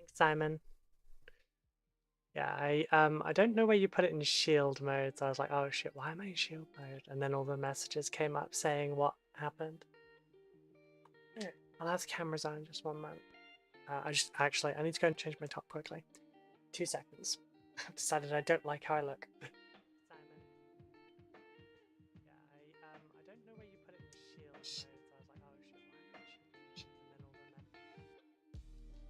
Thanks, Simon. Yeah, I don't know where you put it in shield mode, so I was like, oh shit, why am I in shield mode? And then all the messages came up saying what happened. Anyway, I'll have cameras on just one moment. I need to go and change my top quickly. 2 seconds. I've decided I don't like how I look. Simon. Yeah, I don't know where you put it in shield mode, so I was like, oh shit, why am I in shield mode? And then all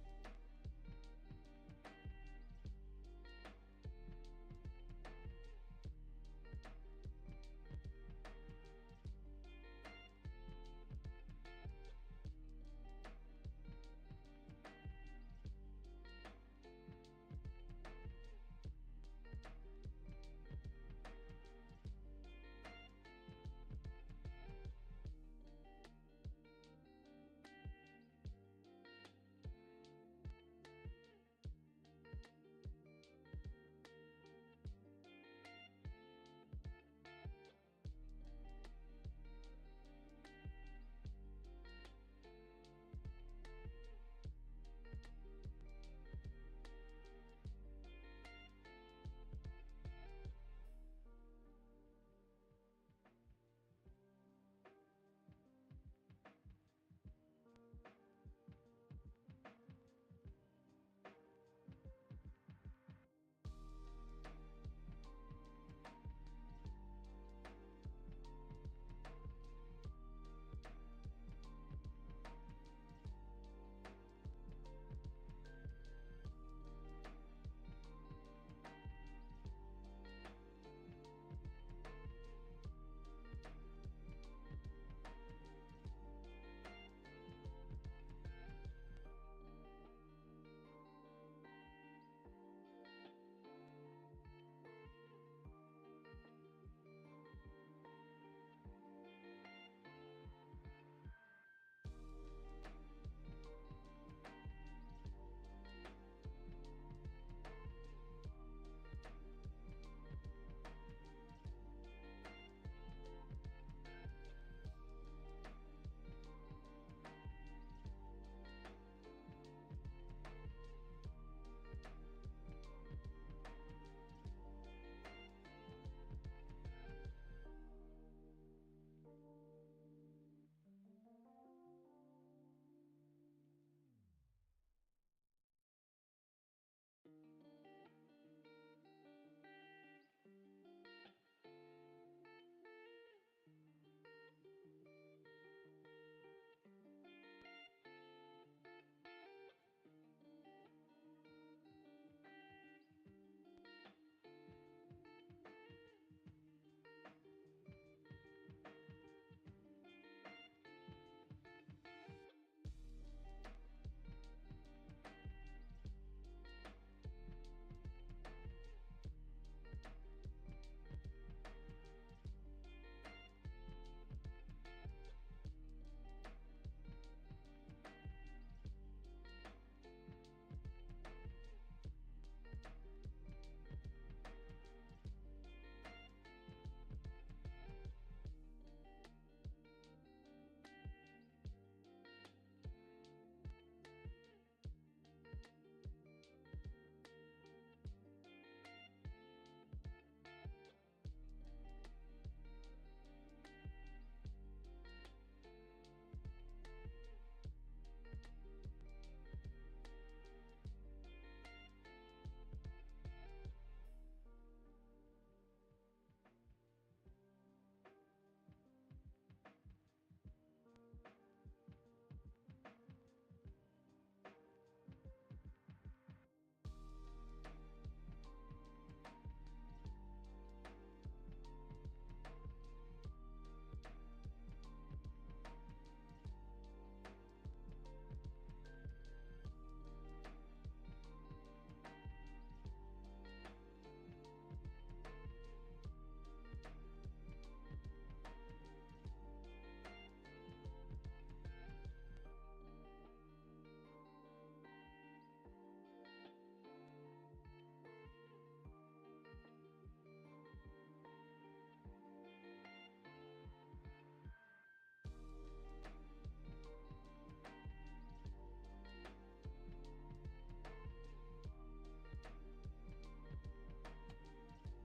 the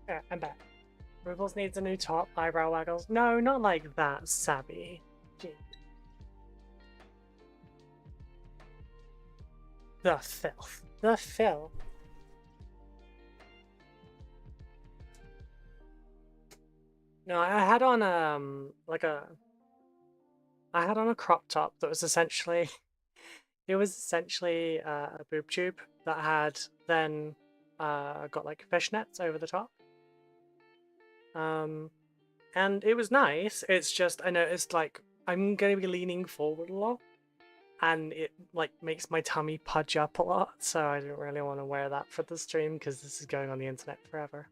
Yeah, I'm back. Rubbles needs a new top, eyebrow waggles. No, not like that, Sabby. Gee. The filth. The filth. No, I had on I had on a crop top that was essentially it was essentially a boob tube that had then got like fishnets over the top. And it was nice. It's just I noticed like I'm gonna be leaning forward a lot, and it like makes my tummy pudge up a lot. So I don't really want to wear that for the stream because this is going on the internet forever.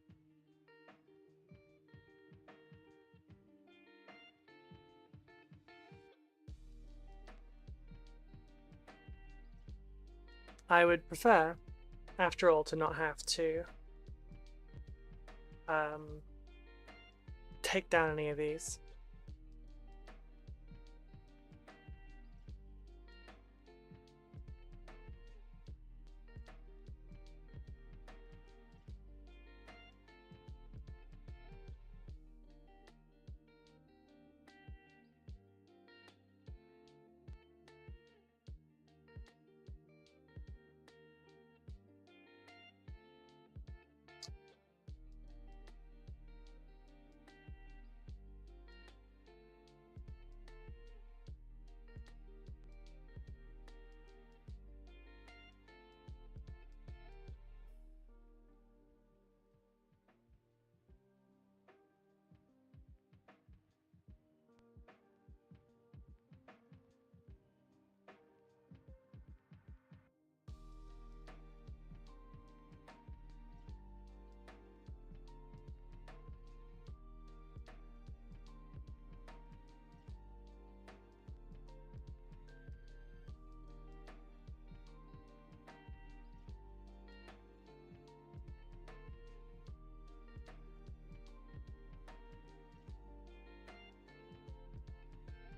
I would prefer, after all, to not have to take down any of these.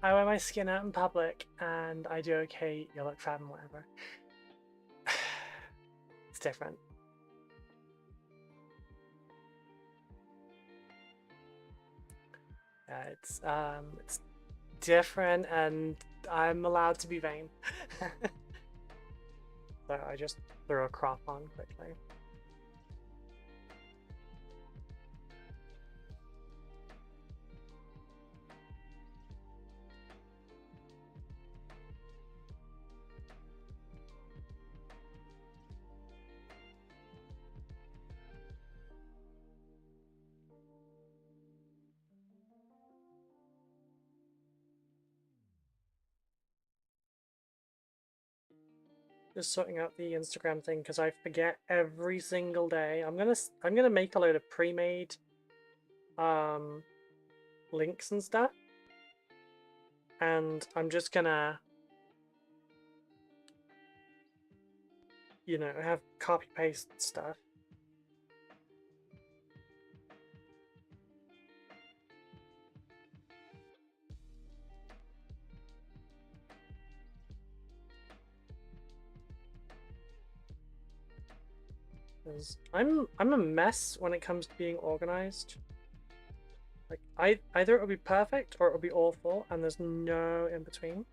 I wear my skin out in public and I do okay, you look fab and whatever. It's different. Yeah, it's different and I'm allowed to be vain. So I just threw a crop on quickly. Just sorting out the Instagram thing because I forget every single day. I'm gonna make a load of pre-made links and stuff, and I'm just gonna have copy paste stuff. I'm a mess when it comes to being organized. Like either it'll be perfect or it'll be awful, and there's no in between.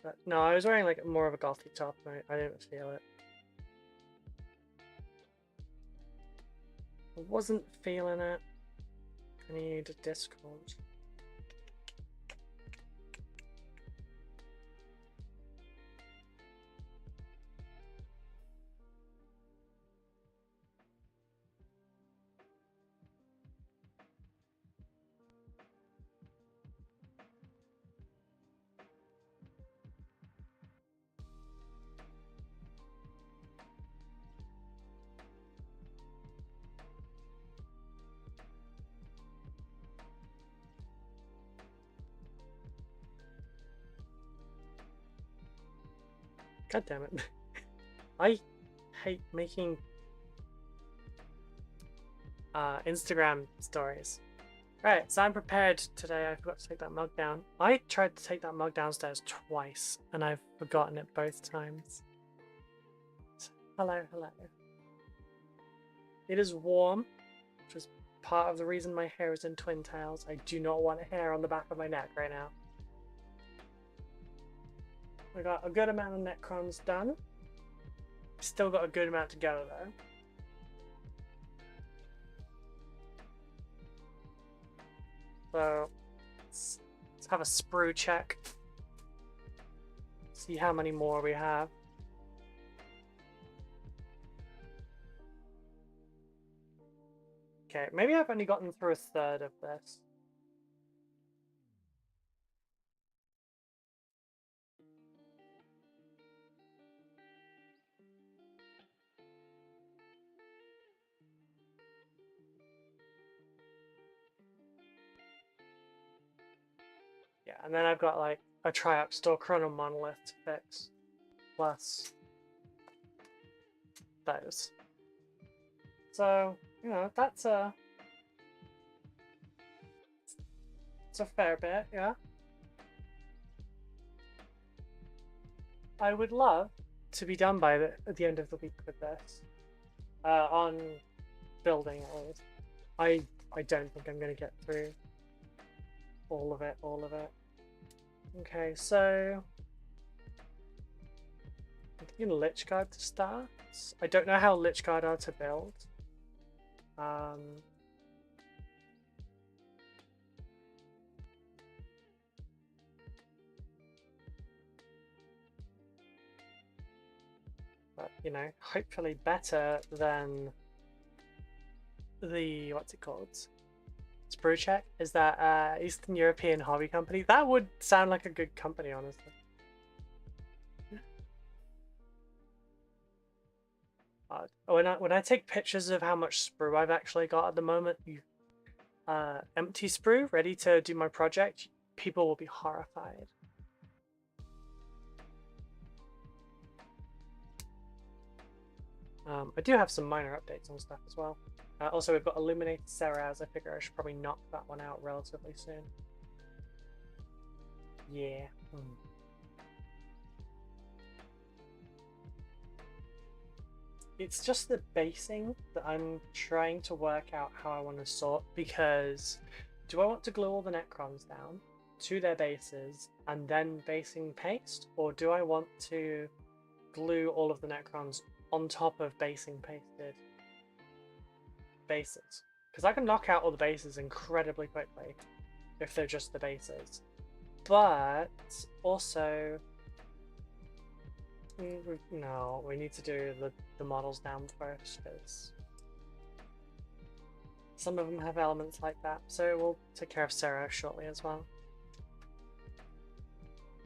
But no, I was wearing like more of a gothy top, and I didn't feel it. I wasn't feeling it. I need a Discord. God damn it. I hate making... Instagram stories. Right, so I'm prepared today. I forgot to take that mug down. I tried to take that mug downstairs twice, and I've forgotten it both times. Hello, hello. It is warm, which is part of the reason my hair is in twin tails. I do not want hair on the back of my neck right now. I got a good amount of Necrons done. Still got a good amount to go though. So let's have a sprue check. See how many more we have. Okay, maybe I've only gotten through a third of this. Yeah, and then I've got like a Triumph Store Chrono Monolith to fix. Plus those. So, you know, it's a fair bit, yeah. I would love to be done by at the end of the week with this. On building at least. I don't think I'm gonna get through all of it. Okay, so I'm thinking Lich Guard to start. I don't know how Lich Guard are to build. But you know, hopefully better than the what's it called? Sprue Check? Is that Eastern European hobby company? That would sound like a good company, honestly. When I take pictures of how much sprue I've actually got at the moment, empty sprue ready to do my project, people will be horrified. I do have some minor updates on stuff as well. Also, we've got Illuminated Ceraz. I figure I should probably knock that one out relatively soon. Yeah. It's just the basing that I'm trying to work out how I want to sort, because do I want to glue all the Necrons down to their bases and then basing paste, or do I want to glue all of the Necrons on top of basing pasted bases? Because I can knock out all the bases incredibly quickly if they're just the bases, but also no, we need to do the models down first, because some of them have elements like that. So we'll take care of Sarah shortly as well.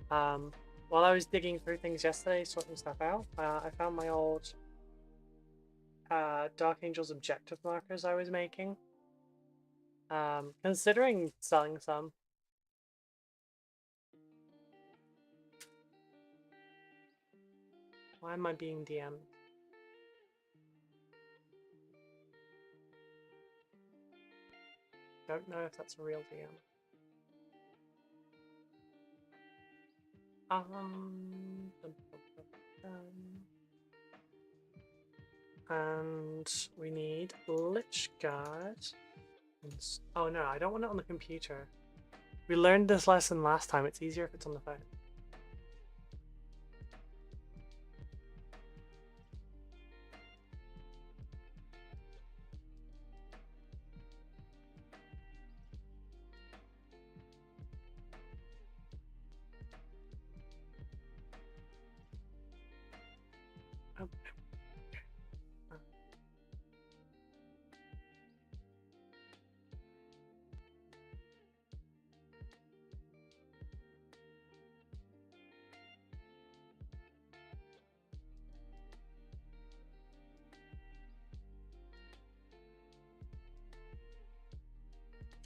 While I was digging through things yesterday, sorting stuff out, I found my old Dark Angels objective markers I was making. Considering selling some. Why am I being DM'd? Don't know if that's a real DM. And we need Lich Guard. Oh no, I don't want it on the computer. We learned this lesson last time. It's easier if it's on the phone.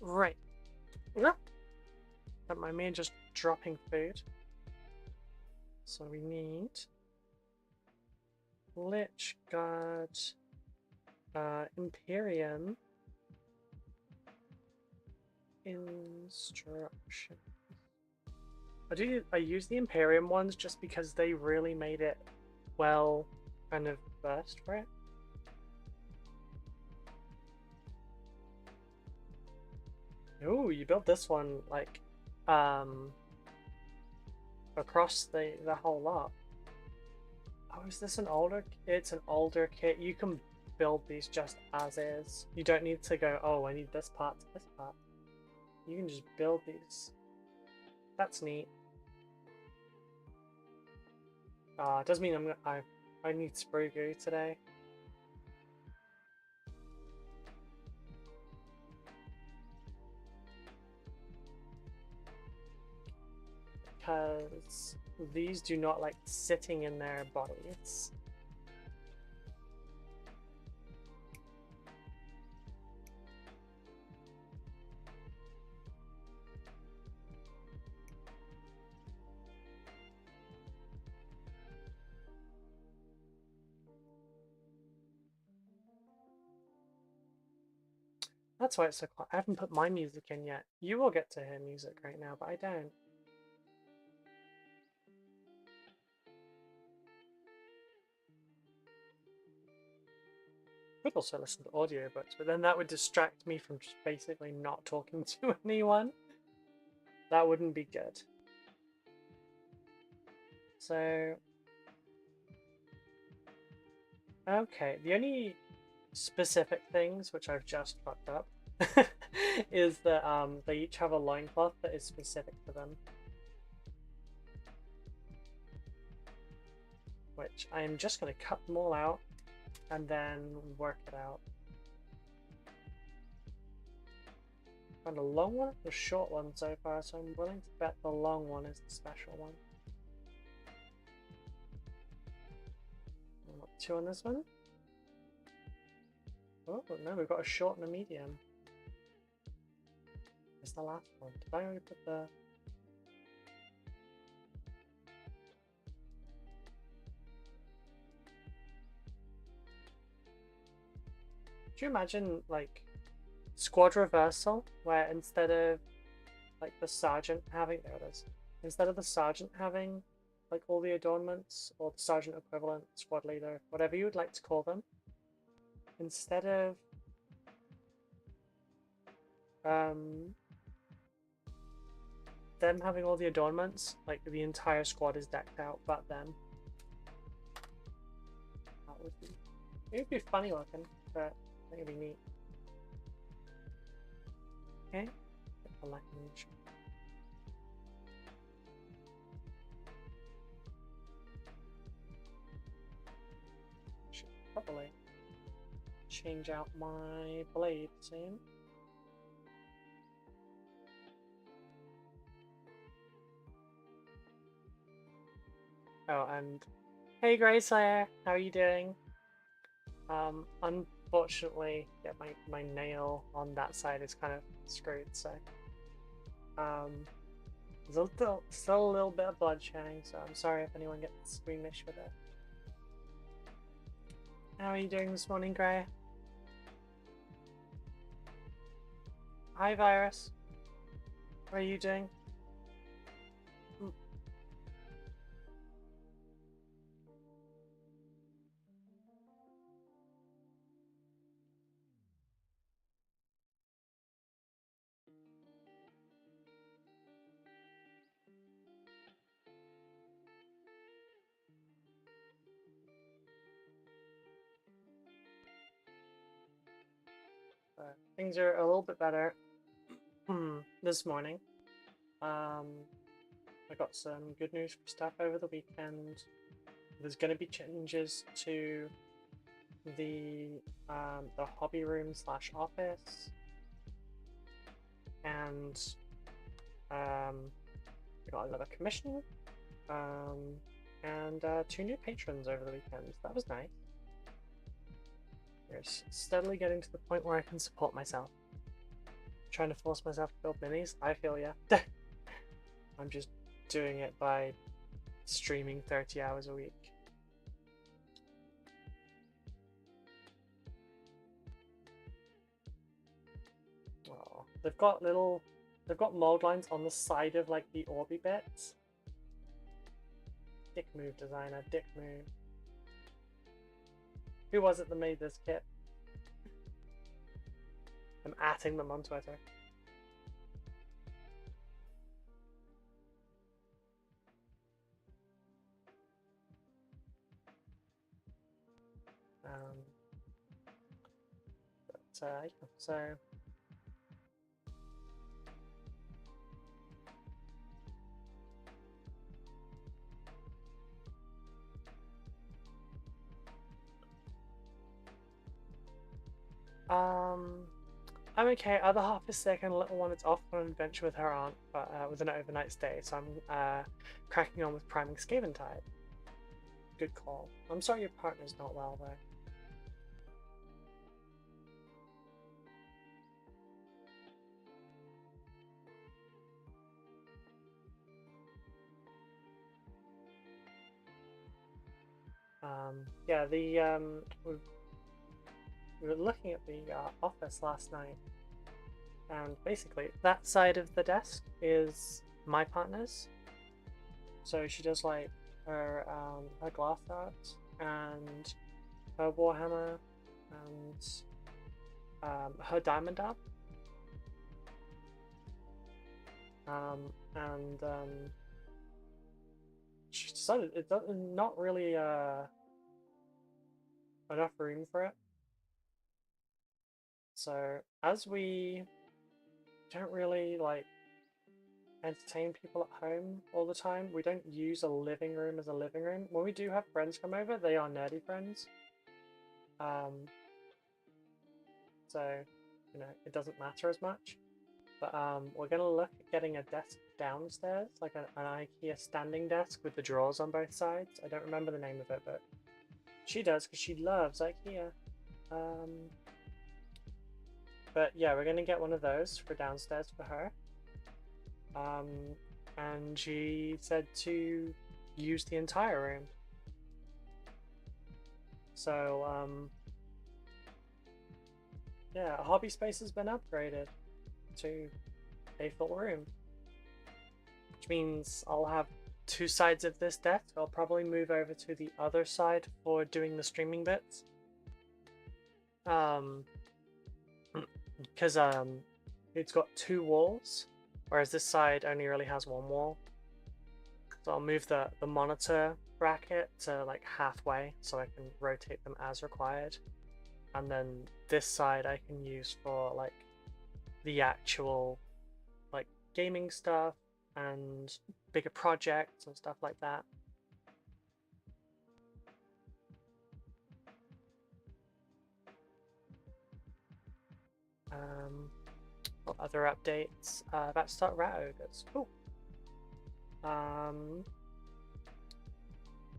Right. Don't mind me just dropping food. So we need Lich Guard, Imperium, Instruction. I use the Imperium ones just because they really made it well kind of versed for it. Oh, you built this one like across the whole lot. Oh, is this an older? It's an older kit. You can build these just as is. You don't need to go, oh, I need this part to this part. You can just build these. That's neat. It does mean I need spray goo today. Because these do not like sitting in their bodies. That's why it's so quiet. I haven't put my music in yet. You will get to hear music right now, but I don't. Could also listen to audiobooks, but then that would distract me from just basically not talking to anyone. That wouldn't be good. So, okay, the only specific things which I've just fucked up is that they each have a loincloth that is specific to them. Which I am just going to cut them all out and then work it out. Found a long one and a short one so far, so I'm willing to bet the long one is the special one. What, 2 on this one? Oh no, we've got a short and a medium. It's the last one. Did I already put the... Do you imagine, like, squad reversal, where instead of, like, the sergeant having... There it is. Instead of the sergeant having, like, all the adornments, or the sergeant equivalent, squad leader, whatever you would like to call them, instead of them having all the adornments, like the entire squad is decked out but them. That would be, it would be funny looking, but I think it'd be neat. Okay, I like image. Should probably change out my blade soon. Oh, and hey Greyslayer, how are you doing? Unfortunately, yeah, my nail on that side is kind of screwed, so there's still a little bit of blood showing, so I'm sorry if anyone gets squeamish with it. How are you doing this morning, Grey? Hi, Virus. What are you doing? Things are a little bit better this morning. I got some good news for stuff over the weekend. There's going to be changes to the hobby room / office, and we got another commission, and 2 new patrons over the weekend. That was nice. We're steadily getting to the point where I can support myself. Trying to force myself to build minis, I feel ya. I'm just doing it by streaming 30 hours a week. Oh, they've got little they've got mold lines on the side of like the orby bits. Dick move, designer, dick move. Who was it that made this kit? I'm atting them on Twitter. Yeah, so I'm okay. Other half is sick and the little one is off on an adventure with her aunt, but with an overnight stay. So I'm cracking on with priming Scaventide. Good call. I'm sorry your partner's not well though. Yeah, we were looking at the office last night, and basically that side of the desk is my partner's. So she does like her glass art and her Warhammer and her diamond art. She decided it's not really enough room for it. So as we don't really like entertain people at home all the time, we don't use a living room as a living room. When we do have friends come over, they are nerdy friends. So, you know, it doesn't matter as much. But we're gonna look at getting a desk downstairs, like an IKEA standing desk with the drawers on both sides. I don't remember the name of it, but she does because she loves IKEA. But yeah, we're gonna get one of those for downstairs for her. And she said to use the entire room. So yeah, hobby space has been upgraded to a full room, which means I'll have two sides of this desk. I'll probably move over to the other side for doing the streaming bits, because it's got two walls, whereas this side only really has one wall. So I'll move the monitor bracket to like halfway so I can rotate them as required, and then this side I can use for like the actual like gaming stuff and bigger projects and stuff like that. What other updates? About to start Rat Ogres. Cool.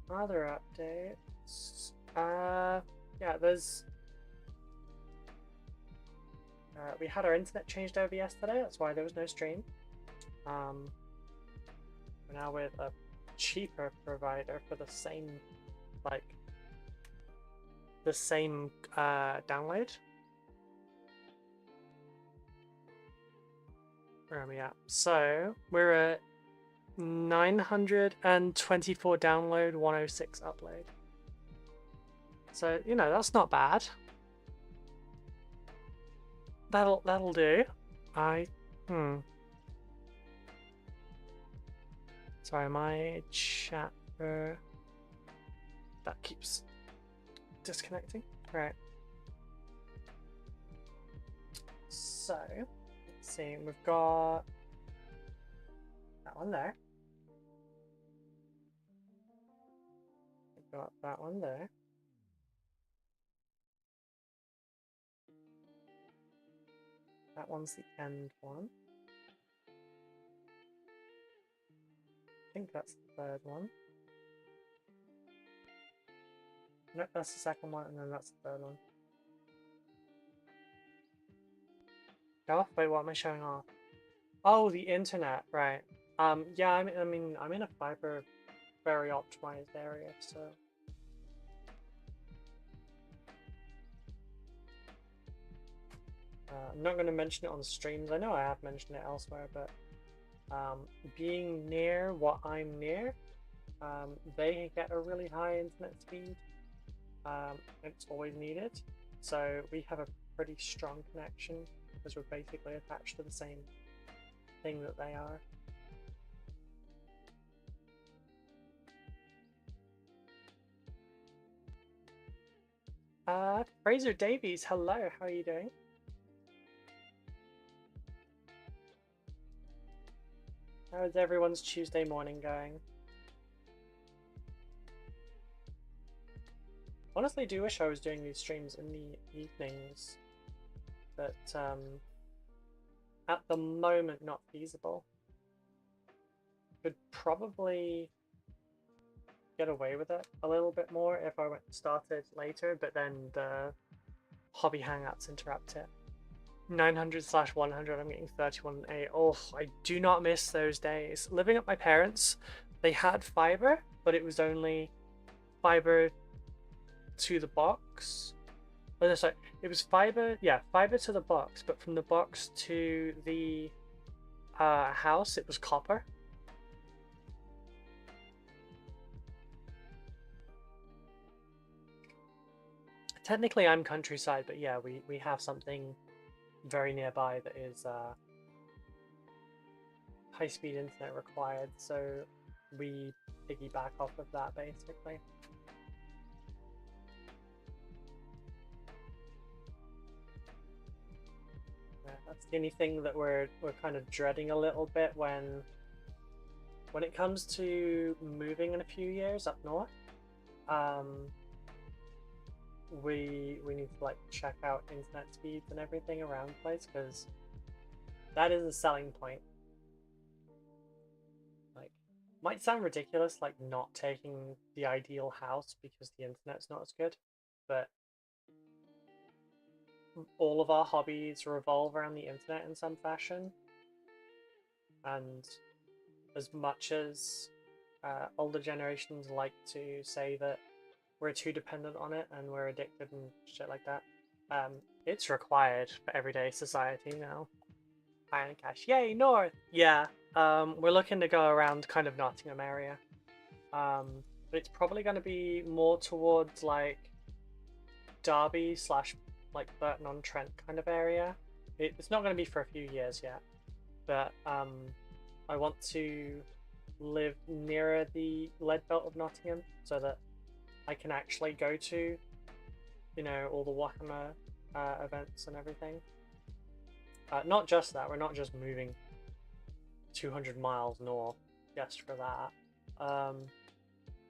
Other updates. Yeah, there's we had our internet changed over yesterday, that's why there was no stream. We're now with a cheaper provider for the same, like, the same download. Where are we at? So, we're at 924 download, 106 upload. So, you know, that's not bad. That'll do. Sorry, my chat that keeps disconnecting. Right. So, let's see, we've got that one there. We've got that one there. That one's the end one. I think that's the third one. Nope, that's the second one, and then that's the third one. Go off? Wait, what am I showing off? Oh, the internet, right. Yeah, I mean, I'm in a fiber, very optimized area, so. I'm not going to mention it on the streams. I know I have mentioned it elsewhere, but being near what I'm near, they get a really high internet speed. It's always needed. So we have a pretty strong connection because we're basically attached to the same thing that they are. Fraser Davies, hello, how are you doing? How is everyone's Tuesday morning going? Honestly, I do wish I was doing these streams in the evenings, but at the moment not feasible. Could probably get away with it a little bit more if I started later, but then the hobby hangouts interrupt it. 900/100, I'm getting 31.8. Oh, I do not miss those days. Living at my parents', they had fiber, but it was only fiber to the box. Oh, no, sorry, it was fiber, yeah, fiber to the box, but from the box to the house, it was copper. Technically, I'm countryside, but yeah, we have something very nearby that is high-speed internet required, so we piggyback off of that basically. Yeah, that's the only thing that we're kind of dreading a little bit when it comes to moving in a few years up north. We need to like check out internet speeds and everything around the place, because that is a selling point. Like, might sound ridiculous, like not taking the ideal house because the internet's not as good, but all of our hobbies revolve around the internet in some fashion, and as much as older generations like to say that we're too dependent on it and we're addicted and shit like that, it's required for everyday society now. Iron Cash, yay, north! Yeah, we're looking to go around kind of Nottingham area. But it's probably going to be more towards like Derby / like Burton-on-Trent kind of area. It's not going to be for a few years yet, but I want to live nearer the lead belt of Nottingham so that I can actually go to, you know, all the Warhammer events and everything. Not just that, we're not just moving 200 miles north just for that.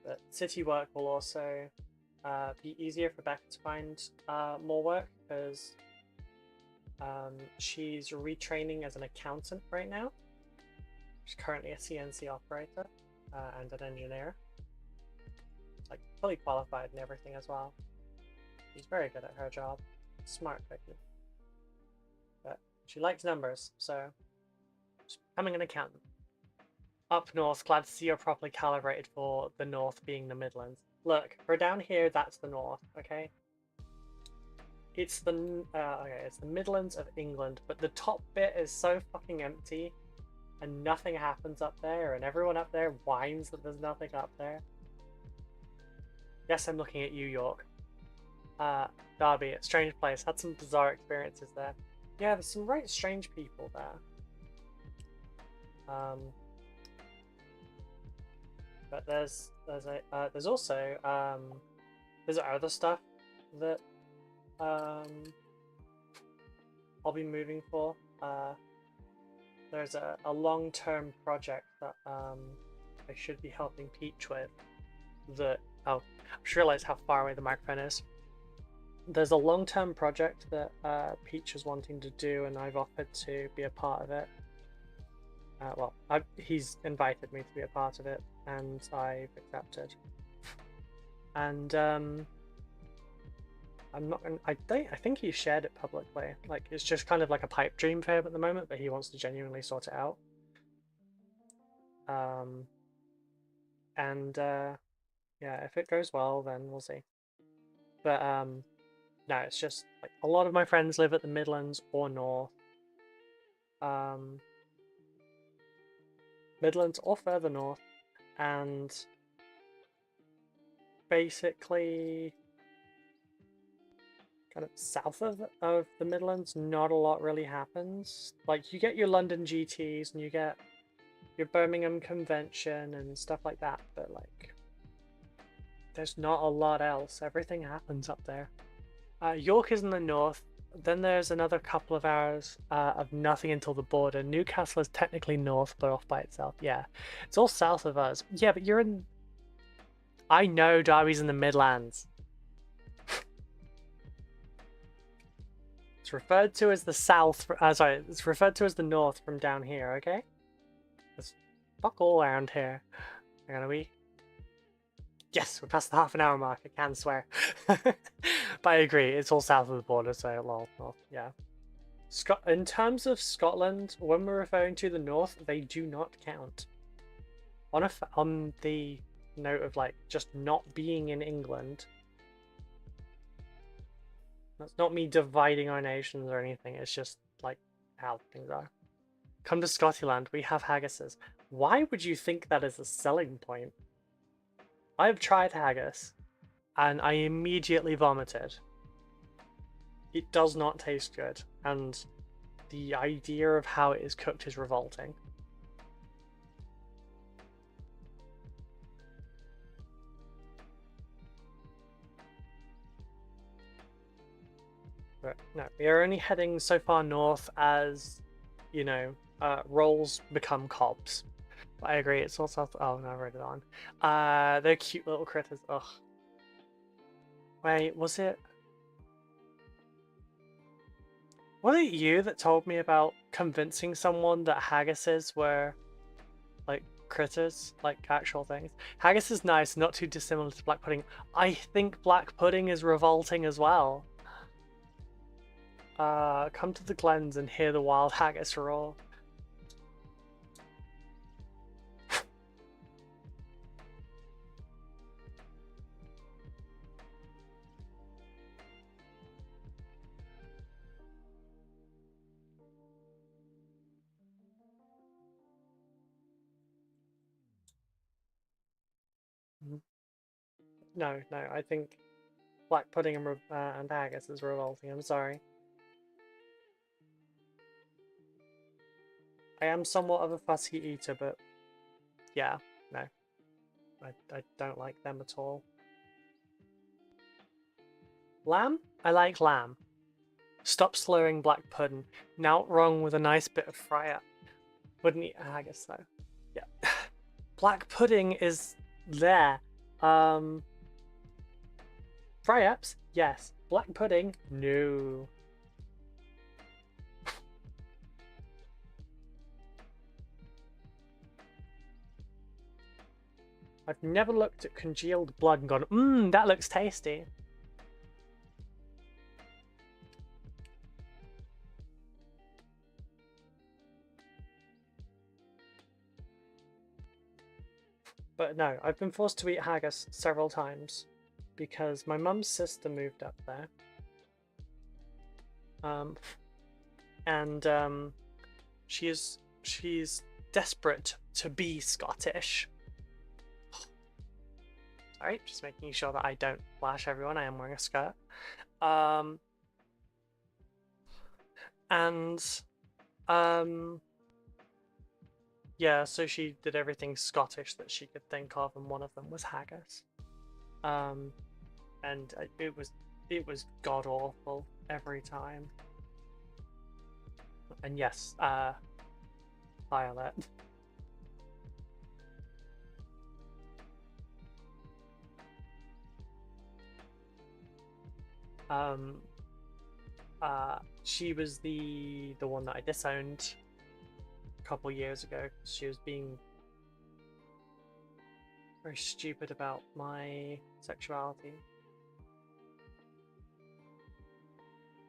But city work will also be easier for Becca to find more work, because she's retraining as an accountant right now. She's currently a CNC operator and an engineer. Like, fully qualified and everything as well. She's very good at her job. Smart cookie. But she likes numbers, so she's becoming an accountant. Up north, glad to see you're properly calibrated for the north being the Midlands. Look, for down here, that's the north, okay? It's the it's the Midlands of England, but the top bit is so fucking empty, and nothing happens up there, and everyone up there whines that there's nothing up there. Yes, I'm looking at you, York. Derby, a strange place. Had some bizarre experiences there. Yeah, there's some right strange people there. But there's also there's other stuff that I'll be moving for. There's a long-term project that I should be helping Peach with. That I just realized how far away the microphone is. There's a long-term project that Peach is wanting to do, and I've offered to be a part of it. Well, he's invited me to be a part of it, and I've accepted. And I'm not gonna, I think he shared it publicly. Like, it's just kind of like a pipe dream for him at the moment, but he wants to genuinely sort it out. And yeah, if it goes well, then we'll see. But No, it's just like a lot of my friends live at the Midlands or North. Midlands or further north, and basically kind of south of the Midlands, not a lot really happens. Like, you get your London GTs and you get your Birmingham Convention and stuff like that, but like, there's not a lot else. Everything happens up there. York is in the north. Then there's another couple of hours of nothing until the border. Newcastle is technically north, but off by itself. Yeah, it's all south of us. Yeah, but you're in... I know Derby's in the Midlands. It's referred to as the south... sorry, it's referred to as the north from down here, okay? There's fuck all around here. Hang on, are we... Yes, we're past the half-an-hour mark, I can swear. But I agree, it's all south of the border, so lol, north, yeah. In terms of Scotland, when we're referring to the north, they do not count. On the note of like just not being in England, that's not me dividing our nations or anything, it's just like how things are. Come to Scotland, we have haggises. Why would you think that is a selling point? I've tried haggis, and I immediately vomited. It does not taste good, and the idea of how it is cooked is revolting. But no, we are only heading so far north as, you know, rolls become cobs. But I agree, it's all south. Oh no, I wrote it on. They're cute little critters. Ugh. Wait, was it? Was it you that told me about convincing someone that haggises were like critters, like actual things? Haggis is nice, not too dissimilar to black pudding. I think black pudding is revolting as well. Come to the glens and hear the wild haggis roar. No, I think black pudding and haggis is revolting. I'm sorry. I am somewhat of a fussy eater, but yeah, no. I don't like them at all. Lamb? I like lamb. Stop slurring black pudding. Now wrong with a nice bit of fry up. Wouldn't eat haggis though. Yeah. Black pudding is there. Fry-ups? Yes. Black pudding? No. I've never looked at congealed blood and gone, that looks tasty. But no, I've been forced to eat haggis several times because my mum's sister moved up there. She's desperate to be Scottish. Sorry, just making sure that I don't flash everyone. I am wearing a skirt. Yeah, so she did everything Scottish that she could think of, and one of them was haggis. And it was god awful every time. And yes, Violet. She was the one that I disowned a couple years ago. She was being very stupid about my sexuality.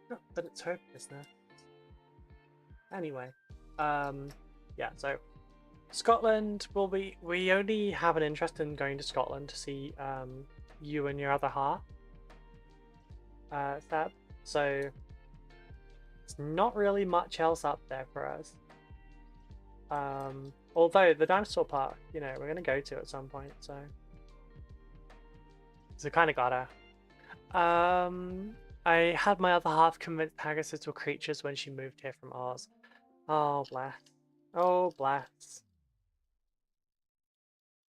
No, but it's her business. Anyway, yeah, so Scotland will be... We only have an interest in going to Scotland to see you and your other half. Seb. So it's not really much else up there for us. Although the dinosaur park, you know, we're gonna go to at some point, so kind of gotta. I had my other half convinced Haggises were creatures when she moved here from Oz. Oh bless. Oh bless.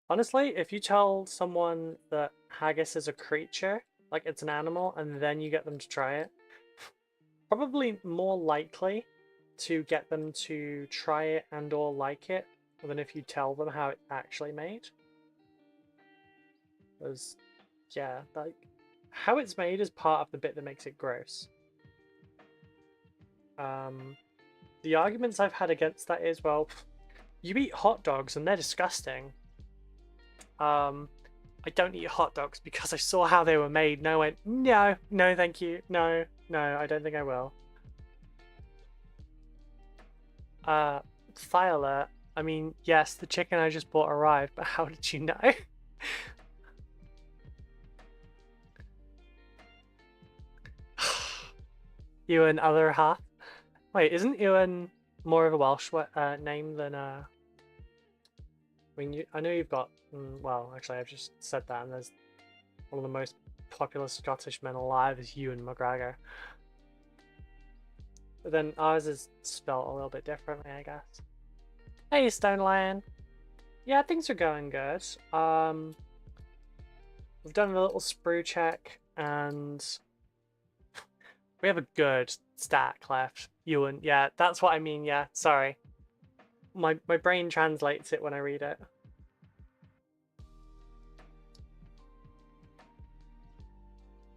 Honestly, if you tell someone that haggis is a creature, like it's an animal, and then you get them to try it, probably more likely to get them to try it and or like it than if you tell them how it's actually made. Because, yeah, like, how it's made is part of the bit that makes it gross. The arguments I've had against that is, well, you eat hot dogs and they're disgusting. I don't eat hot dogs because I saw how they were made and I went, no, no, thank you, no, no, I don't think I will. Fire alert. I mean, yes, the chicken I just bought arrived, but how did you know? Ewan other half? Wait, isn't Ewan more of a Welsh name than I mean, I know you've got. Well, actually, I've just said that, and there's one of the most popular Scottish men alive is Ewan McGregor. But then ours is spelled a little bit differently, I guess. Hey, Stone Lion. Yeah, things are going good. We've done a little sprue check, and we have a good stack left. Ewan, yeah, that's what I mean. Yeah, sorry. My brain translates it when I read it.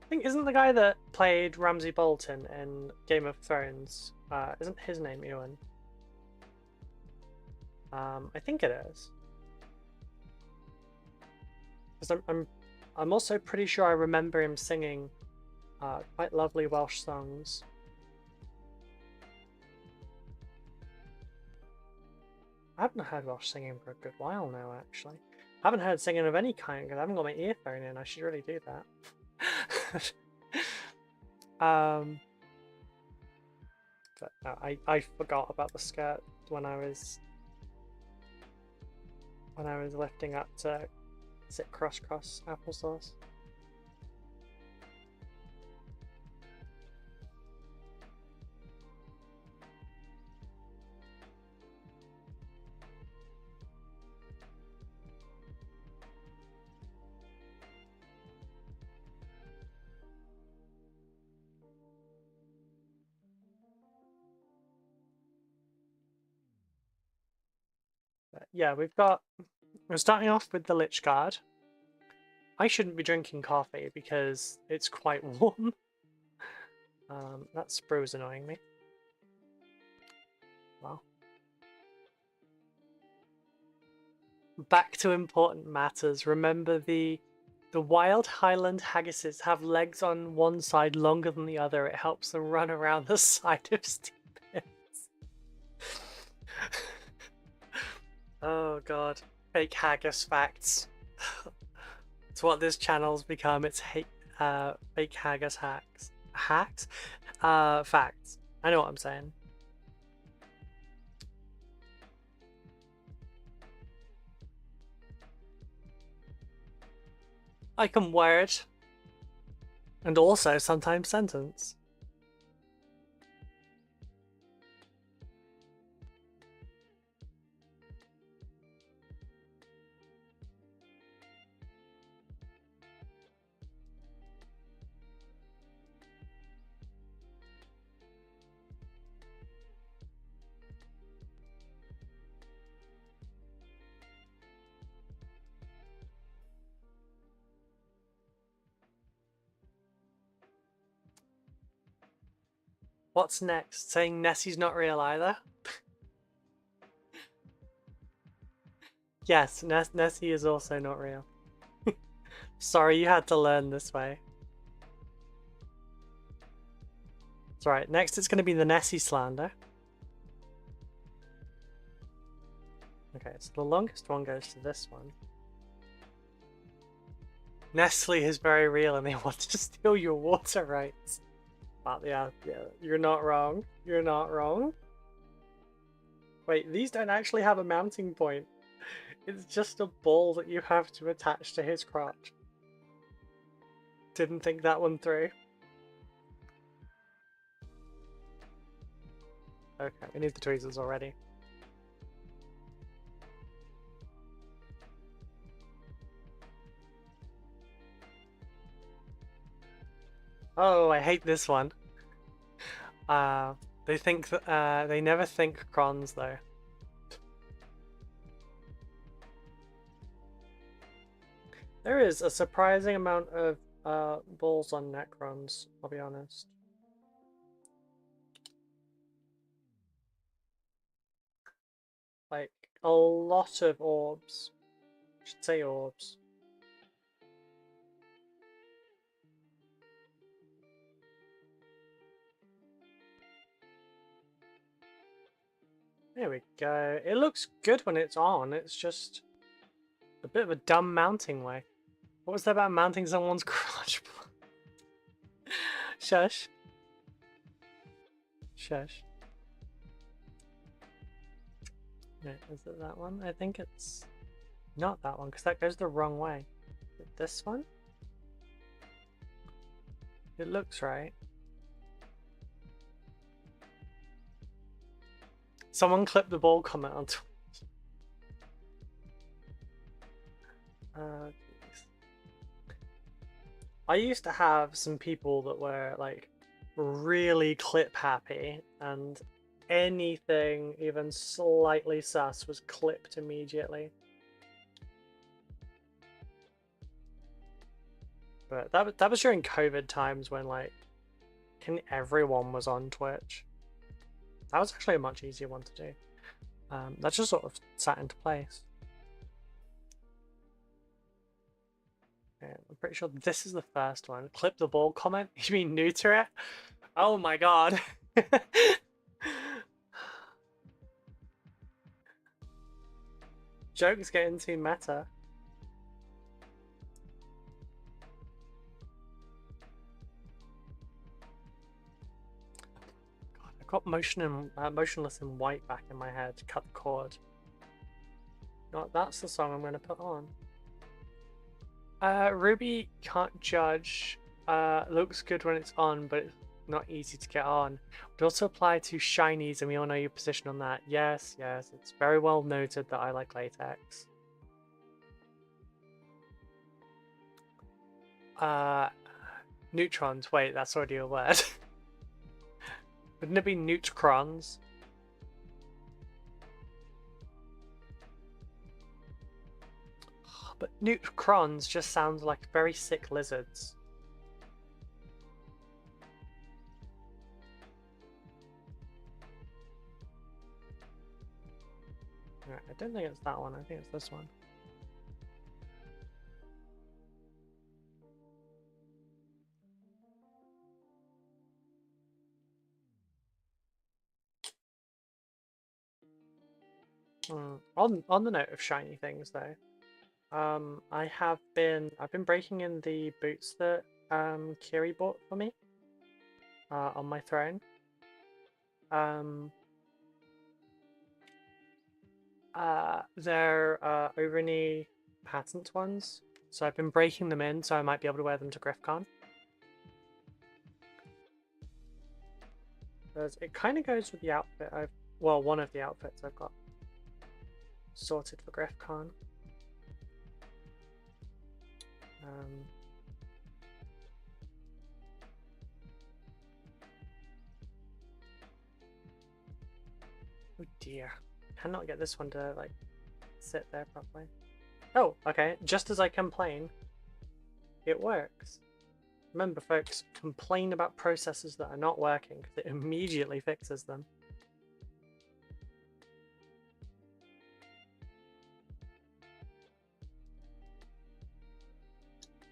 I think isn't the guy that played Ramsay Bolton in Game of Thrones? Isn't his name Ewan? I think it is. Because I'm also pretty sure I remember him singing quite lovely Welsh songs. I haven't heard Welsh singing for a good while now, actually. I haven't heard singing of any kind because I haven't got my earphone in. I should really do that. But no, I forgot about the skirt when I was lifting up to sit cross applesauce. But yeah, we're starting off with the Lich Guard. I shouldn't be drinking coffee because it's quite warm. That sprue is annoying me. Well, back to important matters. Remember the wild Highland haggises have legs on one side longer than the other. It helps them run around the side of steepness. Oh god. Fake haggis facts. It's what this channel's become. It's fake haggis hacks. Hacks? Facts. I know what I'm saying. I can word. And also sometimes sentence. What's next? Saying Nessie's not real either? Yes, Nessie is also not real. Sorry, you had to learn this way. It's alright, next it's going to be the Nessie slander. Okay, so the longest one goes to this one. Nestle is very real and they want to steal your water rights. But yeah, you're not wrong. You're not wrong. Wait, these don't actually have a mounting point. It's just a ball that you have to attach to his crotch. Didn't think that one through. Okay, we need the tweezers already. Oh, I hate this one. They think that they never think crons though. There is a surprising amount of balls on Necrons, I'll be honest. Like, a lot of orbs. I should say orbs. There we go. It looks good when it's on, it's just a bit of a dumb mounting way. What was that about mounting someone's crotch? Shush. Shush. No, is it that one? I think it's not that one, because that goes the wrong way. Is it this one? It looks right. Someone clipped the ball comment on Twitch. I used to have some people that were like really clip happy, and anything even slightly sus was clipped immediately. But that was during COVID times when like everyone was on Twitch. That was actually a much easier one to do. That just sort of sat into place. Okay, I'm pretty sure this is the first one. Clip the ball comment? You mean neuter it? Oh my god. Jokes getting too meta. God, I got motionless in white back in my head. Cut the cord. No, that's the song I'm going to put on. Ruby can't judge. Looks good when it's on, but it's not easy to get on. Would also apply to shinies, and we all know your position on that. Yes, yes, it's very well noted that I like latex. Neutrons. Wait, that's already a word. Wouldn't it be neutrons? But neutrons just sounds like very sick lizards. Right, I don't think it's that one, I think it's this one. On the note of shiny things though, I've been breaking in the boots that Kiri bought for me on my throne. They're Overny patent ones, so I've been breaking them in so I might be able to wear them to GriffCon. Because it kind of goes with the outfit well, one of the outfits I've got sorted for GriffCon. Oh dear, cannot get this one to like sit there properly. Oh, okay, just as I complain, it works. Remember folks, complain about processes that are not working because it immediately fixes them.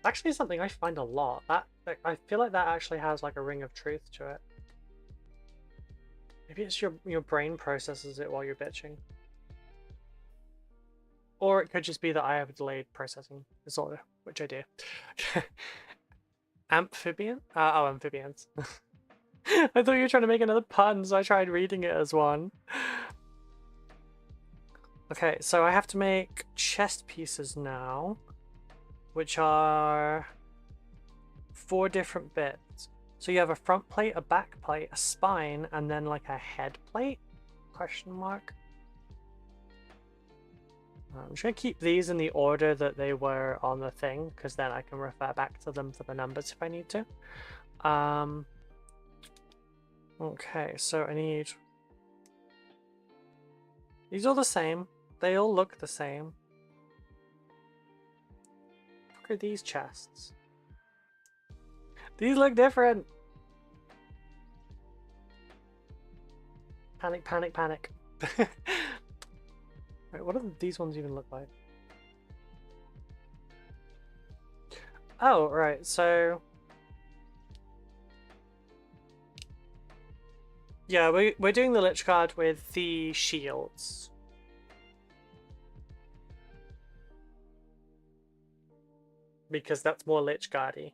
Actually something I find a lot. I feel like that actually has like a ring of truth to it. Maybe it's your brain processes it while you're bitching. Or it could just be that I have a delayed processing disorder, which I do. Amphibian? Oh, amphibians. I thought you were trying to make another pun, so I tried reading it as one. Okay, so I have to make chest pieces now, which are 4 different bits. So you have a front plate, a back plate, a spine, and then like a head plate? Question mark. I'm just going to keep these in the order that they were on the thing, because then I can refer back to them for the numbers if I need to. Okay, so I need... These are the same. They all look the same. Look at these chests. These look different! Panic, panic, panic. Right, what do these ones even look like? Oh, right, so... Yeah, we're doing the Lich Guard with the shields. Because that's more Lich Guardy.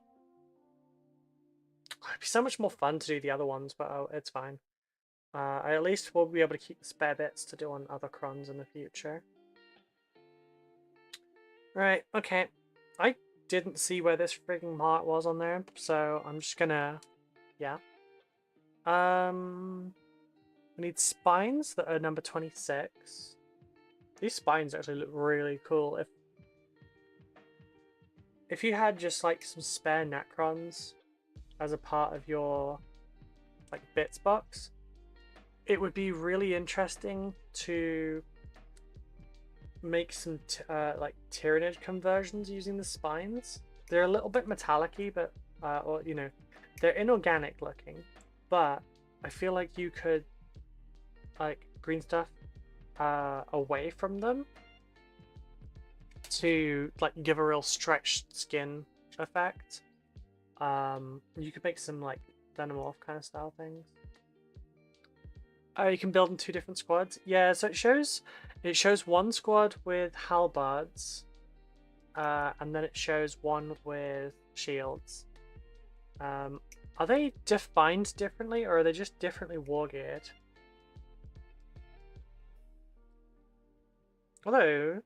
It'd be so much more fun to do the other ones, but oh, it's fine. I at least will be able to keep the spare bits to do on other crons in the future. Right, okay. I didn't see where this frigging mark was on there, so I'm just gonna... Yeah. We need spines that are number 26. These spines actually look really cool. If you had just like some spare Necrons as a part of your like bits box, it would be really interesting to make some like Tyranid conversions using the spines. They're a little bit metallic-y, but or you know, they're inorganic looking, but I feel like you could like green stuff away from them to like give a real stretched skin effect. You could make some like Denomorph kind of style things. Oh, you can build in 2 different squads. Yeah, so it shows one squad with halberds, and then it shows one with shields. Are they defined differently, or are they just differently war geared? Although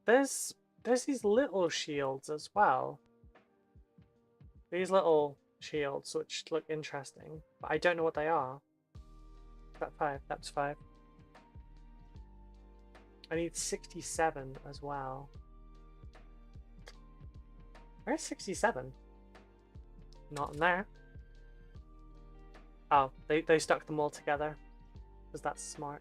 there's these little shields as well. These little shields which look interesting, but I don't know what they are. That 5, that's 5. I need 67 as well. Where's 67? Not in there. Oh, they stuck them all together, because that's smart.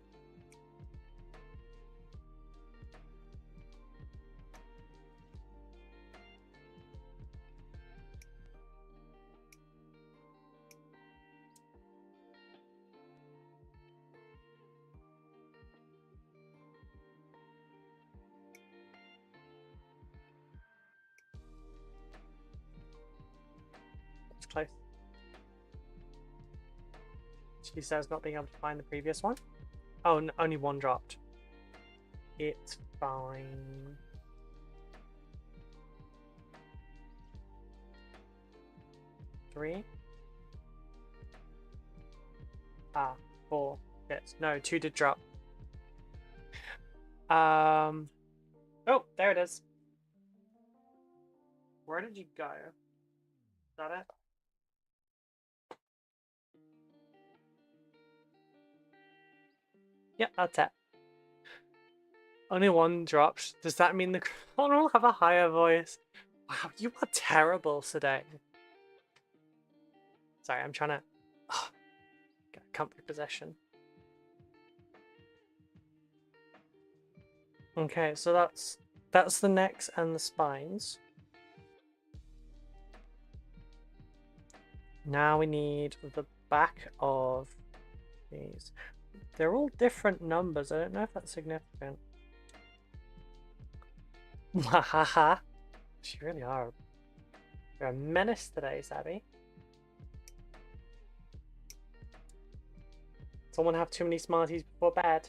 Close. She says not being able to find the previous one. Oh, only one dropped. It's fine. Three. 4 bits. No, 2 did drop. Oh, there it is. Where did you go? Is that it? Yeah, that's it. Only 1 dropped. Does that mean the Cron will have a higher voice? Wow, you are terrible today. Sorry, I'm trying to get a comfy possession. Okay, so that's the necks and the spines. Now we need the back of these. They're all different numbers. I don't know if that's significant. Haha. You really are. You're a menace today, Savvy. Someone have too many Smarties before bed. .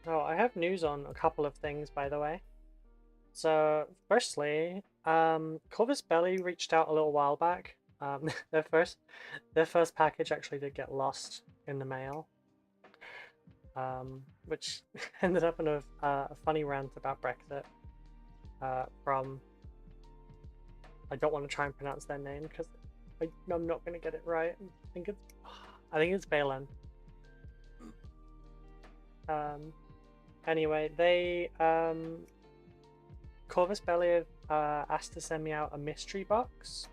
Oh, I have news on a couple of things, by the way. So, firstly, Corvus Belly reached out a little while back. Their first package actually did get lost in the mail, which ended up in a funny rant about Brexit from, I don't want to try and pronounce their name because I'm not going to get it right. I think it's Balin. Anyway, they Corvus Belli asked to send me out a mystery box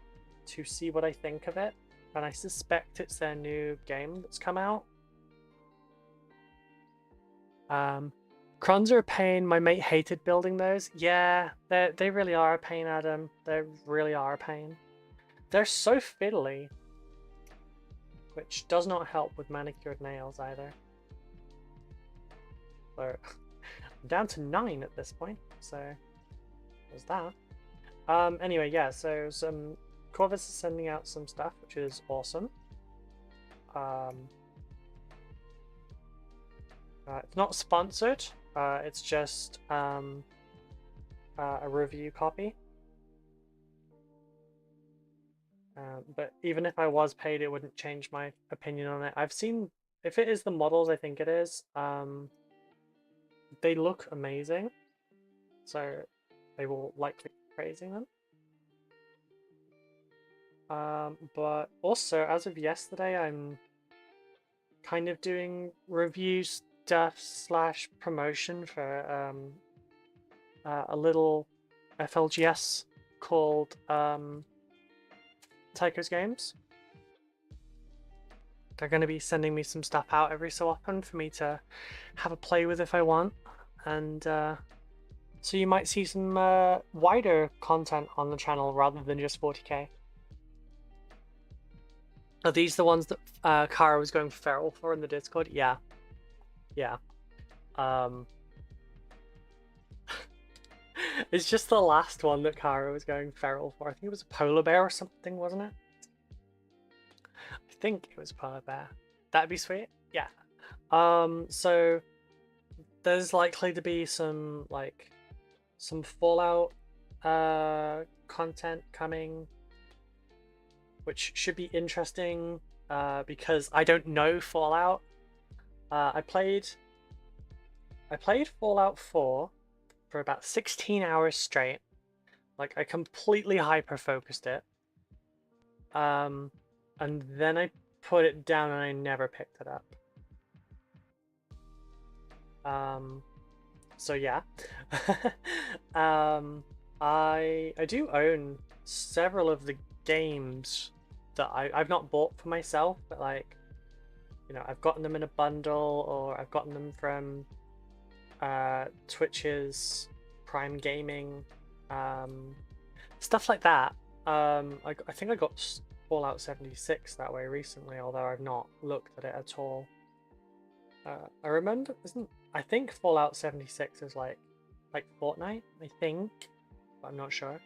to see what I think of it, and I suspect it's their new game that's come out. Crons are a pain. My mate hated building those. Yeah, they really are a pain, Adam. They really are a pain. They're so fiddly, which does not help with manicured nails either. So I'm down to 9 at this point, so there's that. Anyway, yeah, so Corvus is sending out some stuff, which is awesome. It's not sponsored, it's just a review copy. But even if I was paid, it wouldn't change my opinion on it. I've seen, if it is the models I think it is, they look amazing, so they will likely be praising them. But also, as of yesterday, I'm kind of doing review stuff slash promotion for a little FLGS called Redgrass Games. They're going to be sending me some stuff out every so often for me to have a play with if I want, and so you might see some wider content on the channel rather than just 40k. Are these the ones that Kara was going feral for in the Discord? Yeah. Yeah. It's just the last one that Kara was going feral for. I think it was a polar bear or something, wasn't it? I think it was a polar bear. That'd be sweet. Yeah. So there's likely to be some Fallout content coming, which should be interesting because I don't know Fallout. I played Fallout 4 for about 16 hours straight. Like, I completely hyper-focused it. And then I put it down and I never picked it up. So yeah. I do own several of the games that I've not bought for myself, but like, you know, I've gotten them in a bundle, or I've gotten them from Twitch's Prime Gaming, stuff like that. I think I got Fallout 76 that way recently, although I've not looked at it at all. I remember, I think Fallout 76 is like Fortnite, I think, but I'm not sure.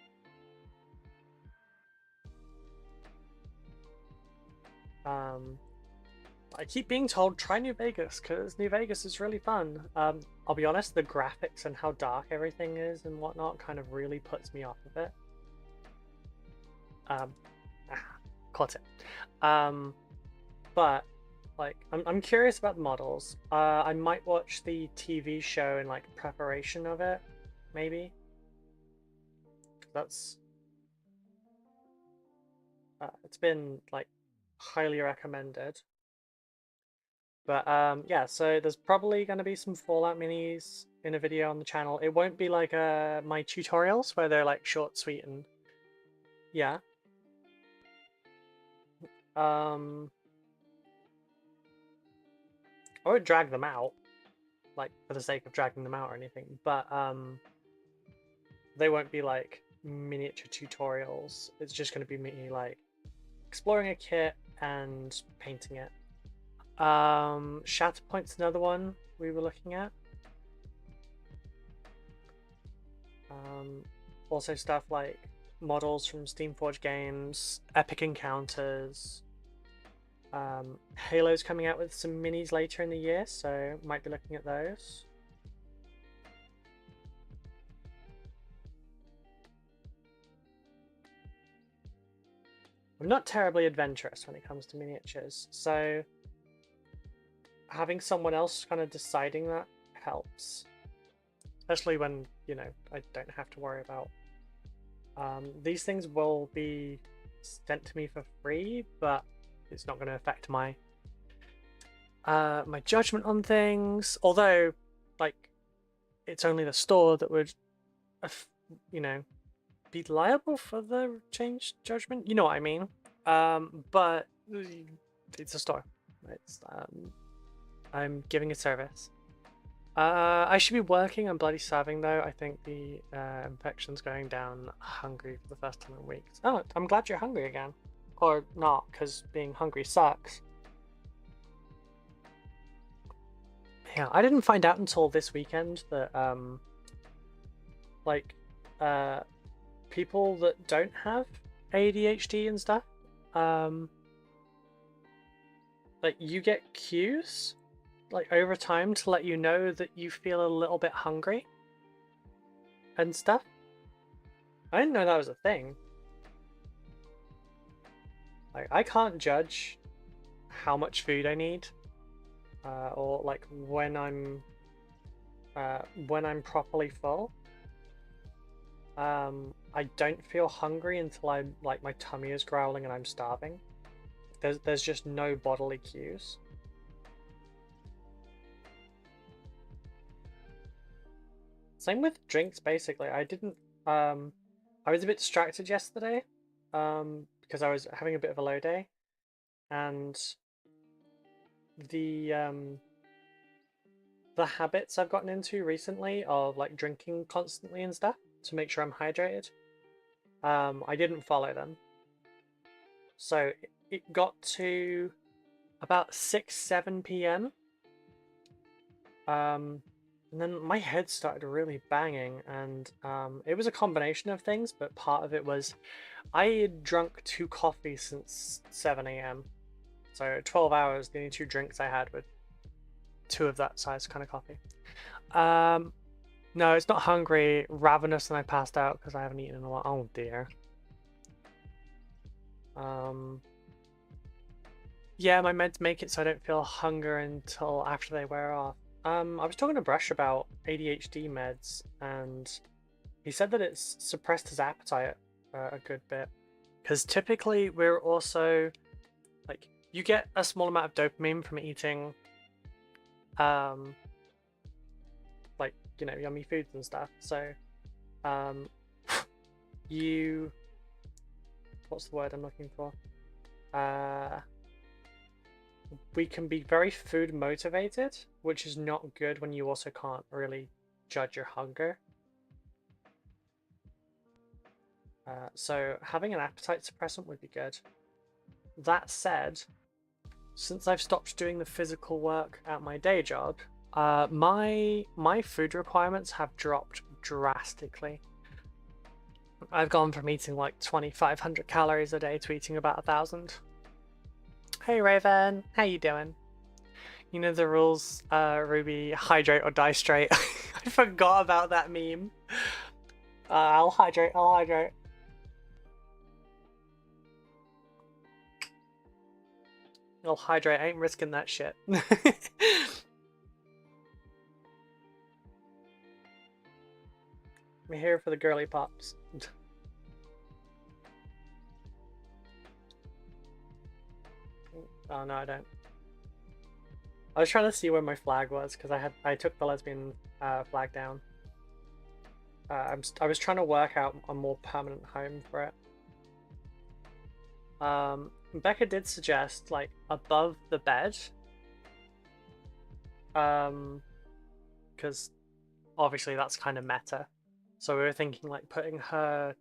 I keep being told try New Vegas because New Vegas is really fun. I'll be honest, the graphics and how dark everything is and whatnot kind of really puts me off of it. Caught it. But like, I'm curious about the models. I might watch the TV show in like preparation of it, maybe. That's it's been like highly recommended. But yeah, so there's probably going to be some Fallout minis in a video on the channel. It won't be like my tutorials where they're like short, sweet, and yeah. I won't drag them out, like for the sake of dragging them out or anything, but they won't be like miniature tutorials. It's just going to be me like exploring a kit and painting it. Shatterpoint's another one we were looking at. Also stuff like models from Steamforged Games, Epic Encounters. Halo's coming out with some minis later in the year, so might be looking at those. I'm not terribly adventurous when it comes to miniatures, so having someone else kind of deciding that helps. Especially when, you know, I don't have to worry about... these things will be sent to me for free, but it's not going to affect my my judgment on things. Although, like, it's only the store that would, you know, be liable for the changed judgment. You know what I mean? But it's a store. It's I'm giving a service. I should be working. I'm bloody starving though. I think the infection's going down. Hungry for the first time in weeks. Oh, I'm glad you're hungry again. Or not, because being hungry sucks. Yeah, I didn't find out until this weekend that like people that don't have ADHD and stuff, like you get cues like over time to let you know that you feel a little bit hungry and stuff. I didn't know that was a thing. Like, I can't judge how much food I need, or like when I'm properly full. I don't feel hungry until I'm like my tummy is growling and I'm starving. There's just no bodily cues. Same with drinks, basically. I didn't I was a bit distracted yesterday, because I was having a bit of a low day, and the habits I've gotten into recently of like drinking constantly and stuff to make sure I'm hydrated, I didn't follow them. So it got to about 6-7 p.m. And then my head started really banging, and it was a combination of things, but part of it was I had drunk 2 coffees since 7 a.m. So 12 hours, the only 2 drinks I had were 2 of that size kind of coffee. No, it's not hungry, ravenous, and I passed out because I haven't eaten in a while. Oh dear. Yeah, my meds make it so I don't feel hunger until after they wear off. I was talking to Brush about ADHD meds, and he said that it's suppressed his appetite a good bit. Because typically we're also, like, you get a small amount of dopamine from eating, like, you know, yummy foods and stuff. So, you, what's the word I'm looking for? We can be very food motivated, which is not good when you also can't really judge your hunger. So having an appetite suppressant would be good. That said, since I've stopped doing the physical work at my day job, my food requirements have dropped drastically. I've gone from eating like 2,500 calories a day to eating about 1,000. Hey Raven, how you doing? You know the rules, Ruby, hydrate or die straight. I forgot about that meme. I'll hydrate. I'll hydrate, I ain't risking that shit. I'm here for the girly pops. Oh no, I don't. I was trying to see where my flag was because I took the lesbian flag down. I was trying to work out a more permanent home for it. Becca did suggest like above the bed, because obviously that's kind of meta. So we were thinking like putting her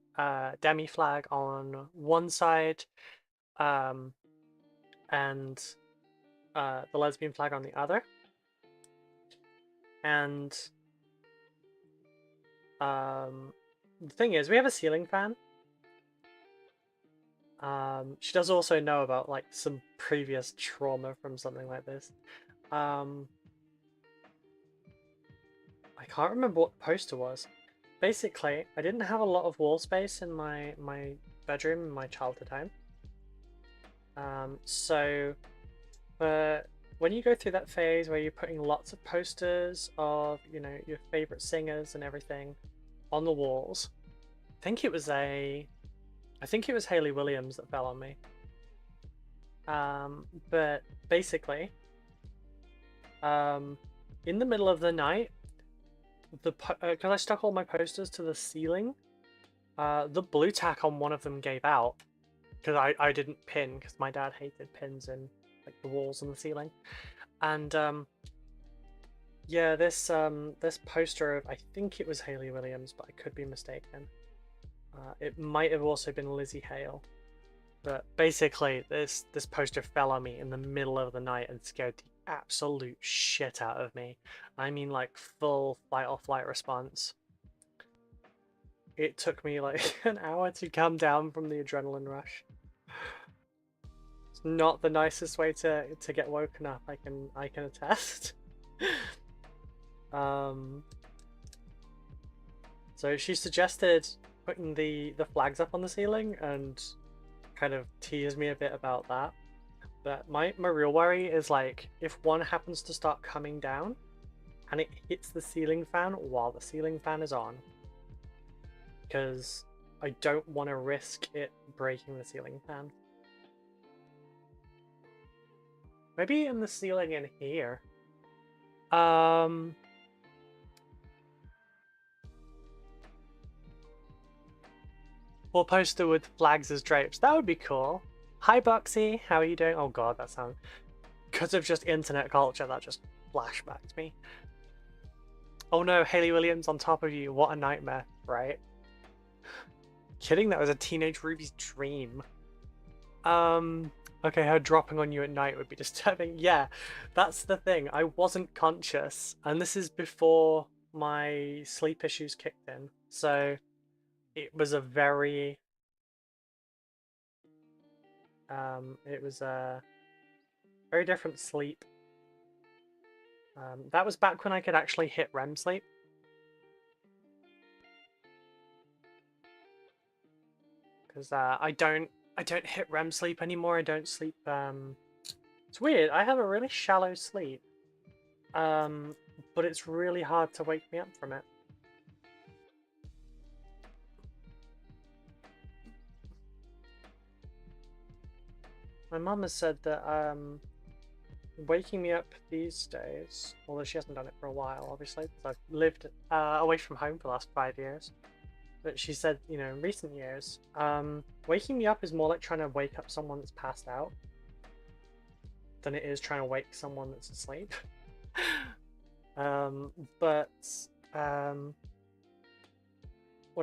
demi flag on one side, and the lesbian flag on the other. And the thing is, we have a ceiling fan. She does also know about like some previous trauma from something like this. I can't remember what the poster was. Basically, I didn't have a lot of wall space in my bedroom in my childhood home. So but when you go through that phase where you're putting lots of posters of, you know, your favorite singers and everything on the walls, I think it was Hayley Williams that fell on me. But basically, in the middle of the night, because I stuck all my posters to the ceiling, the blue tack on one of them gave out because I didn't pin because my dad hated pins in like the walls and the ceiling, and yeah, this poster of, I think it was Hayley Williams, but I could be mistaken. It might have also been Lizzie Hale. But basically, this poster fell on me in the middle of the night and scared the absolute shit out of me. I mean, like, full fight or flight response. It took me like an hour to come down from the adrenaline rush. It's not the nicest way to get woken up, I can attest. So she suggested putting the flags up on the ceiling and kind of teased me a bit about that. But my real worry is, like, if one happens to start coming down and it hits the ceiling fan while the ceiling fan is on, because I don't want to risk it breaking the ceiling fan. Maybe in the ceiling in here. Or poster with flags as drapes. That would be cool. Hi, Buxy. How are you doing? Oh god, that sounds... Because of just internet culture, that just flashbacked me. Oh no, Hayley Williams on top of you. What a nightmare, right? Kidding, that was a teenage Ruby's dream. Okay, her dropping on you at night would be disturbing. Yeah, that's the thing. I wasn't conscious, and this is before my sleep issues kicked in. So it was a very very different sleep. That was back when I could actually hit REM sleep. Because I don't hit REM sleep anymore. I don't sleep. It's weird. I have a really shallow sleep, but it's really hard to wake me up from it. My mum has said that waking me up these days, although she hasn't done it for a while, obviously, because I've lived away from home for the last 5 years. But she said, you know, in recent years, waking me up is more like trying to wake up someone that's passed out than it is trying to wake someone that's asleep. When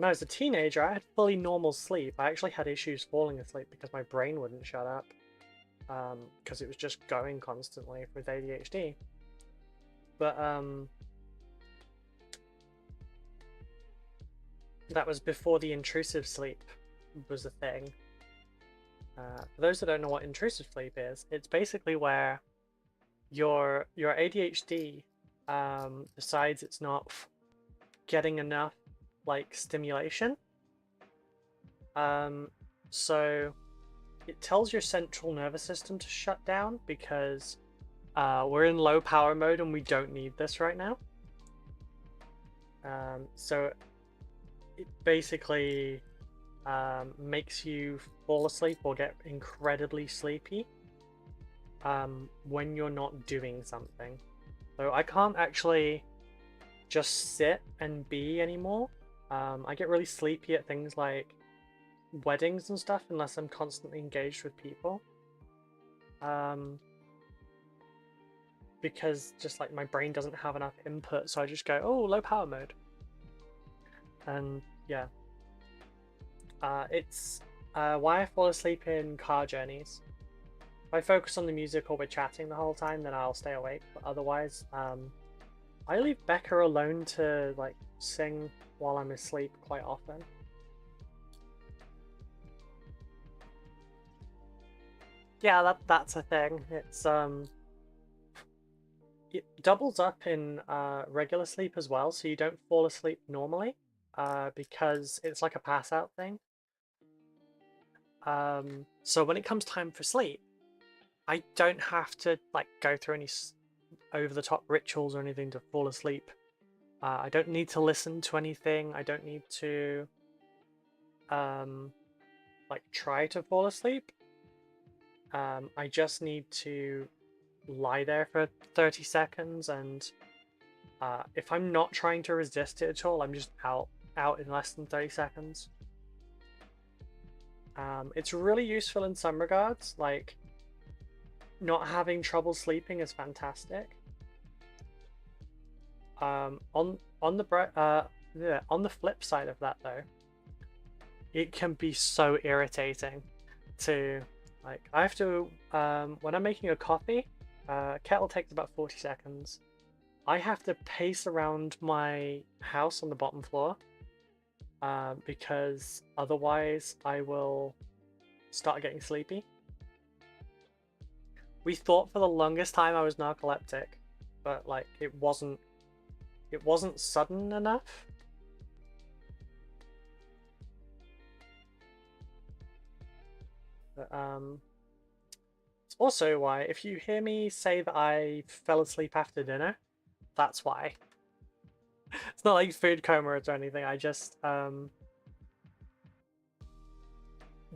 I was a teenager, I had fully normal sleep. I actually had issues falling asleep because my brain wouldn't shut up, because it was just going constantly with ADHD. But that was before the intrusive sleep was a thing. For those that don't know what intrusive sleep is, it's basically where your ADHD decides it's not getting enough like stimulation. So it tells your central nervous system to shut down because we're in low power mode and we don't need this right now. So it basically makes you fall asleep or get incredibly sleepy when you're not doing something. So I can't actually just sit and be anymore. I get really sleepy at things like weddings and stuff unless I'm constantly engaged with people. Because just like my brain doesn't have enough input, so I just go, oh, low power mode. And yeah, it's why I fall asleep in car journeys. If I focus on the music or we're chatting the whole time, then I'll stay awake. But otherwise, I leave Becca alone to like sing while I'm asleep quite often. Yeah, that's a thing. It's it doubles up in regular sleep as well, so you don't fall asleep normally, because it's like a pass out thing. So when it comes time for sleep, I don't have to like go through any over-the-top rituals or anything to fall asleep. I don't need to listen to anything. I don't need to like try to fall asleep. I just need to lie there for 30 seconds, and if I'm not trying to resist it at all, I'm just out in less than 30 seconds. It's really useful in some regards, like not having trouble sleeping is fantastic. On the flip side of that though, it can be so irritating to like I have to when I'm making a coffee, kettle takes about 40 seconds. I have to pace around my house on the bottom floor because otherwise I will start getting sleepy. We thought for the longest time I was narcoleptic, but like it wasn't sudden enough. But, it's also why if you hear me say that I fell asleep after dinner, that's why. It's not like food coma or anything. I just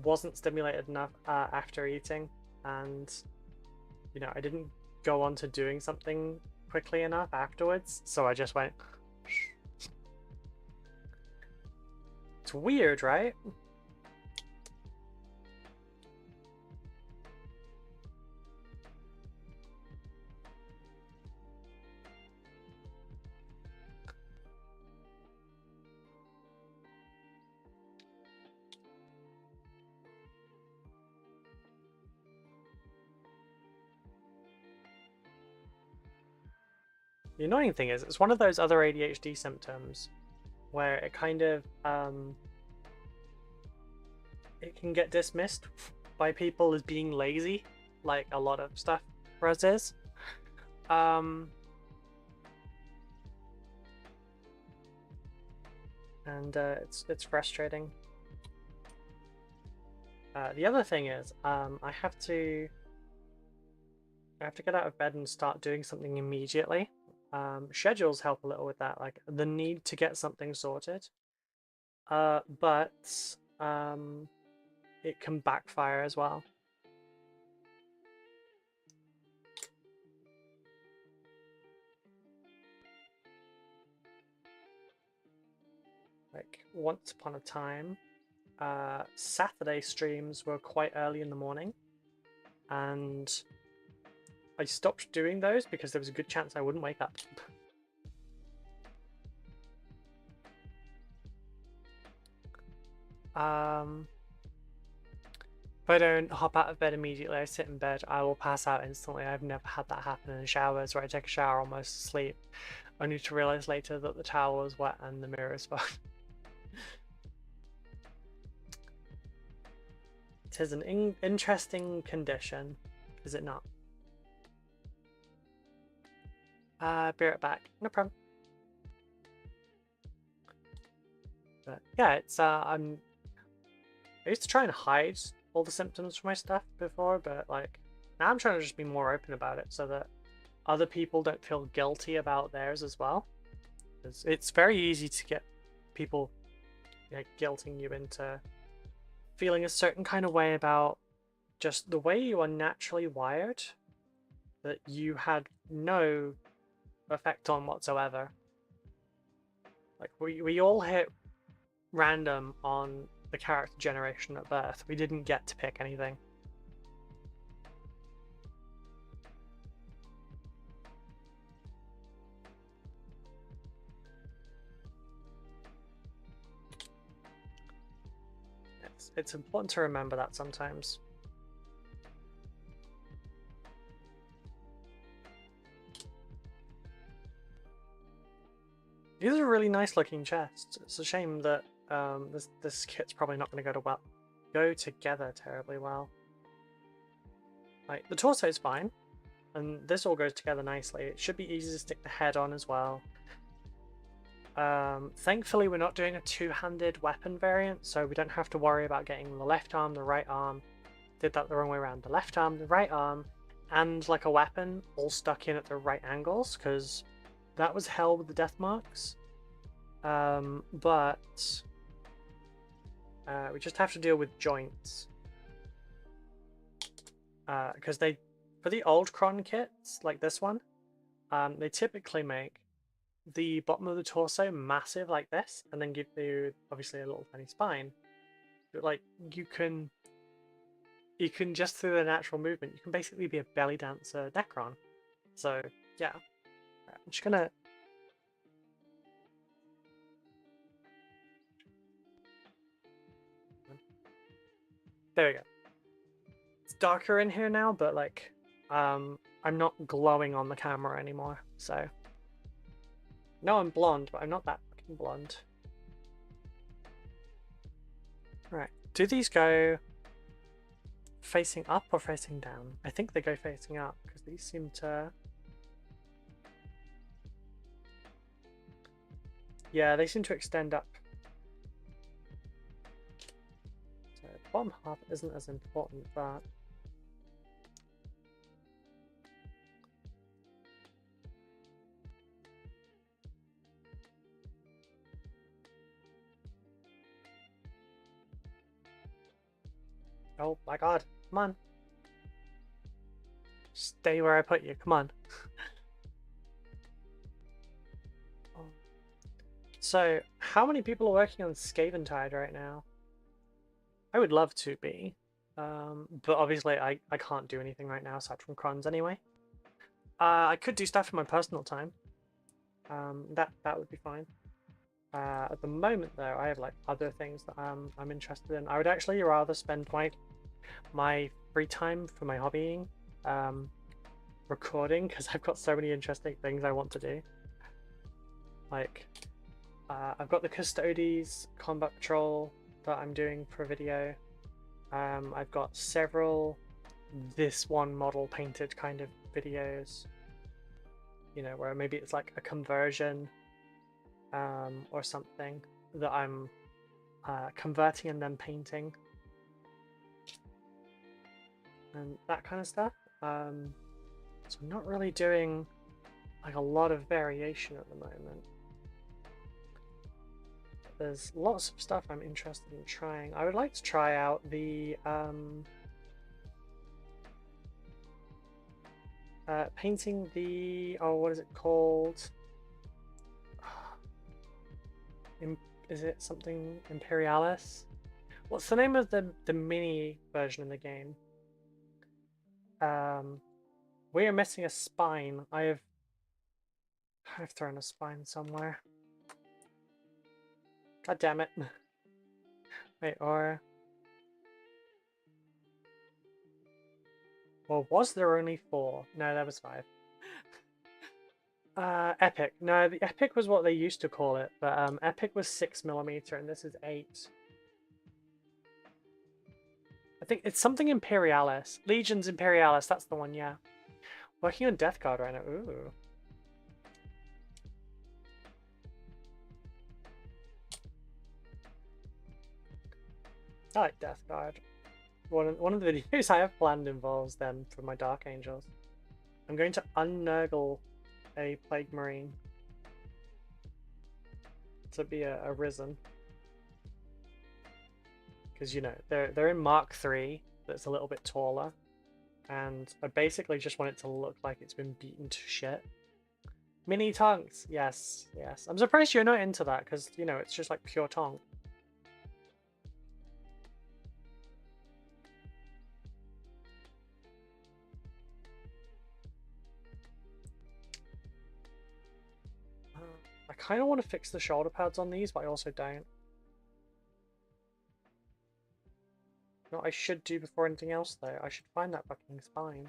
wasn't stimulated enough after eating, and you know I didn't go on to doing something quickly enough afterwards, so I just went. It's weird, right? The annoying thing is, it's one of those other ADHD symptoms where it kind of it can get dismissed by people as being lazy, like a lot of stuff for us is. And it's frustrating. The other thing is, I have to get out of bed and start doing something immediately. Schedules help a little with that, like the need to get something sorted. But it can backfire as well. Like once upon a time, Saturday streams were quite early in the morning, and I stopped doing those because there was a good chance I wouldn't wake up. If I don't hop out of bed immediately, I sit in bed, I will pass out instantly. I've never had that happen in showers where I take a shower almost asleep, only to realize later that the towel was wet and the mirror is fine. It is an interesting condition, is it not? Be right back. No problem. But yeah, it's I used to try and hide all the symptoms from my stuff before, but like now I'm trying to just be more open about it so that other people don't feel guilty about theirs as well. It's very easy to get people guilting you into feeling a certain kind of way about just the way you are naturally wired that you had no effect on whatsoever. Like we all hit random on the character generation at birth. We didn't get to pick anything. It's important to remember that sometimes. These are really nice looking chests. It's a shame that this kit's probably not going to go together terribly well. Like the torso is fine, and this all goes together nicely. It should be easy to stick the head on as well. Thankfully, we're not doing a two-handed weapon variant, so we don't have to worry about getting the left arm, the right arm. Did that the wrong way around. The left arm, the right arm, and like a weapon all stuck in at the right angles, because that was hell with the death marks. But we just have to deal with joints. Because for the old Cron kits, like this one, they typically make the bottom of the torso massive like this, and then give you obviously a little tiny spine. But like you can just through the natural movement, you can basically be a belly dancer Necron. So yeah, I'm just gonna. There we go. It's darker in here now, but like, I'm not glowing on the camera anymore, so. No, I'm blonde, but I'm not that fucking blonde. Right, do these go facing up or facing down? I think they go facing up, because these seem to... Yeah, they seem to extend up. So the bottom half isn't as important, but... Oh my god, come on. Stay where I put you, come on. So, how many people are working on Scaventide right now? I would love to be, but obviously I can't do anything right now aside from crons anyway. I could do stuff in my personal time. That would be fine. At the moment though, I have like other things that I'm interested in. I would actually rather spend my free time for my hobbying recording, because I've got so many interesting things I want to do. Like, I've got the Custodes Combat Patrol that I'm doing for a video. I've got several this one model painted kind of videos, you know, where maybe it's like a conversion or something that I'm converting and then painting and that kind of stuff. So I'm not really doing like a lot of variation at the moment. There's lots of stuff I'm interested in trying. I would like to try out the painting the, oh, what is it called? Is it something Imperialis? What's the name of the mini version in the game? We are missing a spine. I've thrown a spine somewhere. God damn it. Wait, or... Well, was there only 4? No, there was 5. Epic. No, the Epic was what they used to call it, but Epic was 6mm and this is 8. I think it's something Imperialis. Legions Imperialis, that's the one, yeah. Working on Death Guard right now. Ooh. I like Death Guard. One of the videos I have planned involves them for my Dark Angels. I'm going to unnurgle a Plague Marine to be a Risen. Because, you know, they're in Mark 3, that's a little bit taller. And I basically just want it to look like it's been beaten to shit. Mini tonks! Yes, yes. I'm surprised you're not into that, because, you know, it's just like pure tonk. I kind of want to fix the shoulder pads on these, but I also don't. What I should do before anything else, though, I should find that fucking spine.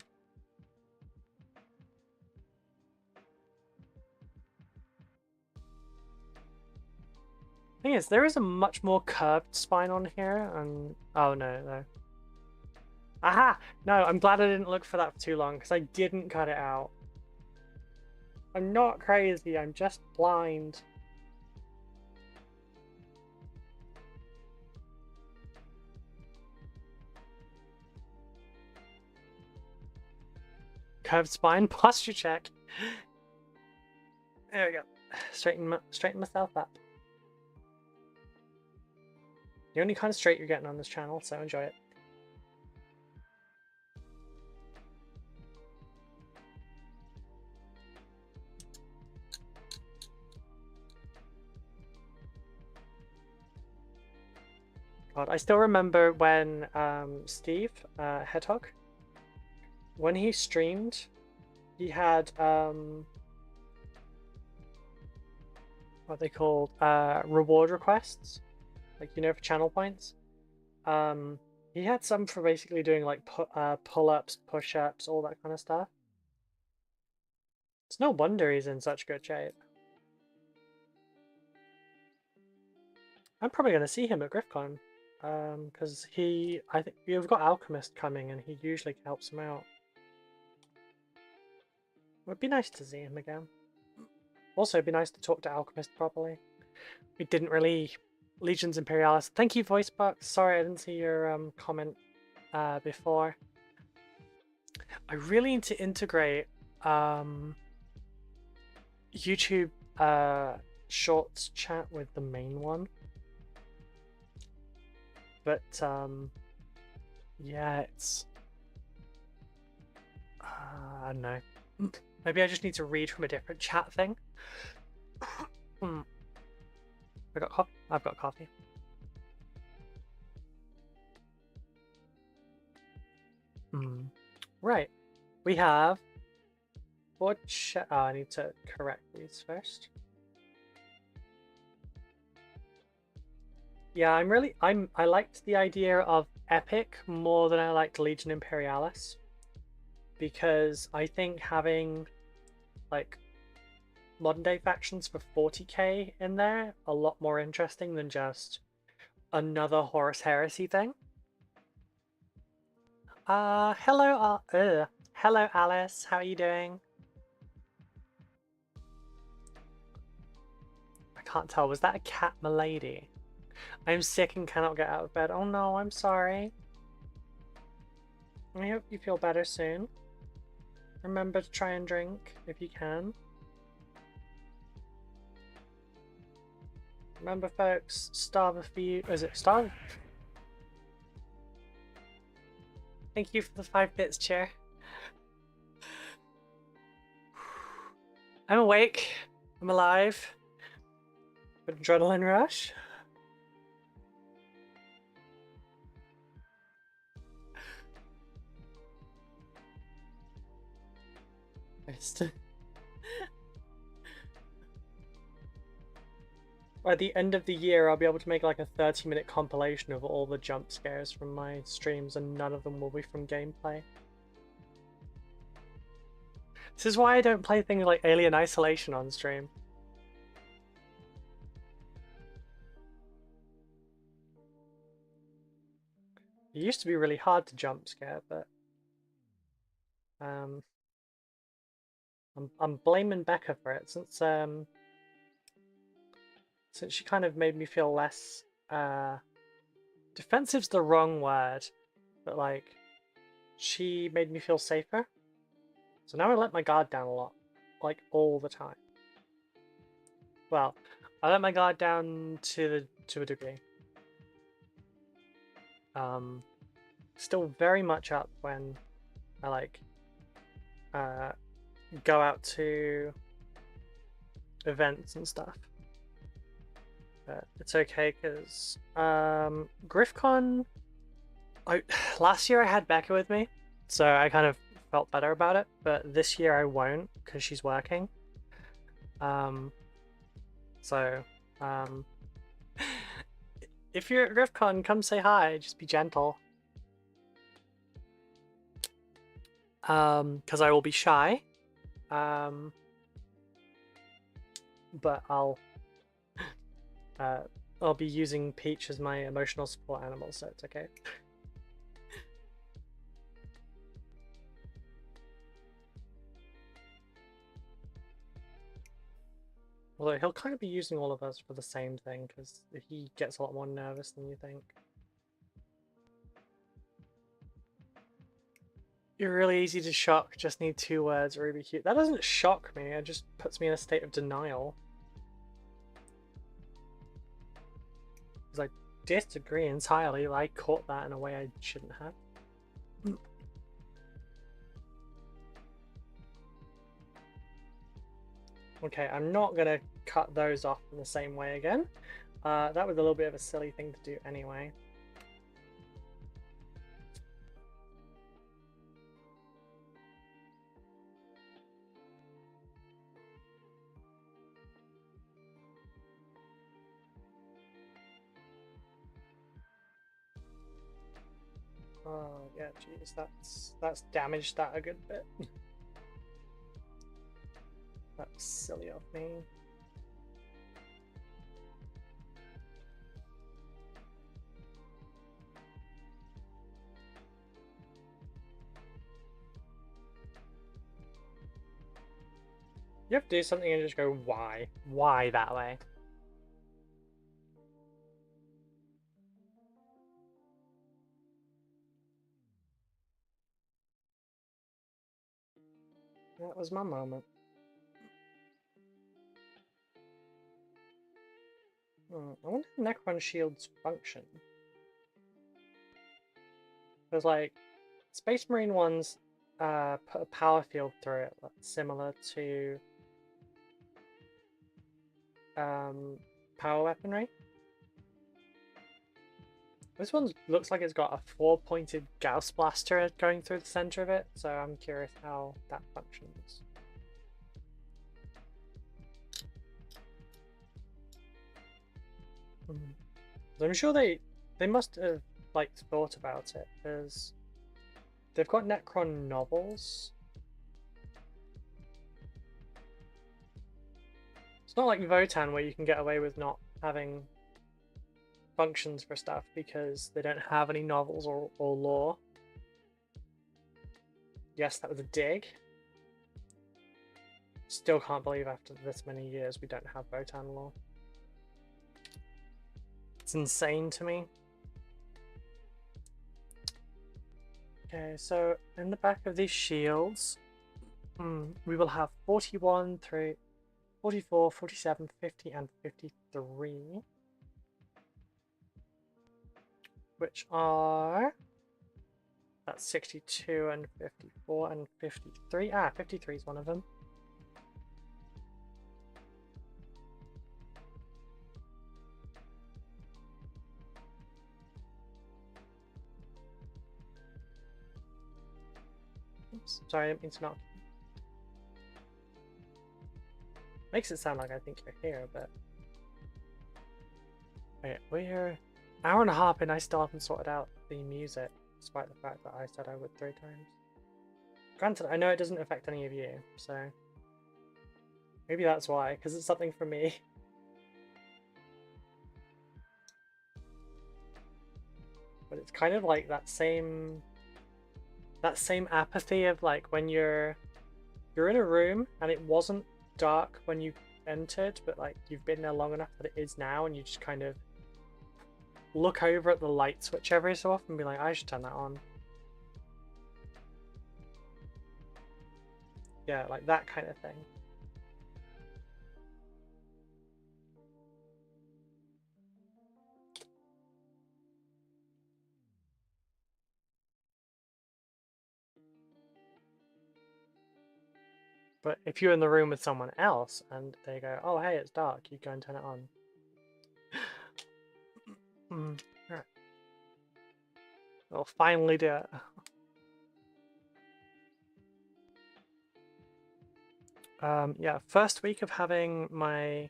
Thing is, there is a much more curved spine on here, and... Oh, no. Aha! No, I'm glad I didn't look for that for too long, because I didn't cut it out. I'm not crazy, I'm just blind. curved spine posture check. There we go. Straighten myself up. The only kind of straight you're getting on this channel, so enjoy it. God, I still remember when Steve Hedgehog, when he streamed, he had what they called reward requests, like, you know, for channel points. He had some for basically doing like pull-ups, push-ups, all that kind of stuff. It's no wonder he's in such good shape. I'm probably going to see him at GriffCon. Because I think we've got Alchemist coming and he usually helps him out. It would be nice to see him again. Also, it'd be nice to talk to Alchemist properly. We didn't really... Legions Imperialis. Thank you, Voicebox. Sorry, I didn't see your comment before. I really need to integrate YouTube Shorts chat with the main one. But, yeah, it's... I don't know. Maybe I just need to read from a different chat thing. I got coffee? I've got coffee. Right. We have... Oh, I need to correct these first. Yeah, I liked the idea of Epic more than I liked Legion Imperialis, because I think having like modern day factions for 40k in there a lot more interesting than just another Horus Heresy thing. Hello Alice, how are you doing? I can't tell, was that a cat milady? I'm sick and cannot get out of bed. Oh no, I'm sorry. I hope you feel better soon. Remember to try and drink if you can. Remember, folks, starve a few. Is it starve? Thank you for the 5 bits, chair. I'm awake. I'm alive. Adrenaline rush. At the end of the year, I'll be able to make like a 30-minute compilation of all the jump scares from my streams, and none of them will be from gameplay. This is why I don't play things like Alien Isolation on stream. It used to be really hard to jump scare, but I'm blaming Becca for it, since she kind of made me feel less defensive's the wrong word, but like she made me feel safer. So now I let my guard down a lot, like all the time. Well, I let my guard down to a degree. Still very much up when I like go out to events and stuff. But it's okay, because GriffCon, last year I had Becca with me, so I kind of felt better about it, but this year I won't because she's working. If you're at GriffCon, come say hi, just be gentle. Because I will be shy. But I'll be using Peach as my emotional support animal, so it's okay. Although he'll kind of be using all of us for the same thing, because he gets a lot more nervous than you think. You're really easy to shock, just need 2 words, Ruby cute. That doesn't shock me, it just puts me in a state of denial. Because I disagree entirely, I caught that in a way I shouldn't have. Okay, I'm not gonna cut those off in the same way again. That was a little bit of a silly thing to do anyway. Oh yeah, geez, that's damaged that a good bit. That's silly of me. You have to do something and just go, why? Why that way? That was my moment. I wonder if Necron shields function. Because, like, Space Marine ones put a power field through it, similar to power weaponry. This one looks like it's got a 4-pointed Gauss blaster going through the center of it, so I'm curious how that functions. I'm sure they must have like thought about it, because they've got Necron novels. It's not like Votan where you can get away with not having functions for stuff because they don't have any novels or lore. Yes, that was a dig. Still can't believe after this many years we don't have Votan lore. It's insane to me. Okay, so in the back of these shields, we will have 41 through 44, 47, 50, and 53. Which are... That's 62 and 54 and 53. 53 is one of them. Oops, sorry, I didn't mean to knock. Makes it sound like I think you're here, but... Okay, we're an hour and a half and I still haven't sorted out the music, despite the fact that I said I would 3 times. Granted, I know it doesn't affect any of you, so... Maybe that's why, because it's something for me. But it's kind of like that same apathy of like when you're in a room and it wasn't dark when you entered, but like you've been there long enough that it is now, and you just kind of look over at the light switch every so often and be like, I should turn that on. Yeah, like that kind of thing. But if you're in the room with someone else and they go, oh hey, it's dark, you go and turn it on. Alright. We'll finally do it. Yeah, first week of having my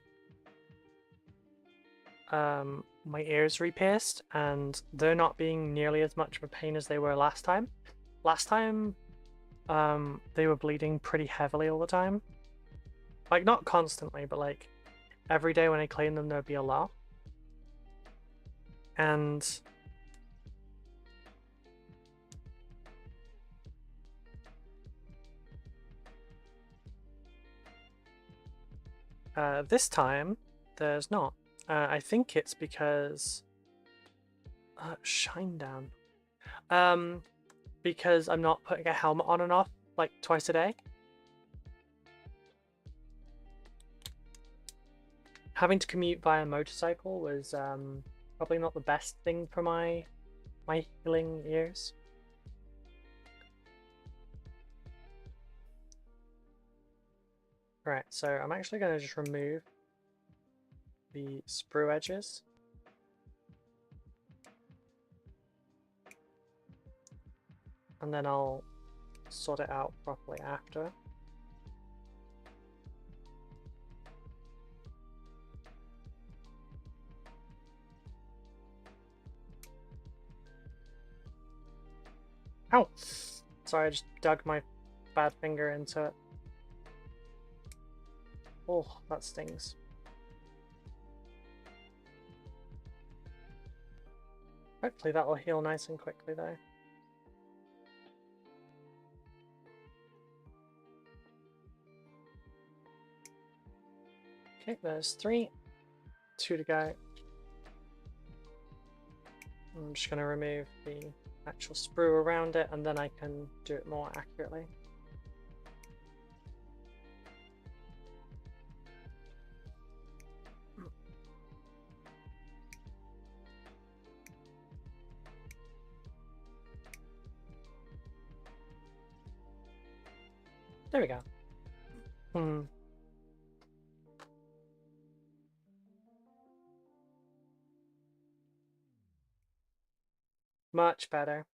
my ears re-pierced, and they're not being nearly as much of a pain as they were last time. Last time, they were bleeding pretty heavily all the time. Like, not constantly, but like every day when I cleaned them, there'd be a lot. And this time, there's not. I think it's because... Shine down. because I'm not putting a helmet on and off like twice a day. Having to commute via motorcycle was probably not the best thing for my healing ears. Right, so I'm actually going to just remove the sprue edges. And then I'll sort it out properly after. Ow! Sorry, I just dug my bad finger into it. Oh, that stings. Hopefully that will heal nice and quickly though. Okay, there's 3. 2 to go. I'm just going to remove the actual sprue around it and then I can do it more accurately. There we go. Much better.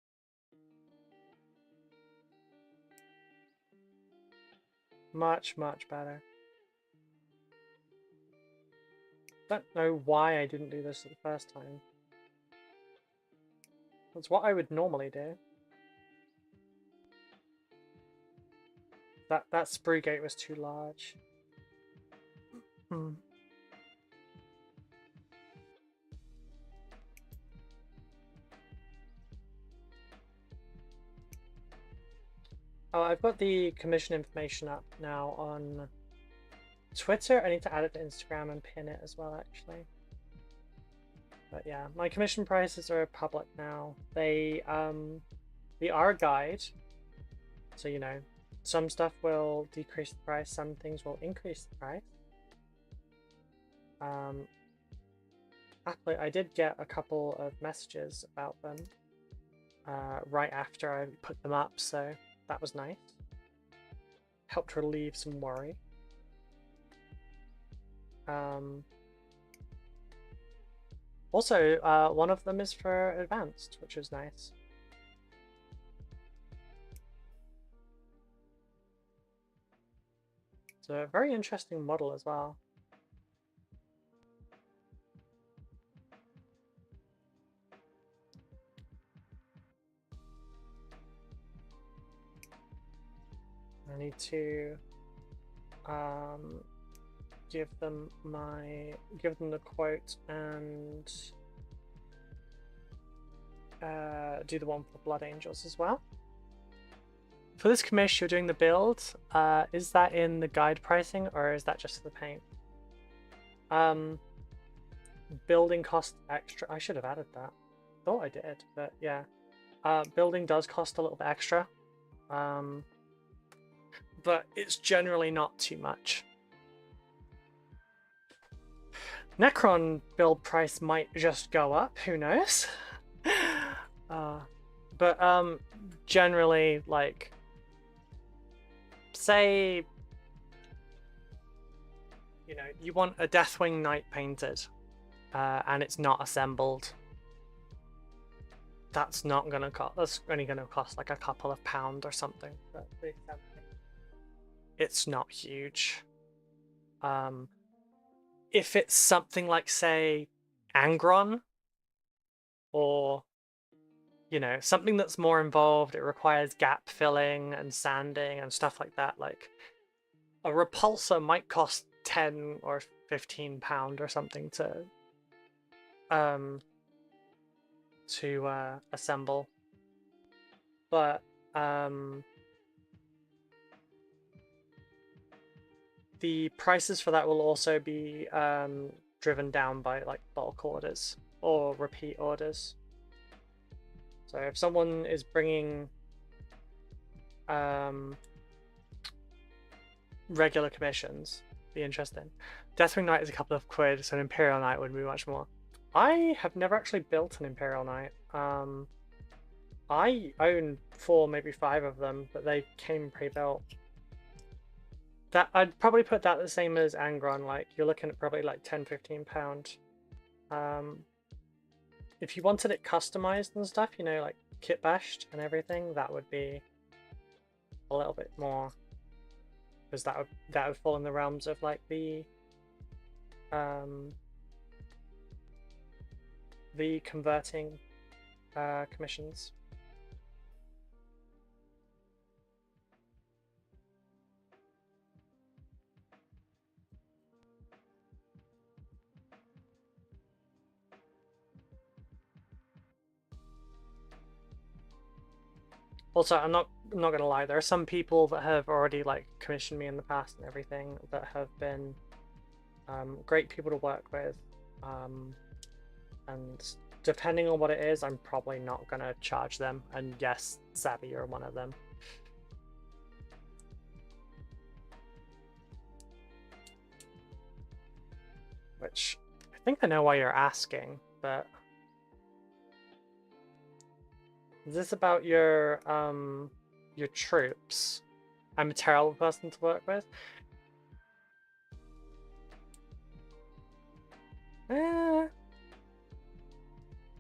Much better. Don't know why I didn't do this the first time. That's what I would normally do. That sprue gate was too large. Oh, I've got the commission information up now on Twitter. I need to add it to Instagram and pin it as well, actually. But yeah, my commission prices are public now. They are a guide, so you know, some stuff will decrease the price, some things will increase the price. Actually, I did get a couple of messages about them right after I put them up, so that was nice. Helped relieve some worry. Also, one of them is for advanced, which is nice. It's a very interesting model as well. I need to give them the quote and do the one for Blood Angels as well. For this commission, you're doing the build. Is that in the guide pricing or is that just for the paint? Building cost extra. I should have added that. Thought I did, but yeah. Building does cost a little bit extra. But it's generally not too much. Necron build price might just go up, who knows? But generally, like, say, you know, you want a Deathwing Knight painted, and it's not assembled. That's not gonna cost. That's only gonna cost like a couple of £1 or something. It's not huge. If it's something like, say, Angron, or, you know, something that's more involved, it requires gap filling and sanding and stuff like that, like a repulsor might cost £10 or £15 or something to assemble. But the prices for that will also be driven down by like bulk orders or repeat orders. So if someone is bringing regular commissions. Be interesting. Deathwing Knight is a couple of quid, so an Imperial Knight would be much more. I have never actually built an Imperial Knight. I own 4, maybe 5 of them, but they came pre-built. That I'd probably put that the same as Angron. Like you're looking at probably like £10–15. If you wanted it customized and stuff, you know, like kit bashed and everything, that would be a little bit more, because that would fall in the realms of like the converting commissions. Also, I'm not gonna lie, there are some people that have already like commissioned me in the past and everything that have been great people to work with, and depending on what it is, I'm probably not gonna charge them. And yes, Savvy, you're one of them. Which I think I know why you're asking, but is this about your troops? I'm a terrible person to work with.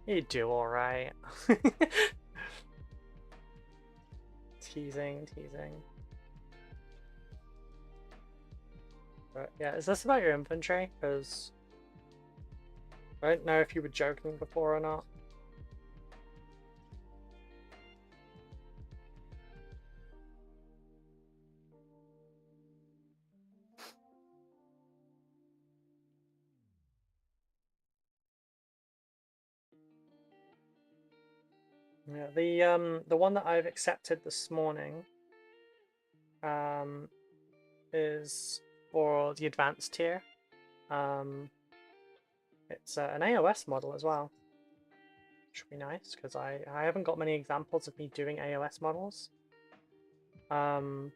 You do alright. Teasing. But yeah, is this about your infantry? Because I don't know if you were joking before or not. Yeah, the one that I've accepted this morning is for the advanced tier. It's an AOS model as well, which would be nice because I haven't got many examples of me doing AOS models. I'm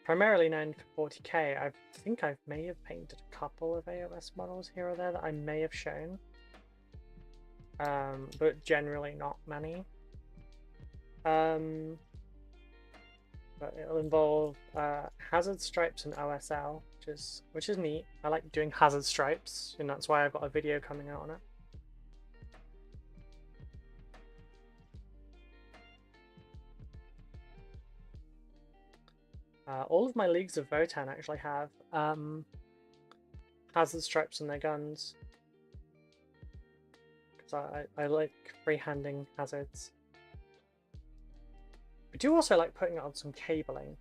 primarily known for 40k. I think I may have painted a couple of AOS models here or there that I may have shown, but generally not many. But it'll involve hazard stripes and OSL, which is neat. I like doing hazard stripes, and that's why I've got a video coming out on it. All of my leagues of Votan actually have hazard stripes on their guns, because I like freehanding hazards. I do also like putting it on some cabling.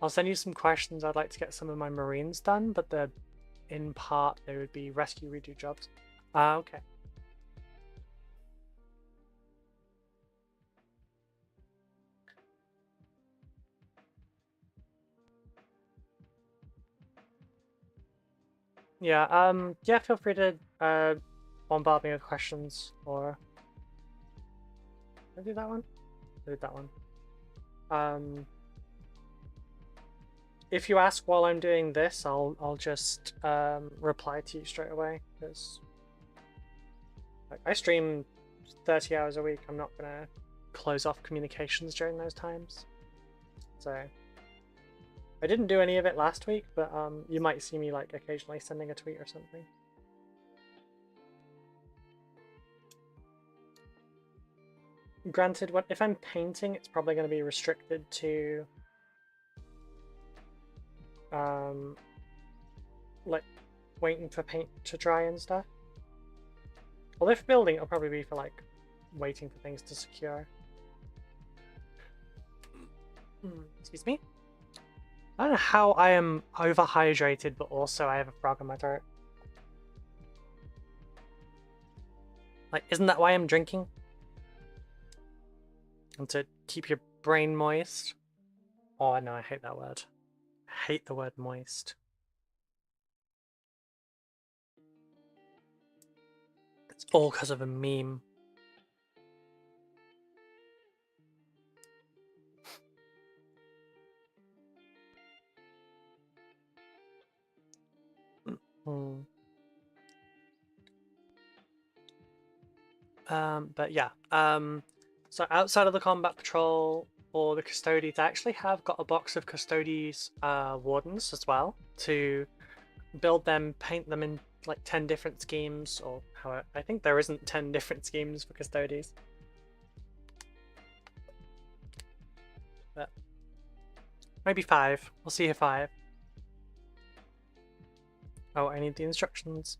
I'll send you some questions. I'd like to get some of my Marines done, but in part they would be rescue redo jobs. Okay. Yeah, feel free to bombard me with questions, or did I do that one? I did that one. If you ask while I'm doing this, I'll just reply to you straight away, because I stream 30 hours a week. I'm not gonna close off communications during those times. So I didn't do any of it last week, but you might see me like occasionally sending a tweet or something. Granted, if I'm painting, it's probably going to be restricted to like waiting for paint to dry and stuff. Although for building, it'll probably be for like waiting for things to secure. Excuse me. I don't know how I am overhydrated, but also I have a frog in my throat. Like, isn't that why I'm drinking? And to keep your brain moist? Oh no, I hate that word. I hate the word moist. It's all because of a meme. But yeah, so outside of the combat patrol or the custodies, I actually have got a box of custodies wardens as well to build them, paint them in like 10 different schemes, or how I think there isn't 10 different schemes for custodies. But maybe 5. We'll see if 5. Oh, I need the instructions.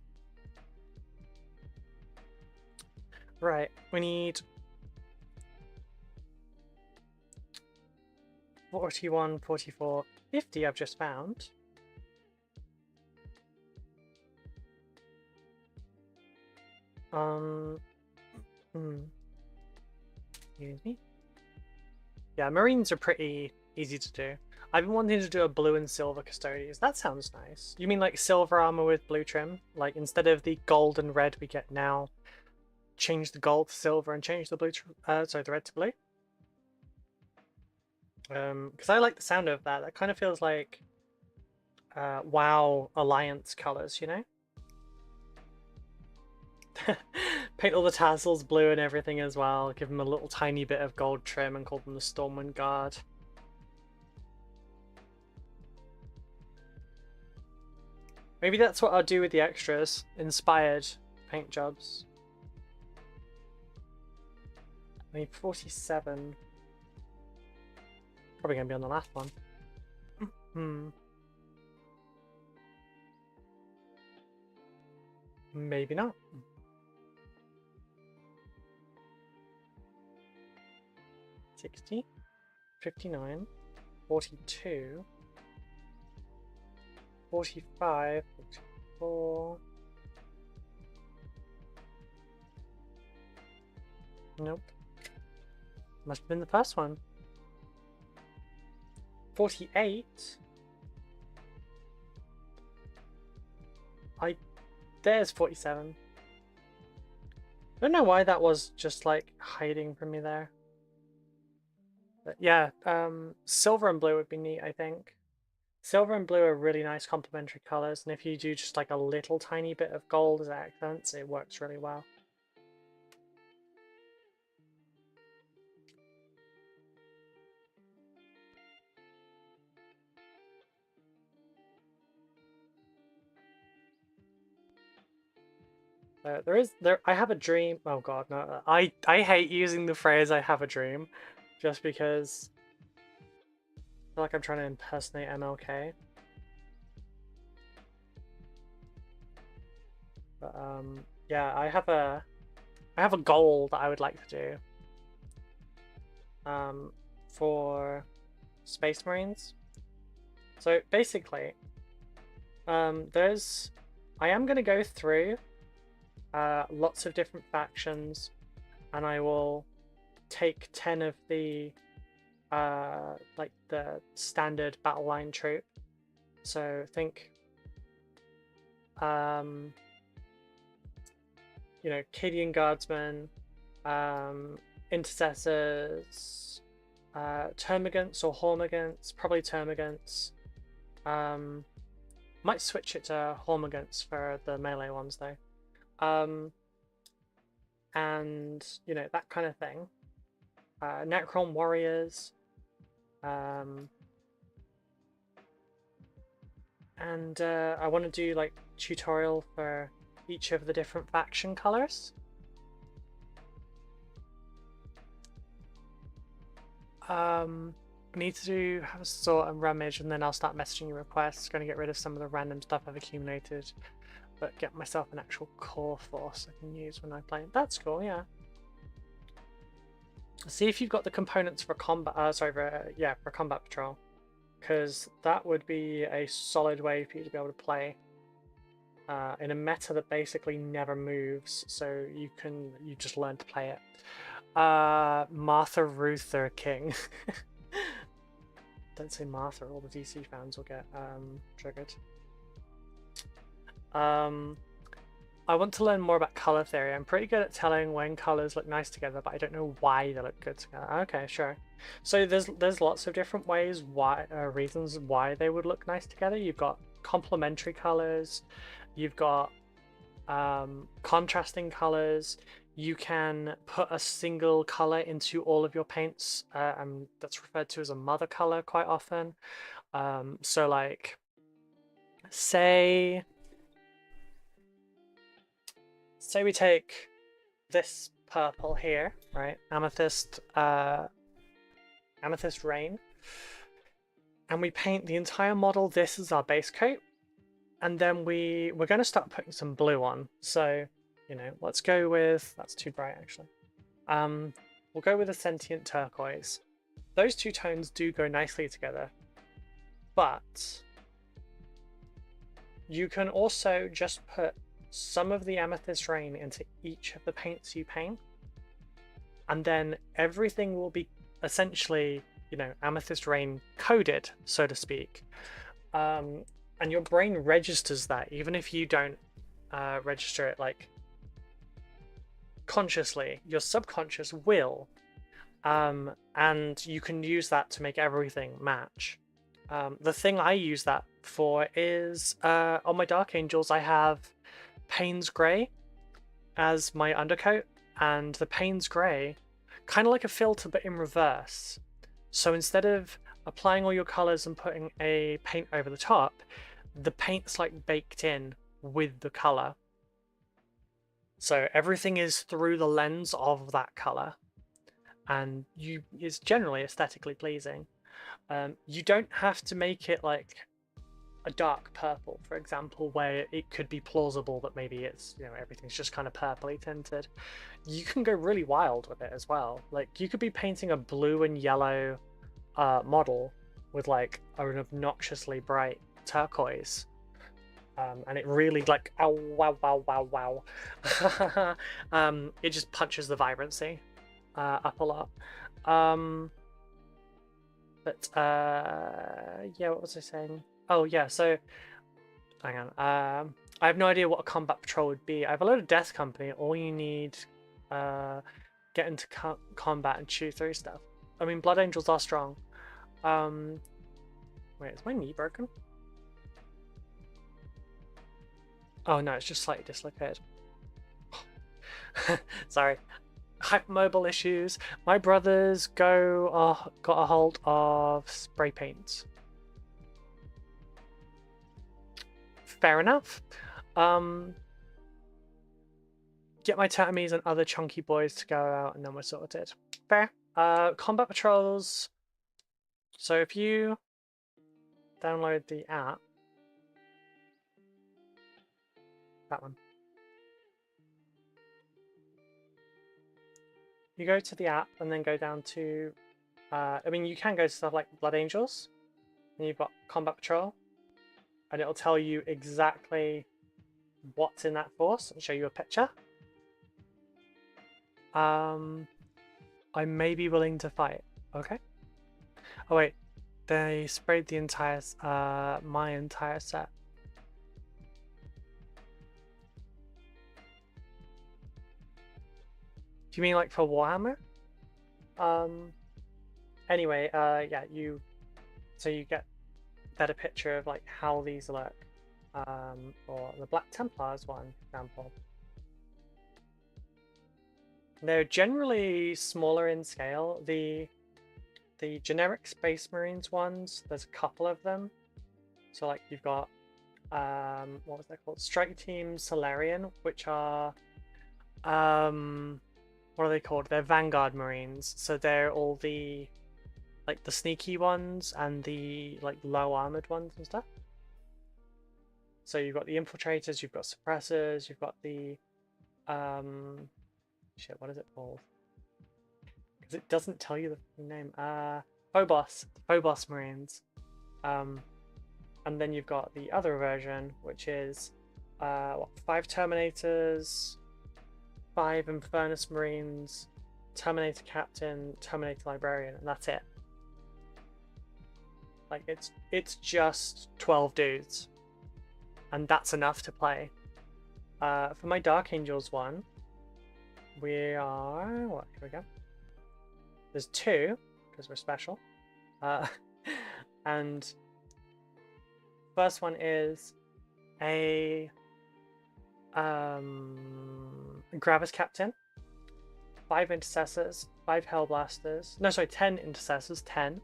Right, we need 41, 44, 50 I've just found. Excuse me. Yeah, Marines are pretty easy to do. I've been wanting to do a blue and silver custodians. That sounds nice. You mean like silver armor with blue trim? Like instead of the gold and red we get now, change the gold to silver and change the blue the red to blue? Because I like the sound of that. That kind of feels like WoW Alliance colors, you know? Paint all the tassels blue and everything as well. Give them a little tiny bit of gold trim and call them the Stormwind Guard. Maybe that's what I'll do with the extras. Inspired paint jobs. I need 47. Probably going to be on the last one. Maybe not. 60, 59, 42, 45, 44. Nope. Must have been the first one. 48. There's 47. I don't know why that was just like hiding from me there. But yeah, silver and blue would be neat, I think. Silver and blue are really nice complementary colors, and if you do just like a little tiny bit of gold as accents, it works really well. I have a dream. Oh god, no. I hate using the phrase "I have a dream," just because I feel like I'm trying to impersonate MLK. But yeah, I have a goal that I would like to do for Space Marines. So basically, I am going to go through lots of different factions, and I will take 10 of the like the standard battle line troop. So think you know, Cadian Guardsmen, Intercessors, Termagants or Hormagants, probably Termagants. Might switch it to Hormagants for the melee ones though. And you know, that kind of thing. Necron Warriors. And I want to do like tutorial for each of the different faction colors. I need to have a sort and rummage, and then I'll start messaging you requests. Going to get rid of some of the random stuff I've accumulated, but get myself an actual core force I can use when I play. That's cool, yeah. See if you've got the components for combat. For combat patrol, because that would be a solid way for you to be able to play in a meta that basically never moves. So you just learn to play it. Martha Ruther King. Don't say Martha, all the DC fans will get triggered. I want to learn more about color theory. I'm pretty good at telling when colors look nice together, but I don't know why they look good together. Okay, sure. So there's lots of different ways reasons why they would look nice together. You've got complementary colors, you've got contrasting colors, you can put a single color into all of your paints, and that's referred to as a mother color quite often. So like, say we take this purple here, right? Amethyst Rain, and we paint the entire model. This is our base coat, and then we're going to start putting some blue on. So, you know, let's go with, that's too bright actually. We'll go with a Sentient Turquoise. Those two tones do go nicely together, but you can also just put some of the Amethyst Rain into each of the paints you paint, and then everything will be essentially, you know, Amethyst Rain coded, so to speak. And your brain registers that, even if you don't register it like consciously, your subconscious will. And you can use that to make everything match. The thing I use that for is on my Dark Angels, I have Payne's Grey as my undercoat, and the Payne's Grey, kind of like a filter but in reverse. So instead of applying all your colors and putting a paint over the top, the paint's like baked in with the color. So everything is through the lens of that color, and it's generally aesthetically pleasing. You don't have to make it like a dark purple, for example, where it could be plausible that maybe it's, you know, everything's just kind of purpley tinted. You can go really wild with it as well. Like, you could be painting a blue and yellow model with like an obnoxiously bright turquoise, and it really like, ow, wow, wow, wow, wow. It just punches the vibrancy up a lot. But yeah, what was I saying? Oh yeah, so hang on. I have no idea what a combat patrol would be. I have a load of Death Company. All you need, get into combat and chew through stuff. I mean, Blood Angels are strong. Wait, is my knee broken? Oh no, it's just slightly dislocated. Sorry. Hypermobile issues. My brothers got a hold of spray paints. Fair enough. Get my Tatamies and other chunky boys to go out, and then we're sorted. Fair. Combat patrols. So if you download the app, that one. You go to the app and then go down to, I mean, you can go to stuff like Blood Angels, and you've got Combat Patrol, and it'll tell you exactly what's in that force and show you a picture. I may be willing to fight. Okay. Oh wait, they sprayed the entire, my entire set. Do you mean like for Warhammer? Anyway, yeah, so you get better picture of like how these look. Or the Black Templars one, for example. They're generally smaller in scale. The generic Space Marines ones, there's a couple of them. So like you've got what was that called? Strike Team Solarian, which are what are they called? They're Vanguard Marines. So they're all the like the sneaky ones and the like low armored ones and stuff. So you've got the infiltrators, you've got suppressors, you've got the shit, what is it called? Because it doesn't tell you the name. Phobos Marines. And then you've got the other version, which is 5 Terminators, 5 Infernus Marines, Terminator Captain, Terminator Librarian, and that's it. Like it's just 12 dudes, and that's enough to play. For my Dark Angels one, we are what? Here we go. There's 2 because we're special, and first one is a Gravis Captain, 5 intercessors, 5 hellblasters. No, sorry, 10 intercessors, 10.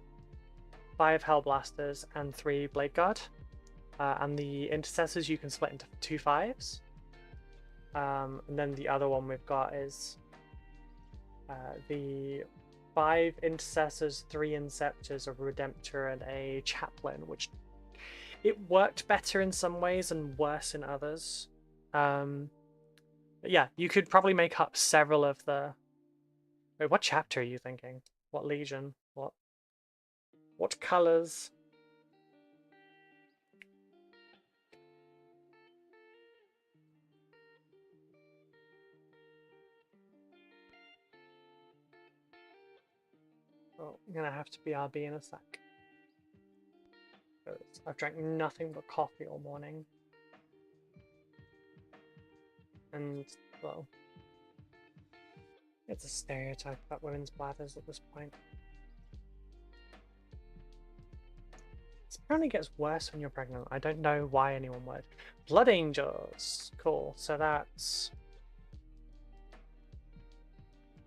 5 hellblasters and 3 blade guard. And the intercessors you can split into 2 5s. And then the other one we've got is the 5 intercessors, 3 inceptors, a redemptor, and a chaplain, which it worked better in some ways and worse in others. But yeah, you could probably make up several of the... Wait, what chapter are you thinking? What legion? What colors? Oh, I'm gonna have to BRB in a sec. I've drank nothing but coffee all morning. And, well, it's a stereotype about women's bladders at this point. This apparently gets worse when you're pregnant. I don't know why anyone would. Blood Angels. Cool. So that's...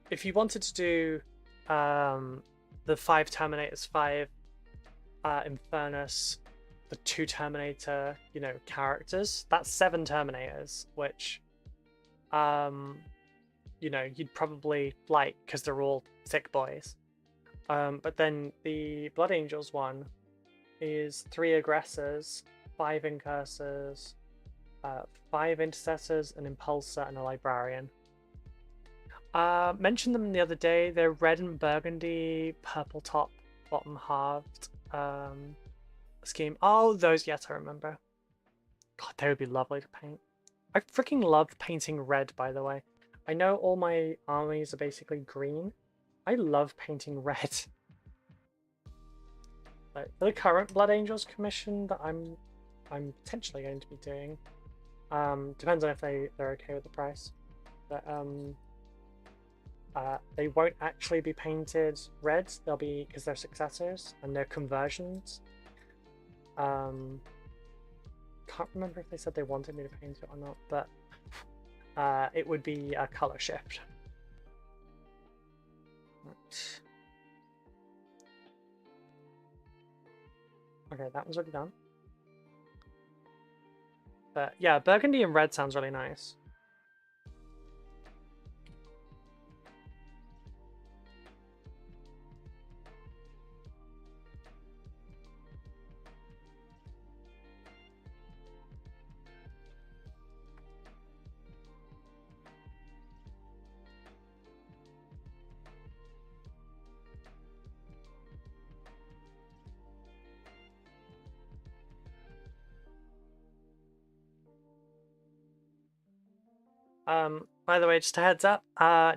If you wanted to do the 5 Terminators, 5 Infernus, the 2 Terminator, you know, characters, that's 7 Terminators, which, you know, you'd probably like because they're all thick boys. But then the Blood Angels one is 3 Aggressors, 5 Incursors, 5 Intercessors, an Impulsor, and a Librarian. Mentioned them the other day. They're red and burgundy, purple top, bottom halved scheme. Oh, those, yes, I remember. God, they would be lovely to paint. I freaking love painting red, by the way. I know all my armies are basically green. I love painting red. Like, for the current Blood Angels commission that I'm potentially going to be doing, depends on if they're okay with the price. But they won't actually be painted red. They'll be, because they're successors and they're conversions. Can't remember if they said they wanted me to paint it or not, but it would be a color shift. Right. Okay, that one's already done. But yeah, burgundy and red sounds really nice. By the way, just a heads up,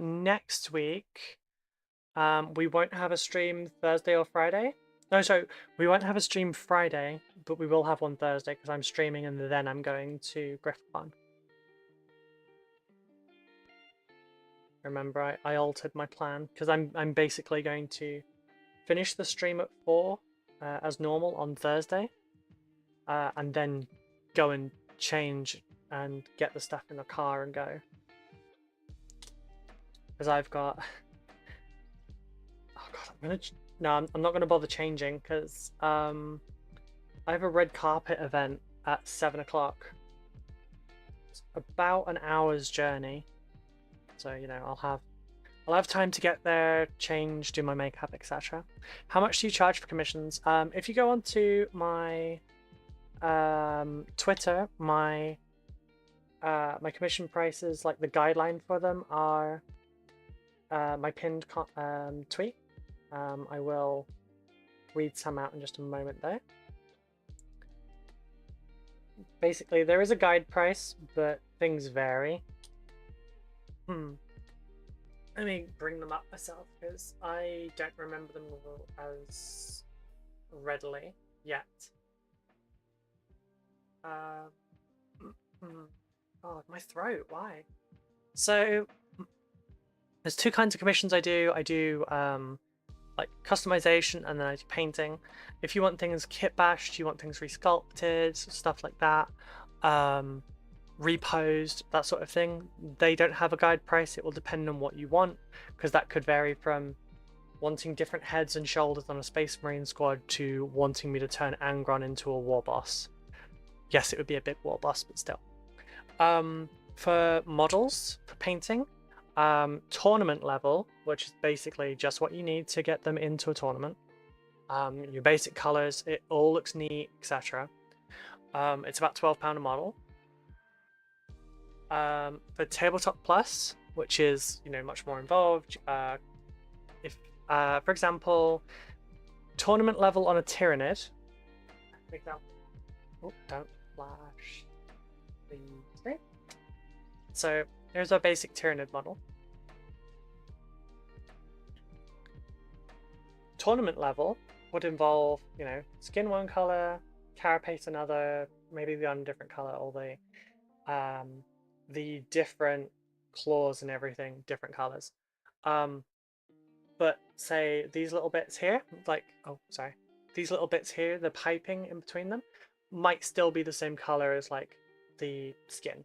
next week, we won't have a stream Thursday or Friday. No, sorry, we won't have a stream Friday, but we will have one Thursday because I'm streaming and then I'm going to GriffCon. Remember, I altered my plan because I'm basically going to finish the stream at 4 as normal on Thursday, and then go and change and get the stuff in the car and go. Because I've got... Oh god, I'm not gonna bother changing because I have a red carpet event at 7 o'clock. It's about an hour's journey, so you know I'll have time to get there, change, do my makeup, etc. How much do you charge for commissions? If you go onto my Twitter, my commission prices, like the guideline for them, are my pinned tweet. I will read some out in just a moment though. Basically, there is a guide price, but things vary. Let me bring them up myself because I don't remember them as readily yet. Oh, my throat, why? So there's 2 kinds of commissions I do. I do like customization and then I do painting. If you want things kit bashed, you want things resculpted, stuff like that, reposed, that sort of thing. They don't have a guide price. It will depend on what you want, because that could vary from wanting different heads and shoulders on a Space Marine squad to wanting me to turn Angron into a war boss. Yes, it would be a big war boss, but still. For models, for painting, tournament level, which is basically just what you need to get them into a tournament. Your basic colors, it all looks neat, etc. It's about £12 a model. For Tabletop Plus, which is much more involved, if for example, tournament level on a Tyrannid, for example, oh, don't flash the screen. So here's our basic Tyrannid model. Tournament level would involve, skin one color, carapace another, maybe the on different color, all the different claws and everything, different colors. But say these little bits here, these little bits here, the piping in between them, might still be the same color as like the skin.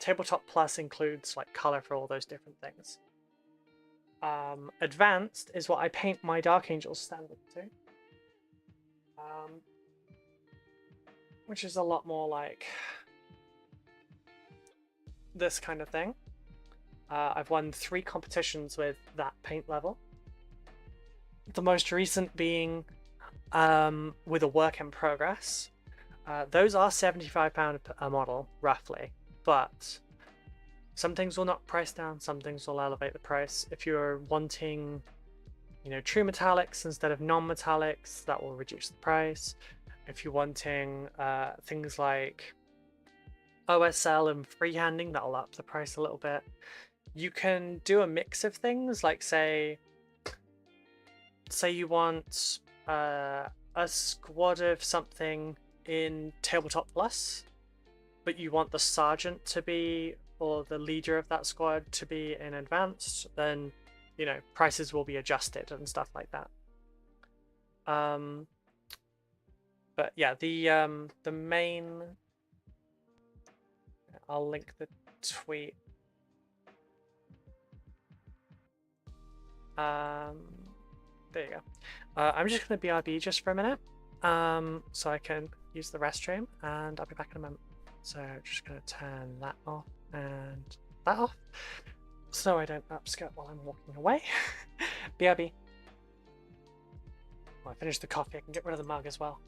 Tabletop Plus includes like color for all those different things. Advanced is what I paint my Dark Angels standard to, which is a lot more like this kind of thing. I've won 3 competitions with that paint level. The most recent being with a work in progress. Those are £75 a model, roughly, but some things will knock price down, some things will elevate the price. If you're wanting, true metallics instead of non-metallics, that will reduce the price. If you're wanting things like OSL and freehanding, that'll up the price a little bit. You can do a mix of things, like say you want a squad of something in Tabletop Plus, but you want the sergeant to be, or the leader of that squad to be in Advanced, then prices will be adjusted and stuff like that. But yeah, the main, I'll link the tweet. There you go. I'm just going to BRB just for a minute, so I can use the restroom, and I'll be back in a moment. So just going to turn that off and that off, so I don't upskirt while I'm walking away. BRB. Well, I finished the coffee, I can get rid of the mug as well.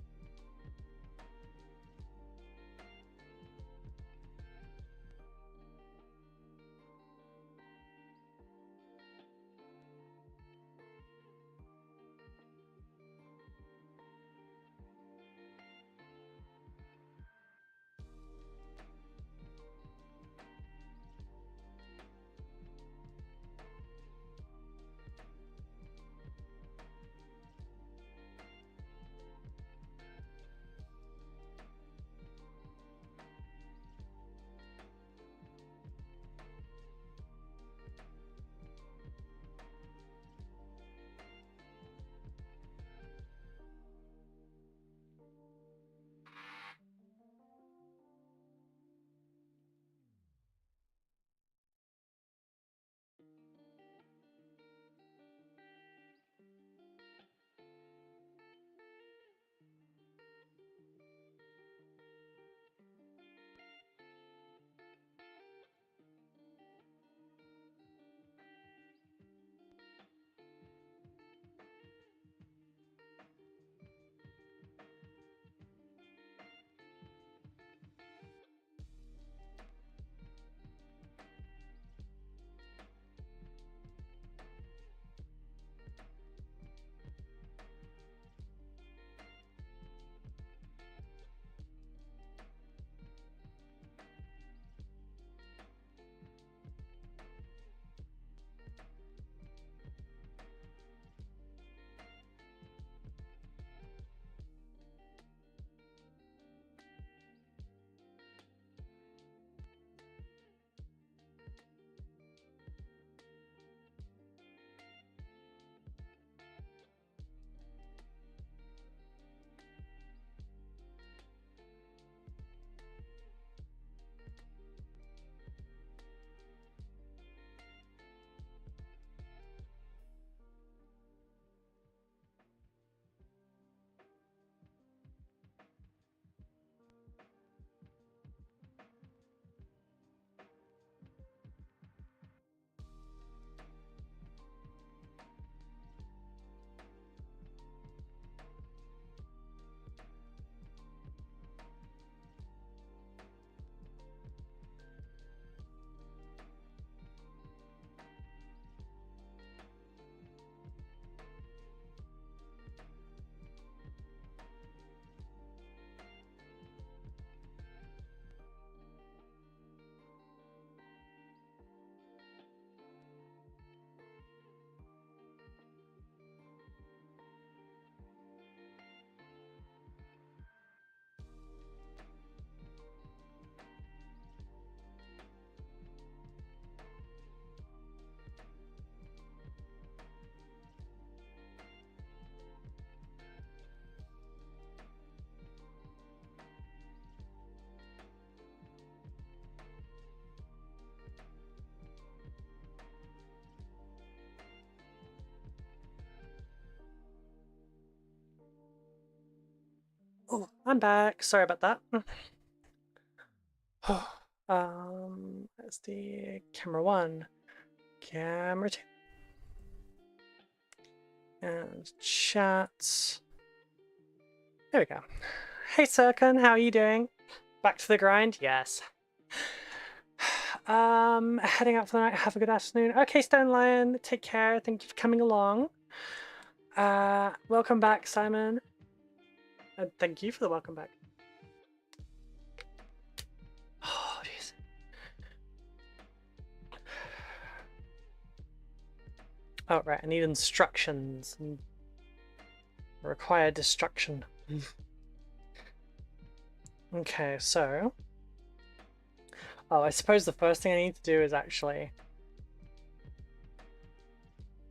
I'm back. Sorry about that. That's the camera 1, camera 2, and chat. There we go. Hey Sirkin, how are you doing? Back to the grind? Yes. Heading out for the night. Have a good afternoon. Okay, Stone Lion, take care. Thank you for coming along. Welcome back, Simon. And thank you for the welcome back. Oh, jeez. Oh, right, I need instructions. Require destruction. Okay, so... Oh, I suppose the first thing I need to do is actually...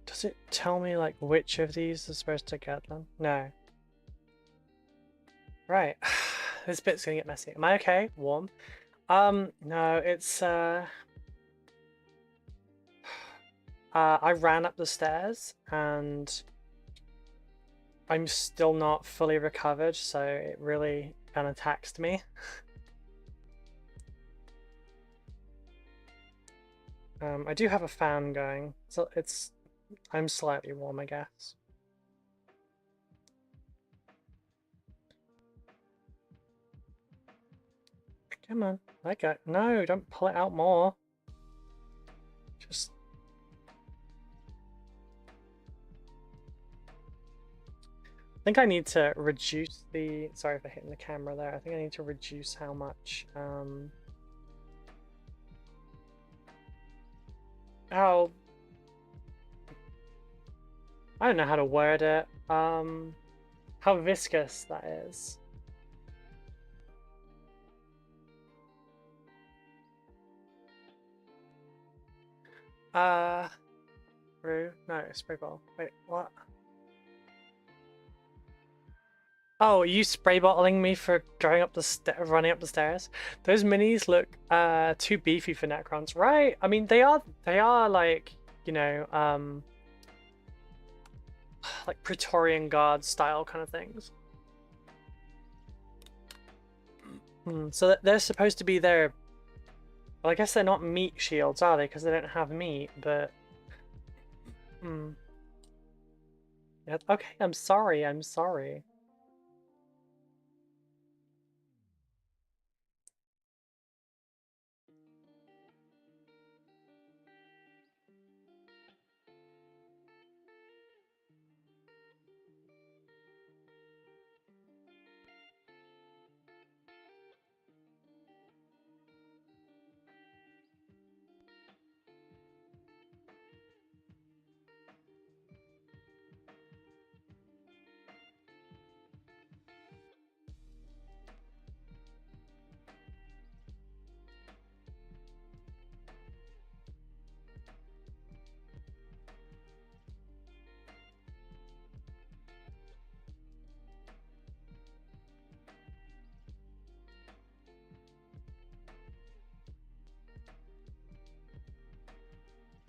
Does it tell me, like, which of these is supposed to get them? No. Right. This bit's gonna get messy. Am I okay? Warm? No, it's, I ran up the stairs, and I'm still not fully recovered, so it really kind of taxed me. I do have a fan going, so I'm slightly warm, I guess. Come on, let go. No, don't pull it out more. Just... I think I need to reduce the... Sorry for hitting the camera there. I think I need to reduce how much... How... I don't know how to word it. How viscous that is. Rue? No, spray bottle. Wait, what? Oh, are you spray bottling me for running up the stairs? Those minis look too beefy for Necrons, right? I mean, they are like, you know, like Praetorian Guard style kind of things. So they're supposed to be there. Well, I guess they're not meat shields, are they? Because they don't have meat, but... Yeah, okay, I'm sorry, I'm sorry.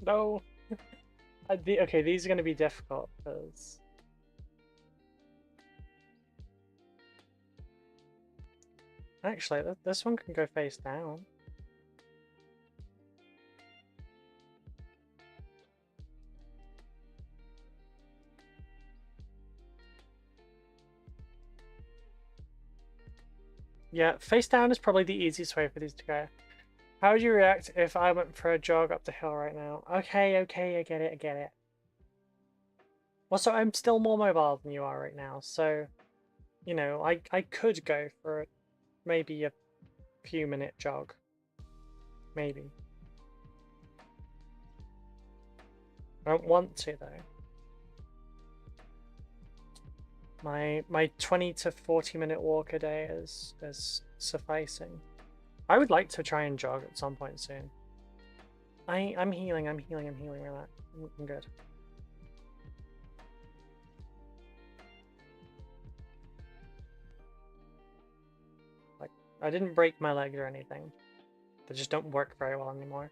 No. Okay, these are going to be difficult because... Actually, this one can go face down. Yeah, face down is probably the easiest way for these to go. How would you react if I went for a jog up the hill right now? Okay, okay, I get it, I get it. Also, I'm still more mobile than you are right now, so, you know, I could go for maybe a few minute jog. Maybe. I don't want to, though. My 20 to 40 minute walk a day is sufficing. I would like to try and jog at some point soon. I'm healing, I'm relax. I'm good. Like, I didn't break my legs or anything. They just don't work very well anymore.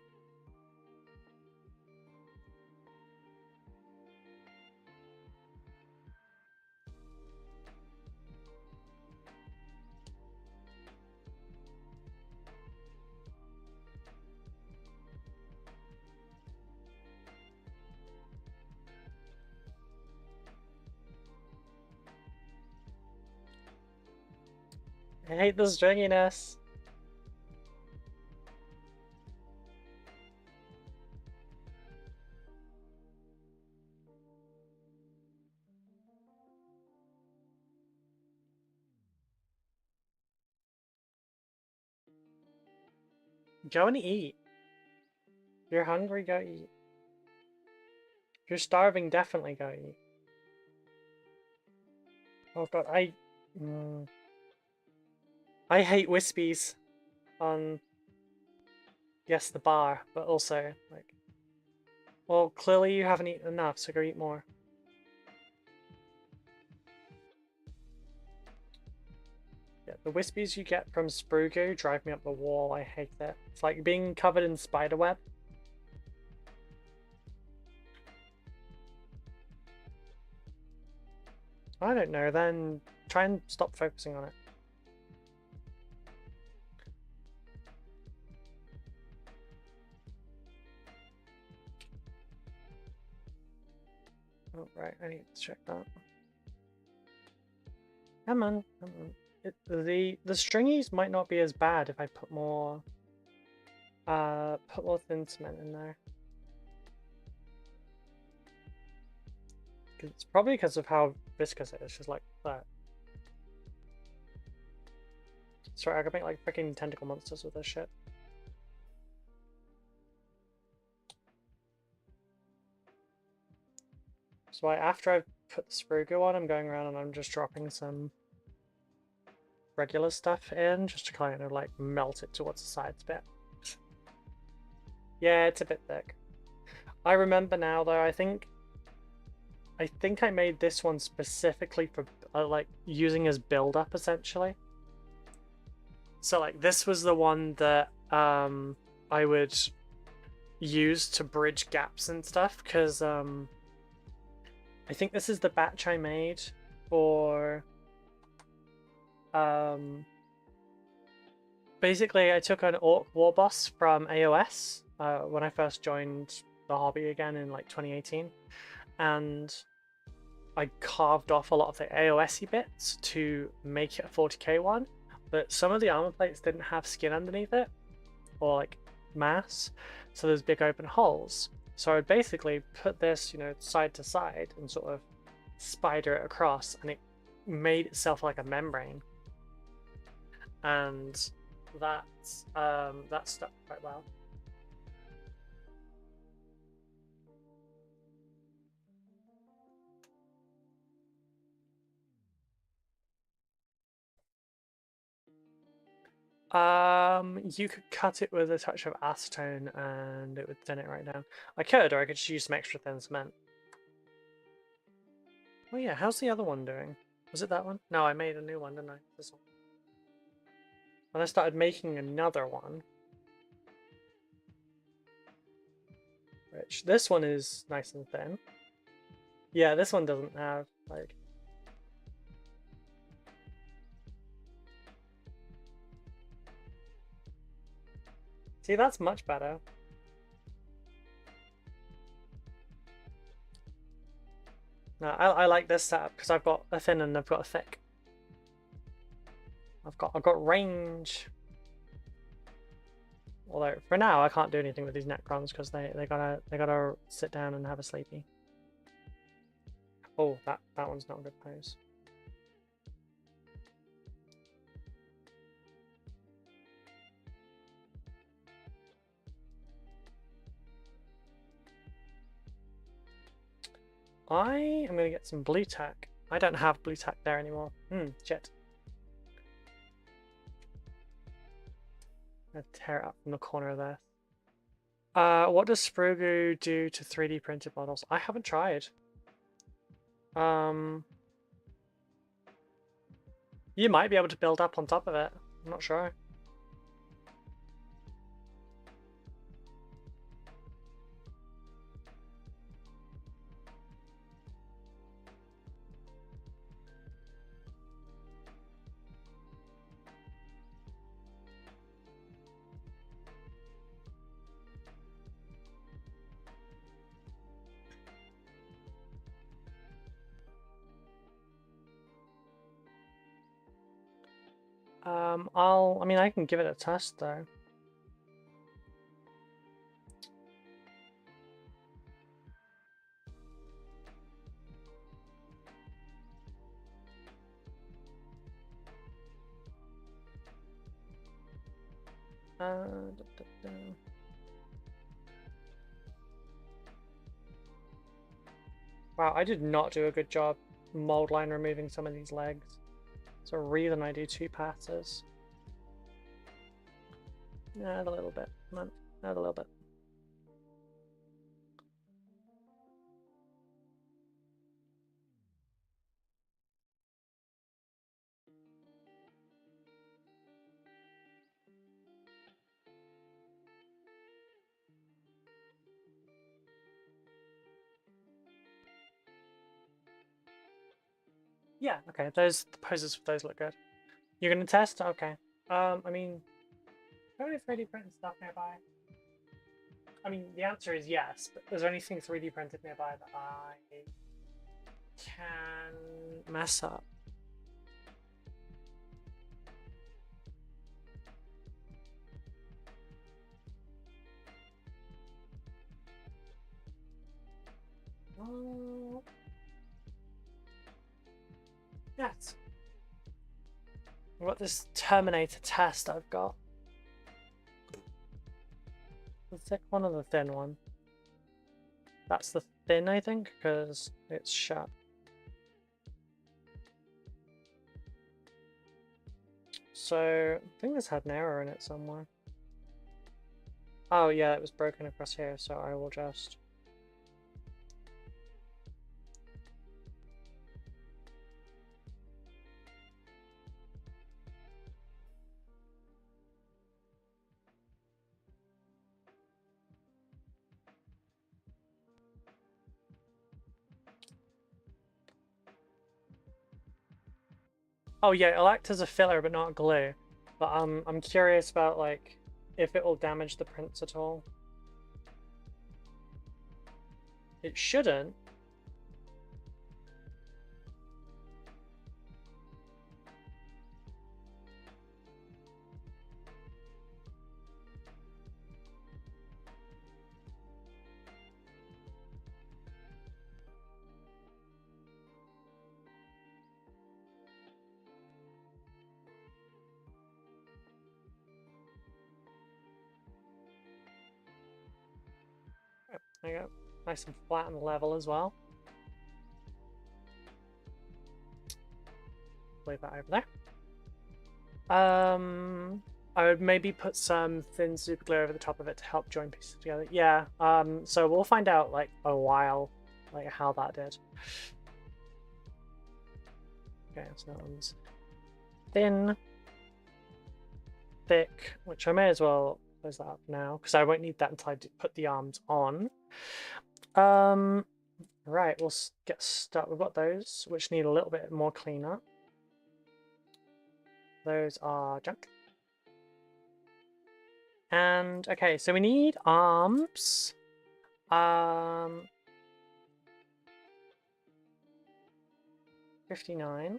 I hate the stringiness. Go and eat. If you're hungry, go eat. If you're starving, definitely go eat. Oh god, I hate wispies on, yes, the bar, but also, like, well, clearly you haven't eaten enough, so go eat more. Yeah, the wispies you get from Sprugo drive me up the wall. I hate it. It's like being covered in spiderweb. I don't know, then try and stop focusing on it. Oh, right, I need to check that. Come on, come on. The stringies might not be as bad if I put more thin cement in there. It's probably because of how viscous it is, just like that. Sorry, I could make like freaking tentacle monsters with this shit. So after I've put the Sprugo on, I'm going around and I'm just dropping some regular stuff in, just to kind of like melt it towards the sides a bit. Yeah, it's a bit thick. I remember now though, I think I made this one specifically for like using as build up essentially. So like this was the one that I would use to bridge gaps and stuff, because I think this is the batch I made for basically I took an Orc War Boss from AOS when I first joined the hobby again in like 2018, and I carved off a lot of the AOS-y bits to make it a 40k one, but some of the armor plates didn't have skin underneath it, or like mass, so there's big open holes. So I would basically put this, you know, side to side and sort of spider it across, and it made itself like a membrane, and that stuck quite well. You could cut it with a touch of acetone and it would thin it right down. I could, or I could just use some extra thin cement. Oh yeah, how's the other one doing? Was it that one? No, I made a new one, didn't I? This one. And I started making another one. Which, this one is nice and thin. Yeah, this one doesn't have, like... See, that's much better. No, I like this setup because I've got a thin and I've got a thick. I've got range. Although for now I can't do anything with these Necrons because they gotta sit down and have a sleepy. Oh, that one's not a good pose. I am gonna get some blue tack. I don't have blue tack there anymore. Shit. I'm gonna tear it up from the corner there. What does Sprugo do to 3D printed models? I haven't tried. You might be able to build up on top of it. I'm not sure. I mean, I can give it a test though. Wow, I did not do a good job mold line removing some of these legs. There's a reason I do 2 passes. Add a little bit, come on, add a little bit. Yeah, okay, the poses for those look good. You're gonna test? Okay. I mean, do I 3D print stuff nearby? I mean, the answer is yes, but is there anything 3D printed nearby that I can mess up? Yes. I've got this Terminator test I've got. The thick one or the thin one? That's the thin, I think, because it's shut. So, I think this had an error in it somewhere. Oh yeah, it was broken across here, so I will just... Oh yeah, it'll act as a filler but not glue. But I'm curious about like if it will damage the prints at all. It shouldn't. There you go. Nice and flat and level as well. Leave that over there. I would maybe put some thin super glue over the top of it to help join pieces together. Yeah. So we'll find out like a while, like how that did. Okay, so that one's thin, thick, which I may as well close that up now because I won't need that until I put the arms on. Right, we'll get started. We've got those which need a little bit more cleanup. Those are junk. And okay, so we need arms. 59.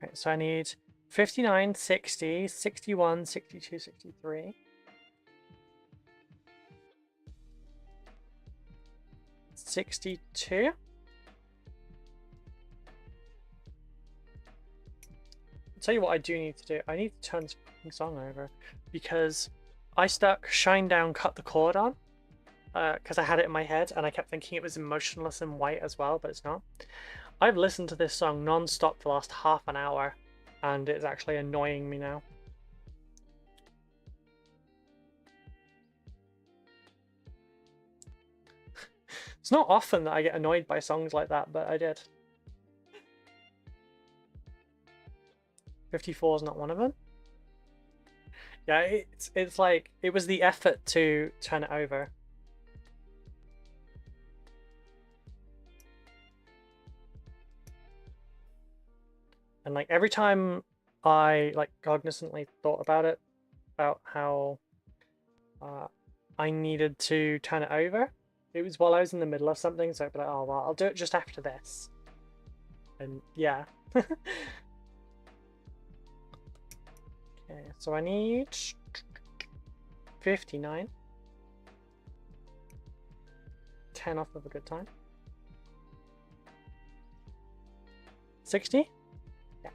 Okay, so I need 59, 60, 61, 62, 63. 62. I'll tell you what I do need to do. I need to turn this fucking song over because I stuck Shine Down, Cut the Cord on because I had it in my head and I kept thinking it was emotionless and white as well, but it's not. I've listened to this song non-stop for the last half an hour and it's actually annoying me now. It's not often that I get annoyed by songs like that, but I did. 54 is not one of them. Yeah, it's like, it was the effort to turn it over. And like every time I like cognizantly thought about it, about how I needed to turn it over, it was while I was in the middle of something, so I'd be like, oh well, I'll do it just after this. And yeah. Okay, so I need 59. 10 off of a good time. 60? Yeah.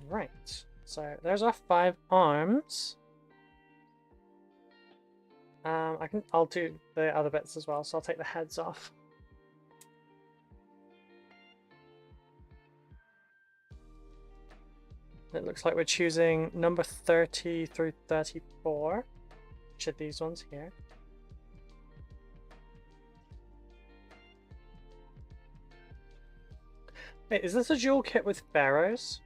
Right. So there's our 5 arms. I'll do the other bits as well, so I'll take the heads off. It looks like we're choosing number 30 through 34, which are these ones here. Wait, is this a dual kit with pharaohs?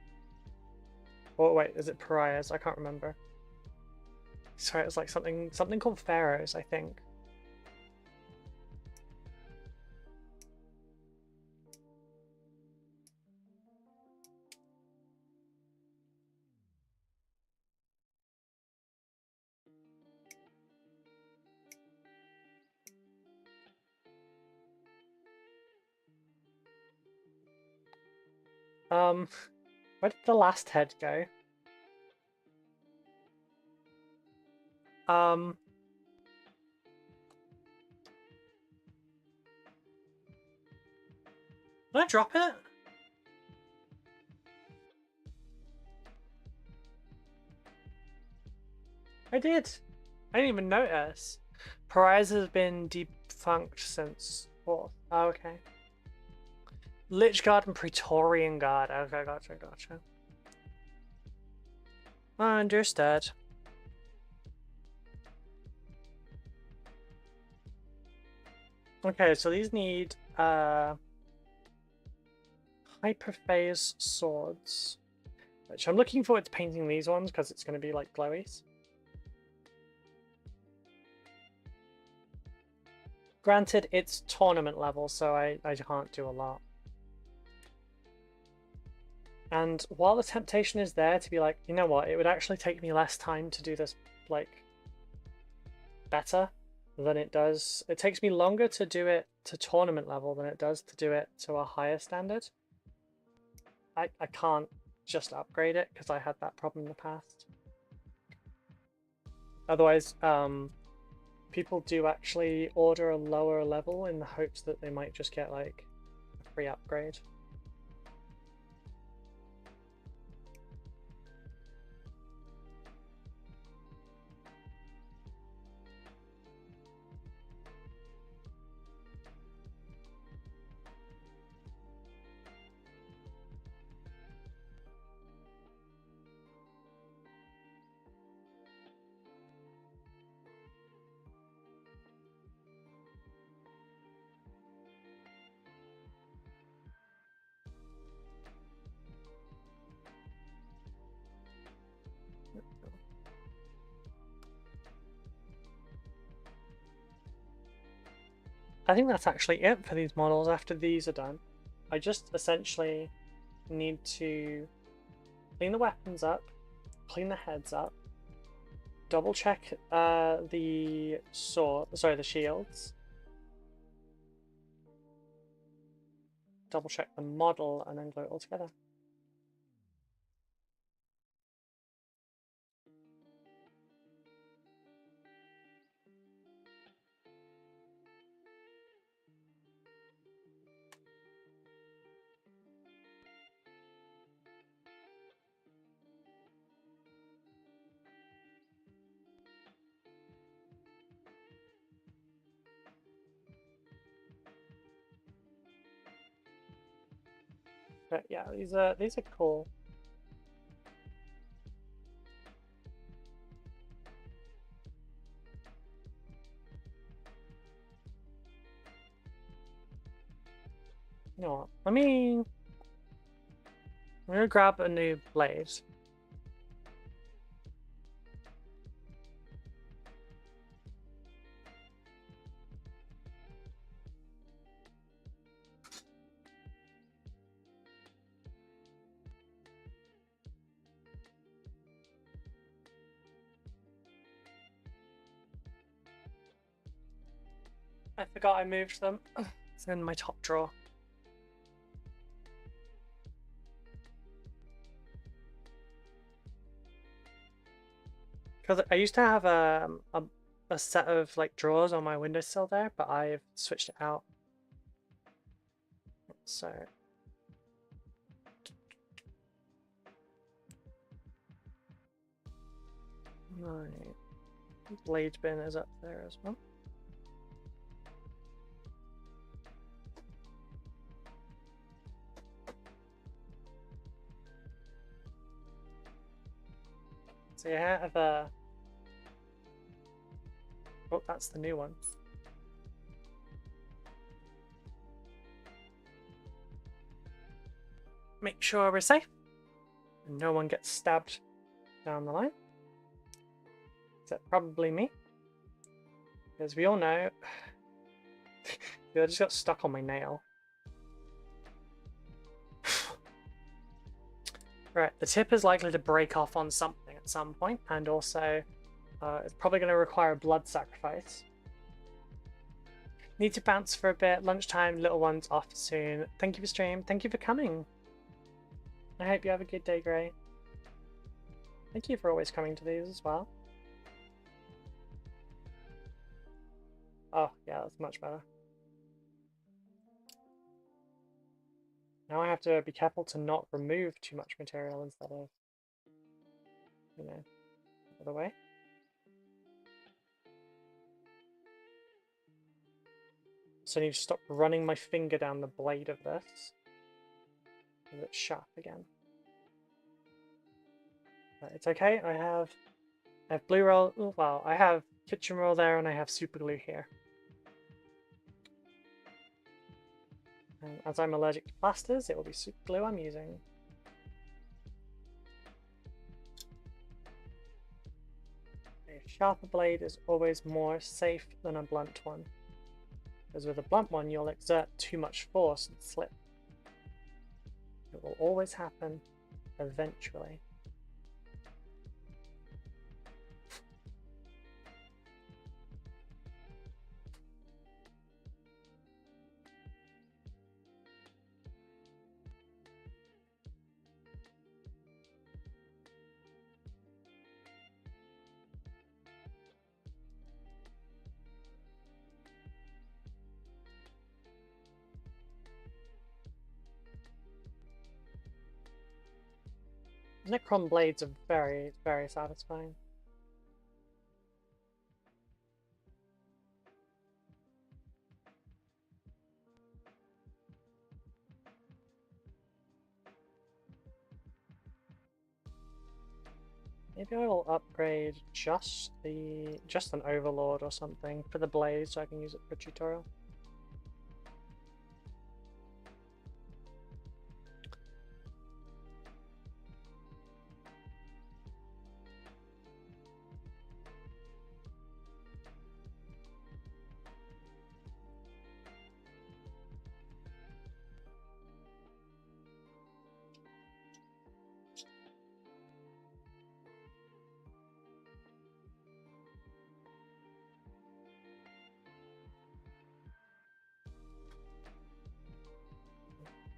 Or wait, is it pariahs? I can't remember. Sorry, it's like something called pharaohs, I think. Where did the last head go? Did I drop it? I did. I didn't even notice. Pariahs has been defunct since 4th. Oh, okay. Lich Guard and Praetorian Guard. Okay, gotcha. Understood. Okay, so these need hyperphase swords, which I'm looking forward to painting these ones because it's going to be like glowies. Granted, it's tournament level, so I can't do a lot. And while the temptation is there to be like, you know what, it would actually take me less time to do this, like, better than it does. It takes me longer to do it to tournament level than it does to do it to a higher standard. I can't just upgrade it because I had that problem in the past. Otherwise, people do actually order a lower level in the hopes that they might just get like a free upgrade. I think that's actually it for these models after these are done. I just essentially need to clean the weapons up, clean the heads up, double check the shields, double check the model, and then glue it all together. But yeah, these are cool. You know what? I'm gonna grab a new blade. I forgot I moved them. It's in my top drawer. Because I used to have a set of like drawers on my windowsill there, but I've switched it out. So my blade bin is up there as well. So you have a... Oh, that's the new one. Make sure we're safe and no one gets stabbed down the line. Except probably me. Because we all know... I just got stuck on my nail. Right, the tip is likely to break off on something at some point, and also it's probably going to require a blood sacrifice. Need to bounce for a bit. Lunchtime, little one's off soon. Thank you for stream. Thank you for coming. I hope you have a good day, Gray. Thank you for always coming to these as well. Oh, yeah, that's much better. Now I have to be careful to not remove too much material instead of, you know, the other way. So I need to stop running my finger down the blade of this. Give it sharp again. But it's okay, I have blue roll, oh, well, I have kitchen roll there and I have super glue here. And as I'm allergic to plasters, it will be super glue I'm using. A sharper blade is always more safe than a blunt one. Because with a blunt one, you'll exert too much force and slip. It will always happen eventually. Necron blades are very, very satisfying. Maybe I will upgrade just an overlord or something for the blade so I can use it for a tutorial.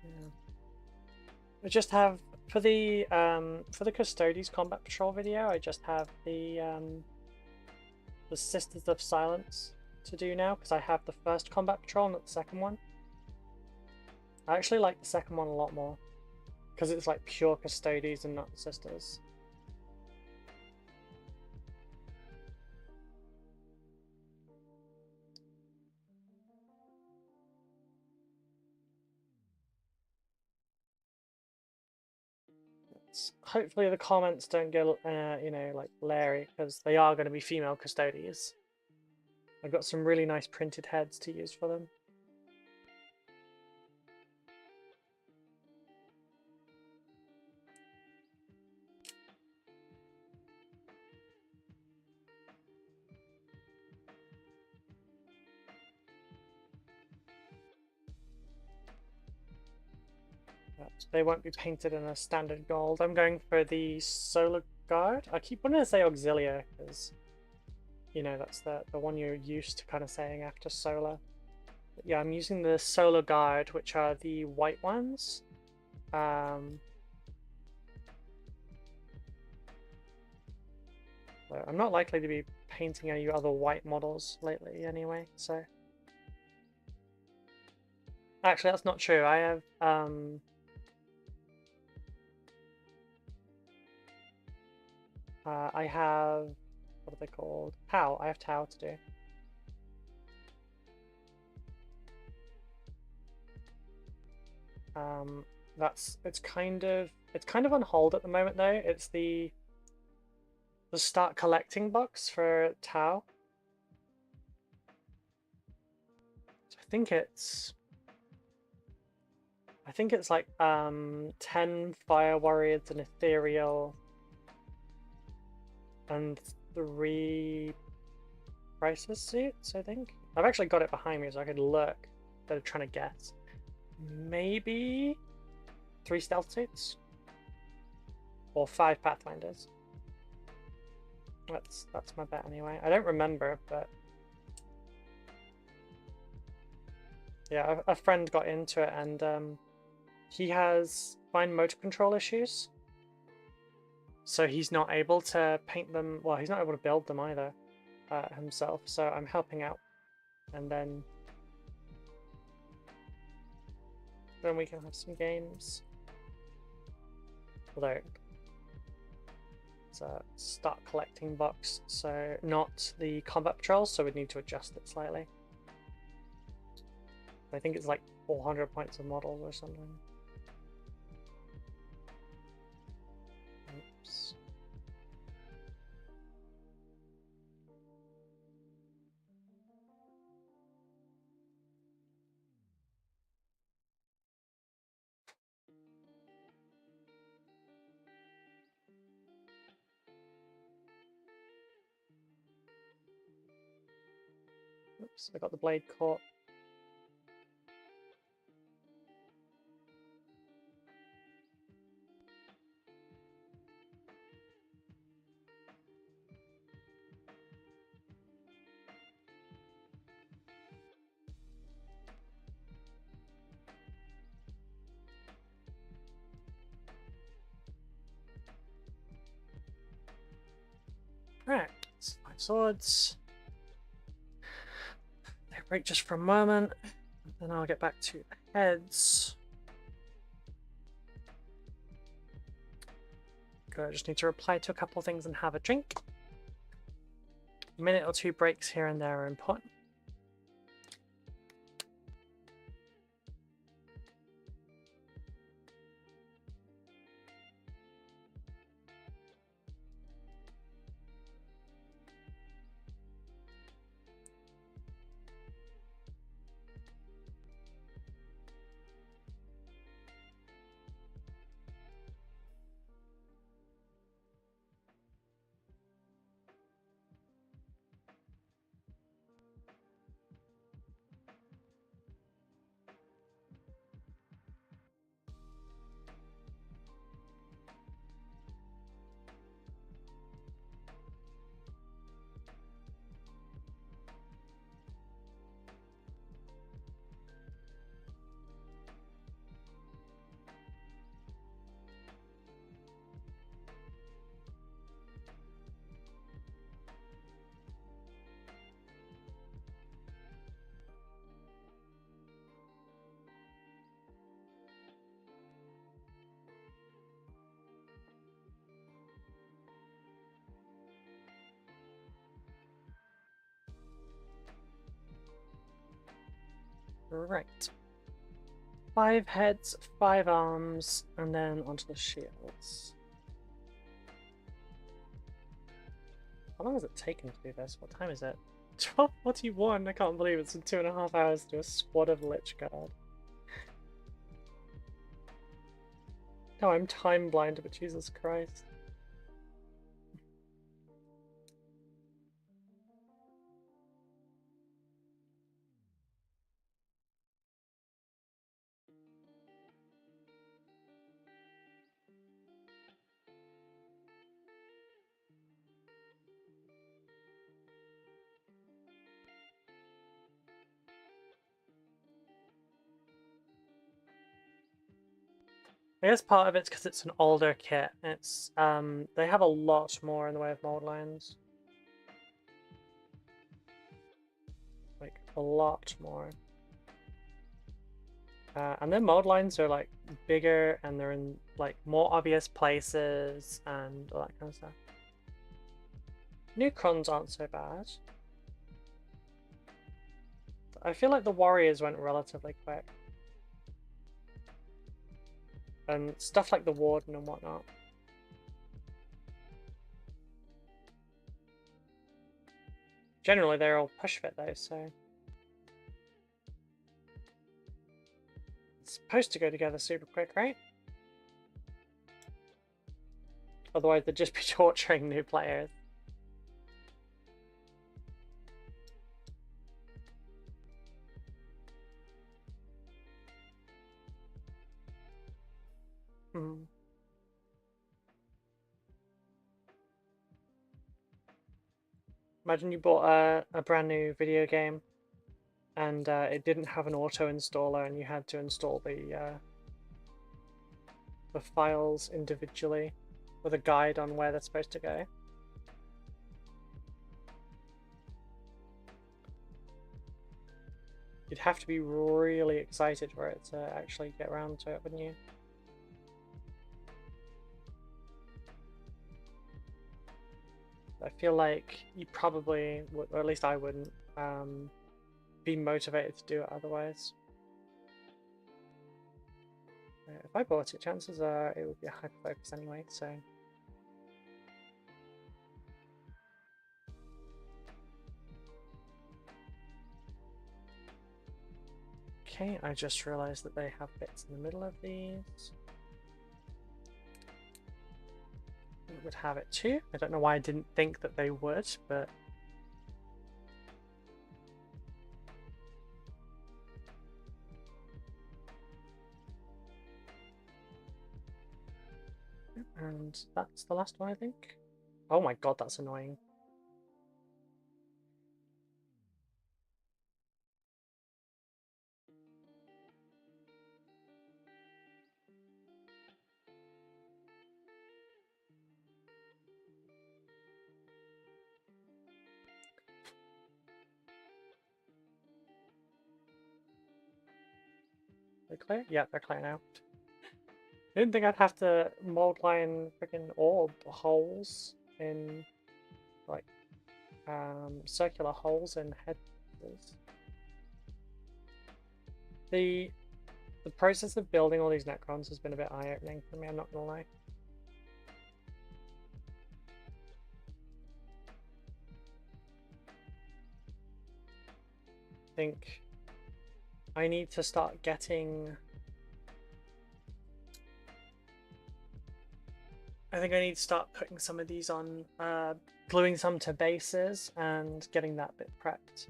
Yeah. I just have for the Custodes combat patrol video. I just have the Sisters of Silence to do now because I have the first combat patrol, not the second one. I actually like the second one a lot more because it's like pure Custodes and not the Sisters. Hopefully the comments don't get, you know, like Larry, because they are going to be female Custodes. I've got some really nice printed heads to use for them. But they won't be painted in a standard gold. I'm going for the Solar Guard. I keep wanting to say Auxilia because, you know, that's the one you're used to kind of saying after Solar. But yeah, I'm using the Solar Guard, which are the white ones. So I'm not likely to be painting any other white models lately anyway, so... Actually, that's not true. I have, I have... What are they called? Tau. I have Tau to do. It's kind of on hold at the moment though. It's the start collecting box for Tau. So I think it's like 10 Fire Warriors and Ethereal and 3 Crisis suits, I think. I've actually got it behind me so I could look instead of trying to guess. Maybe 3 Stealth suits? Or 5 Pathfinders. That's my bet anyway. I don't remember, but yeah, a friend got into it and he has fine motor control issues. So he's not able to paint them, well, he's not able to build them either himself, so I'm helping out. And then we can have some games. Although it's a start collecting box, so not the combat patrols, so we'd need to adjust it slightly. I think it's like 400 points of models or something. Oops. Oops, I got the blade caught. Alright, 5 swords. They break just for a moment, and then I'll get back to heads. Good, I just need to reply to a couple of things and have a drink. A minute or 2 breaks here and there are important. Right. 5 heads, 5 arms, and then onto the shields. How long has it taken to do this? What time is it? 12:41! I can't believe it's in 2.5 hours to do a squad of Lich Guard. No, I'm time blind, but Jesus Christ. I guess part of it's because it's an older kit. It's they have a lot more in the way of mold lines. Like a lot more. And their mold lines are like bigger and they're in like more obvious places and all that kind of stuff. New crons aren't so bad. I feel like the warriors went relatively quick. And stuff like the warden and whatnot. Generally they're all push fit though, so it's supposed to go together super quick, right? Otherwise they'd just be torturing new players. Imagine you bought a brand new video game and it didn't have an auto installer and you had to install the files individually with a guide on where they're supposed to go. You'd have to be really excited for it to actually get around to it, wouldn't you? I feel like you probably would, or at least I wouldn't, be motivated to do it otherwise. If I bought it, chances are it would be a hyper focus anyway, so. Okay, I just realized that they have bits in the middle of these. It would have it too. I don't know why I didn't think that they would, but and that's the last one, I think. Oh my god, that's annoying. They clear? Yeah, they're clear now. I didn't think I'd have to mold line freaking orb holes in, like, circular holes in heads. The process of building all these Necrons has been a bit eye-opening for me, I'm not gonna lie. I think I need to start getting... I think I need to start putting some of these on, gluing some to bases and getting that bit prepped.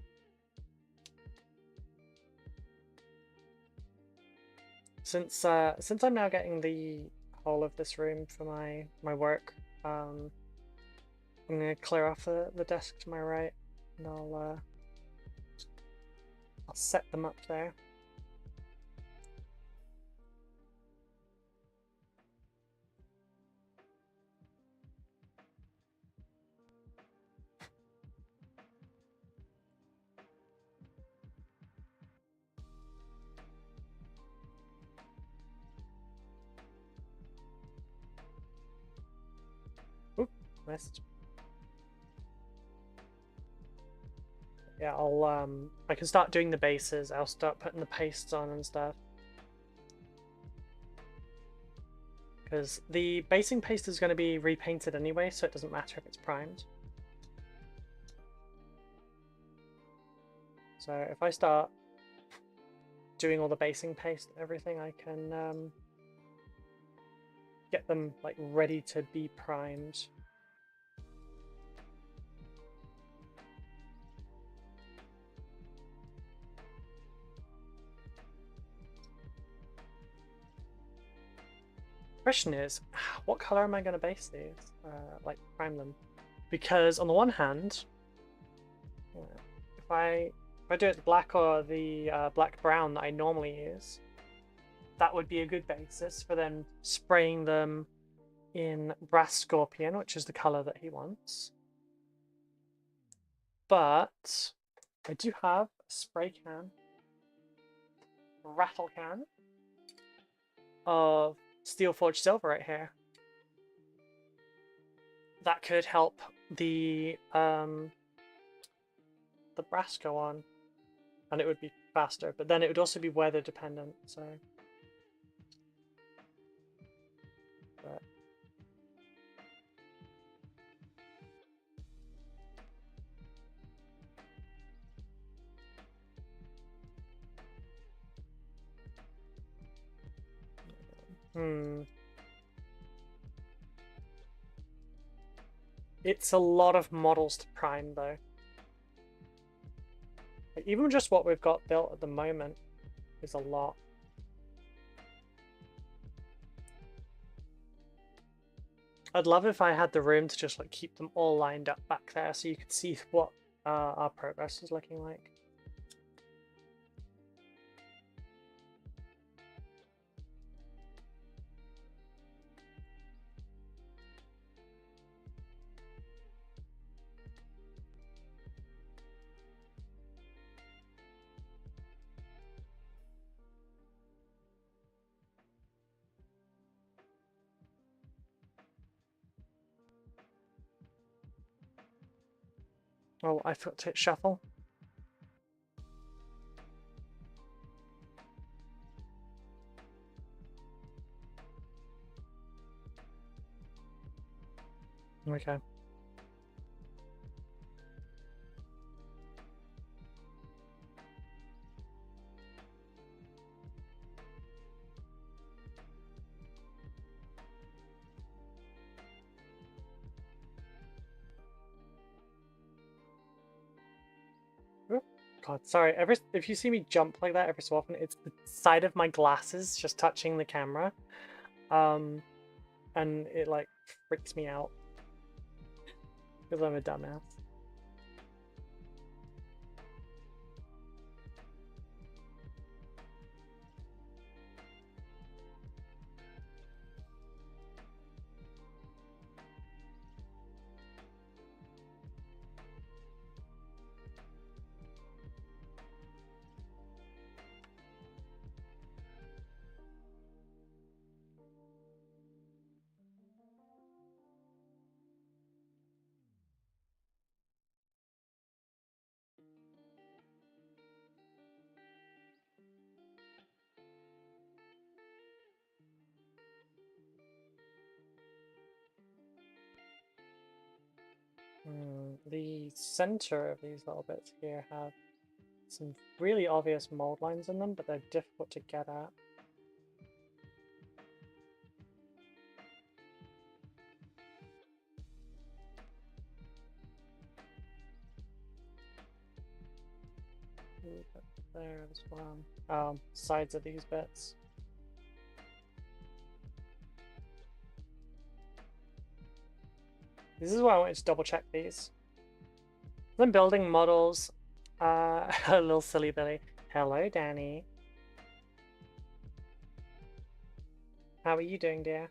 Since I'm now getting the whole of this room for my work, I'm gonna clear off the desk to my right, and I'll set them up there. Oop, missed. Yeah, I can start doing the bases, I'll start putting the pastes on and stuff. Because the basing paste is going to be repainted anyway, so it doesn't matter if it's primed. So if I start doing all the basing paste and everything, I can get them like ready to be primed. Question is, what color am I going to base these? Like prime them? Because on the one hand, if I do it the black or the black brown that I normally use, that would be a good basis for then spraying them in Brass Scorpion, which is the color that he wants. But I do have a spray can, rattle can of Steel Forged Silver right here. That could help the brass go on, and it would be faster, but then it would also be weather dependent, so. But it's a lot of models to prime though. Like, even just what we've got built at the moment is a lot. I'd love if I had the room to just like keep them all lined up back there so you could see what our progress is looking like. Oh, I forgot to hit shuffle. Okay. God, sorry. If you see me jump like that every so often, it's the side of my glasses just touching the camera, and it like freaks me out because I'm a dumbass. The center of these little bits here have some really obvious mold lines in them, but they're difficult to get at. There as well. Sides of these bits. This is why I wanted to double check these. I'm building models. A little silly Billy. Hello, Danny. How are you doing, dear?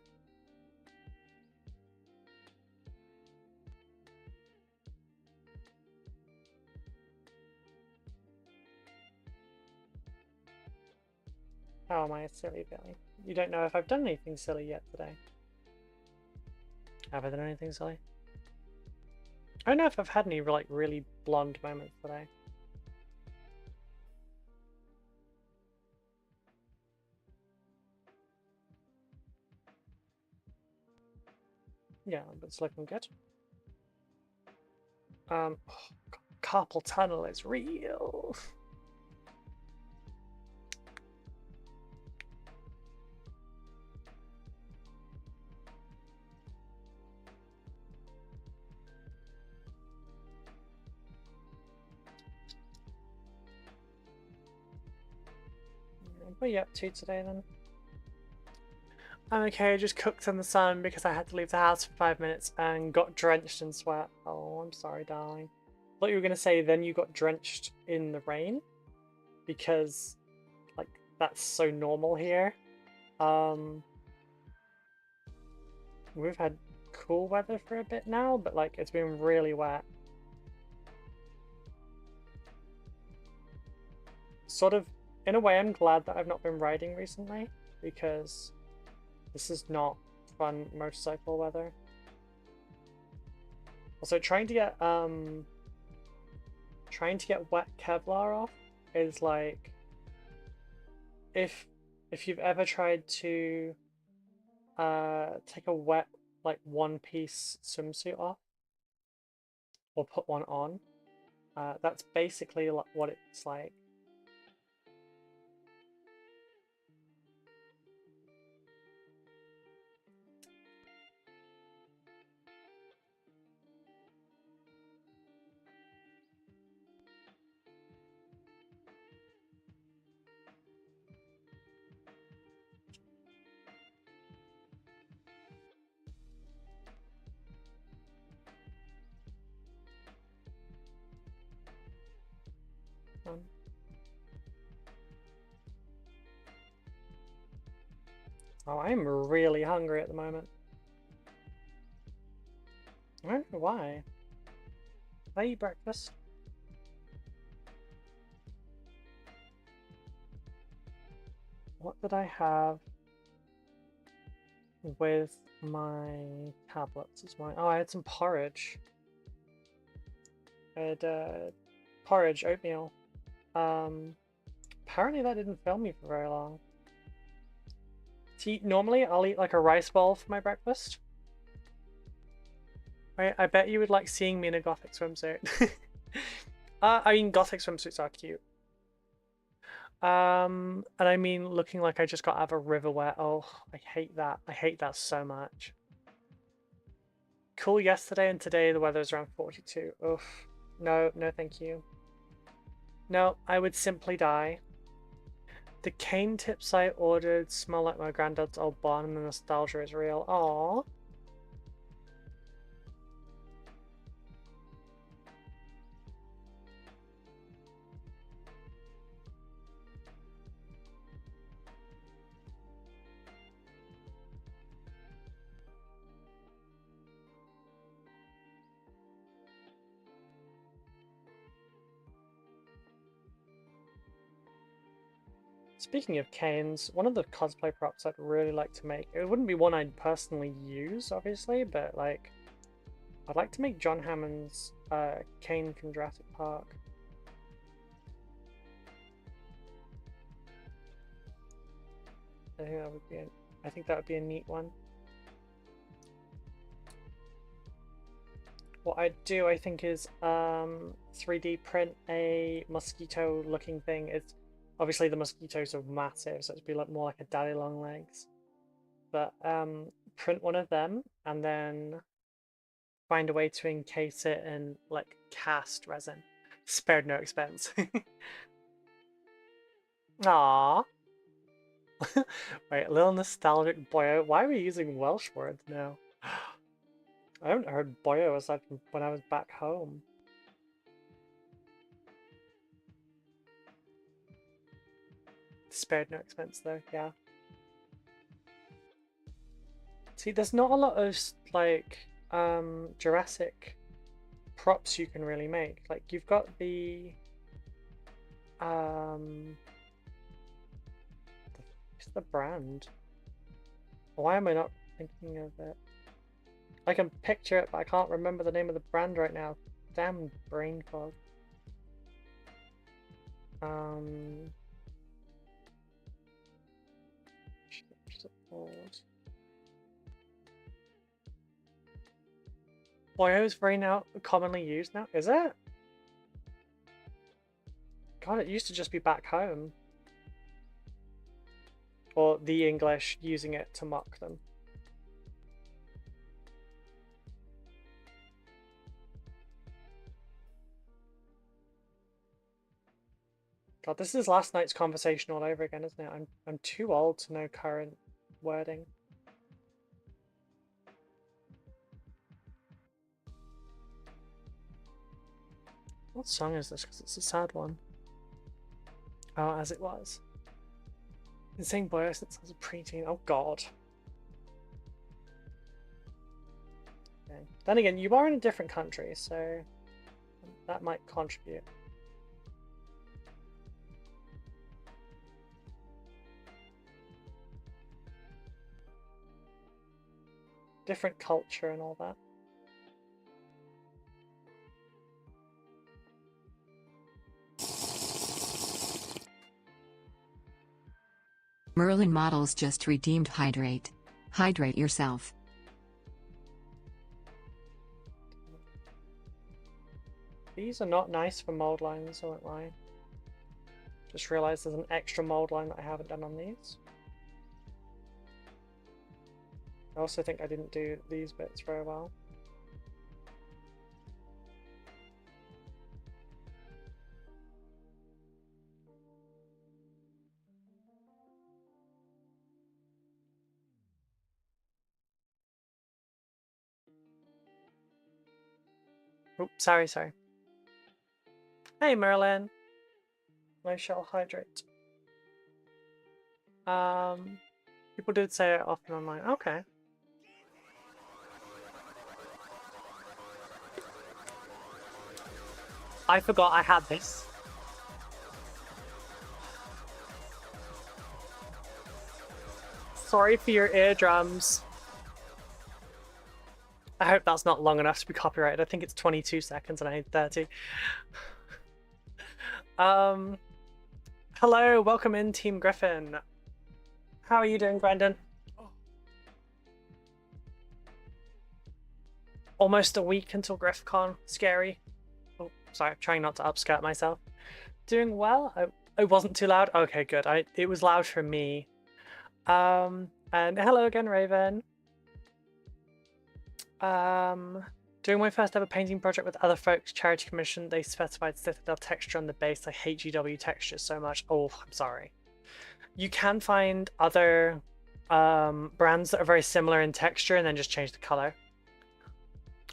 Oh, my silly Billy. You don't know if I've done anything silly yet today. Have I done anything silly? I don't know if I've had any like really blonde moments today. Yeah, but it's looking good. Oh, carpal tunnel is real. What are you up to today then? I'm okay, I just cooked in the sun because I had to leave the house for 5 minutes and got drenched in sweat. Oh, I'm sorry, darling. I thought you were going to say then you got drenched in the rain because, like, that's so normal here. We've had cool weather for a bit now, but like it's been really wet. Sort of, in a way, I'm glad that I've not been riding recently because this is not fun motorcycle weather. Also, trying to get wet Kevlar off is like if you've ever tried to take a wet like one-piece swimsuit off or put one on, that's basically what it's like. Oh, I'm really hungry at the moment. I don't know why. Did I eat breakfast? What did I have with my tablets? Oh, I had some porridge. I had porridge, oatmeal. Apparently that didn't fill me for very long. See, normally I'll eat like a rice bowl for my breakfast. I bet you would like seeing me in a gothic swimsuit. I mean, gothic swimsuits are cute. And I mean, looking like I just got out of a river where, oh, I hate that. I hate that so much. Cool yesterday and today the weather's around 42. Oof. No, no thank you. No, I would simply die. The cane tips I ordered smell like my granddad's old barn and the nostalgia is real. Aww. Speaking of canes, one of the cosplay props I'd really like to make, it wouldn't be one I'd personally use, obviously, but like, I'd like to make John Hammond's cane from Jurassic Park. I think that would be a neat one. What I'd do, I think, is 3D print a mosquito looking thing. It's obviously the mosquitoes are massive, so it'd be like more like a daddy long legs. But print one of them and then find a way to encase it in like cast resin. Spared no expense. Aww. Wait, a little nostalgic boyo. Why are we using Welsh words now? I haven't heard boyo aside from when I was back home. Spared no expense though, yeah. See, there's not a lot of like Jurassic props you can really make. Like you've got the what's the brand? Why am I not thinking of it? I can picture it, but I can't remember the name of the brand right now. Damn brain fog. Boyo is very now commonly used now, is it? God, it used to just be back home. Or the English using it to mock them. God, this is last night's conversation all over again, isn't it? I'm too old to know current wording. What song is this? Because it's a sad one. Oh, As It Was. Been saying boy since I was a preteen. Oh god. Okay. Then again, you are in a different country, so that might contribute. Different culture and all that. Merlin models just redeemed Hydrate. Hydrate yourself. These are not nice for mold lines, I won't lie. Just realised there's an extra mold line that I haven't done on these. I also think I didn't do these bits very well. Oh, sorry. Hey, Merlin. I shall hydrate. People did say it often online. Okay. I forgot I had this. Sorry for your eardrums. I hope that's not long enough to be copyrighted. I think it's 22 seconds and I need 30. Hello, welcome in Team Griffin. How are you doing, Brendan? Almost a week until GriffCon. Scary. Oh, sorry, I'm trying not to upskirt myself. Doing well. It wasn't too loud. Okay, good. It was loud for me. And hello again, Raven. Doing my first ever painting project with other folks, charity commission. They specified Citadel texture on the base. I hate GW textures so much. Oh, I'm sorry. You can find other brands that are very similar in texture and then just change the color.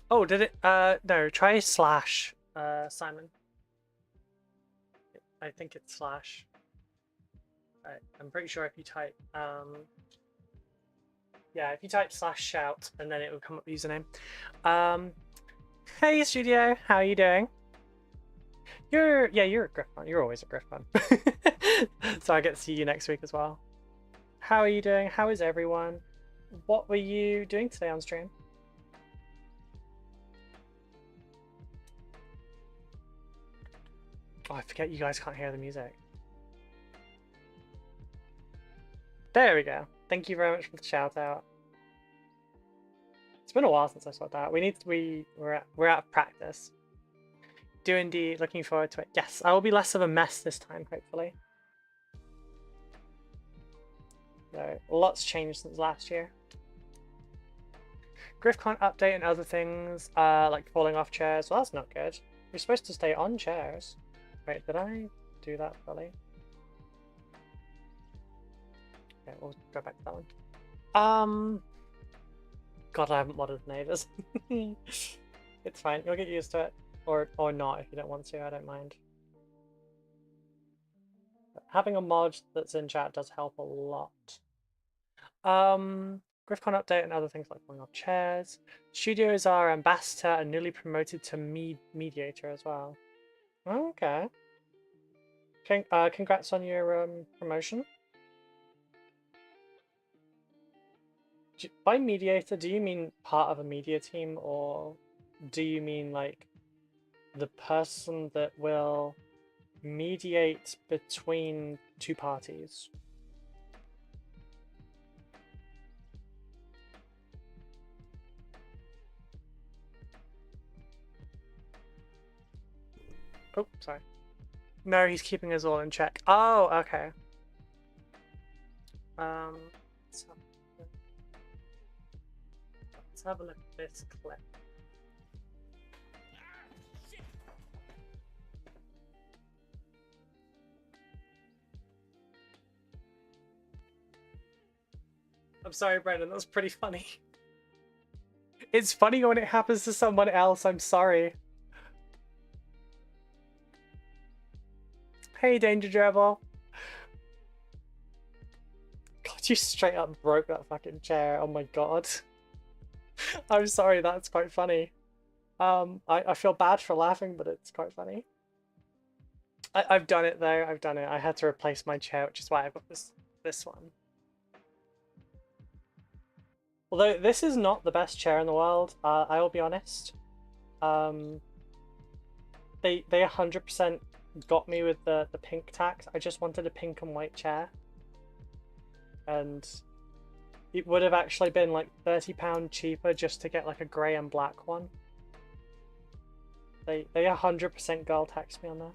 Oh, did it? No, try Slash, Simon. I think it's Slash. I'm pretty sure if you type, yeah, if you type /shout and then it will come up with username. Hey Studio, how are you doing? You're a Griffon. You're always a Griffon. So I get to see you next week as well. How are you doing? How is everyone? What were you doing today on stream? Oh, I forget you guys can't hear the music. There we go. Thank you very much for the shout out. It's been a while since I saw that. We're out of practice. Do indeed. Looking forward to it. Yes, I will be less of a mess this time, hopefully. So, lots changed since last year. GriffCon update and other things, like falling off chairs. Well, that's not good. You're supposed to stay on chairs. Wait, did I do that fully? Okay, we'll go back to that one. God, I haven't modded neighbors. It's fine. You'll get used to it, or not if you don't want to. I don't mind. But having a mod that's in chat does help a lot. GriffCon update and other things like falling off chairs. Studio is our ambassador and newly promoted to mediator as well. Okay. Congrats on your promotion. By mediator, do you mean part of a media team, or do you mean like the person that will mediate between two parties? Oh, sorry. No, he's keeping us all in check. Oh, okay. Let's have a look at this clip. I'm sorry, Brendan, that was pretty funny. It's funny when it happens to someone else, I'm sorry. Hey, Danger Gerbil. You straight up broke that fucking chair. Oh my god. I'm sorry, that's quite funny. I feel bad for laughing, but it's quite funny. I've done it though, I've done it. I had to replace my chair, which is why I've got this one. Although this is not the best chair in the world, I will be honest. They 100% got me with the pink tax. I just wanted a pink and white chair. And it would have actually been like £30 cheaper just to get like a grey and black one. They 100% girl taxed me on that.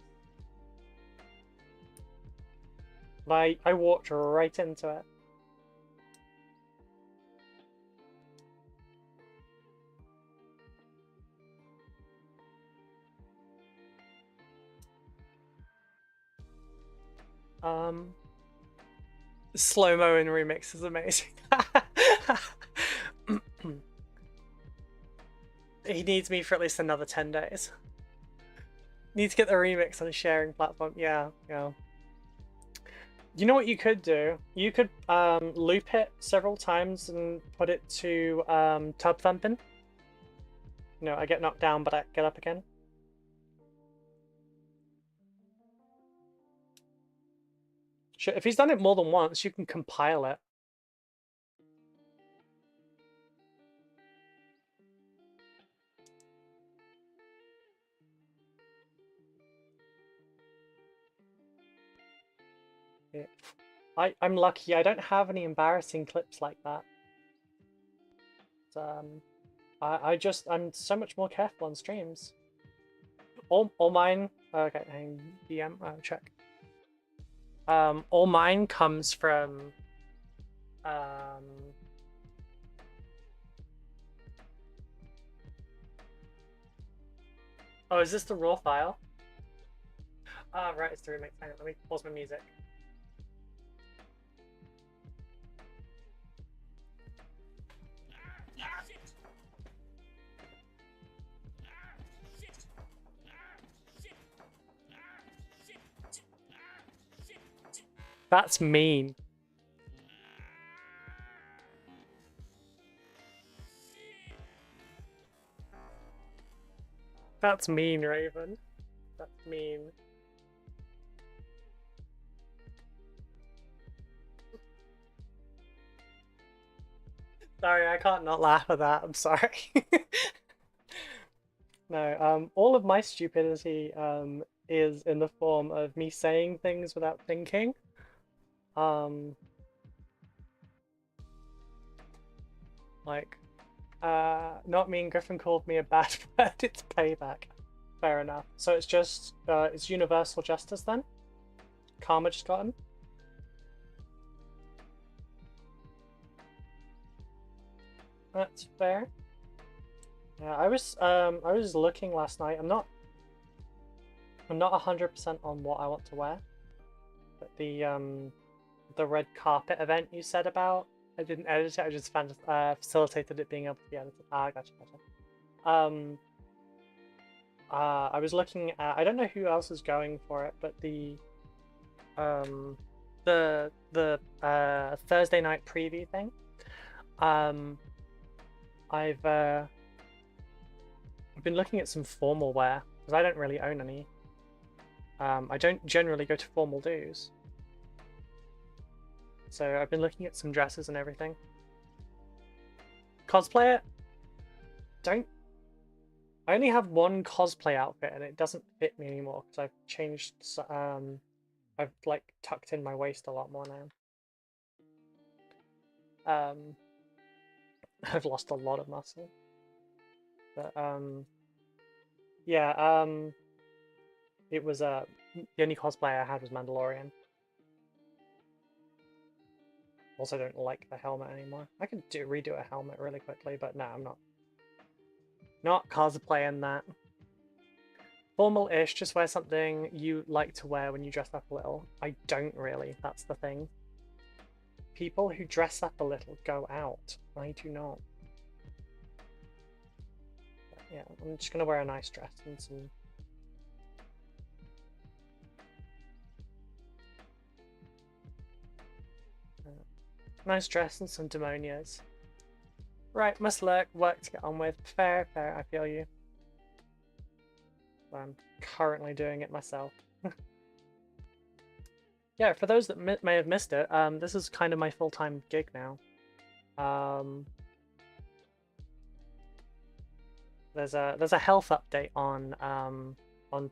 I walked right into it. Slow-mo in remix is amazing. He needs me for at least another 10 days. Need to get the remix on a sharing platform. Yeah. You know what you could do? You could loop it several times and put it to tub thumping. You know, I get knocked down, but I get up again. Sure, if he's done it more than once, you can compile it. Yeah. I'm lucky. I don't have any embarrassing clips like that. I'm so much more careful on streams. All mine. Okay, hang DM. Check. All mine comes from. Oh, is this the raw file? Right, it's the remix. Hang on, let me pause my music. That's mean. That's mean, Raven. That's mean. Sorry, I can't not laugh at that. I'm sorry. No, all of my stupidity is in the form of me saying things without thinking. Like, not me and Griffin called me a bad word, it's payback. Fair enough. So it's just, it's universal justice then? Karma just got him? That's fair. Yeah, I was looking last night. I'm not 100% on what I want to wear. But the red carpet event you said about, I didn't edit it, I just facilitated it being able to be edited. Gotcha. I was looking at, I don't know who else is going for it, but the Thursday night preview thing. I've been looking at some formal wear because I don't really own any. I don't generally go to formal dues, so I've been looking at some dresses and everything. Cosplay it? I only have one cosplay outfit and it doesn't fit me anymore because I've changed. I've like tucked in my waist a lot more now. I've lost a lot of muscle. But yeah, it was the only cosplay I had was Mandalorian. Also don't like the helmet anymore. I could redo a helmet really quickly, but no, I'm not cosplaying that. Formal-ish, just wear something you like to wear when you dress up a little. I don't really, that's the thing. People who dress up a little go out. I do not. But yeah, I'm just gonna wear a nice dress and some. Nice dress and some demonias. Right, must work to get on with. Fair, fair, I feel you. I'm currently doing it myself. Yeah, for those that may have missed it, this is kind of my full-time gig now. There's a health update on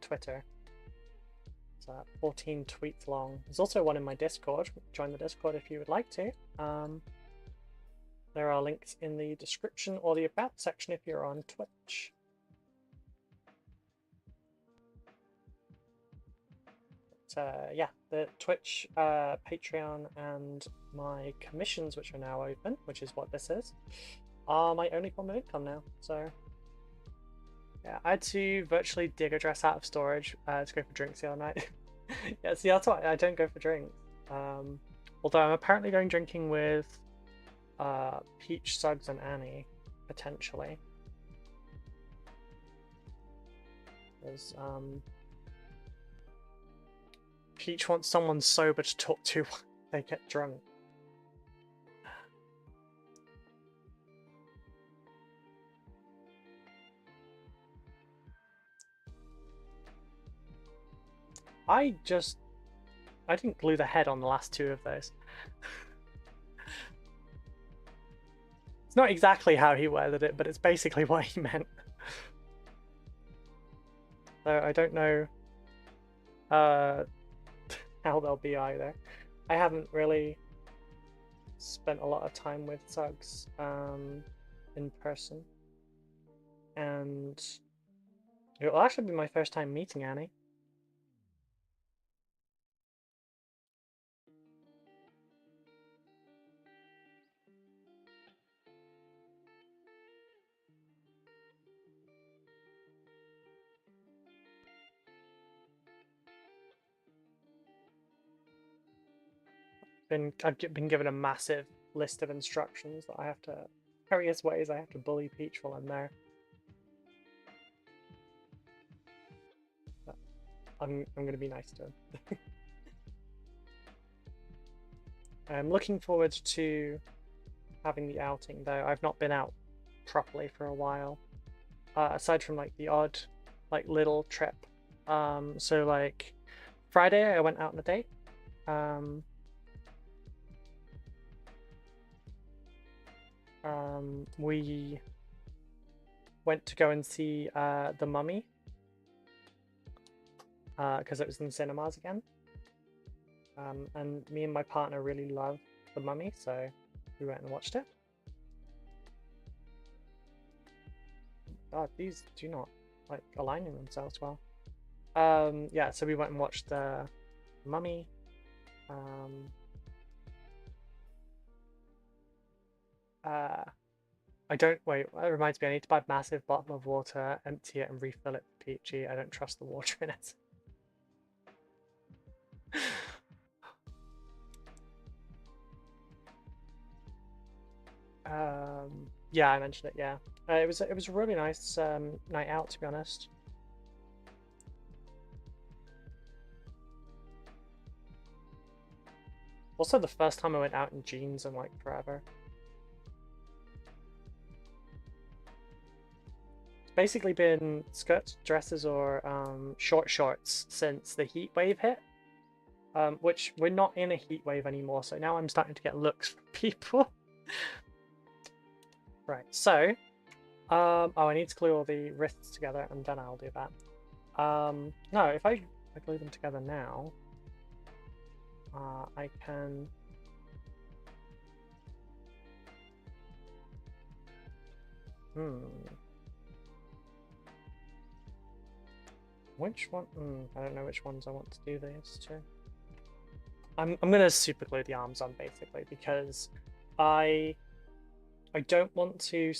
Twitter. It's 14 tweets long. There's also one in my Discord. Join the Discord if you would like to. There are links in the description or the about section if you're on Twitch. Yeah, the Twitch, Patreon, and my commissions, which are now open, which is what this is, are my only form of income now. So yeah, I had to virtually dig a dress out of storage to go for drinks the other night. Yeah, see, that's why I don't go for drinks. Although I'm apparently going drinking with Peach, Suggs, and Annie, potentially. Because Peach wants someone sober to talk to when they get drunk. I didn't glue the head on the last two of those. It's not exactly how he worded it, but it's basically what he meant. So I don't know how they'll be either. I haven't really spent a lot of time with Suggs in person. And it will actually be my first time meeting Annie. I've been given a massive list of instructions that I have to, various ways I have to bully Peach while I'm there. But I'm going to be nice to him. I'm looking forward to having the outing though. I've not been out properly for a while, aside from like the odd like little trip. So like Friday I went out on a date. We went to go and see The Mummy because it was in cinemas again. And me and my partner really love The Mummy, so we went and watched it. God, these do not like aligning themselves well. Yeah, so we went and watched The Mummy. I don't wait. That reminds me. I need to buy a massive bottle of water, empty it, and refill it for Peachy. I don't trust the water in it. Yeah, I mentioned it. Yeah, it was a really nice night out, to be honest. Also, the first time I went out in jeans in like forever. It's basically been skirts, dresses, or short shorts since the heat wave hit. Which we're not in a heat wave anymore, so now I'm starting to get looks from people. Right, so oh, I need to glue all the wrists together and then I'll do that. No, if I glue them together now, I can which one? I don't know which ones I want to do these to. I'm gonna super glue the arms on basically because I don't want to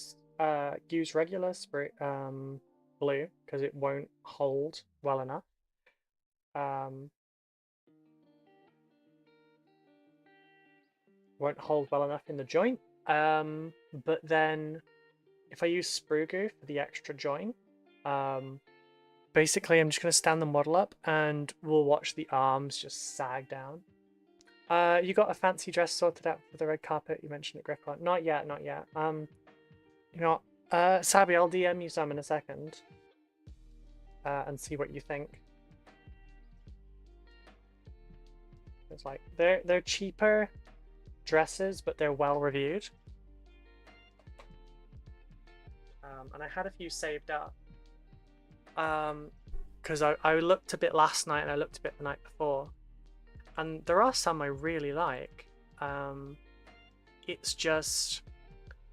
use regular spray glue because it won't hold well enough. Won't hold well enough in the joint. But then if I use sprue glue for the extra joint, basically I'm just gonna stand the model up and we'll watch the arms just sag down. You got a fancy dress sorted out for the red carpet you mentioned at Griffon? Not yet, not yet. You know what? Sabi, I'll DM you some in a second. And see what you think. It's like they're cheaper dresses, but they're well reviewed. And I had a few saved up. Because I looked a bit last night and I looked a bit the night before. And there are some I really like. It's just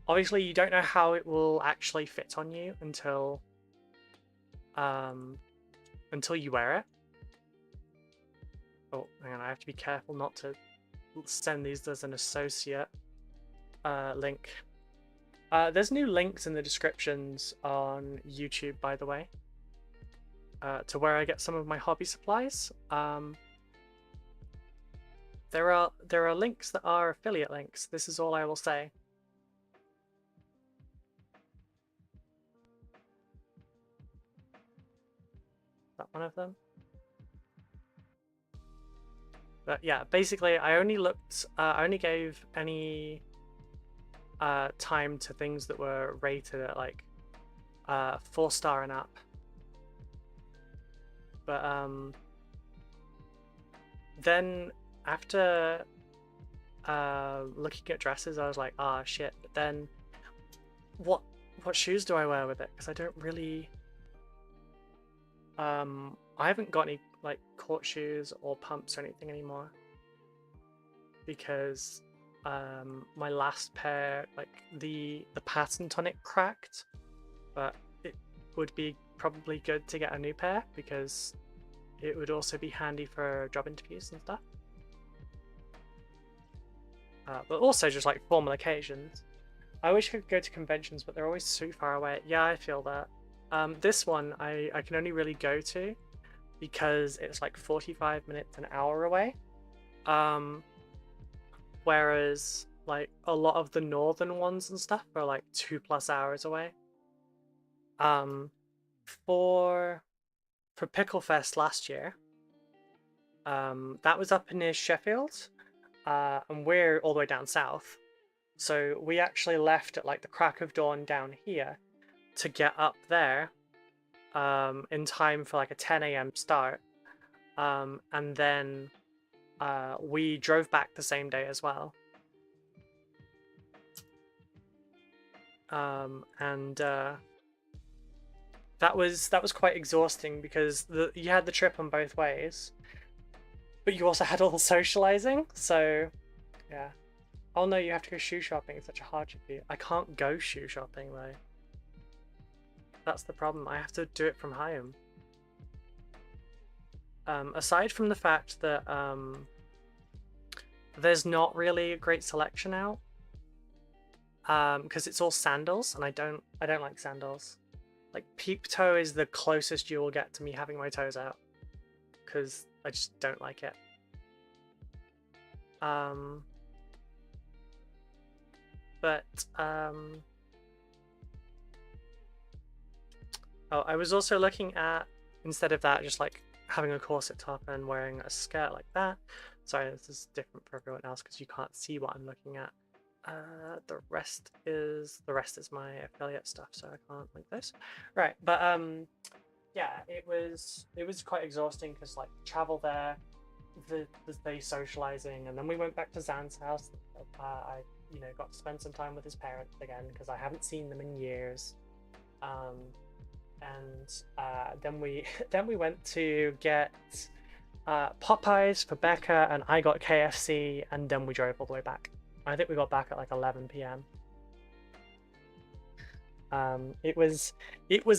obviously you don't know how it will actually fit on you until you wear it. Oh, hang on, I have to be careful not to send these as an associate link. There's new links in the descriptions on YouTube, by the way, to where I get some of my hobby supplies. There are links that are affiliate links. This is all I will say. Is that one of them? But yeah, basically, I only looked. I only gave any time to things that were rated at like 4-star and up. But then after looking at dresses, I was like, ah, shit. But then what shoes do I wear with it? Because I don't really I haven't got any like court shoes or pumps or anything anymore, because my last pair, like the patent on it cracked, but it would be probably good to get a new pair because it would also be handy for job interviews and stuff. But also just like formal occasions. I wish I could go to conventions, but they're always so far away. Yeah, I feel that. This one I can only really go to because it's like 45 minutes, an hour away. Whereas like a lot of the northern ones and stuff are like 2+ hours away. For Picklefest last year, that was up near Sheffield, and we're all the way down south. So we actually left at like the crack of dawn down here to get up there in time for like a 10 a.m. start. And then we drove back the same day as well. That was quite exhausting because you had the trip on both ways, but you also had all the socializing. So yeah. Oh no, you have to go shoe shopping. It's such a hardship for you. I can't go shoe shopping though. That's the problem. I have to do it from home. Aside from the fact that there's not really a great selection out, because it's all sandals, and I don't like sandals. Like peep toe is the closest you will get to me having my toes out, because I just don't like it. Oh, I was also looking at, instead of that, just like having a corset top and wearing a skirt like that. Sorry, this is different for everyone else because you can't see what I'm looking at. The rest is my affiliate stuff, so I can't link this. Right, but yeah, it was quite exhausting because like travel there, the day socializing, and then we went back to Zan's house. I got to spend some time with his parents again because I haven't seen them in years. And then we went to get Popeyes for Becca, and I got KFC, and then we drove all the way back. I think we got back at like 11 p.m. It was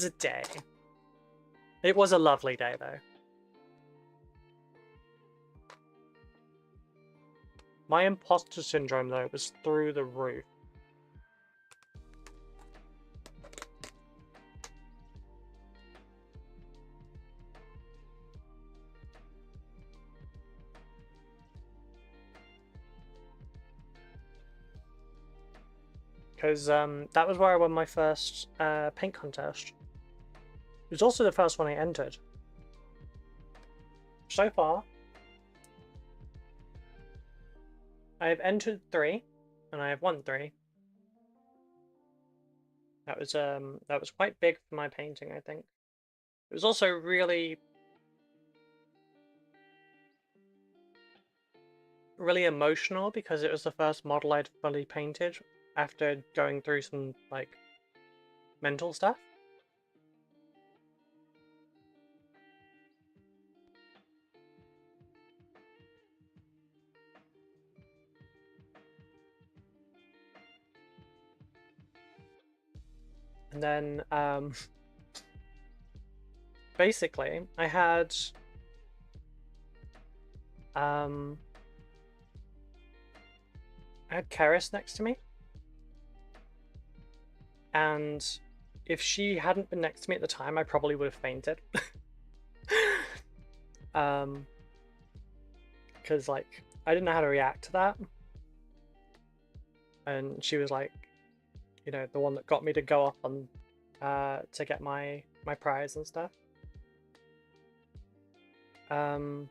a day. It was a lovely day though. My imposter syndrome though was through the roof. Because that was where I won my first paint contest. It was also the first one I entered. So far, I've entered 3, and I have won 3. That was quite big for my painting, I think. It was also really emotional because it was the first model I'd fully painted after going through some like mental stuff. And then basically I had Karis next to me, and if she hadn't been next to me at the time, I probably would have fainted. Because like I didn't know how to react to that, and she was like, you know, the one that got me to go up on to get my prize and stuff. While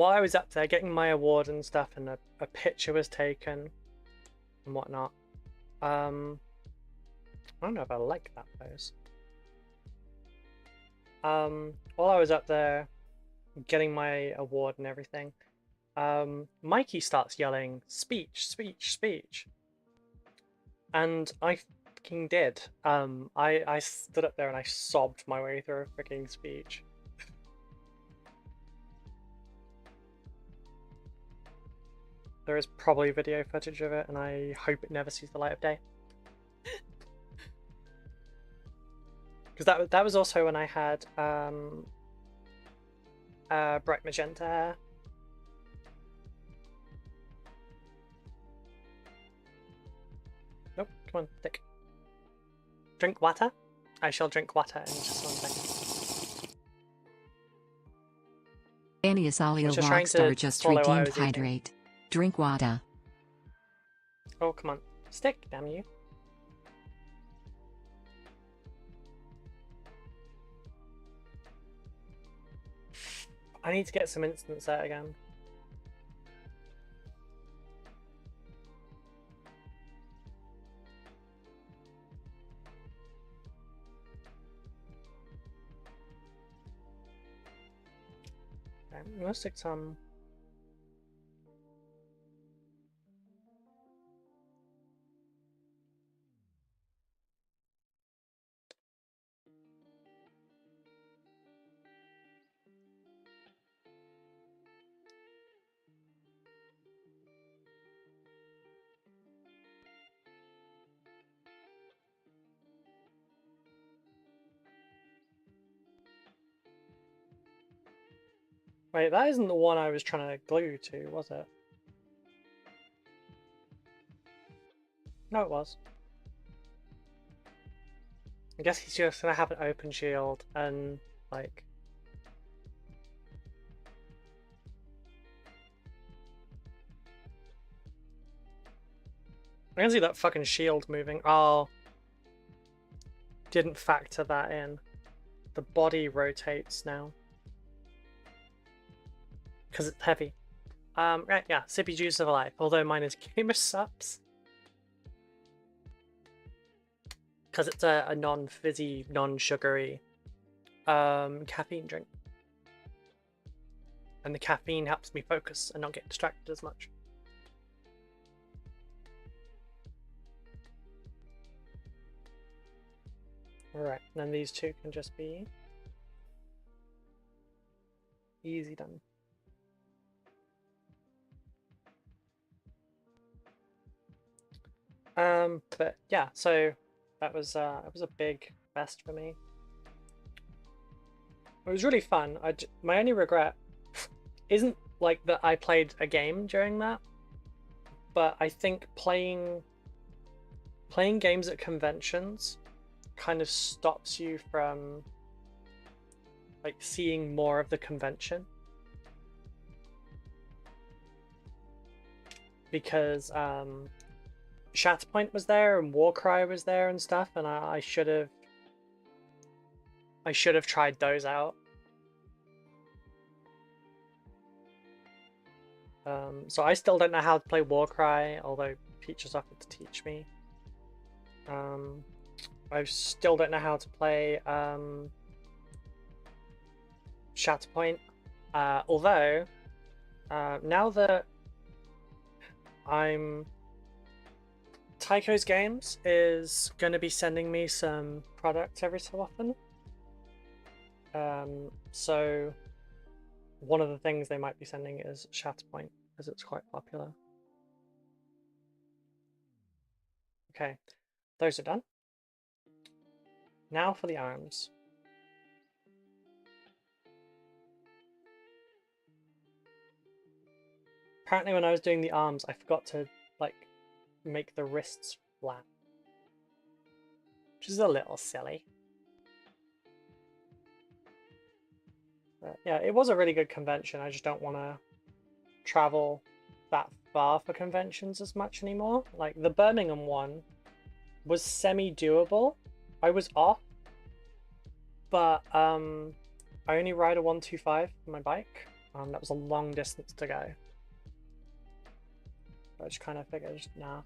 I was up there getting my award and stuff, and a picture was taken and whatnot. I don't know if I like that pose. While I was up there getting my award and everything, Mikey starts yelling, "Speech, speech, speech," and I fucking did. I stood up there and I sobbed my way through a freaking speech. There is probably video footage of it, and I hope it never sees the light of day. Because that was also when I had bright magenta hair. Nope, come on, thick. Drink water? I shall drink water in just 1 second. Aniasalia Rockstar just redeemed hydrate. Drink water. Oh, come on. Stick, damn you. I need to get some instants out again. Okay, I'm gonna stick some. Wait, that isn't the one I was trying to glue to, was it? No, it was. I guess he's just gonna have an open shield and, like... I can see that fucking shield moving. Oh. Didn't factor that in. The body rotates now. Because it's heavy. Right, yeah, sippy juice of life, although mine is gamer sups. Because it's a non-fizzy, non-sugary caffeine drink. And the caffeine helps me focus and not get distracted as much. Alright, then these two can just be easy done. But yeah, so that was a big fest for me. It was really fun. My only regret isn't like that I played a game during that, but I think playing games at conventions kind of stops you from like seeing more of the convention, because Shatterpoint was there and Warcry was there and stuff, and I should have tried those out. So I still don't know how to play Warcry, although Peach has offered to teach me. I still don't know how to play Shatterpoint, although now that Tycho's Games is going to be sending me some products every so often. So one of the things they might be sending is Shatterpoint, because it's quite popular. Okay, those are done. Now for the arms. Apparently when I was doing the arms, I forgot to, like, make the wrists flat. Which is a little silly. But yeah, it was a really good convention. I just don't want to travel that far for conventions as much anymore. Like, the Birmingham one was semi-doable. I was off, but I only ride a 125 on my bike. That was a long distance to go. I just kind of figured, nah.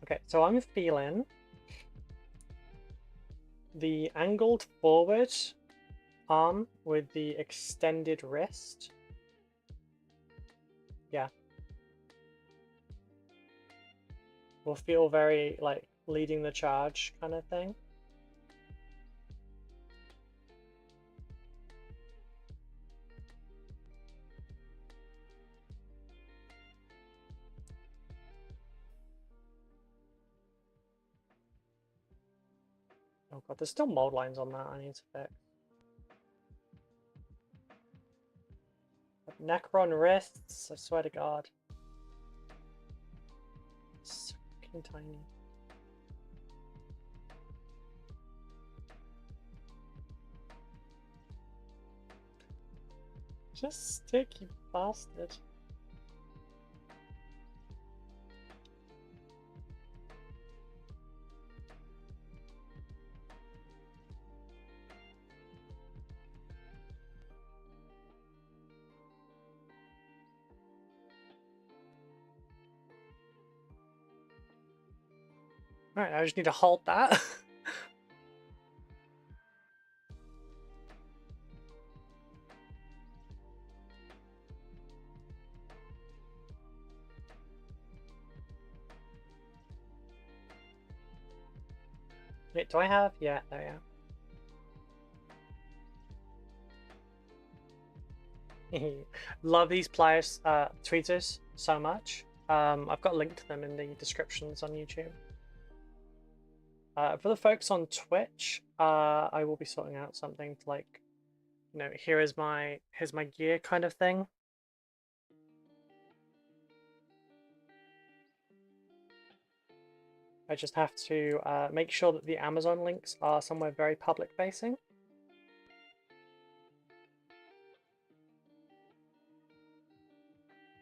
Okay, so I'm feeling the angled forward arm with the extended wrist. Yeah. Will feel very, like, leading the charge kind of thing. Oh god, there's still mold lines on that I need to fix. Necron wrists, I swear to god. So fucking tiny. Just stick, you bastard. Alright, I just need to halt that. Wait, do I have? Yeah, there we are. Love these pliers tweeters so much. I've got a link to them in the descriptions on YouTube. For the folks on Twitch, I will be sorting out something to, like, you know, here's my gear kind of thing. I just have to make sure that the Amazon links are somewhere very public facing.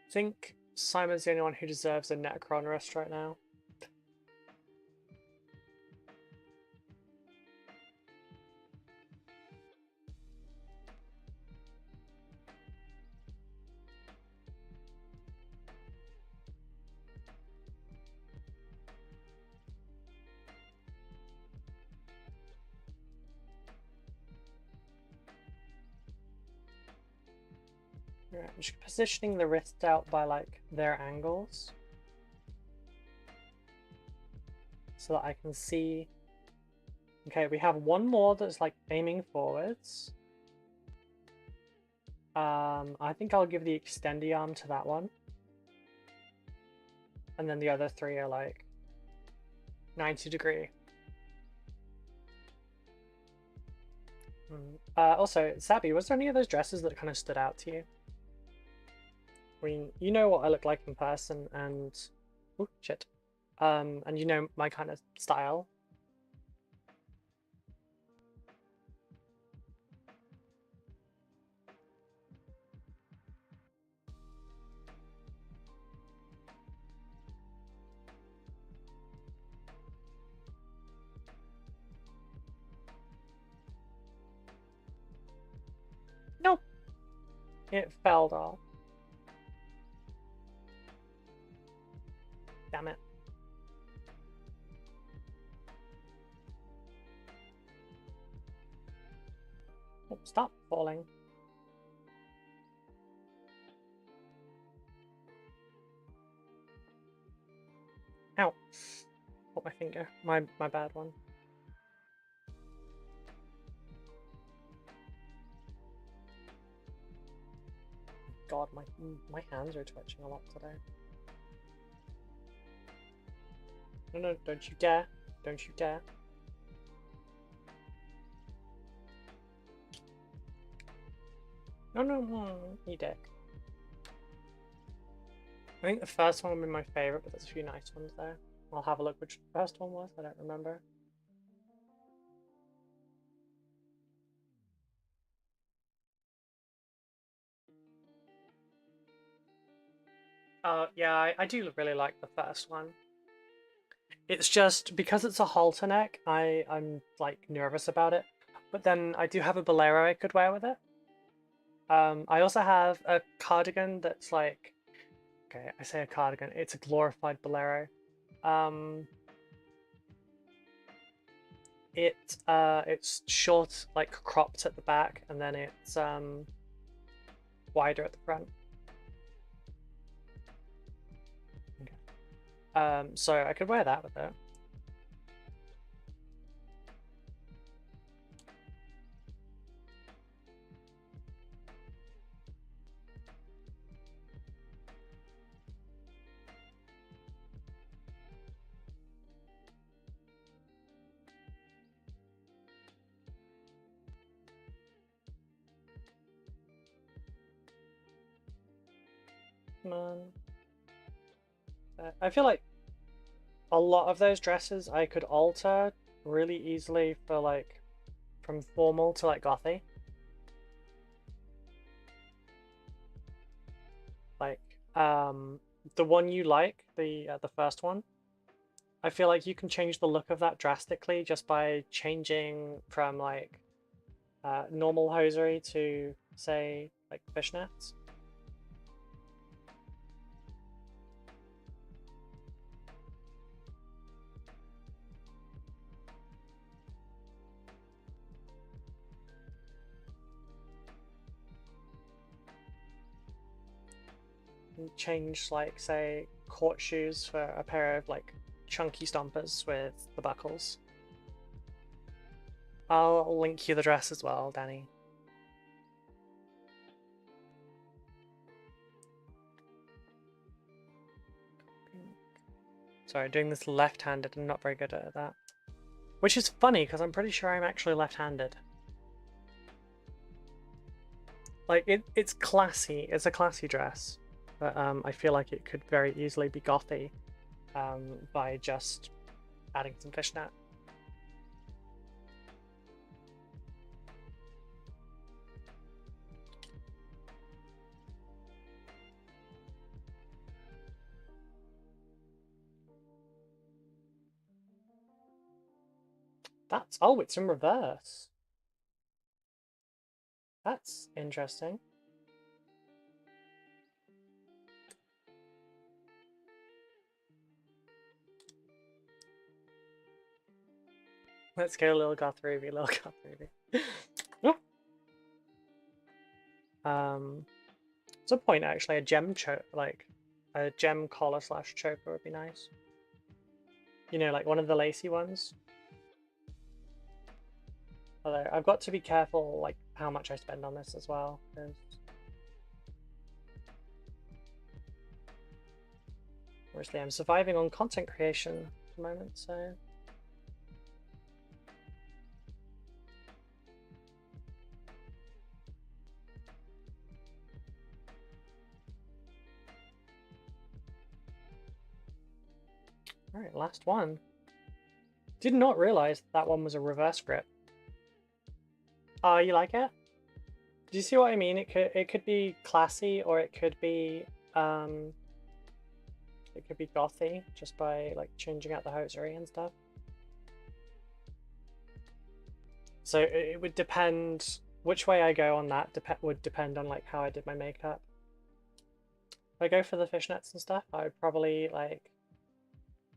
I think Simon's the only one who deserves a Necron rest right now. Right, I'm just positioning the wrists out by, like, their angles so that I can see. Okay, we have one more that's, like, aiming forwards. I think I'll give the extendy arm to that one. And then the other three are, like, 90-degree. Also, Sabby, was there any of those dresses that kind of stood out to you? I mean, you know what I look like in person, and oh shit, and you know my kind of style. It fell off. Damn it. Oh, stop falling. Ow. Got my finger. My bad one. God, my hands are twitching a lot today. No, don't you dare. Don't you dare. No, you dick. I think the first one would be my favorite, but there's a few nice ones there. I'll have a look which the first one was, I don't remember. Yeah, I do really like the first one. It's just, because it's a halter neck, I'm like nervous about it. But then I do have a bolero I could wear with it. I also have a cardigan that's like, okay, I say a cardigan, it's a glorified bolero. It's short, like cropped at the back, and then it's wider at the front. Okay. So I could wear that with it. I feel like a lot of those dresses I could alter really easily for like from formal to like gothy. Like the one you like, the first one, I feel like you can change the look of that drastically just by changing from like normal hosiery to say like fishnets. Change like say court shoes for a pair of like chunky stompers with the buckles. I'll link you the dress as well, Danny. Sorry, doing this left-handed, I'm not very good at that. Which is funny, because I'm pretty sure I'm actually left-handed. Like, it's classy, it's a classy dress, but I feel like it could very easily be gothy by just adding some fishnet. That's, oh, it's in reverse. That's interesting. Let's go, little goth Ruby, little goth Ruby. It's a point actually, a gem like a gem collar / choker would be nice. You know, like one of the lacy ones. Although I've got to be careful like how much I spend on this as well, because obviously I'm surviving on content creation at the moment, so alright, last one. Did not realize that one was a reverse grip. Oh, you like it? Do you see what I mean? It could be classy, or it could be gothy just by like changing out the hosiery and stuff. So it would depend which way I go on that would depend on like how I did my makeup. If I go for the fishnets and stuff, I would probably like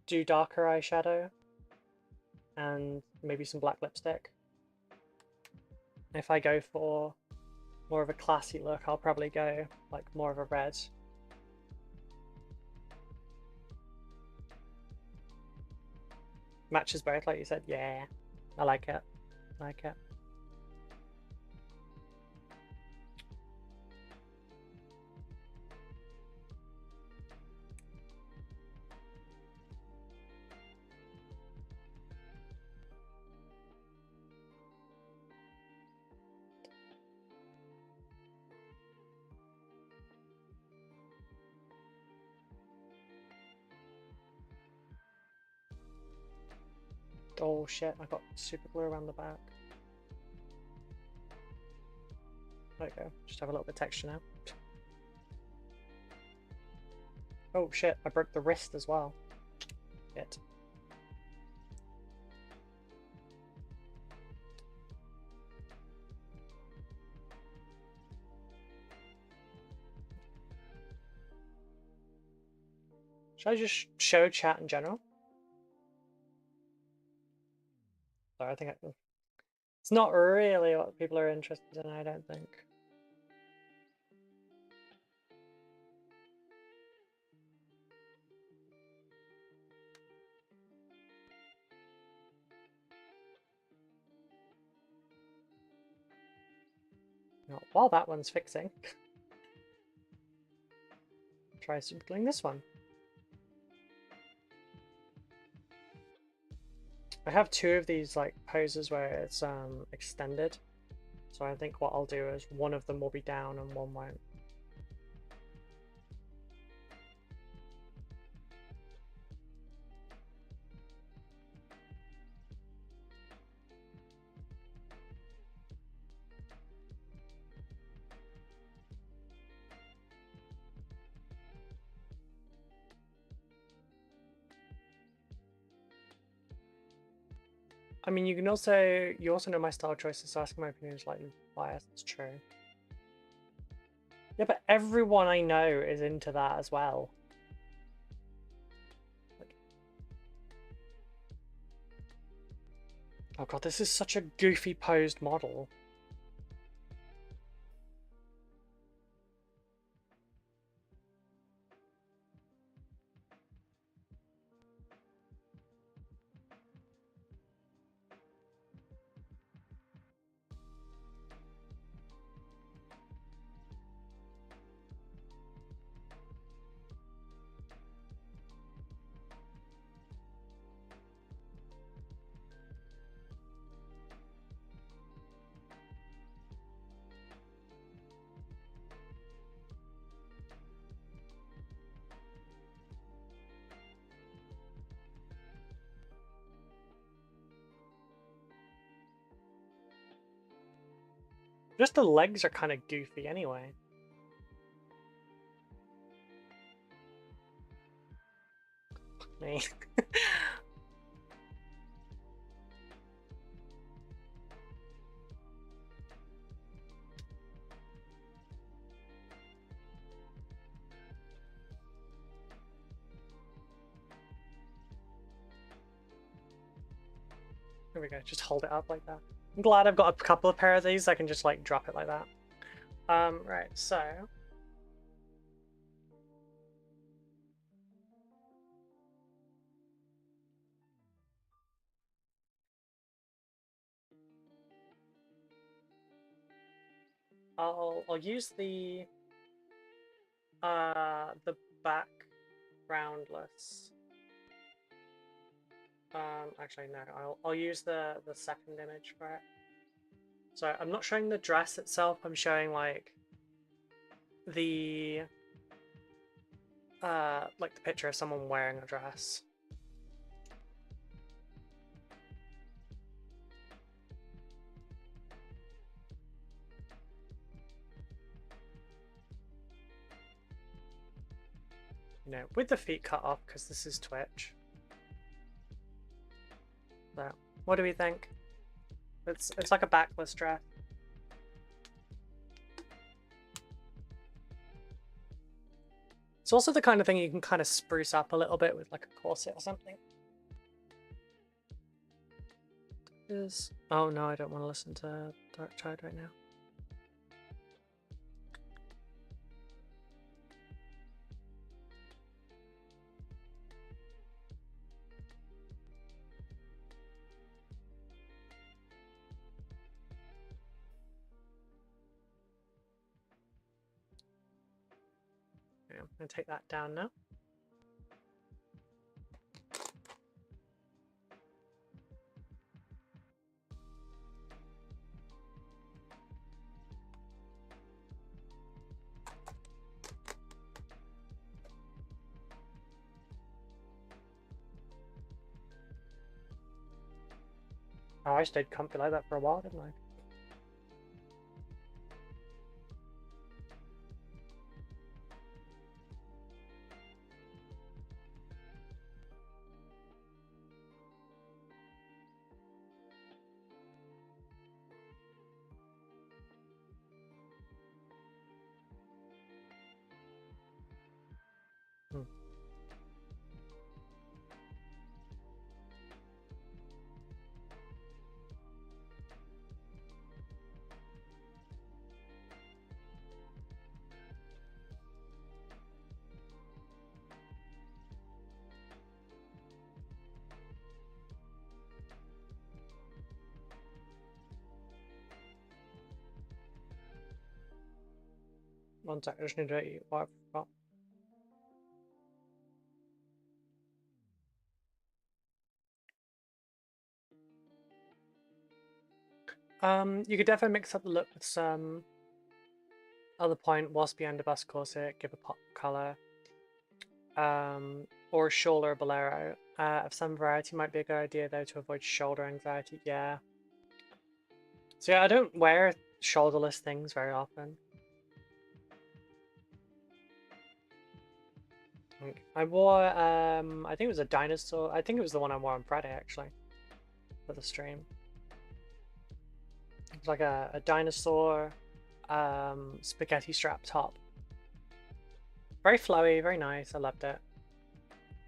do darker eyeshadow and maybe some black lipstick. If I go for more of a classy look, I'll probably go like more of a red. Matches both, like you said. Yeah, I like it. I like it. Oh shit, I got super glue around the back. There we go, just have a little bit of texture now. Oh shit, I broke the wrist as well. Shit. Should I just show chat in general? Sorry, I think it's not really what people are interested in, I don't think. Now, while that one's fixing, try supergluing this one. I have two of these like poses where it's extended, so I think what I'll do is one of them will be down and one won't. I mean, you also know my style choices, so asking my opinion is slightly biased. It's true. Yeah, but everyone I know is into that as well. Oh god, this is such a goofy posed model. Just the legs are kind of goofy anyway. Me. There we go, just hold it up like that. I'm glad I've got a couple of pair of these, I can just like drop it like that. Right, so I'll use the backgroundless. Actually no, I'll use the second image for it. So I'm not showing the dress itself, I'm showing like the picture of someone wearing a dress. You know, with the feet cut off because this is Twitch. So, what do we think? It's like a backless dress. It's also the kind of thing you can kind of spruce up a little bit with like a corset or something. Oh no, I don't want to listen to Dark Tide right now. Okay, I'm going to take that down now. Oh, I stayed comfy like that for a while, didn't I? One sec, I just need to eat what I forgot. You could definitely mix up the look with some other point, waspy underbust corset, give a pop color, or shoulder bolero. Of some variety might be a good idea though to avoid shoulder anxiety. Yeah. So yeah, I don't wear shoulderless things very often. I wore, I think it was a dinosaur. I think it was the one I wore on Friday actually, for the stream. It was like a dinosaur spaghetti strap top. Very flowy, very nice. I loved it.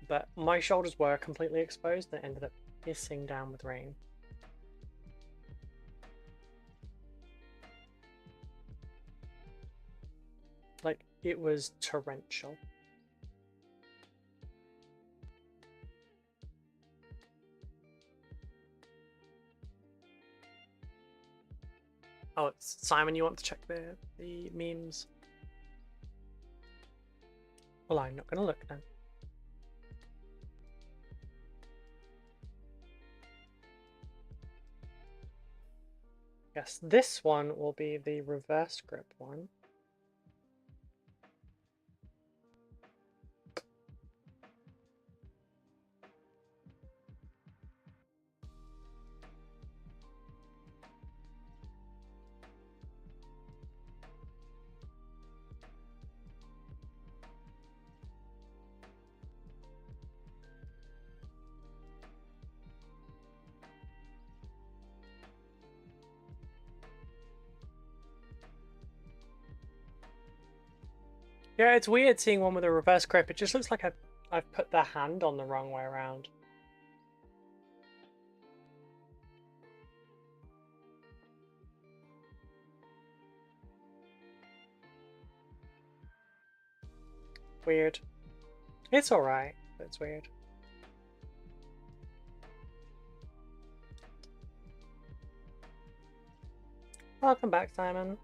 But my shoulders were completely exposed and ended up pissing down with rain. Like, it was torrential. Oh, it's Simon, you want to check the memes? Well, I'm not gonna look then. Yes, this one will be the reverse grip one. Yeah, it's weird seeing one with a reverse grip. It just looks like I've put the hand on the wrong way around. Weird. It's alright, but it's weird. Welcome back, Simon.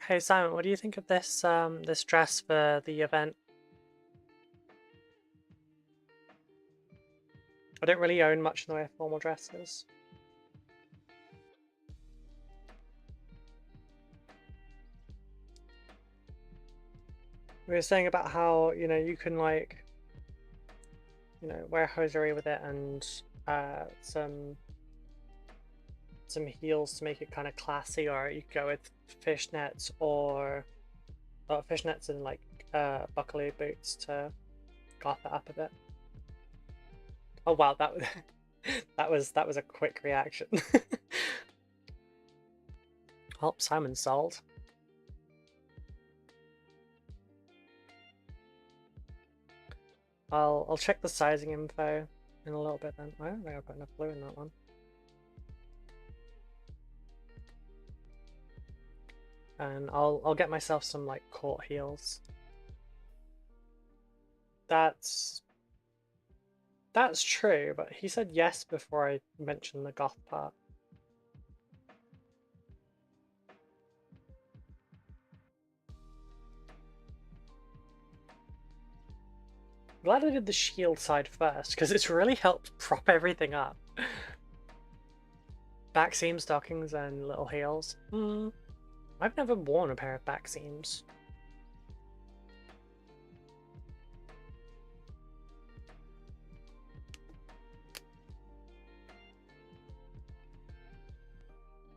Hey Simon, what do you think of this this dress for the event? I don't really own much in the way of formal dresses. We were saying about how, you know, you can like, you know, wear hosiery with it and some heels to make it kind of classy, or you could go with fishnets or fishnets and like buckley boots to goth it up a bit. Oh wow, that was that was a quick reaction. Oh, Simon sold. I'll check the sizing info in a little bit then. I don't think I've got enough blue in that one. And I'll get myself some like court heels. That's true, but he said yes before I mentioned the goth part. Glad I did the shield side first, because it's really helped prop everything up. Back seam stockings and little heels. I've never worn a pair of back seams.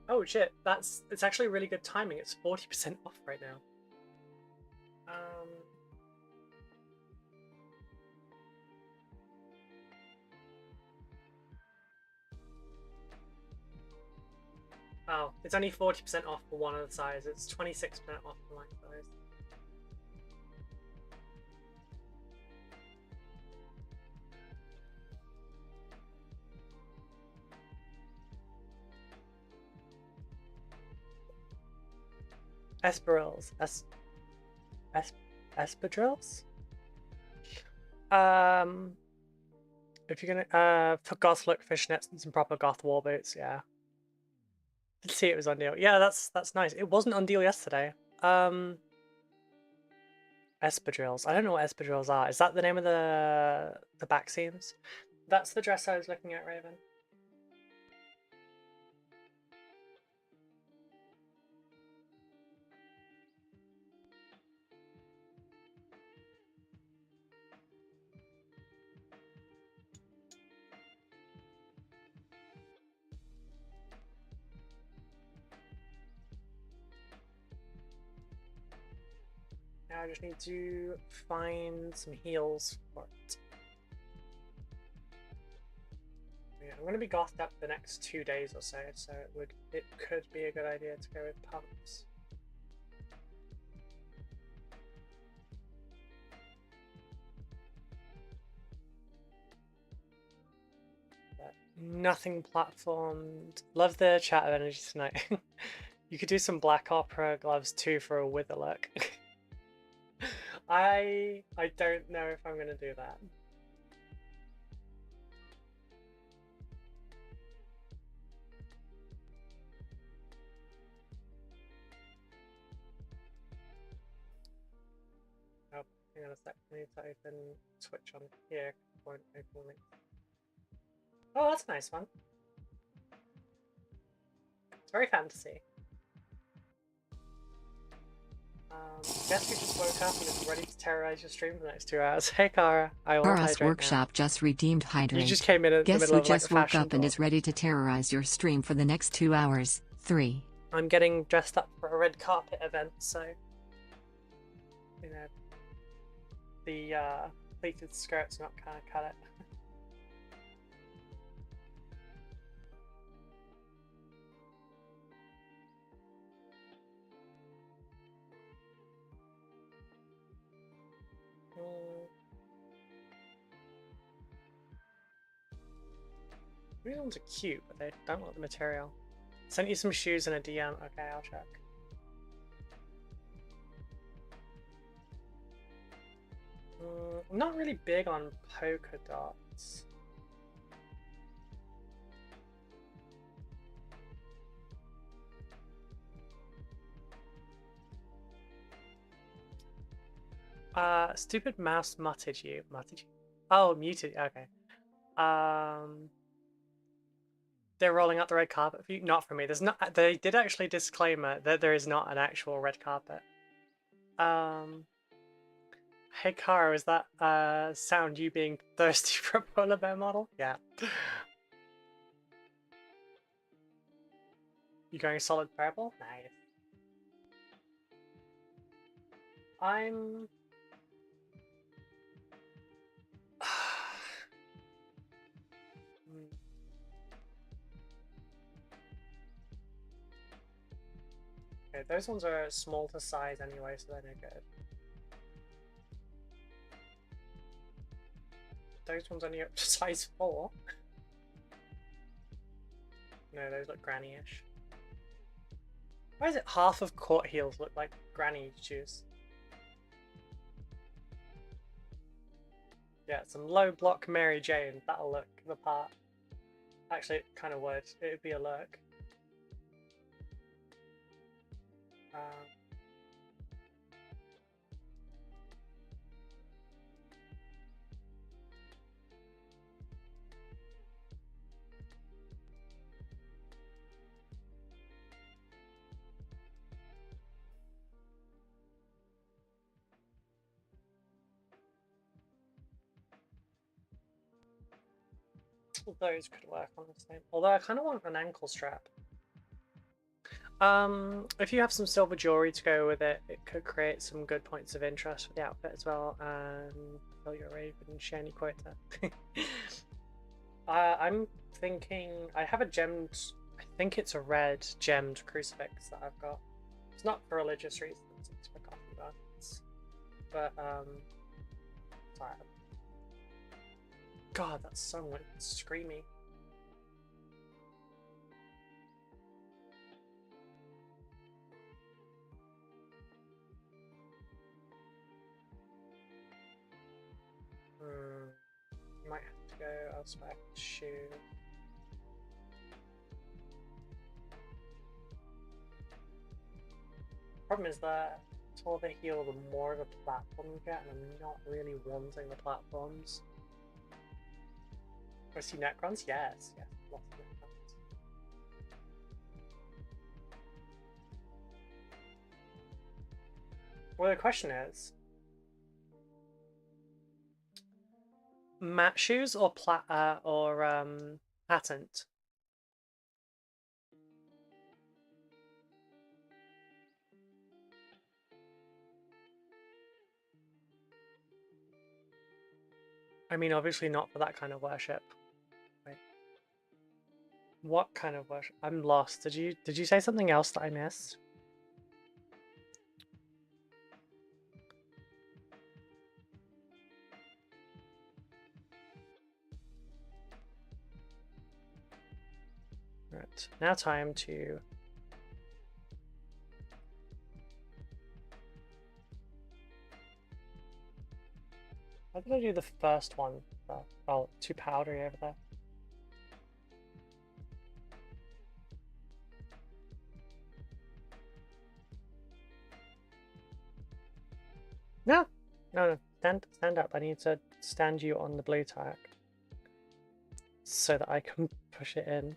Oh shit, it's actually really good timing. It's 40% off right now. Oh, it's only 40% off for one of the sizes. It's 26% off for my size. Espadrilles. Espadrilles? If you're gonna for goth look fishnets and some proper goth war boots, yeah. Did see it was on deal. Yeah, that's nice. It wasn't on deal yesterday. Espadrilles. I don't know what espadrilles are. Is that the name of the back seams? That's the dress I was looking at, Raven. Now I just need to find some heels for it. Yeah, I'm going to be gothed up the next 2 days or so it could be a good idea to go with pumps. But nothing platformed. Love the chat of energy tonight. You could do some black opera gloves too for a wither look. I don't know if I'm gonna do that. Oh, hang on a sec. I need to open Twitch on here. Won't open it. Oh, that's a nice one. It's very fantasy. Guess who just woke up and is ready to terrorize your stream for the next 2 hours? Hey, Kara. I will Kara's Workshop just redeemed Hydrate. You just came in Guess the middle who of just like, woke up and is ready to terrorize your stream for the next 2 hours? 3. I'm getting dressed up for a red carpet event, so you know the pleated skirt's not kind of cut it. These ones are cute, but they don't want the material. Sent you some shoes and a DM. Okay, I'll check. I'm not really big on polka dots. Stupid mouse muted you. Muted you? Oh, muted. Okay. They're rolling out the red carpet for you. Not for me. There's not. They did actually disclaimer that there is not an actual red carpet. Hey Kara, is that sound you being thirsty for a polar bear model? Yeah. You going solid purple? Nice. I'm... Okay, those ones are small to size anyway, so they're no good. Those ones only up to size 4. No, those look granny-ish. Why is it half of court heels look like granny juice? Yeah, some low block Mary Jane. That'll look the part. Actually, it kind of would. It would be a look. Those could work on the same. Although I kind of want an ankle strap. If you have some silver jewelry to go with it, it could create some good points of interest for the outfit as well. And fill your raven shiny quota. I'm thinking I have a gemmed. I think it's a red gemmed crucifix that I've got. It's not for religious reasons. It's for coffee buns. But sorry. God, that song went screamy. Might have to go elsewhere to shoot. Problem is that the taller the heel, the more of a platform you get, and I'm not really wanting the platforms. I see Necrons? Yes, yes, lots of Necrons. Well, the question is, matte shoes or patent? I mean, obviously not for that kind of worship. Wait. What kind of worship? I'm lost. Did you say something else that I missed? Right, now time to... How did I do the first one? Oh, too powdery over there. No, no, stand up. I need to stand you on the blue tack so that I can push it in.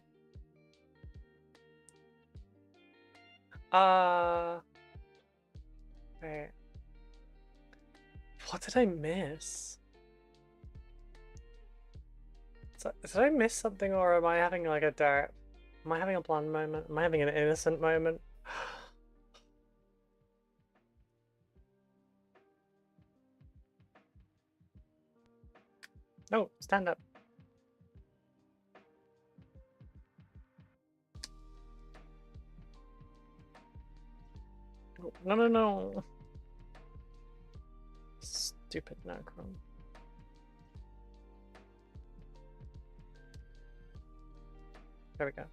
Wait. What did I miss? Did I miss something, or am I having like a derp? Am I having a blonde moment? Am I having an innocent moment? No, stand up. No, no, no. Stupid Necron. There we go.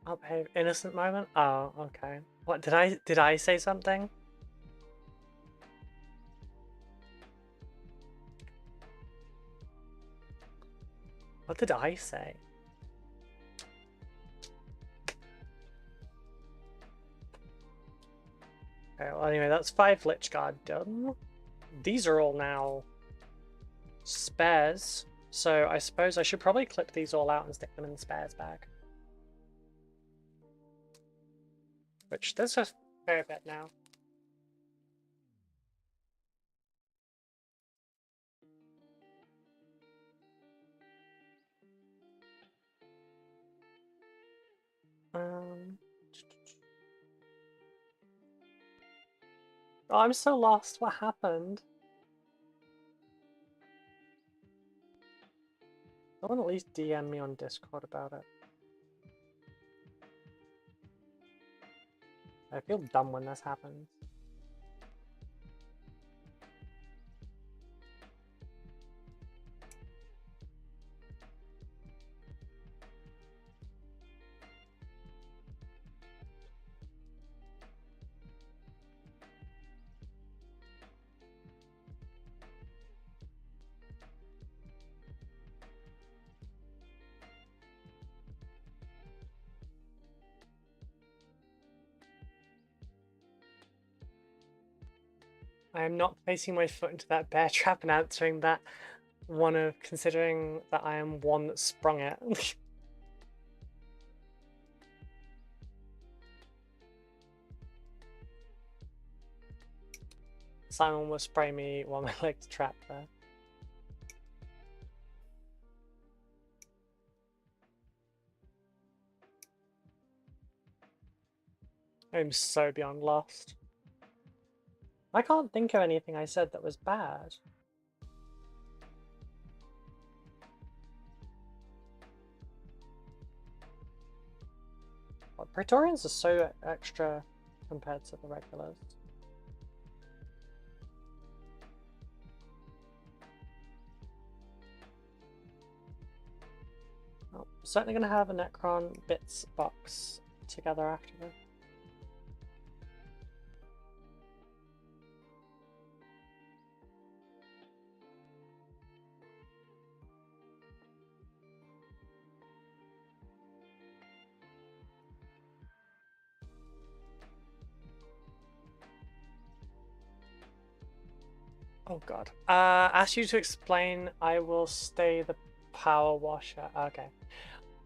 I'll behave. Innocent moment? Oh, okay. What did I say something? What did I say? Okay, well anyway, that's 5 Lich Guard done. These are all now spares, so I suppose I should probably clip these all out and stick them in the spares bag. Which there's a fair bit now. Oh, I'm so lost. What happened? Someone at least DM me on Discord about it. I feel dumb when this happens. I am not placing my foot into that bear trap and answering that one of considering that I am one that sprung it. Simon will spray me while my leg's trapped there. I'm so beyond lost. I can't think of anything I said that was bad. Well, Praetorians are so extra compared to the regulars. Oh, I'm certainly going to have a Necron bits box together after this. Oh god. Ask you to explain. I will stay the power washer. Okay.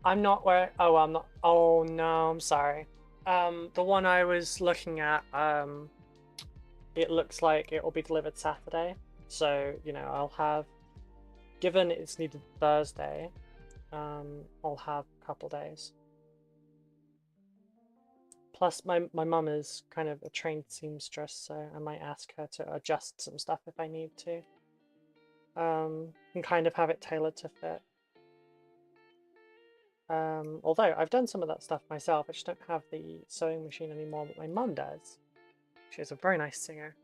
I'm not where. Oh, I'm not. Oh no, I'm sorry. The one I was looking at, it looks like it will be delivered Saturday. So, you know, I'll have, given it's needed Thursday, I'll have a couple days. Plus, my mum is kind of a trained seamstress, so I might ask her to adjust some stuff if I need to. And kind of have it tailored to fit. Although I've done some of that stuff myself, I just don't have the sewing machine anymore, but my mum does. She's a very nice singer.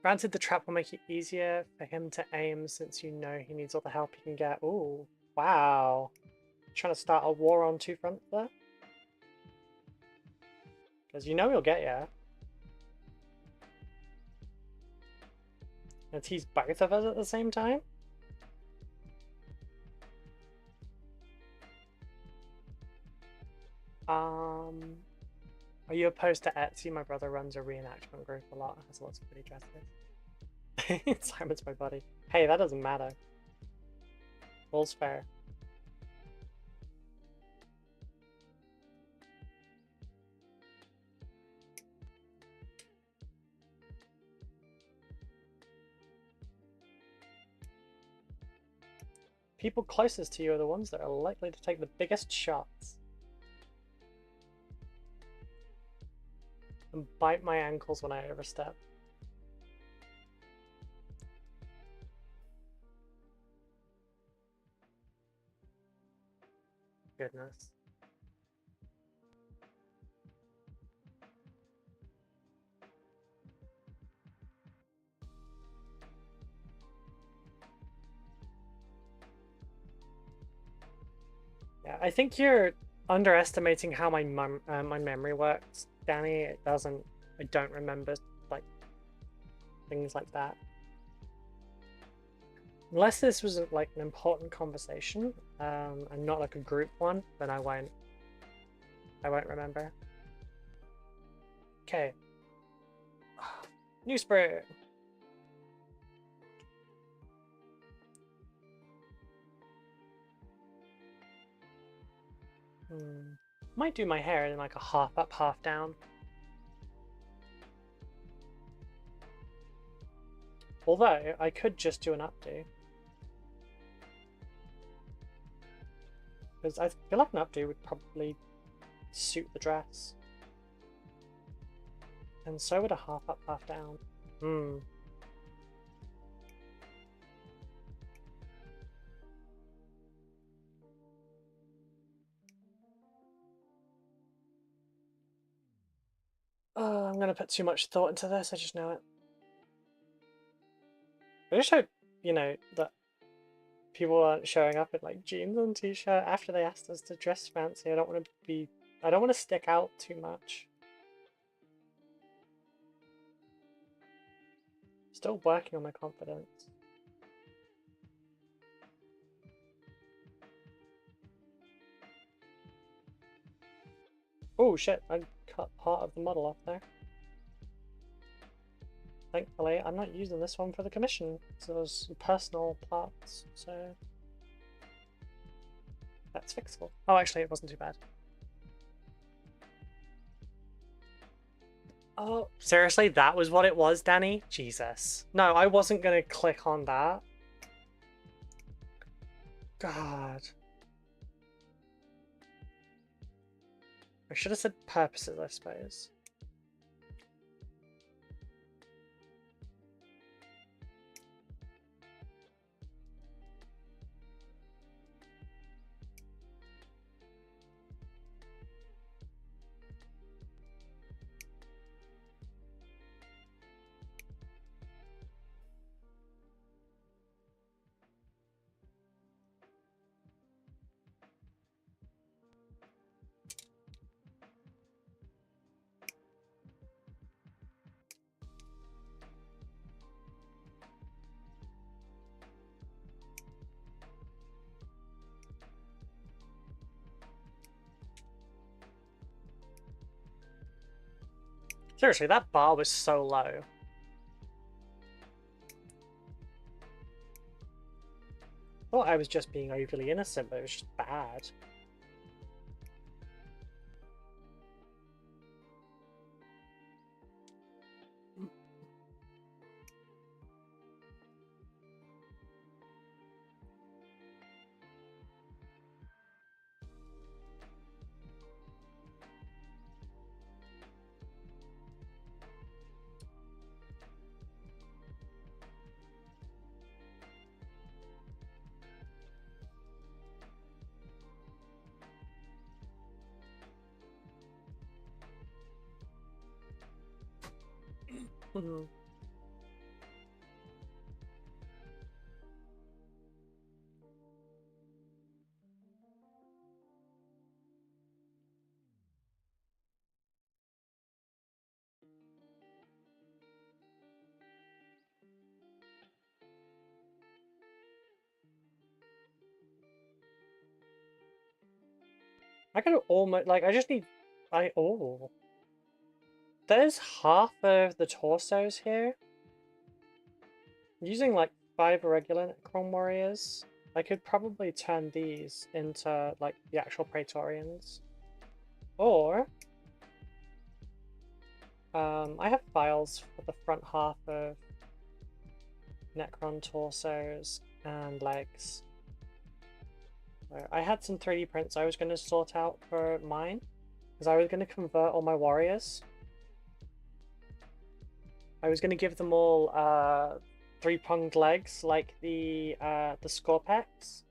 Granted, the trap will make it easier for him to aim since you know he needs all the help he can get. Ooh, wow. Trying to start a war on two fronts there? Because you know he'll get you. And tease both of us at the same time? Are you opposed to Etsy? My brother runs a reenactment group a lot. Has lots of pretty dresses. Simon's my buddy. Hey, that doesn't matter. All's fair. People closest to you are the ones that are likely to take the biggest shots. And bite my ankles when I overstep. Goodness. Yeah, I think you're underestimating how my memory works, Danny. It doesn't. I don't remember like things like that. Unless this was like an important conversation, and not like a group one, then I won't remember. Okay. New spray. Might do my hair in like a half up, half down. Although, I could just do an updo. Because I feel like an updo would probably suit the dress. And so would a half up, half down. Oh, I'm gonna put too much thought into this, I just know it. I just hope, you know, that people aren't showing up in like jeans and t-shirt after they asked us to dress fancy. I don't want to stick out too much. Still working on my confidence. Oh shit, I cut part of the model off there. Thankfully, I'm not using this one for the commission, so those personal parts, so that's fixable. Oh, actually, it wasn't too bad. Oh, seriously, that was what it was, Danny? Jesus. No, I wasn't gonna click on that. God. I should have said purposes, I suppose. Seriously, that bar was so low. I thought I was just being overly innocent, but it was just bad. I could almost, like, I just need, oh. There's half of the torsos here. Using, like, 5 regular Necron Warriors, I could probably turn these into, like, the actual Praetorians. Or, I have files for the front half of Necron torsos and legs. I had some 3D prints I was going to sort out for mine, because I was going to convert all my warriors. I was going to give them all 3-pronged legs, like the Scorpex.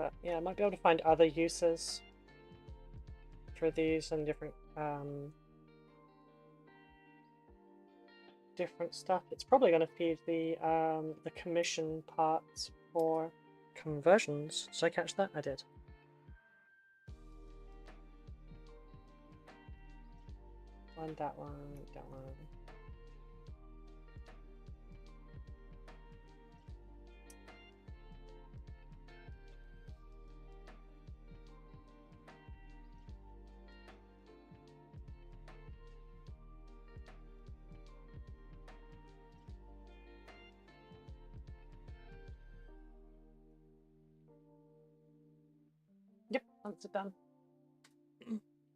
But yeah, I might be able to find other uses for these and different stuff. It's probably going to feed the commission parts for conversions. Did I catch that? I did. That one, that one. Yep, that's it done.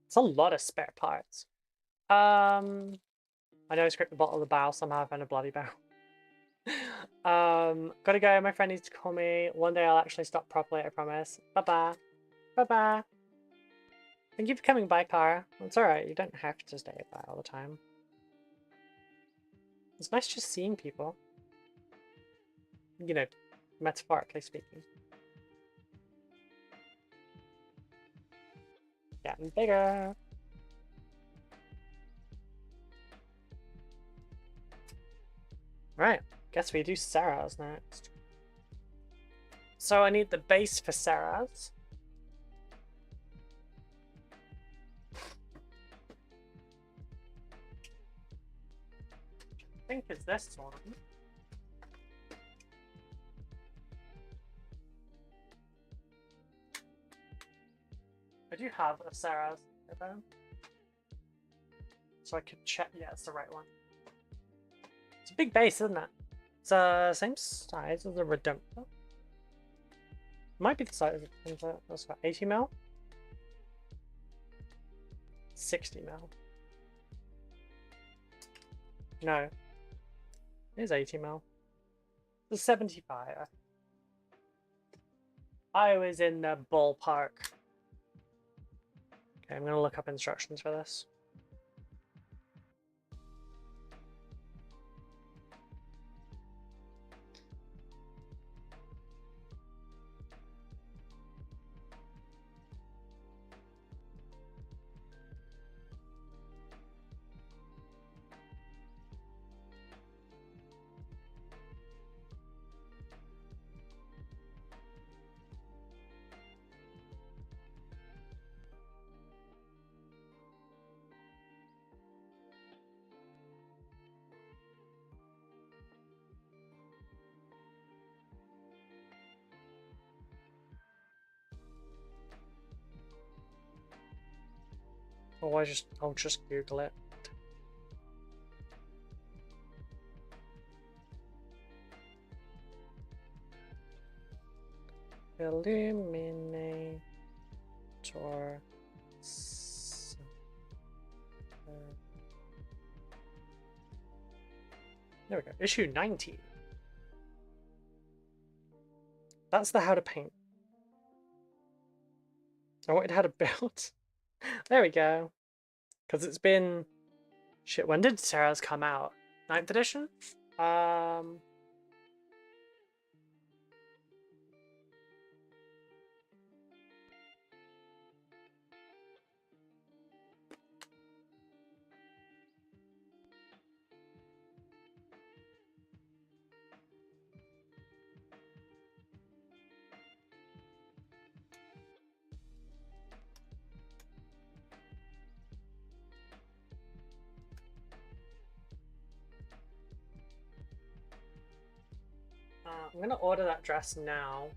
It's a lot of spare parts. I know I scraped the bottom of the barrel somehow. I found a bloody barrel. Gotta go. My friend needs to call me. One day I'll actually stop properly, I promise. Bye-bye. Bye-bye. Thank you for coming by, Cara. It's alright. You don't have to stay by all the time. It's nice just seeing people. You know, metaphorically speaking. Getting bigger. Right, guess we do Sarah's next. So I need the base for Sarah's. I think it's this one. I do have a Sarah's, so I could check. Yeah, it's the right one. It's a big base, isn't it? It's same size as a Redemptor. Might be the size of it. That's got 80 mil, 60 mil. No, it is 80 mil. It's 75. I was in the ballpark. Okay, I'm gonna look up instructions for this. Oh, I'll just Google it. Illuminator. There we go. Issue 90. That's the how to paint. I wanted how to build. There we go. Because it's been... Shit, when did Sarah's come out? 9th edition? I'm gonna order that dress now.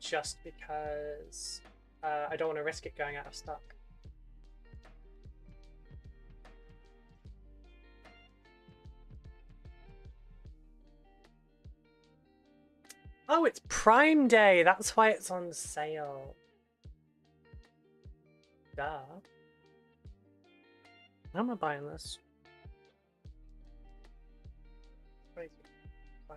Just because I don't want to risk it going out of stock. Oh, it's Prime Day! That's why it's on sale. Duh. How am I buying this? Wait. Bye.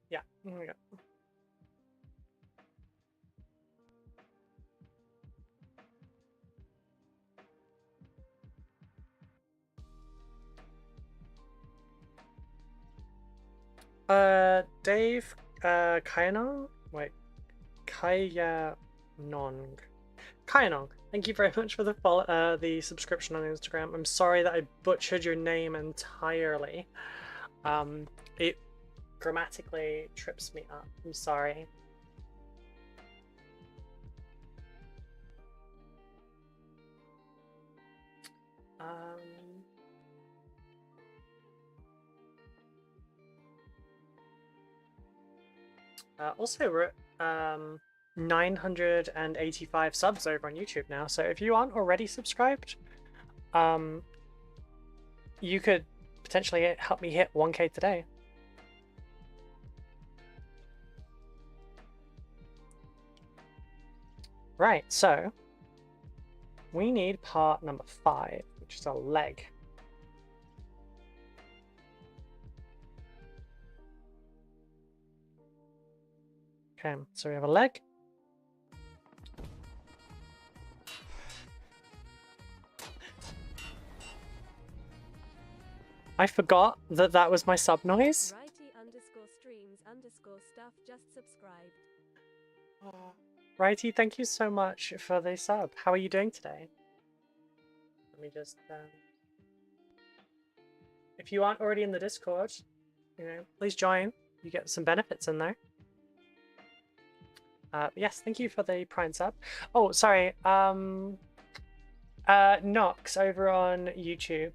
Yeah, here we go. Dave, Kayanong? Wait, Kayanong. Kayanong, thank you very much for the subscription on Instagram. I'm sorry that I butchered your name entirely. It grammatically trips me up. I'm sorry. Also, we're at 985 subs over on YouTube now, so if you aren't already subscribed, you could potentially help me hit 1K today. Right, so we need part number 5, which is a leg. Okay, so we have a leg. I forgot that that was my sub noise. Righty_streams_stuff just subscribed. Righty, thank you so much for the sub. How are you doing today? Let me just... if you aren't already in the Discord, please join. You get some benefits in there. Yes, thank you for the Prime sub. Oh, sorry. Nox over on YouTube.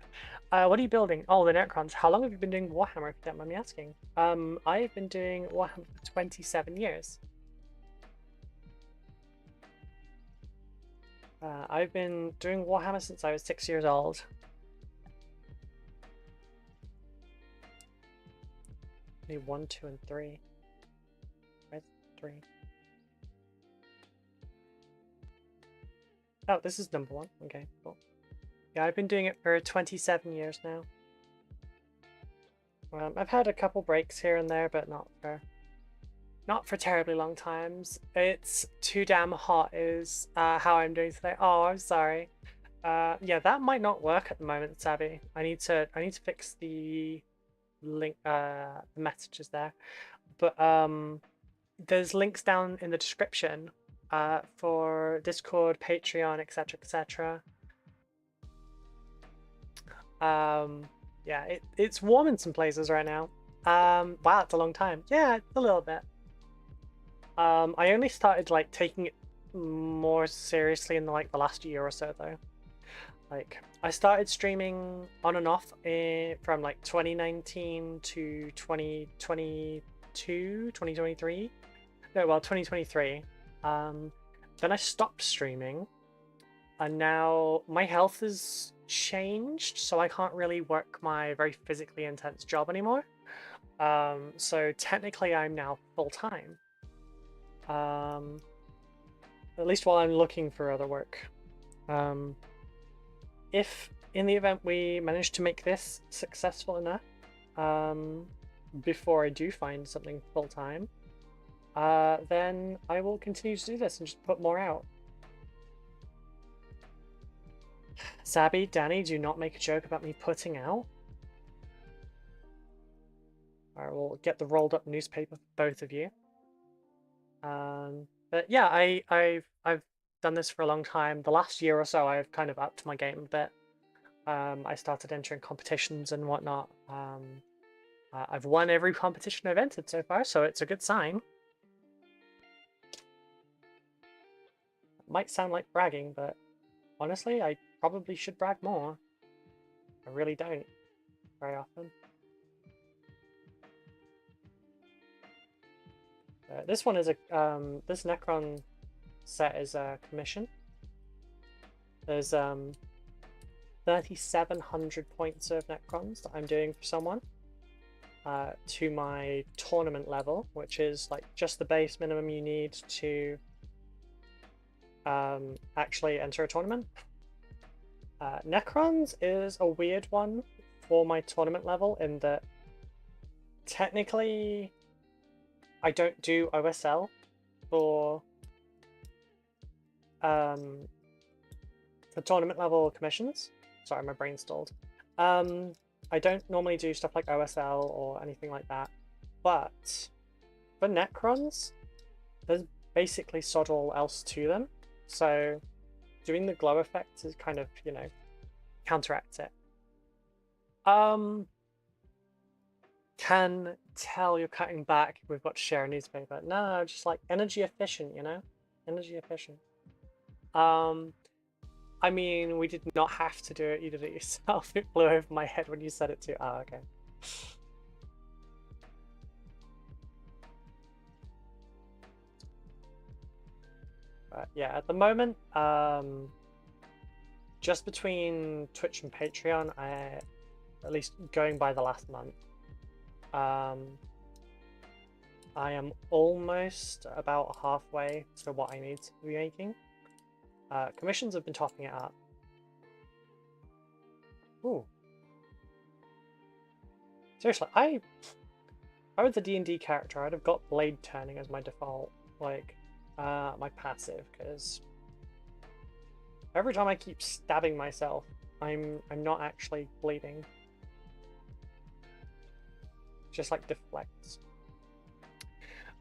What are you building? Oh, the Necrons. How long have you been doing Warhammer, if you don't mind me asking? I've been doing Warhammer for 27 years. I've been doing Warhammer since I was 6 years old. Maybe 1, 2, and 3. Where's 3? Oh, this is number 1. Okay, cool. Yeah, I've been doing it for 27 years now. I've had a couple breaks here and there, but not for terribly long times. It's too damn hot is how I'm doing today. Oh, I'm sorry. Yeah, that might not work at the moment, Sabby. I need to fix the link, the messages there. But there's links down in the description for Discord, Patreon, etc., etc. Yeah, it's warm in some places right now. Wow, it's a long time. Yeah, it's a little bit. I only started like taking it more seriously in the last year or so though. Like I started streaming on and off from like 2019 to 2022, 2023. No, well, 2023. Then I stopped streaming, and now my health has changed, so I can't really work my very physically intense job anymore. So technically I'm now full-time. At least while I'm looking for other work. If in the event we manage to make this successful enough, before I do find something full-time, then I will continue to do this and just put more out. Sabby, Danny, do not make a joke about me putting out. I will get the rolled up newspaper for both of you. But yeah, I've done this for a long time. The last year or so, I've kind of upped my game a bit. I started entering competitions and whatnot. I've won every competition I've entered so far, so it's a good sign. It might sound like bragging, but honestly, I probably should brag more. I really don't very often. This one is a this Necron set is a commission. There's 3,700 points of Necrons that I'm doing for someone to my tournament level, which is like just the base minimum you need to actually enter a tournament. Necrons is a weird one for my tournament level in that technically I don't do OSL for tournament level commissions. Sorry, my brain stalled. I don't normally do stuff like OSL or anything like that. But for Necrons, there's basically sod all else to them. So doing the glow effect is kind of, you know, counteracts it. Can tell you're cutting back. We've got to share a newspaper. No, just like energy efficient, you know? Energy efficient. I mean, we did not have to do it. You did it yourself. It flew over my head when you said it too. Oh, okay. But yeah, at the moment, just between Twitch and Patreon, at least going by the last month, I am almost about halfway to what I need to be making. Commissions have been topping it up. Ooh. Seriously, if I was a D&D character, I'd have got blade turning as my default, like, my passive, because every time I keep stabbing myself, I'm not actually bleeding. Just like deflects.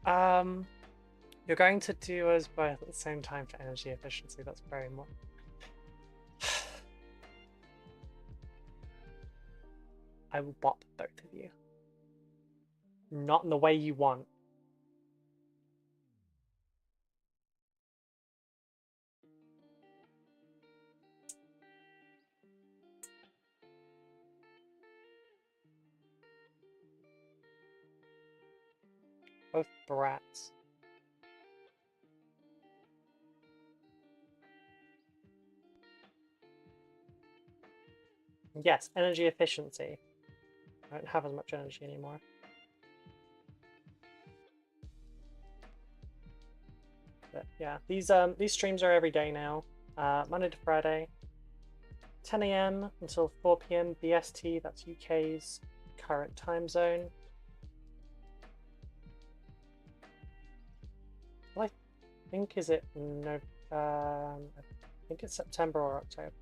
You're going to do us both at the same time for energy efficiency. That's very much. I will bop both of you. Not in the way you want. Both brats. Yes, energy efficiency. I don't have as much energy anymore. But yeah, these streams are every day now. Monday to Friday, 10 AM until 4 PM BST. That's UK's current time zone. Well, I think I think it's September or October.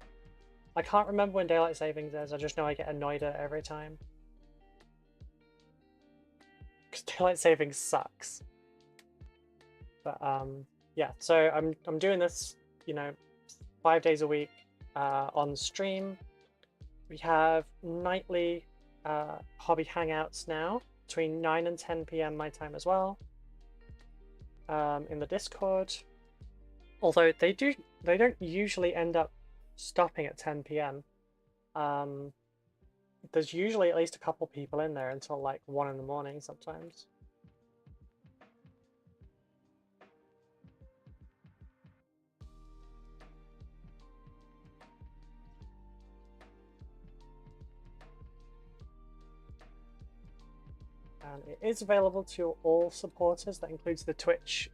I can't remember when daylight savings is. I just know I get annoyed at it every time. Because daylight savings sucks. But yeah, so I'm doing this, you know, 5 days a week on stream. We have nightly hobby hangouts now between 9 and 10 PM my time as well. In the Discord. Although they don't usually end up stopping at 10 PM. There's usually at least a couple people in there until like 1 in the morning sometimes. And it is available to all supporters. That includes the Twitch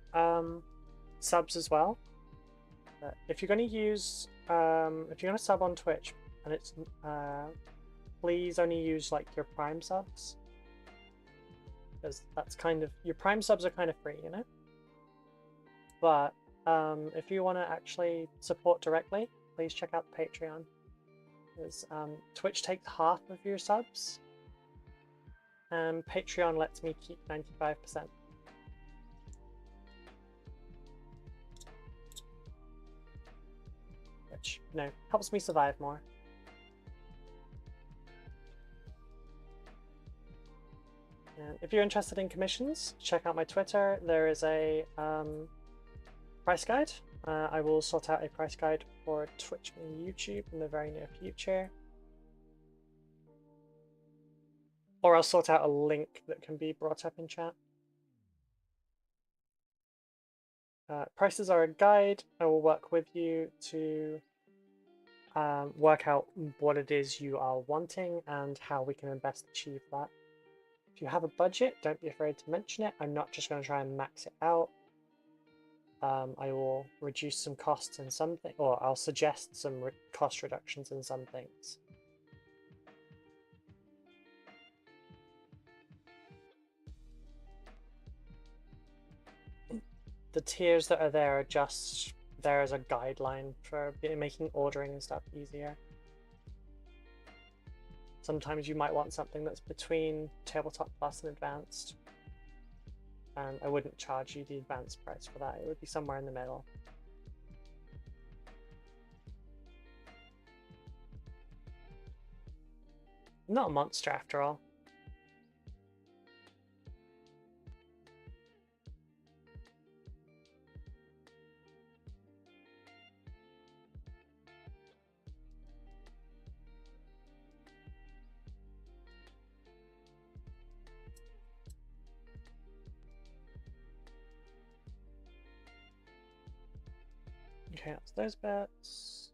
subs as well. If you're going to use, if you're going to sub on Twitch, and it's, please only use like your Prime subs, because that's kind of, your Prime subs are kind of free, you know. But if you want to actually support directly, please check out the Patreon, because Twitch takes half of your subs, and Patreon lets me keep 95%. Which, you know, helps me survive more. And if you're interested in commissions, check out my Twitter. There is a price guide. I will sort out a price guide for Twitch and YouTube in the very near future. Or I'll sort out a link that can be brought up in chat. Prices are a guide. I will work with you to work out what it is you are wanting and how we can best achieve that. If you have a budget, don't be afraid to mention it. I'm not just going to try and max it out. I will reduce some costs in some things, or I'll suggest some cost reductions in some things. The tiers that are there are just there as a guideline for making ordering and stuff easier. Sometimes you might want something that's between Tabletop Plus and Advanced. and I wouldn't charge you the advanced price for that. It would be somewhere in the middle. I'm not a monster after all. Okay, that's those bits.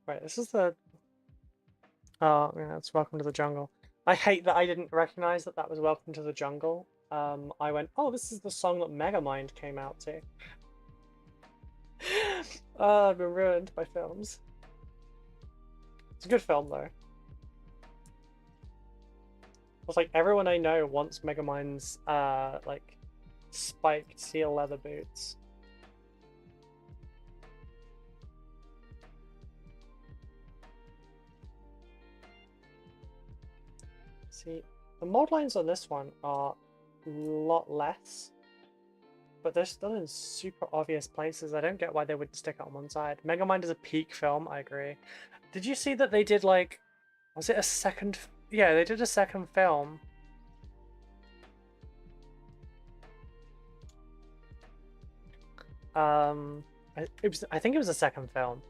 Right, this is the... Oh, yeah, it's Welcome to the Jungle. I hate that I didn't recognize that that was Welcome to the Jungle. I went, oh, this is the song that Megamind came out to. Oh, I've been ruined by films. It's a good film, though. It's like everyone I know wants Megamind's, like, spiked seal leather boots. See, the mod lines on this one are a lot less, but they're still in super obvious places. I don't get why they wouldn't stick it on one side. Megamind is a peak film, I agree. Did you see that they did, like, was it a second? Yeah, they did a second film. I think it was a second film,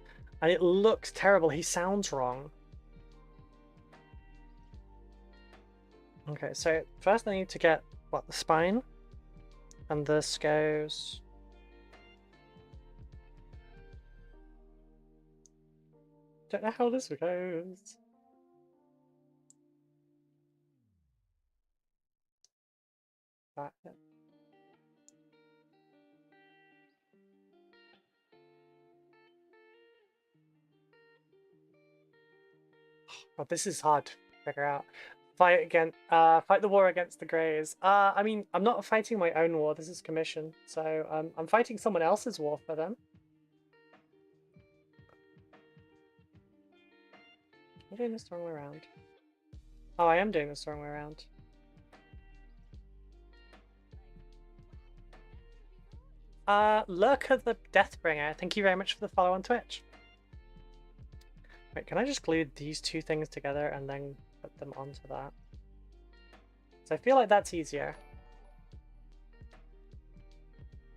and it looks terrible. He sounds wrong. Okay, so first I need to get, what, the spine? And this goes... Don't know how this goes. Back it. Oh, this is hard to figure out. Fight the war against the Greys. I mean, I'm not fighting my own war. This is commission, so I'm fighting someone else's war for them. I'm doing this the wrong way around. Oh, I am doing this the wrong way around. Lurker the Deathbringer, thank you very much for the follow on Twitch. Wait, can I just glue these two things together and then put them onto that? So I feel like that's easier.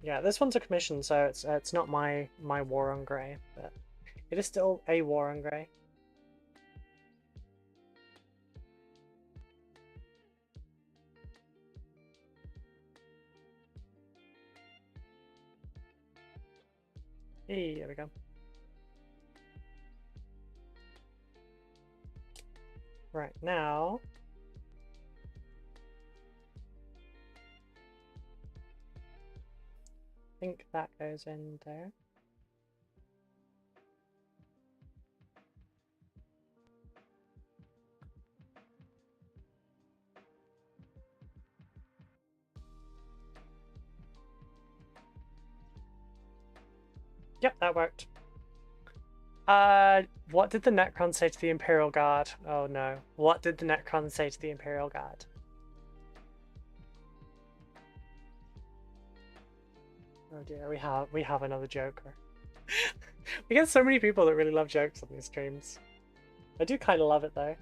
Yeah, this one's a commission, so it's not my war on grey, but it is still a war on grey. Hey, there we go. Right, now... I think that goes in there. Yep, that worked. What did the Necron say to the Imperial Guard? Oh no. What did the Necron say to the Imperial Guard? Oh dear, we have another Joker. We get so many people that really love jokes on these streams. I do kind of love it though.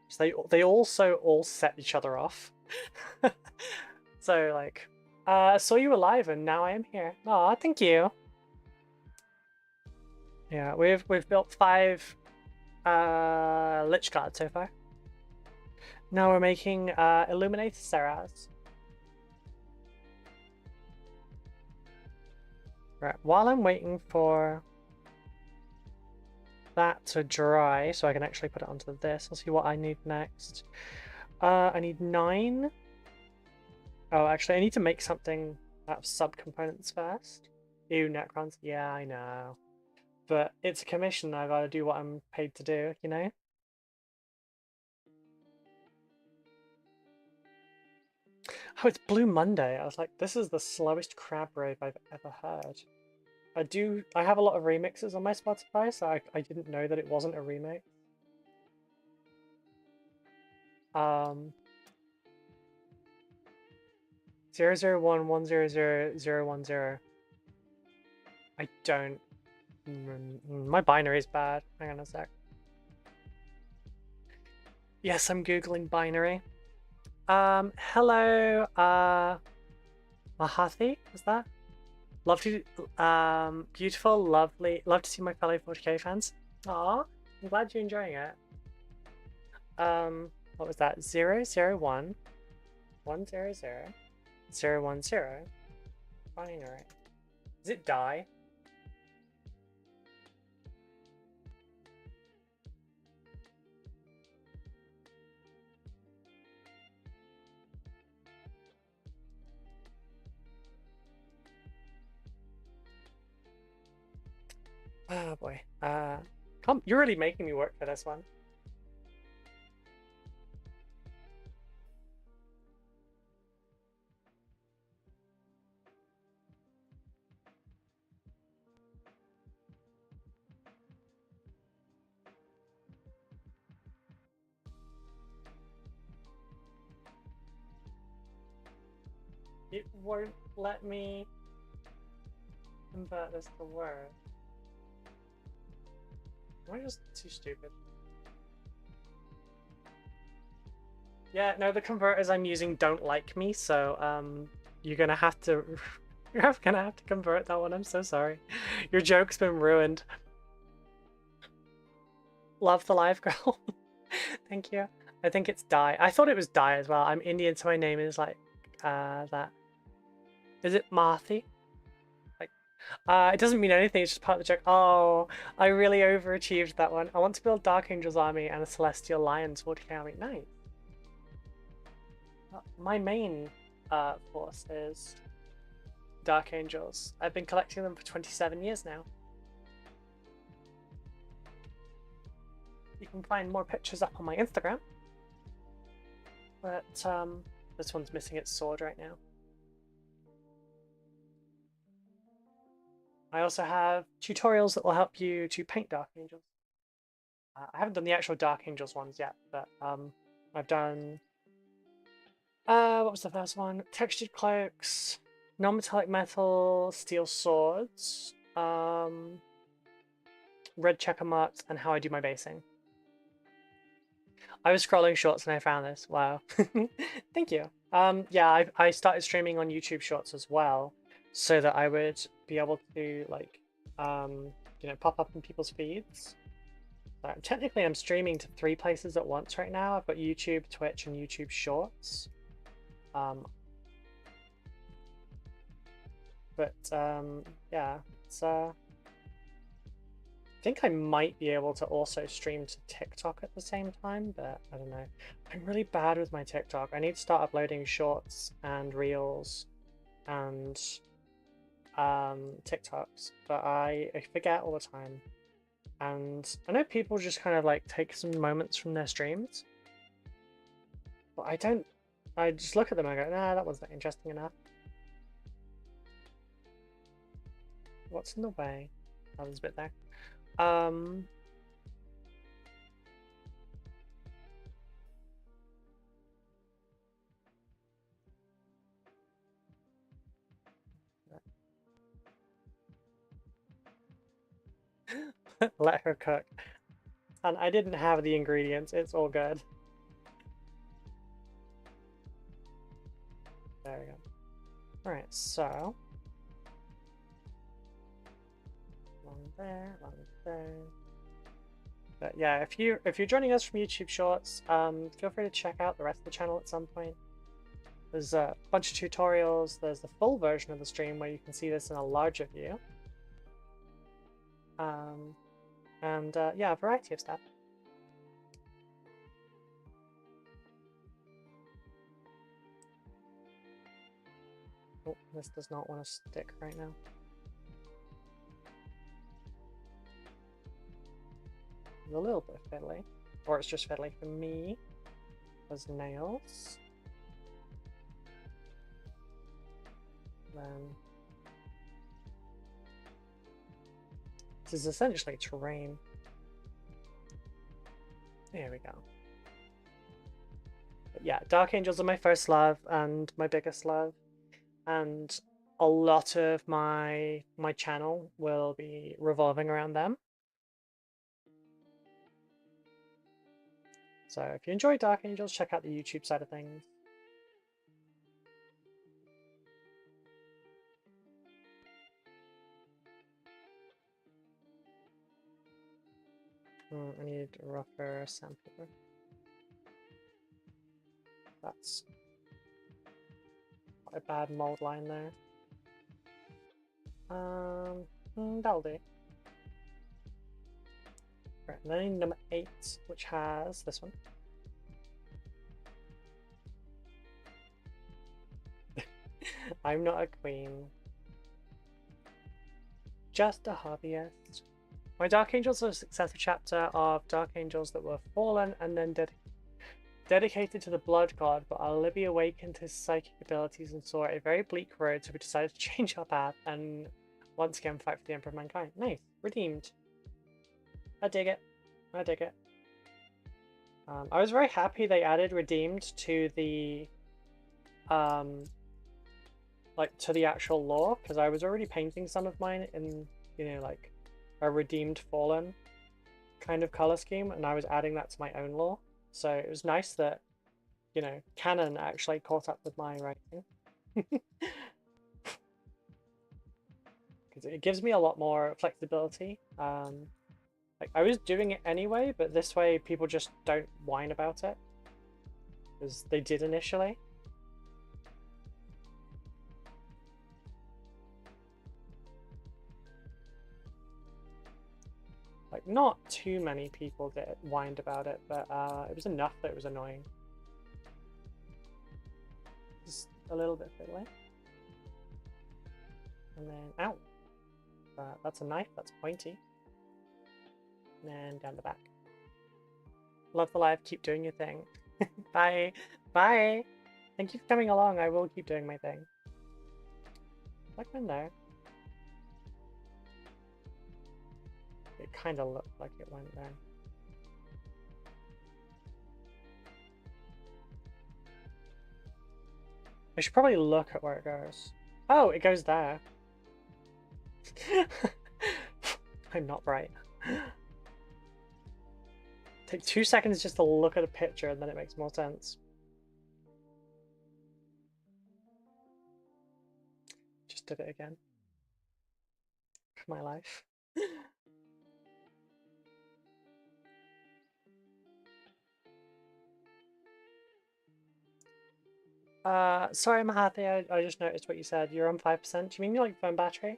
So they also all set each other off. So like, I saw you alive and now I am here. Aw, thank you. Yeah, we've built 5 Lich Guards so far. Now we're making Illuminated Serras. Right, while I'm waiting for that to dry so I can actually put it onto this, I'll see what I need next. I need 9. Oh, actually I need to make something out of subcomponents first. Ew, Necrons. Yeah, I know. But it's a commission, I gotta do what I'm paid to do, you know? Oh, it's Blue Monday. I was like, this is the slowest crab rave I've ever heard. I have a lot of remixes on my Spotify, so I didn't know that it wasn't a remake. 001100010. I don't. My binary is bad. Hang on a sec. Yes, I'm googling binary. Hello, Mahathi, is that? Love to, beautiful, lovely. Love to see my fellow 40k fans. Aw, I'm glad you're enjoying it. What was that? 001 100 010 binary. Does it die? Oh boy. You're really making me work for this one. It won't let me convert this to Word. Am I just too stupid? Yeah, no, the converters I'm using don't like me, so you're gonna have to you're gonna have to convert that one. I'm so sorry. Your joke's been ruined. Love the live girl. Thank you. I think it's Dai. I thought it was Dai as well. I'm Indian, so my name is like that. Is it Marthi? Like, it doesn't mean anything. It's just part of the joke. Oh, I really overachieved that one. I want to build Dark Angel's army and a Celestial Lions 40k army. Nice. My main force is Dark Angels. I've been collecting them for 27 years now. You can find more pictures up on my Instagram. But this one's missing its sword right now. I also have tutorials that will help you to paint Dark Angels. I haven't done the actual Dark Angels ones yet, but I've done... what was the first one? Textured cloaks, non-metallic metal, steel swords, red checker marks, and how I do my basing. I was scrolling shorts and I found this. Wow. Thank you. Yeah, I started streaming on YouTube Shorts as well, so that I would be able to like, you know, pop up in people's feeds. So technically, I'm streaming to 3 places at once right now. I've got YouTube, Twitch, and YouTube Shorts. Yeah, it's I think I might be able to also stream to TikTok at the same time, but I don't know. I'm really bad with my TikTok. I need to start uploading shorts and reels and TikToks, but I forget all the time. And I know people just kind of like take some moments from their streams, but I don't. I just look at them and I go, nah, that wasn't interesting enough. What's in the way? Oh, there's a bit there. Let her cook. And I didn't have the ingredients, it's all good. There we go. Alright, so one there, one there. But yeah, if you're joining us from YouTube Shorts, feel free to check out the rest of the channel at some point. There's a bunch of tutorials, there's the full version of the stream where you can see this in a larger view. Yeah, a variety of stuff. Oh, this does not want to stick right now. It's a little bit fiddly, or it's just fiddly for me. Those nails. Then this is essentially terrain. There we go. yeah, Dark Angels are my first love and my biggest love, and a lot of my channel will be revolving around them. So if you enjoy Dark Angels, check out the YouTube side of things. I need a rougher sandpaper. That's quite a bad mold line there. That'll do. Right, and then I need number 8, which has this one. I'm not a queen. Just a hobbyist. My Dark Angels are a successor chapter of Dark Angels that were fallen and then dedicated to the Blood God, but our Libby awakened his psychic abilities and saw a very bleak road, so we decided to change our path and once again fight for the Emperor of Mankind. Nice. Redeemed. I dig it. I dig it. I was very happy they added Redeemed to the like to the actual lore, because I was already painting some of mine in, you know, like a Redeemed Fallen kind of color scheme, and I was adding that to my own lore. So it was nice that, you know, canon actually caught up with my writing. Because it gives me a lot more flexibility. Like, I was doing it anyway, but this way people just don't whine about it, because they did initially. Like, not too many people whined about it, but it was enough that it was annoying. Just a little bit fiddly. And then, ow! That's a knife, that's pointy. And then down the back. Love the live, keep doing your thing. Bye! Bye! Thank you for coming along, I will keep doing my thing. Like in there. It kind of looked like it went there. I should probably look at where it goes. Oh, it goes there. I'm not bright. Take 2 seconds just to look at a picture and then it makes more sense. Just did it again. For my life. Sorry Mahathi, I just noticed what you said. You're on 5%. Do you mean you like phone battery?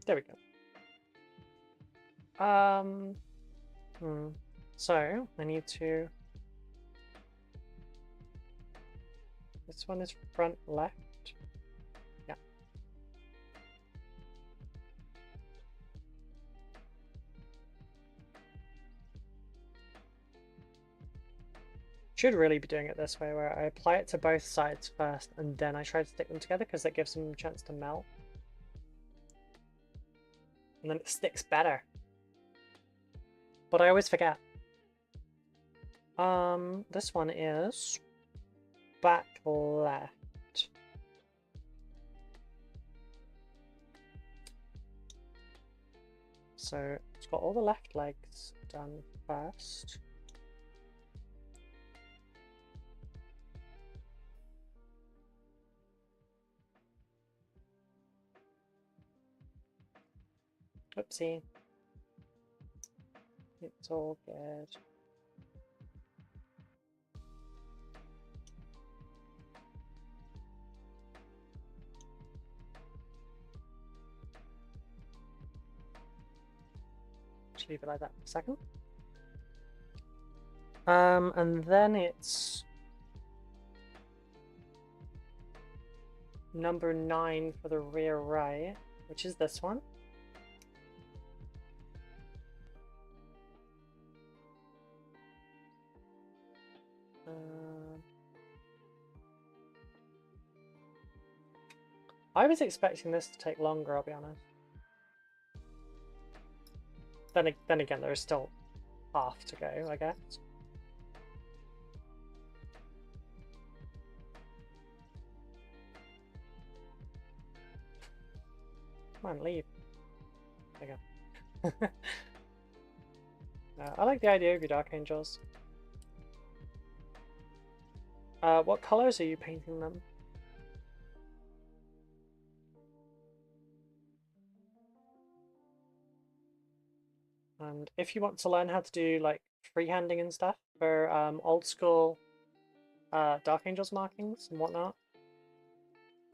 There we go. So I need to. This one is front left. Yeah. Should really be doing it this way, where I apply it to both sides first and then I try to stick them together, because that gives them a chance to melt. And then it sticks better. But I always forget. This one is back left. So it's got all the left legs done first. Oopsie. It's all good. Just leave it like that for a second. And then it's number 9 for the rear right, which is this one. I was expecting this to take longer, I'll be honest. Then again, there is still half to go, I guess. Come on, leave. There you go. I like the idea of your Dark Angels. What colors are you painting them? And if you want to learn how to do like freehanding and stuff for old school Dark Angels markings and whatnot,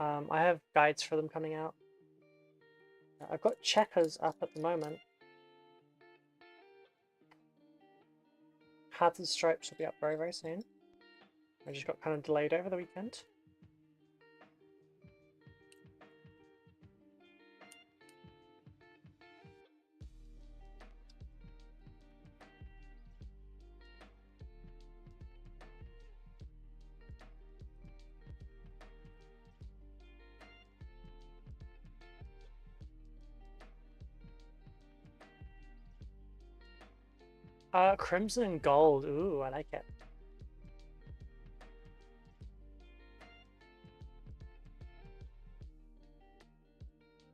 I have guides for them coming out. I've got checkers up at the moment. Hazard stripes will be up very, very soon. I just got kind of delayed over the weekend. Crimson and gold. Ooh, I like it.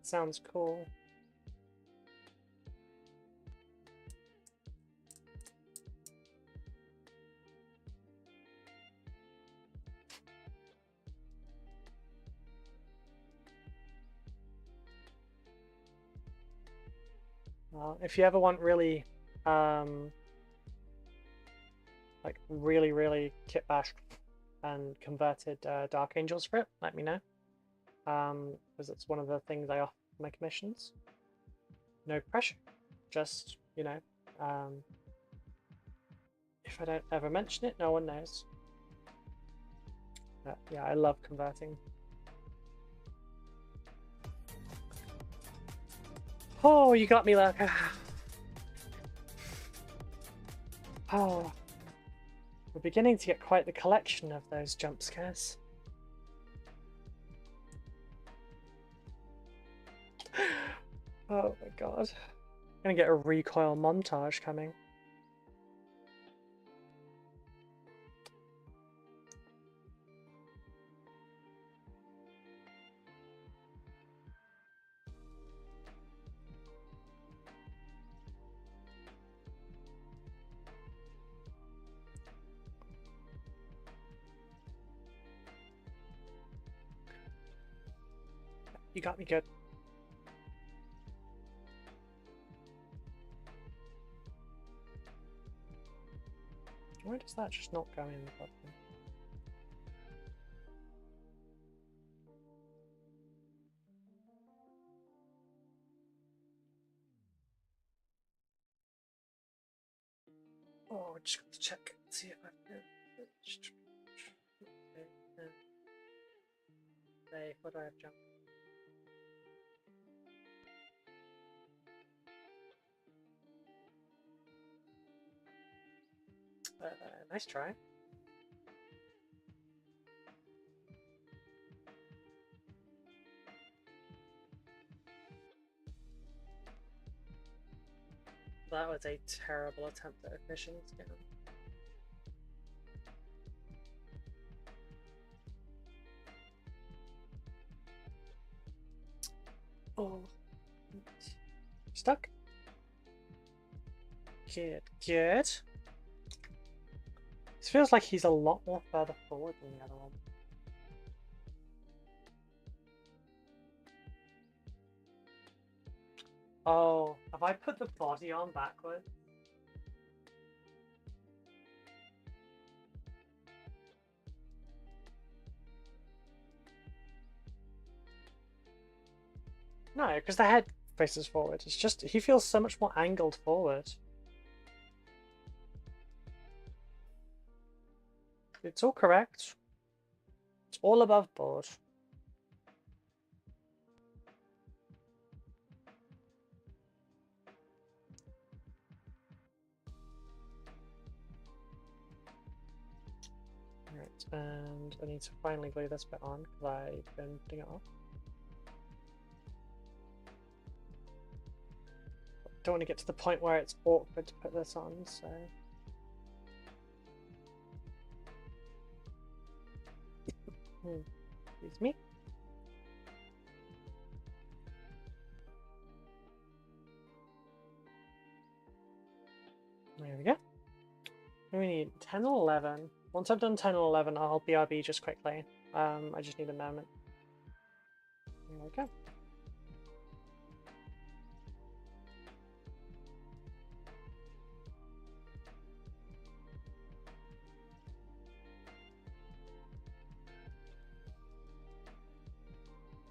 Sounds cool. Well, if you ever want really, like really kit bashed and converted Dark Angels for it, let me know. Because it's one of the things I offer for my commissions. No pressure, just, you know, if I don't ever mention it, no one knows. But yeah, I love converting. Oh, you got me, Lurker. Oh, we're beginning to get quite the collection of those jump scares. Oh my god. I'm gonna get a recoil montage coming. You got me good. Why does that just not go in the button? Oh, just got to check, see if I can. Hey, what do I have jump? Nice try. That was a terrible attempt at a fishing scam. Oh, stuck. Good, good. This feels like he's a lot more further forward than the other one. Oh, have I put the body on backwards? No, because the head faces forward. It's just, he feels so much more angled forward. It's all correct. It's all above board. Right, and I need to finally glue this bit on because I've been putting it off. don't want to get to the point where it's awkward to put this on, so... Excuse me. There we go. We need 10 or 11. Once I've done 10 or 11, I'll BRB just quickly. I just need a moment. There we go.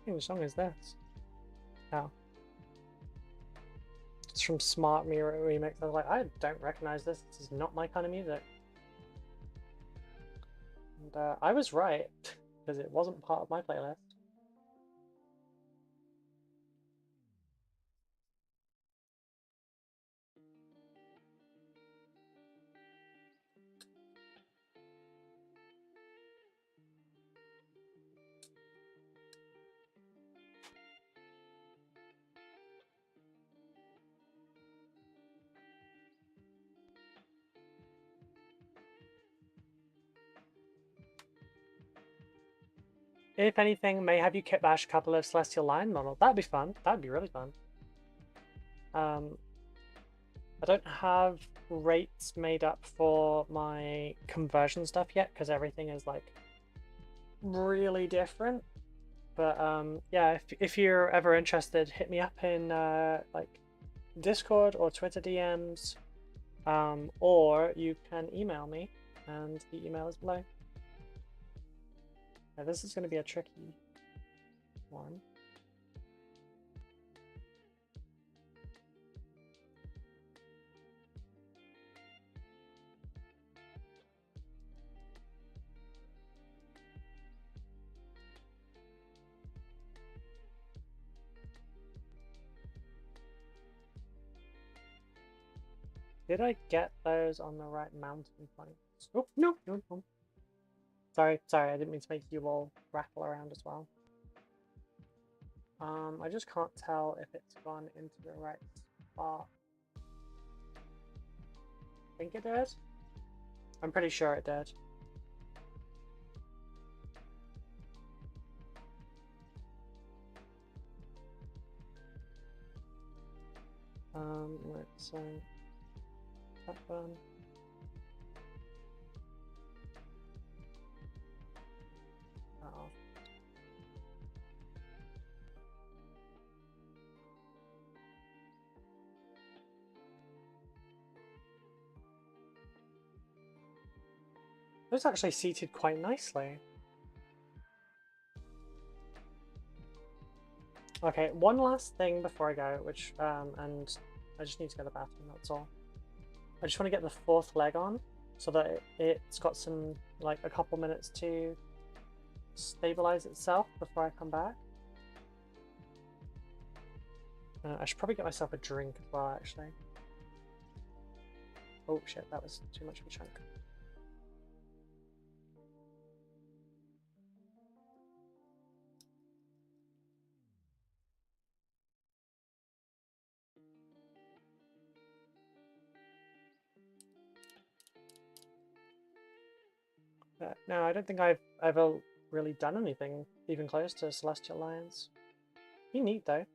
Whose song is this? Oh. It's from Smart Mirror Remix. I was like, I don't recognize this. This is not my kind of music. And I was right, because it wasn't part of my playlist. If anything, may have you kit bash a couple of Celestial Lion models. That'd be fun. That'd be really fun. I don't have rates made up for my conversion stuff yet because everything is like really different. But yeah, if you're ever interested, hit me up in like Discord or Twitter DMs, or you can email me, and the email is below. Now, this is going to be a tricky one. Did I get those on the right mountain points? Oh, no. Sorry, I didn't mean to make you all rattle around as well. I just can't tell if it's gone into the right spot. I think it did. I'm pretty sure it did. Let's that one. Uh-oh. Those actually seated quite nicely. Okay, one last thing before I go, which and I just need to go to the bathroom, that's all. I just want to get the fourth leg on so that it's got some, like, a couple minutes to stabilize itself before I come back. I should probably get myself a drink as well, actually. Oh shit, that was too much of a chunk. No, I don't think I've ever really done anything even close to Celestial Lions. Be neat though.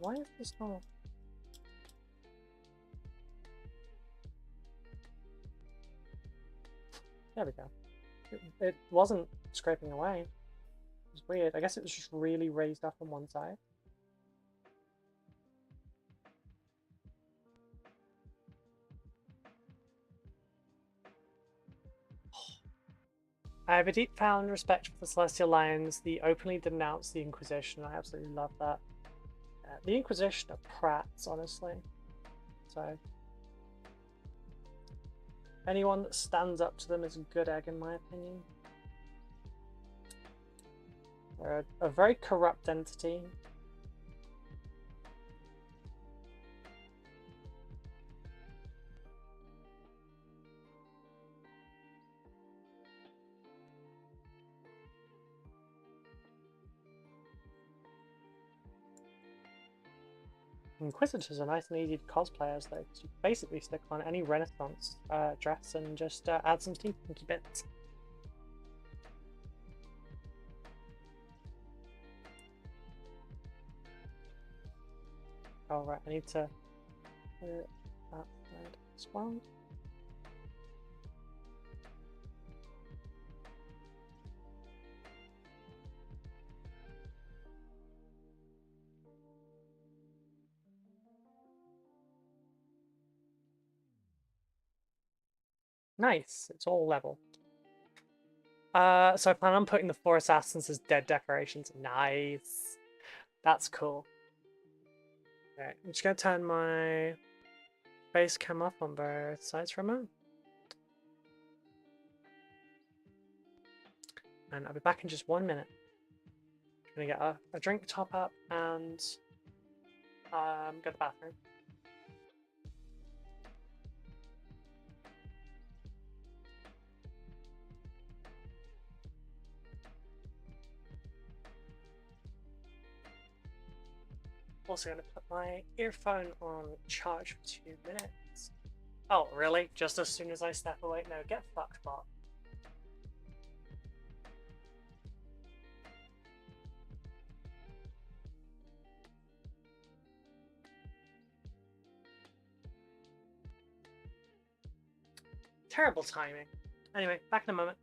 Why is this not? There we go. It wasn't scraping away. It was weird. I guess it was just really raised up on one side. I have a deep found respect for the Celestial Lions. They openly denounce the Inquisition. I absolutely love that. The Inquisition are prats, honestly. So anyone that stands up to them is a good egg, in my opinion. They're a very corrupt entity. Inquisitors are nice and easy to cosplay as, though, because you basically stick on any Renaissance dress and just add some steampunk bits. Oh, right, I need to clear that side as well. Nice, it's all level. So I plan on putting the 4 assassins as dead decorations. Nice. That's cool. Alright, I'm just gonna turn my base cam off on both sides for a moment. And I'll be back in just 1 minute. I'm gonna get a drink top up and go to the bathroom. Also going to put my earphone on charge for 2 minutes. Oh, really? Just as soon as I step away? No, get fucked, bot. Terrible timing. Anyway, back in a moment.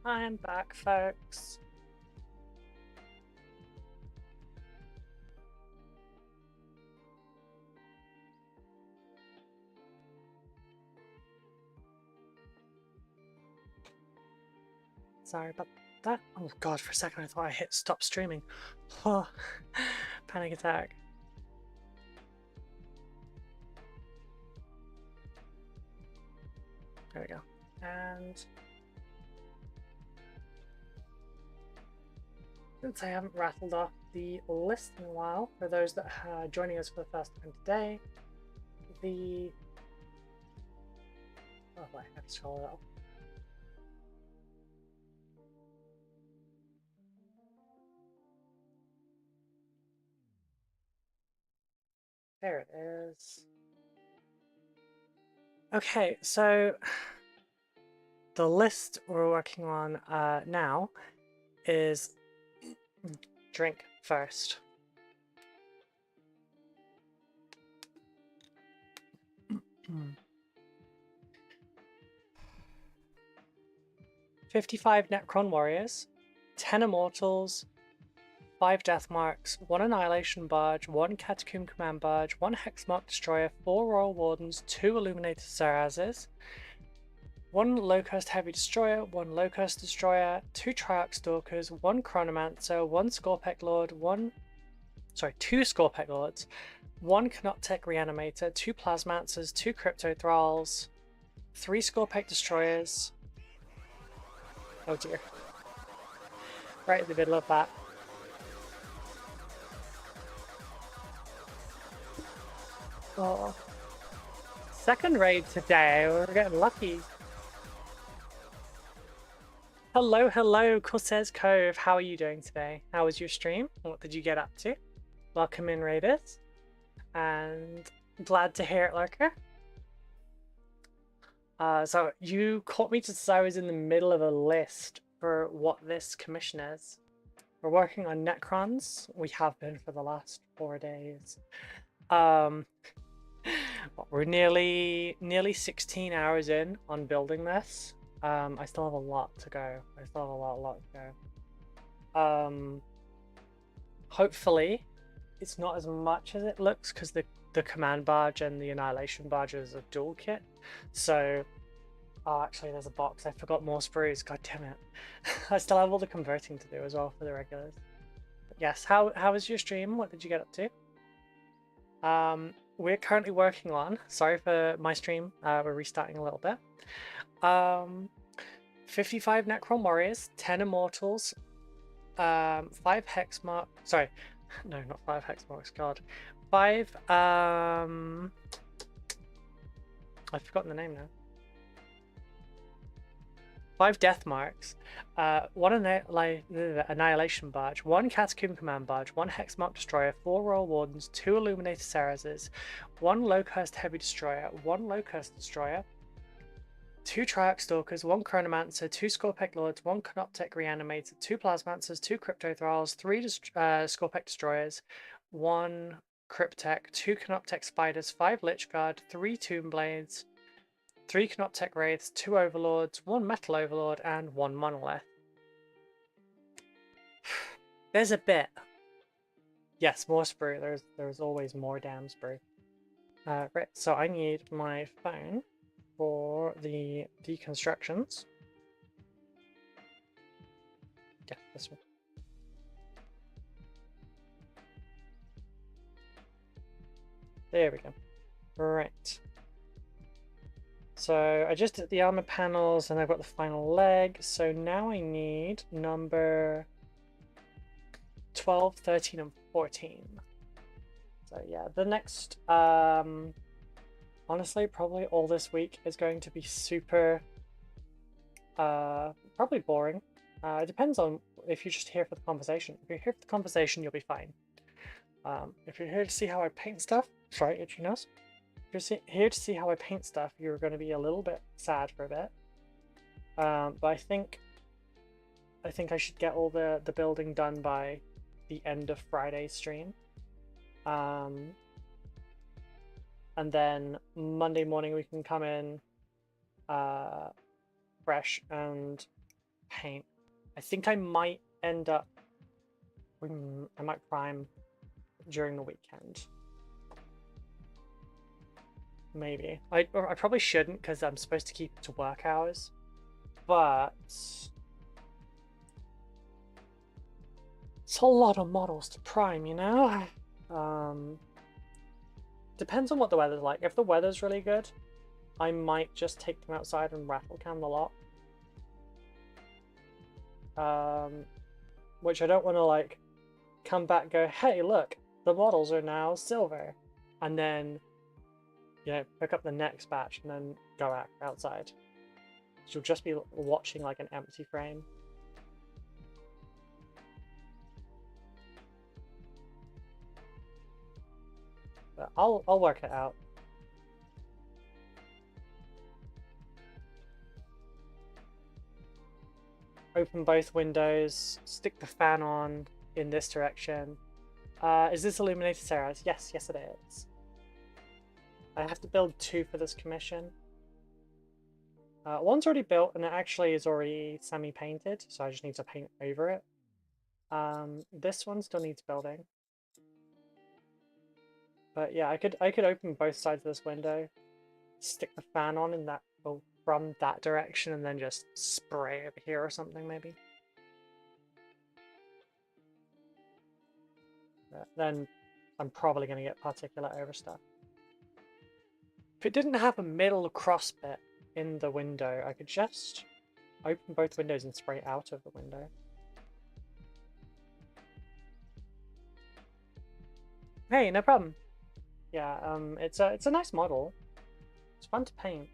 I'm back, folks. Sorry about that. Oh god, for a second I thought I hit stop streaming. Oh, panic attack. There we go. And since I haven't rattled off the list in a while, for those that are joining us for the first time today, I have to scroll it up. There it is. Okay, so the list we're working on now is drink first. Mm. 55 Necron Warriors, 10 Immortals, 5 Death Marks, 1 Annihilation Barge, 1 Catacomb Command Barge, 1 Hexmark Destroyer, 4 Royal Wardens, 2 Illuminated Sarazes, 1 Low-Cost Heavy Destroyer, 1 Low-Cost Destroyer, 2 Triarch Stalkers, 1 Chronomancer, 1 Scorpec Lord, 2 Scorpec Lords, 1 Canoptech Reanimator, 2 Plasmancers, 2 Crypto Thralls, 3 Scorpec Destroyers. Oh dear. Right in the middle of that. Oh. Second raid today, we're getting lucky. Hello, hello, Corsair's Cove. How are you doing today? How was your stream? What did you get up to? Welcome in, raiders. And glad to hear it, Lurker. So you caught me just as I was in the middle of a list for what this commission is. We're working on Necrons. We have been for the last 4 days. We're nearly 16 hours in on building this. I still have a lot to go. I still have a lot to go. Hopefully it's not as much as it looks, because the command barge and the annihilation barge is a dual kit. So actually there's a box. I forgot more sprues. God damn it. I still have all the converting to do as well for the regulars. But yes, how was your stream? What did you get up to? We're currently working on, sorry for my stream, we're restarting a little bit. 55 Necron Warriors, 10 Immortals, 5 Hexmark, sorry, no, not 5 Hexmarks, god. 5, I've forgotten the name now. 5 Death Marks, 1 Annihilation Barge, 1 Catacomb Command Barge, 1 Hexmark Destroyer, 4 Royal Wardens, 2 Illuminated Sarazes, 1 Low-Cost Heavy Destroyer, 1 Low-Cost Destroyer, 2 Triarch Stalkers, 1 Chronomancer, 2 Scorpec Lords, 1 Canoptech Reanimator, 2 Plasmancers, 2 Crypto Thralls, 3 Scorpec Destroyers, 1 Cryptech, 2 Canoptech Spiders, 5 Lich Guard, 3 Tomb Blades, 3 Canoptech Wraiths, 2 Overlords, 1 Metal Overlord, and 1 Monolith. There's a bit. Yes, more sprue. There's always more damn sprue. Right, so I need my phone for the deconstructions. Yeah, this one. There we go. Right. So I just did the armor panels and I've got the final leg. So now I need number 12, 13, and 14. So yeah, the next, honestly, probably all this week is going to be super, probably boring. It depends on if you're just here for the conversation. If you're here for the conversation, you'll be fine. If you're here to see how I paint stuff, sorry, itchy nose. If you're here to see how I paint stuff, you're going to be a little bit sad for a bit. But I think I should get all the building done by the end of Friday's stream. And then Monday morning we can come in fresh and paint. I think I might end up... I might prime during the weekend. Maybe. I probably shouldn't because I'm supposed to keep it to work hours. But... it's a lot of models to prime, you know? Depends on what the weather's like. If the weather's really good, I might just take them outside and rattle can the lot. Which I don't want to like come back and go, hey look, the models are now silver. And then, you know, pick up the next batch and then go outside. So you'll just be watching like an empty frame. But I'll work it out. Open both windows, stick the fan on in this direction. Is this illuminated, Sarah? Yes, yes it is. I have to build 2 for this commission. One's already built and it actually is already semi-painted, so I just need to paint over it. This one still needs building. But yeah, I could open both sides of this window, stick the fan on in that from that direction, and then just spray over here or something maybe. But then I'm probably going to get particulate over stuff. If it didn't have a middle cross bit in the window, I could just open both windows and spray out of the window. Hey, no problem. Yeah, it's a nice model. It's fun to paint.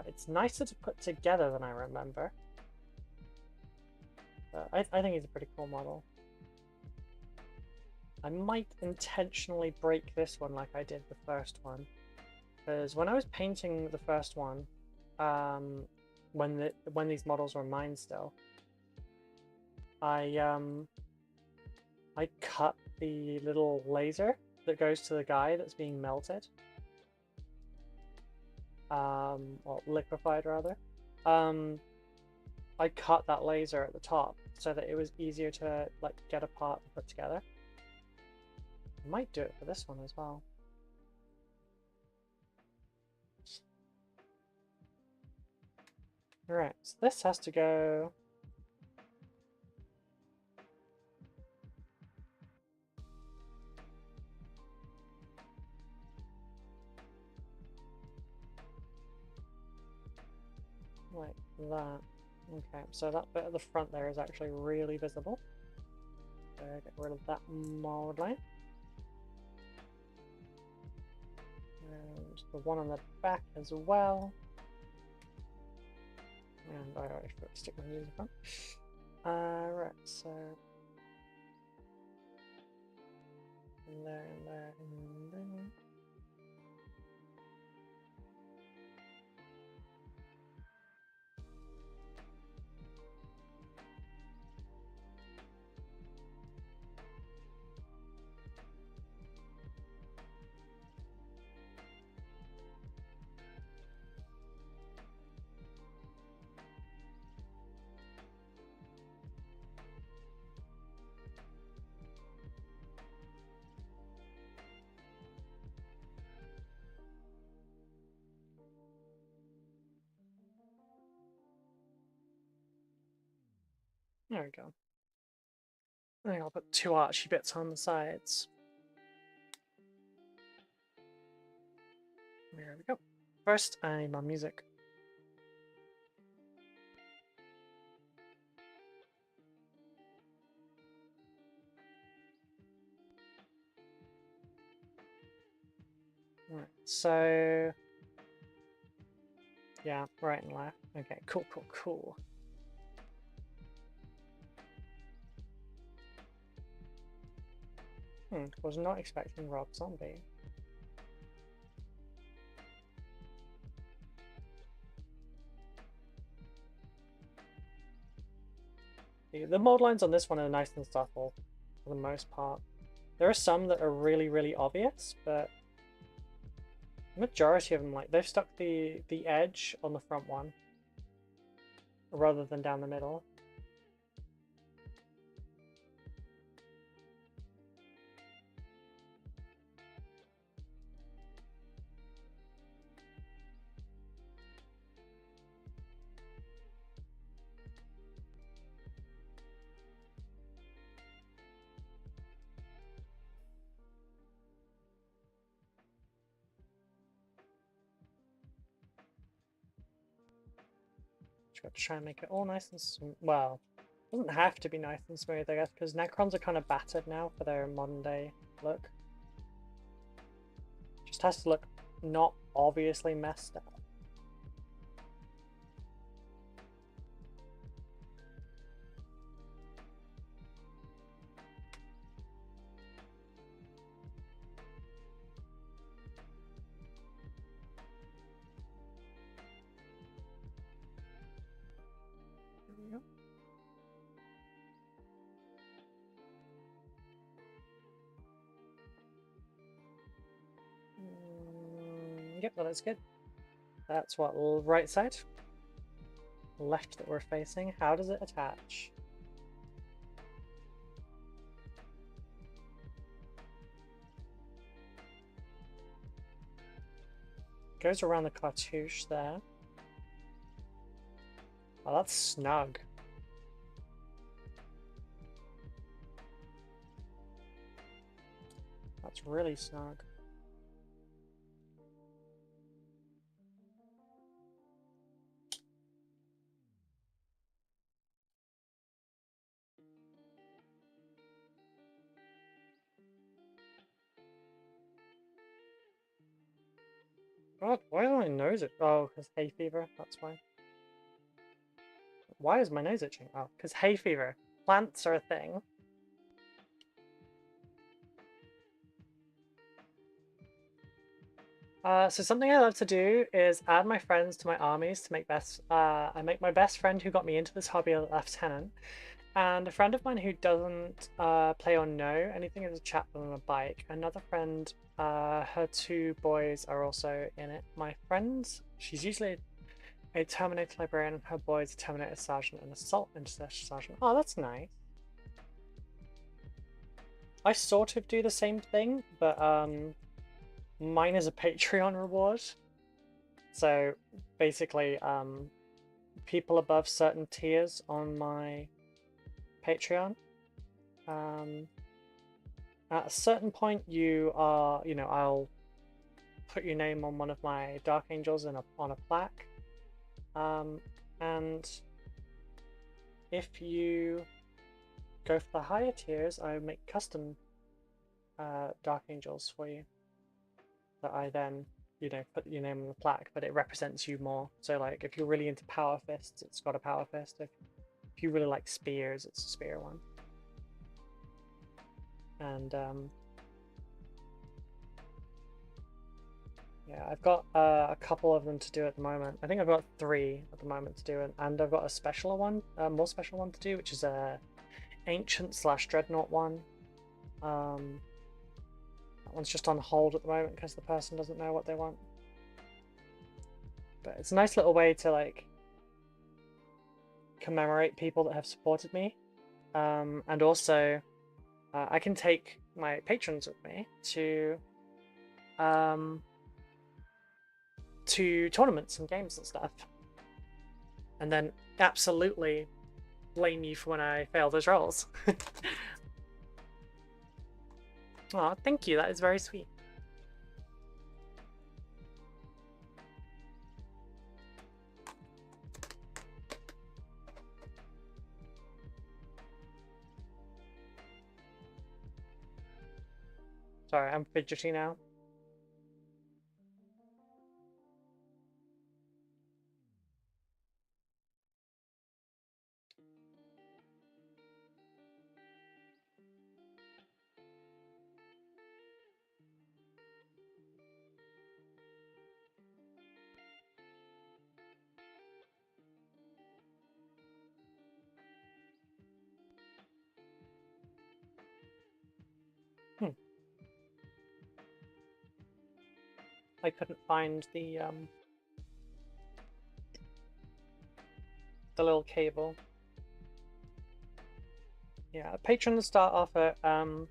It's nicer to put together than I remember. I think it's a pretty cool model. I might intentionally break this one like I did the first one, because when I was painting the first one, when these models were mine still, I cut the little laser that goes to the guy that's being melted, or liquefied rather. I cut that laser at the top so that it was easier to like get apart and put together. I might do it for this one as well. Alright, so this has to go... like that. Okay, so that bit at the front there is actually really visible. So get rid of that mold line. And the one on the back as well. And I already forgot to stick my music on. Right, so... in there, in there, in there. There we go. I think I'll put 2 archy bits on the sides. There we go. First, I need my music. Alright, so... yeah, right and left. Okay, cool, cool, cool. Was not expecting Rob Zombie. The mold lines on this one are nice and subtle, for the most part. There are some that are really, really obvious, but the majority of them, like, they've stuck the edge on the front one rather than down the middle. Got to try and make it all nice and smooth. Well, it doesn't have to be nice and smooth, I guess, because Necrons are kind of battered now for their modern day look. Just has to look not obviously messed up. Yep, that looks good. That's what, right side? Left that we're facing. How does it attach? Goes around the cartouche there. Oh, that's snug. That's really snug. God, why do my nose itch? Oh, because hay fever, that's why. Why is my nose itching? Oh, because hay fever. Plants are a thing. So something I love to do is add my friends to my armies to make best. I make my best friend who got me into this hobby a lieutenant, and a friend of mine who doesn't play or know anything is a chaplain on a bike. Another friend, her two boys are also in it. My friend, she's usually a Terminator librarian, and her boy's a Terminator sergeant and assault intercession sergeant. Oh, that's nice. I sort of do the same thing, but mine is a Patreon reward. So basically, people above certain tiers on my Patreon, at a certain point you are, I'll put your name on one of my Dark Angels on a plaque. And if you go for the higher tiers, I make custom Dark Angels for you that I then, put your name on the plaque, but it represents you more. So like if you're really into power fists, it's got a power fist. If you really like spears, it's a spear one. And yeah, I've got a couple of them to do at the moment. I think I've got 3 at the moment to do, and I've got a special one, more special one to do, which is a ancient / dreadnought one. That one's just on hold at the moment because the person doesn't know what they want. But it's a nice little way to like commemorate people that have supported me, and also I can take my patrons with me to tournaments and games and stuff, and then absolutely blame you for when I fail those rolls. Oh, thank you. That is very sweet. Sorry, I'm fidgety now. I couldn't find the the little cable. Yeah, patrons start off at £3,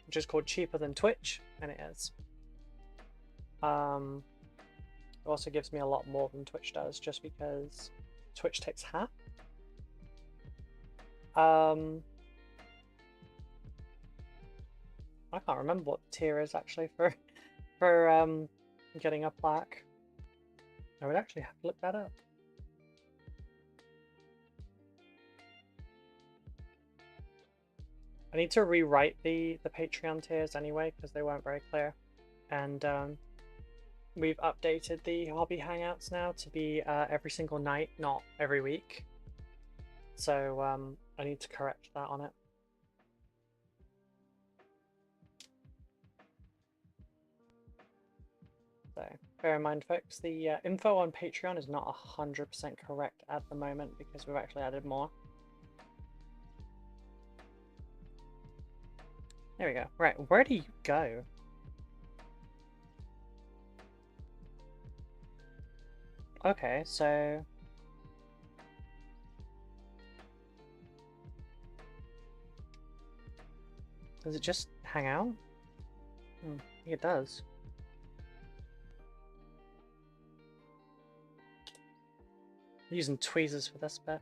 which is called cheaper than Twitch, and it is. It also gives me a lot more than Twitch does, just because Twitch takes half. I can't remember what the tier is actually for getting a plaque. I would actually have to look that up. I need to rewrite the Patreon tiers anyway, because they weren't very clear. And we've updated the hobby hangouts now to be every single night, not every week. So I need to correct that on it. So bear in mind, folks, the info on Patreon is not 100% correct at the moment because we've actually added more. There we go. Right, where do you go? Okay, so... does it just hang out? I think it does. I'm using tweezers for this bit.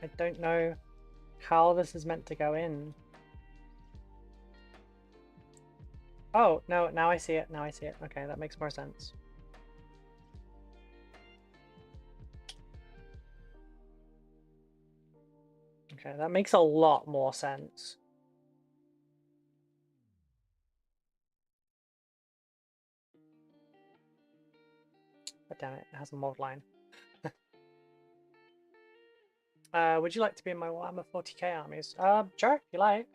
I don't know how this is meant to go in. Oh, no, now I see it, now I see it. Okay, that makes more sense. Okay, that makes a lot more sense. But damn it, it has a mod line. Would you like to be in my Warhammer 40k armies? Sure, if you like.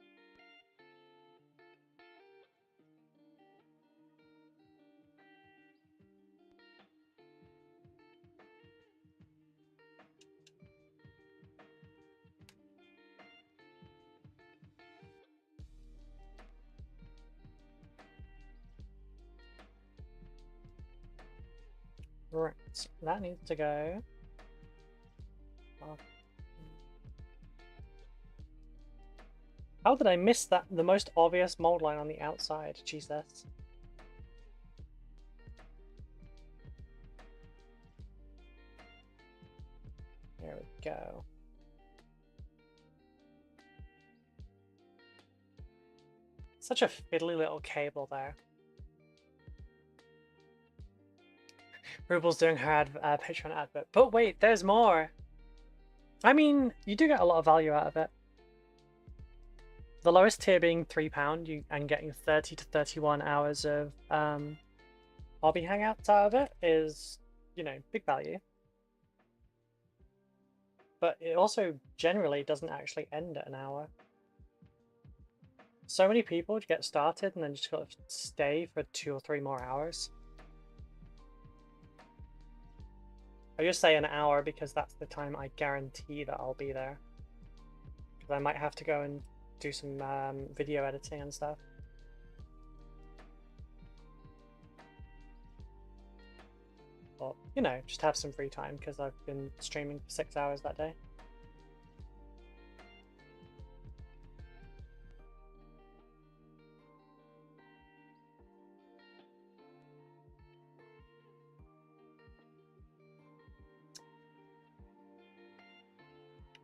Right, that needs to go. Oh. How did I miss that? The most obvious mold line on the outside. Jesus. There we go. Such a fiddly little cable there. Rubel's doing her Patreon advert. But wait, there's more! I mean, you do get a lot of value out of it. The lowest tier being £3 and getting 30 to 31 hours of hobby hangouts out of it is, you know, big value. But it also generally doesn't actually end at an hour. So many people get started and then just got to stay for 2 or 3 more hours. I just say an hour because that's the time I guarantee that I'll be there. Because I might have to go and do some video editing and stuff. Or, you know, just have some free time because I've been streaming for 6 hours that day.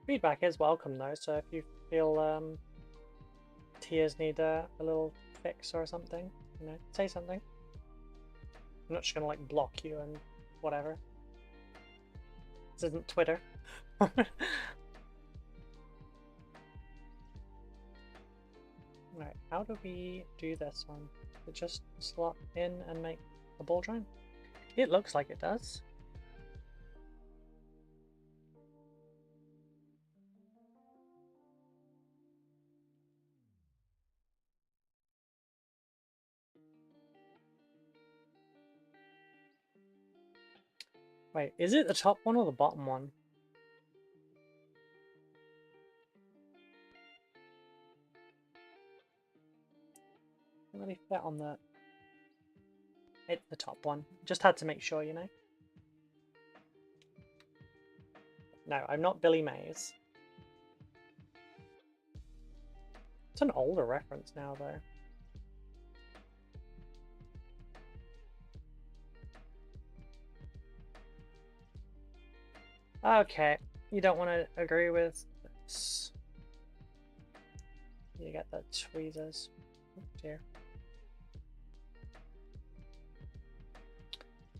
Feedback is welcome though, so if you feel tiers need a little fix or something, you know, say something. I'm not just gonna like block you and whatever. This isn't Twitter. Right, how do we do this one? Does it just slot in and make a ball joint? It looks like it does. Wait, is it the top one or the bottom one? Doesn't really fit on the... It's the top one. Just had to make sure, you know? No, I'm not Billy Mays. It's an older reference now, though. Okay, you don't want to agree with this. You get the tweezers. Oh dear.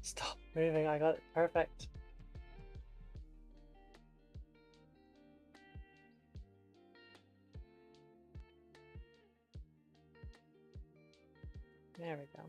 Stop moving, I got it perfect. There we go.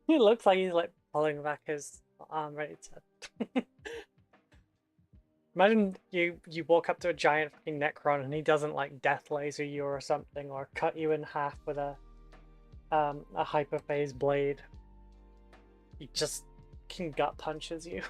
He looks like he's like pulling back his arm ready to... Imagine you walk up to a giant fucking Necron and he doesn't like death laser you or something, or cut you in half with a hyperphase blade. He just can gut punches you.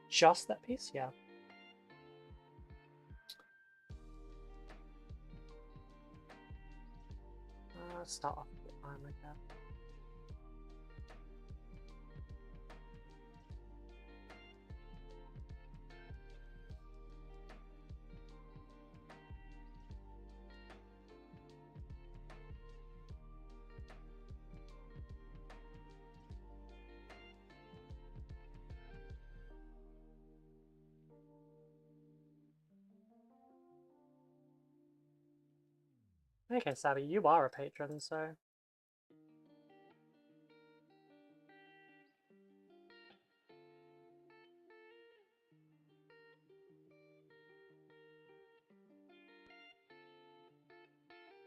Just that piece? Yeah. Start off with the arm like that. Okay, Savvy, you are a patron, so...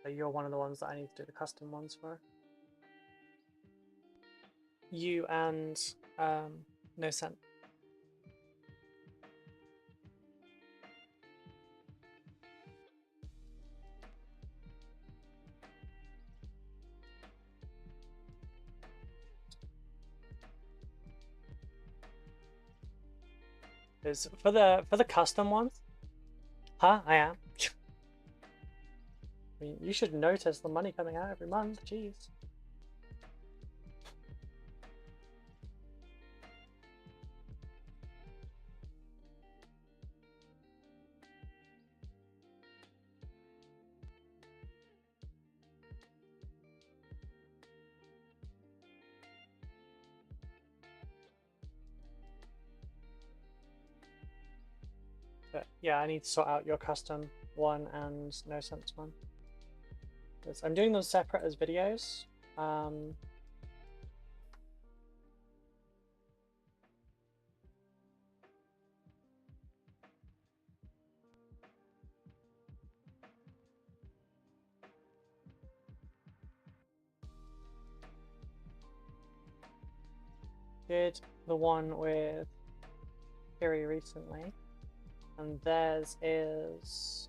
So you're one of the ones that I need to do the custom ones for. You and, No Scent. Is for the custom ones? Huh? I am. I mean, you should notice the money coming out every month. Jeez. But yeah, I need to sort out your custom one and No Sense one. I'm doing them separate as videos. Did the one with Kiri recently, and theirs is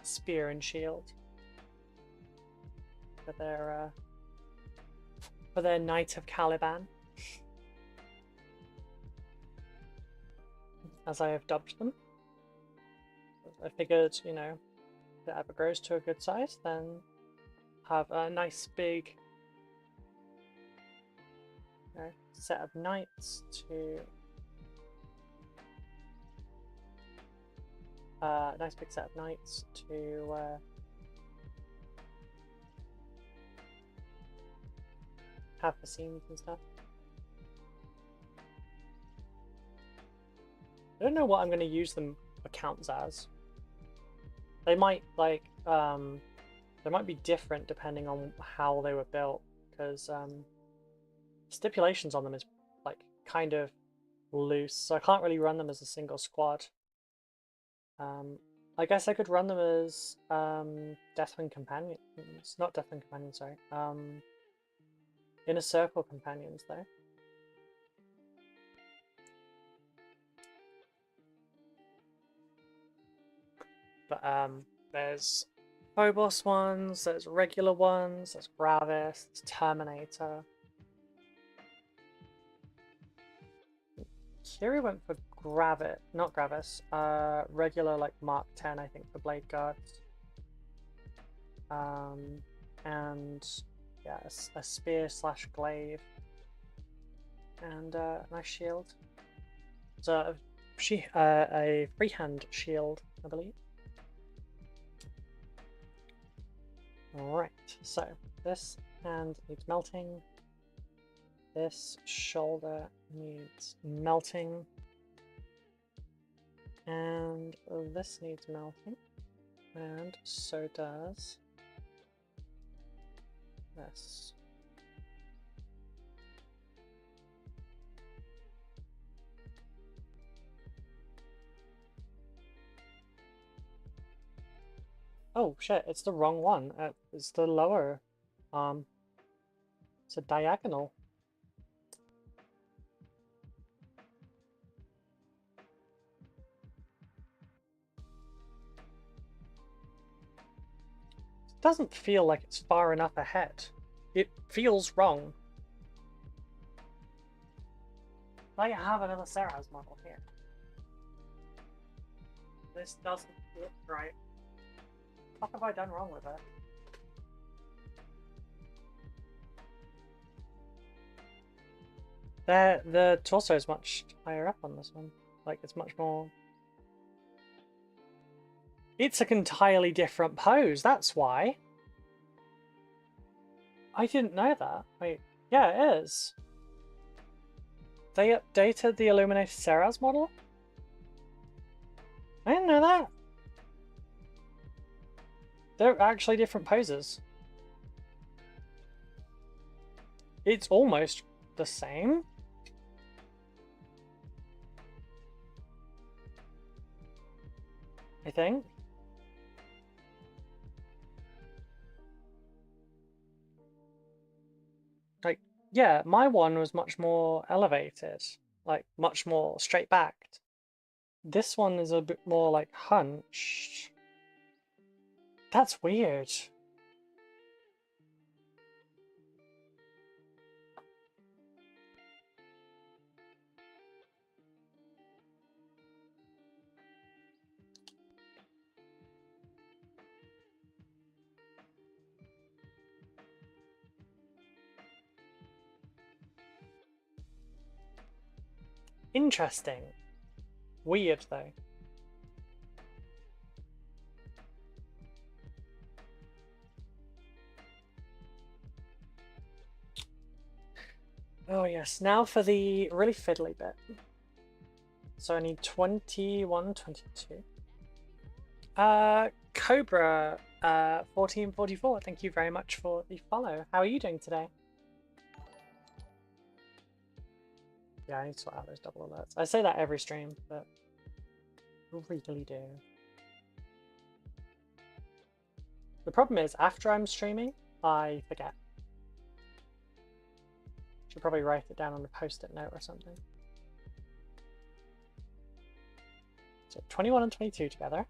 Spear and Shield for their Knight of Caliban, as I have dubbed them. I figured, you know, if it ever grows to a good size, then have a nice big, you know, set of knights to nice big set of knights to have for scenes and stuff. I don't know what I'm going to use them accounts as. They might like they might be different depending on how they were built, because stipulations on them is like kind of loose, so I can't really run them as a single squad. I guess I could run them as Deathwing Companions, not Deathwing Companions, sorry. Inner Circle Companions though. But there's Phobos ones, there's regular ones, there's Gravis, there's Terminator. Kiri went for Gravis, not Gravis, regular like Mark 10 I think for Blade Guards. And yeah, a spear / glaive. And a nice shield. So a freehand shield, I believe. Alright, so this hand needs melting. This shoulder needs melting. And this needs melting. And so does this. Oh shit, it's the wrong one. It's the lower arm. It's a diagonal. It doesn't feel like it's far enough ahead. It feels wrong. I have another Sarah's model here. This doesn't look right. What have I done wrong with it? The torso is much higher up on this one. Like, it's much more... It's an entirely different pose, that's why. I didn't know that. Wait, yeah, it is. They updated the Illuminated Seraz model? I didn't know that. They're actually different poses. It's almost the same. I think. Like, yeah, my one was much more elevated, like much more straight backed. This one is a bit more like hunched. That's weird. Interesting. Weird though. Oh yes, now for the really fiddly bit. So I need 21, 22. Cobra 1444, thank you very much for the follow. How are you doing today? Yeah, I need to sort out those double alerts. I say that every stream, but I really do. The problem is, after I'm streaming, I forget. Should probably write it down on a post-it note or something. So 21 and 22 together,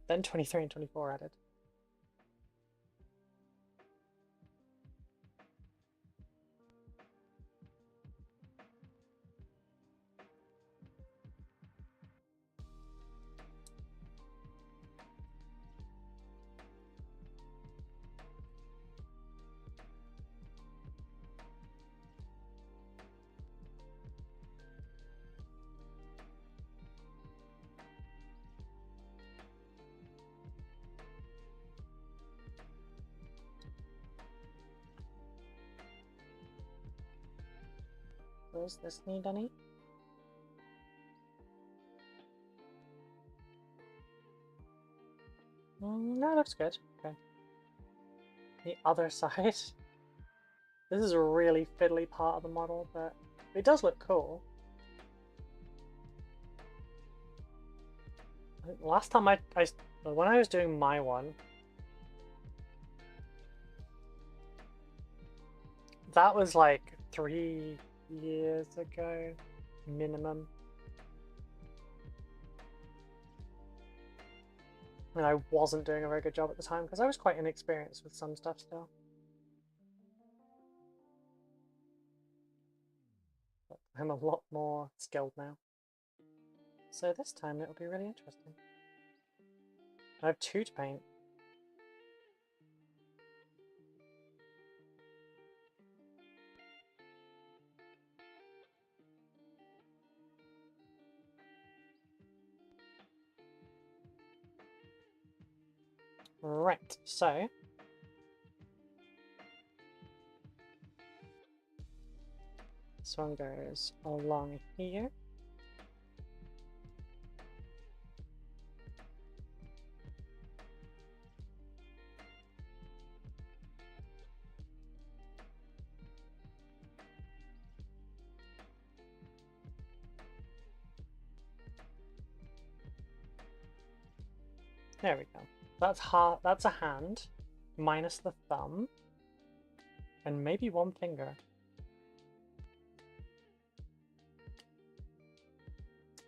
then 23 and 24 added. Does this need any? No, looks good. Okay. The other side. This is a really fiddly part of the model, but it does look cool. I think last time when I was doing my one, that was like 3 years ago, minimum. And I wasn't doing a very good job at the time because I was quite inexperienced with some stuff still. But I'm a lot more skilled now. So this time it'll be really interesting. I have 2 to paint. Right, so this one goes along here. There we go. That's a hand, minus the thumb, and maybe 1 finger.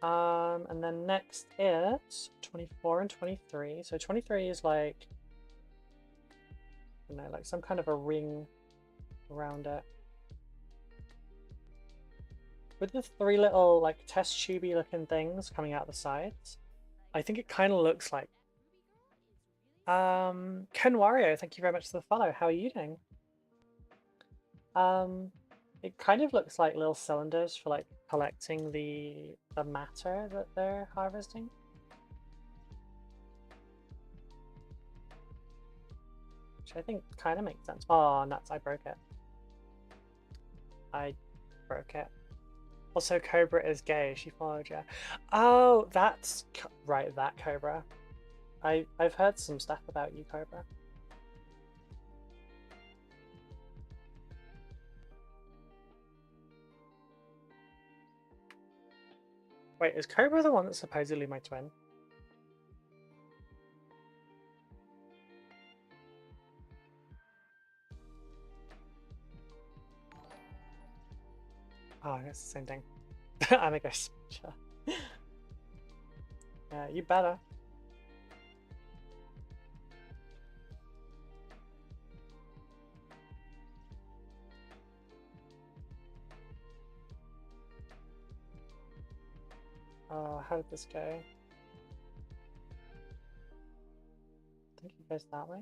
And then next is 24 and 23. So 23 is like, I don't know, like some kind of a ring around it. With the 3 little like test tubey looking things coming out the sides, I think it kind of looks like Ken Wario, thank you very much for the follow. How are you doing? It kind of looks like little cylinders for like collecting the matter that they're harvesting. Which I think kind of makes sense. Oh, nuts, I broke it. I broke it. Also, Cobra is gay. She followed you. Oh, that's right, that Cobra. I've heard some stuff about you, Cobra. Wait, is Cobra the one that's supposedly my twin? Oh, it's the same thing. I'm a ghost. Yeah, you better. How did this go? I think it goes that way.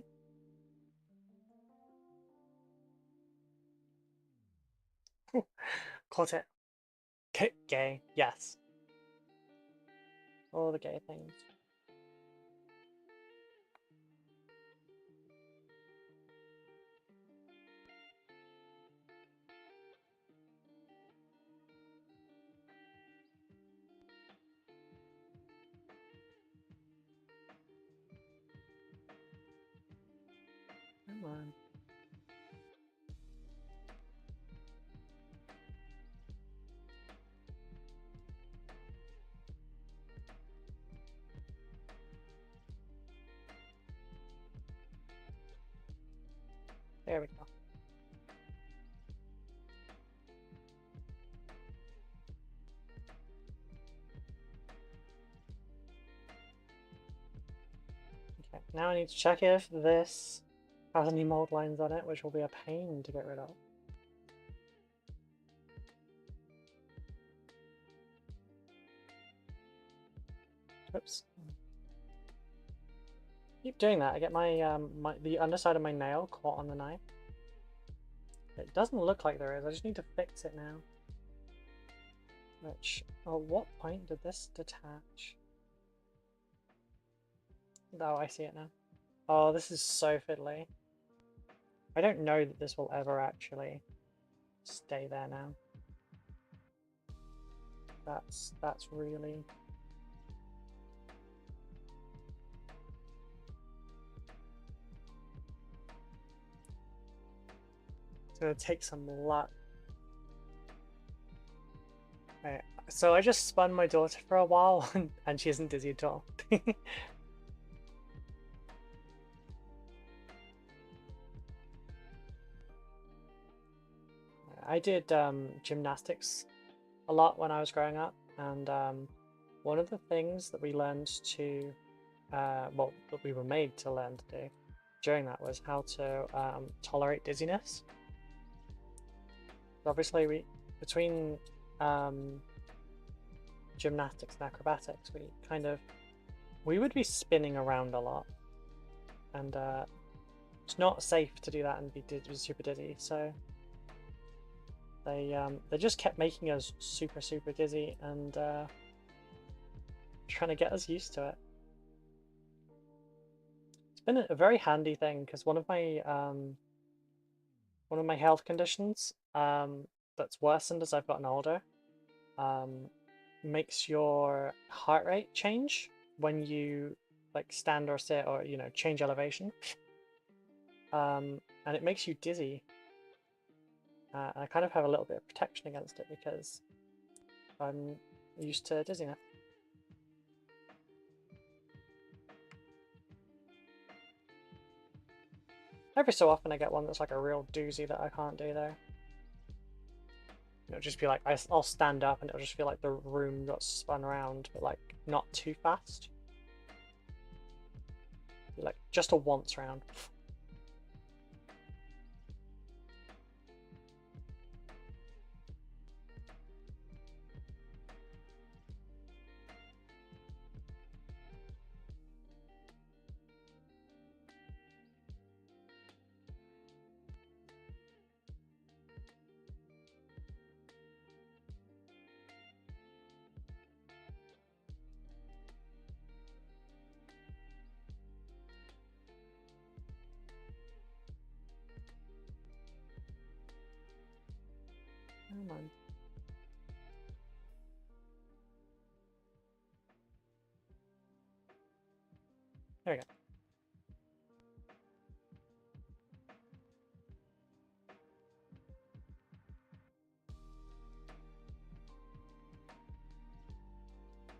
Caught it. Gay, yes. All the gay things. Come on. There we go. Okay, now I need to check if this has any mold lines on it, which will be a pain to get rid of. Oops. Keep doing that. I get my the underside of my nail caught on the knife. It doesn't look like there is. I just need to fix it now. Which, at what point did this detach? Oh, I see it now. Oh, this is so fiddly. I don't know that this will ever actually stay there now. That's really... It's gonna take some luck. Right, so I just spun my daughter for a while and she isn't dizzy at all. I did gymnastics a lot when I was growing up, and one of the things that we learned to, well, that we were made to learn to do during that was how to tolerate dizziness. So obviously, between gymnastics and acrobatics, we would be spinning around a lot, and it's not safe to do that and be super dizzy. So they just kept making us super dizzy and trying to get us used to it. It's been a very handy thing because one of my health conditions that's worsened as I've gotten older makes your heart rate change when you like stand or sit or change elevation, and it makes you dizzy. I kind of have a little bit of protection against it because I'm used to dizziness. Every so often I get one that's like a real doozy that I can't do though. It'll just be like, I'll stand up and it'll just feel like the room got spun around, but like not too fast. Like just a once round. Come on. There we go.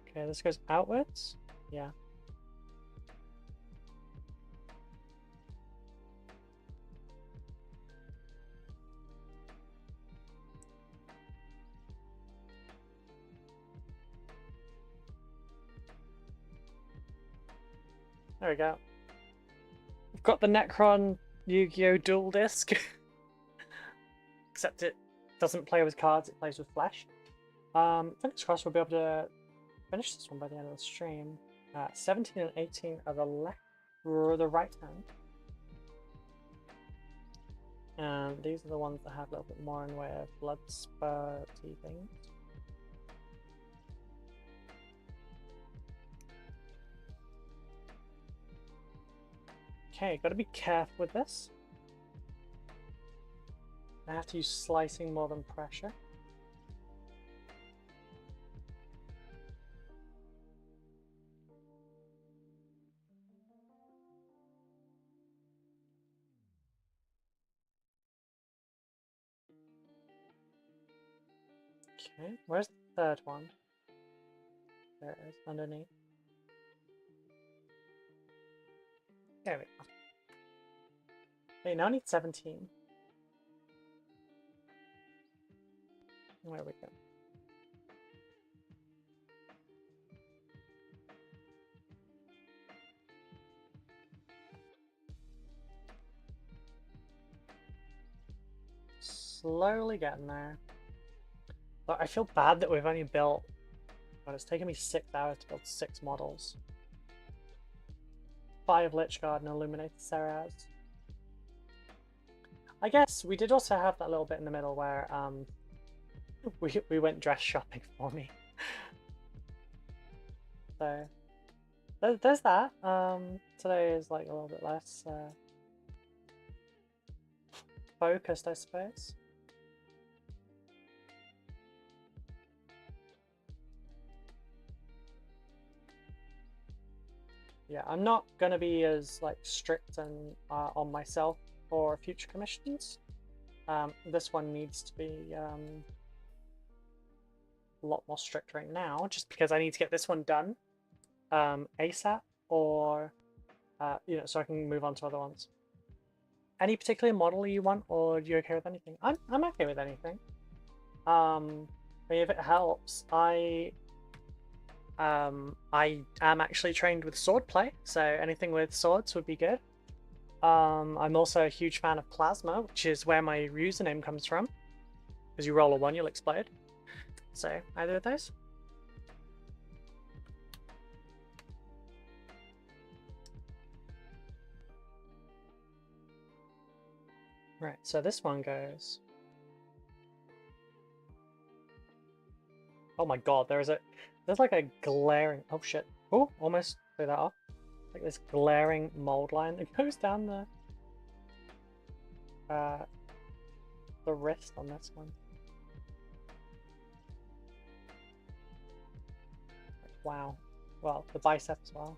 Okay, this goes outwards? Yeah. There we go. I've got the Necron Yu-Gi-Oh! Dual Disc. Except it doesn't play with cards, it plays with flesh. Fingers crossed we'll be able to finish this one by the end of the stream. 17 and 18 are the left or the right hand. And these are the ones that have a little bit more in the way of blood spurty things. Okay, gotta be careful with this. I have to use slicing more than pressure. Okay, where's the third one? There it is, underneath. There we go. Okay, now I need 17. There we go. Slowly getting there. But I feel bad that we've only built, but it's taken me 6 hours to build 6 models. 5 Lich Guard and Illuminated Ceraz. I guess we did also have that little bit in the middle where we went dress shopping for me. So there's that. Today is like a little bit less focused, I suppose. yeah, I'm not gonna be as like strict and on myself for future commissions. This one needs to be a lot more strict right now, just because I need to get this one done ASAP, or you know, so I can move on to other ones. Any particular model you want, or are you okay with anything? I'm okay with anything. I mean, if it helps, I am actually trained with swordplay, so anything with swords would be good. I'm also a huge fan of plasma, which is where my username comes from. Because you roll a 1, you'll explode. So either of those. Right, so this one goes. Oh my god, there's like a glaring, oh shit. Oh, almost threw that off. Like this glaring mold line that goes down the wrist on this one. Wow. Well, the bicep as well.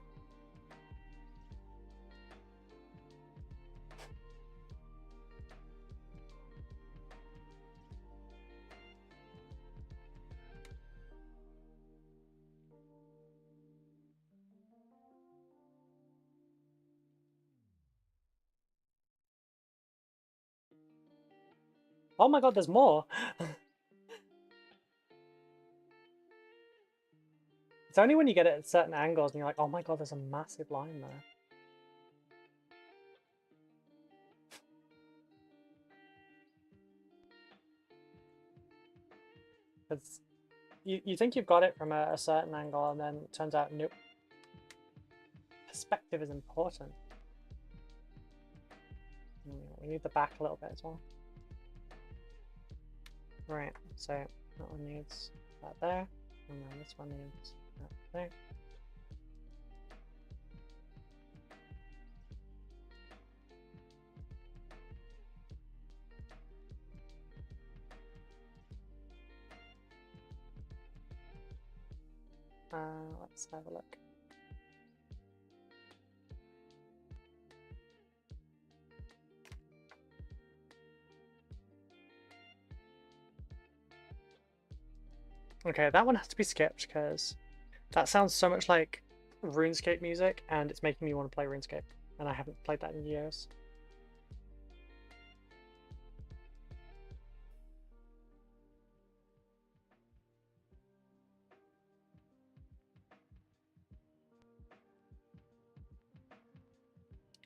Oh my god, there's more! It's only when you get it at certain angles and you're like, oh my god, there's a massive line there. Because you think you've got it from a certain angle, and then it turns out, nope. Perspective is important. We need the back a little bit as well. Right, so that one needs that there, and then this one needs that there. Let's have a look. Okay, that one has to be skipped because that sounds so much like RuneScape music, and it's making me want to play RuneScape, and I haven't played that in years.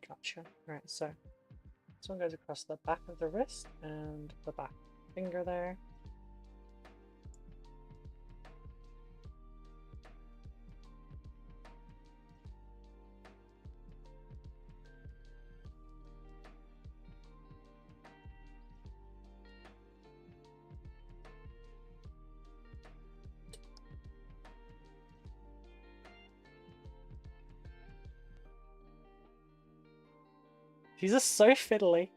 Gotcha. Right, so this one goes across the back of the wrist and the back finger there. These are so fiddly.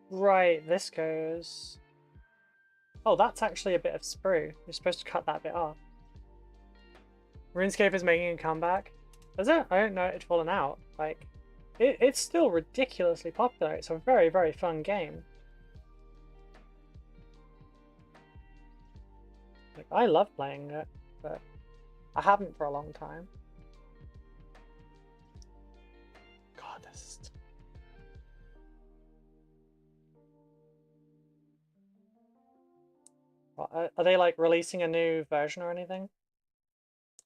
Right, this goes... Oh, that's actually a bit of sprue. You're supposed to cut that bit off. RuneScape is making a comeback. Is it? I didn't know it had fallen out. Like, it's still ridiculously popular. It's a very, very fun game. Like, I love playing it, but I haven't for a long time. God, this is... What, are they like releasing a new version or anything?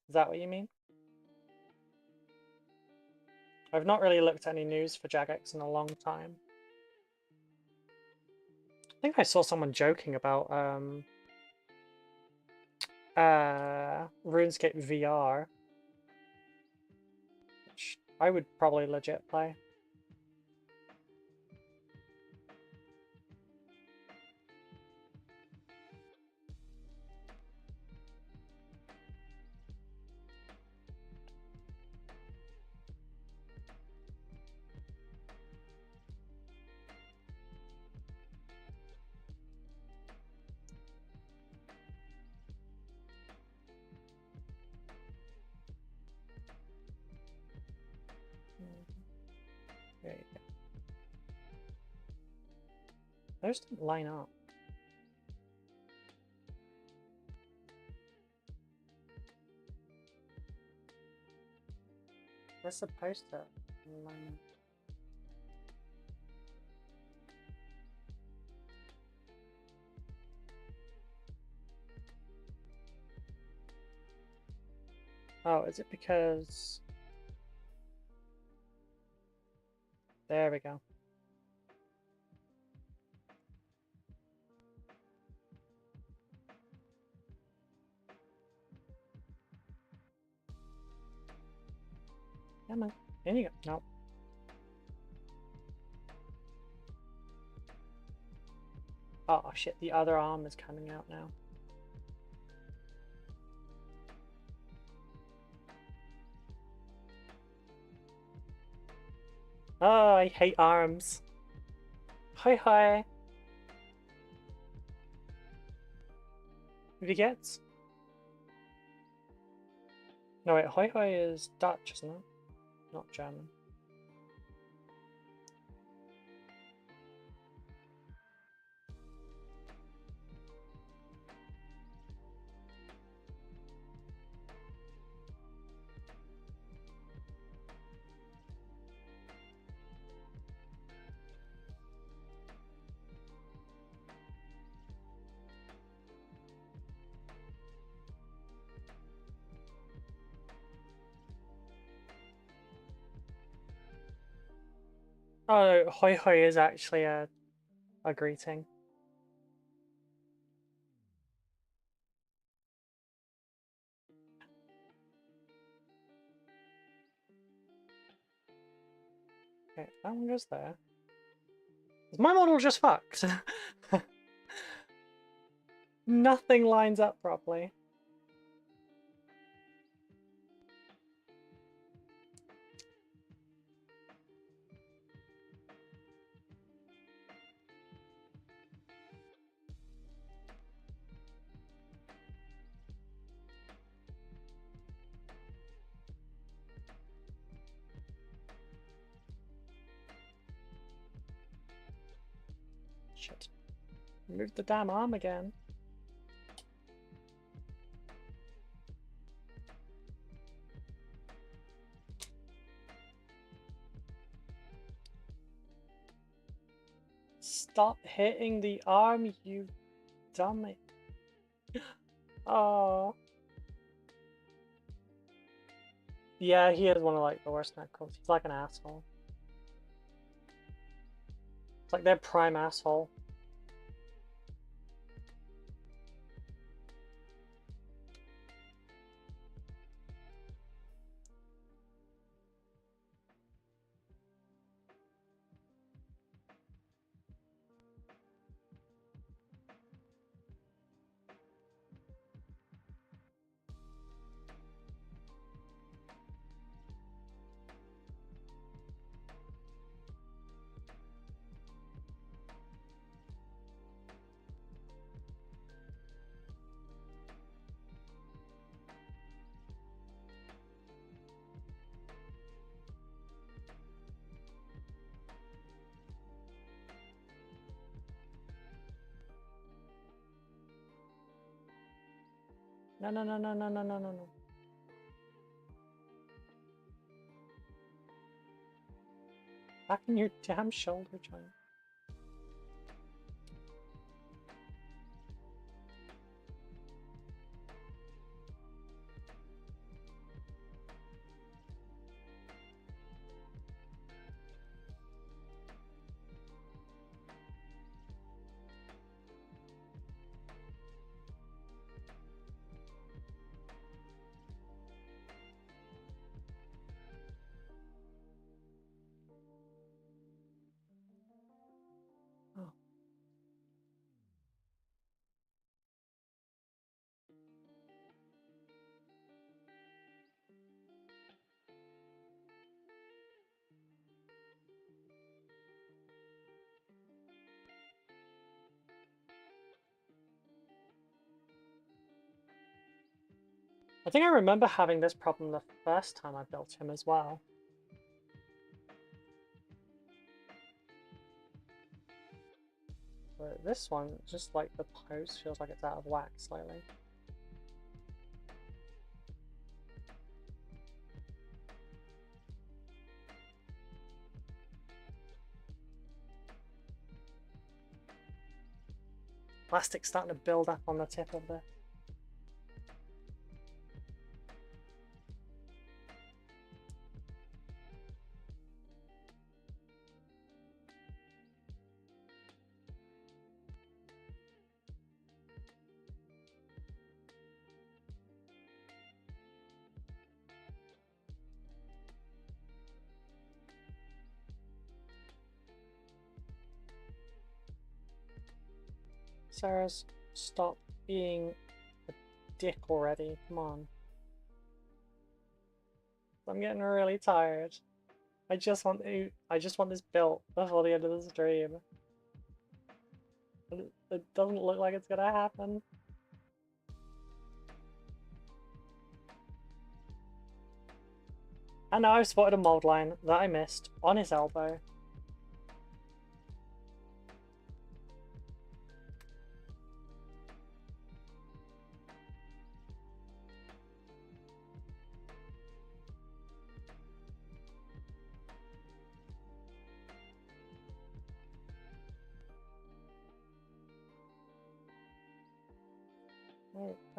Is that what you mean? I've not really looked at any news for Jagex in a long time. I think I saw someone joking about RuneScape VR, which I would probably legit play. Those didn't line up. We're supposed to line up. Oh, is it because... There we go. Come on. In you go. Nope. Oh shit, the other arm is coming out now. Oh, I hate arms. Hoi hoi. Wie geht's? No wait, hoi hoi is Dutch, isn't it? Not German. Oh, hoi hoi is actually a greeting. Okay, that one goes there. Is my model just fucked? Nothing lines up properly. Shit. Move the damn arm again. Stop hitting the arm, you dummy. Oh. Yeah, he is one of like the worst knuckles. He's like an asshole. It's like their prime asshole. No, no, no, no, no, no, no, no, no. Back in your damn shoulder joint. Oh. I think I remember having this problem the first time I built him as well. But this one, just like the post, feels like it's out of whack slightly. Plastic's starting to build up on the tip of the... Sarah's, stop being a dick already. Come on. I'm getting really tired. I just want this built before the end of the stream. It doesn't look like it's gonna happen. And now I've spotted a mold line that I missed on his elbow.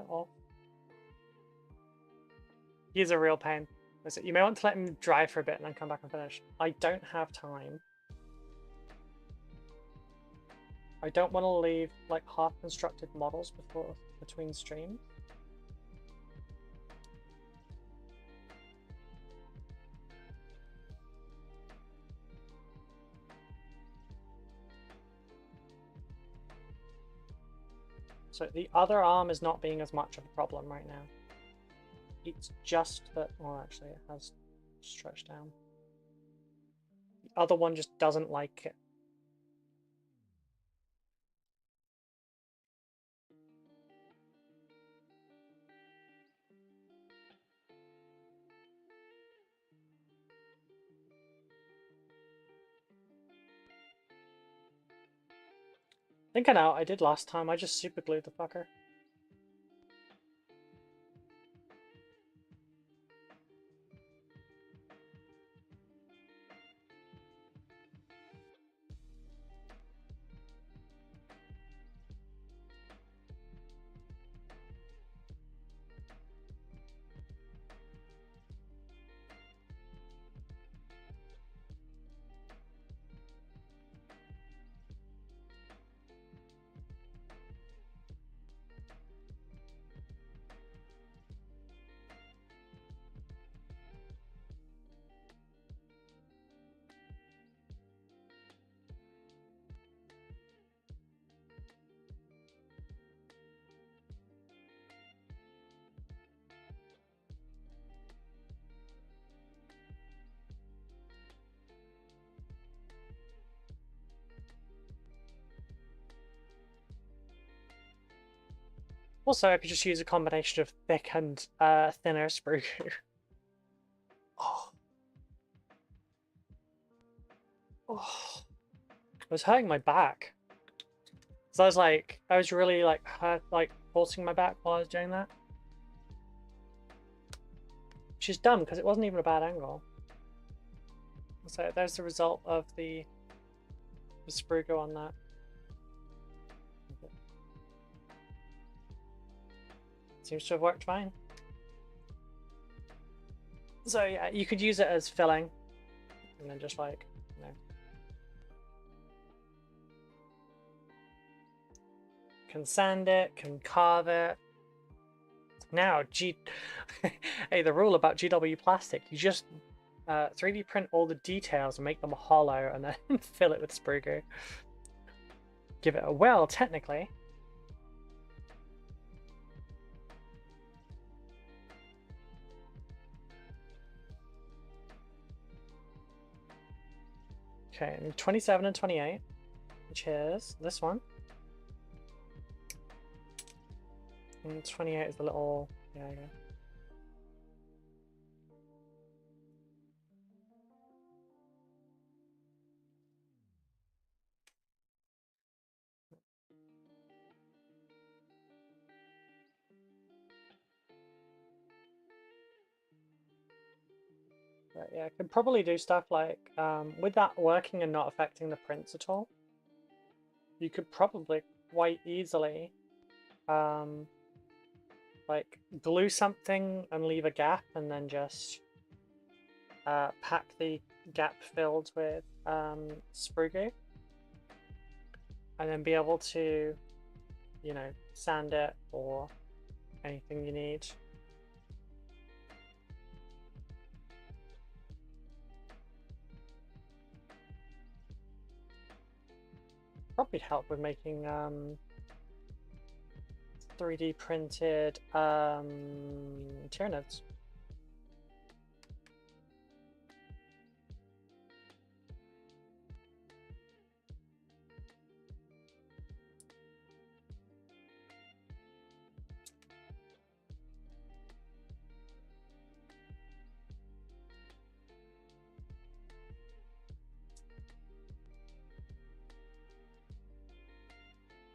Oh. He's a real pain. You may want to let him dry for a bit and then come back and finish. I don't have time. I don't want to leave like half-constructed models between streams. So the other arm is not being as much of a problem right now. It's just that, well, actually it has stretched down. The other one just doesn't like it. I think I know what I did last time. I just super glued the fucker. Also, if you just use a combination of thick and thinner sprue. Oh. Oh. It was hurting my back. So I was really forcing my back while I was doing that. Which is dumb because it wasn't even a bad angle. So there's the result of the sprue go on that. Seems to have worked fine. So yeah, you could use it as filling, and then just like, you know, can sand it, can carve it. Now, hey, the rule about GW plastic, you just 3D print all the details and make them hollow, and then fill it with sprue goo. Give it a well, technically. Okay, and 27 and 28, which is this one. And 28 is the little, yeah, okay. But yeah, I could probably do stuff like, with that working and not affecting the prints at all, you could probably quite easily like glue something and leave a gap and then just pack the gap filled with sprue glue, and then be able to, you know, sand it or anything you need. Probably help with making 3D printed Tyranids.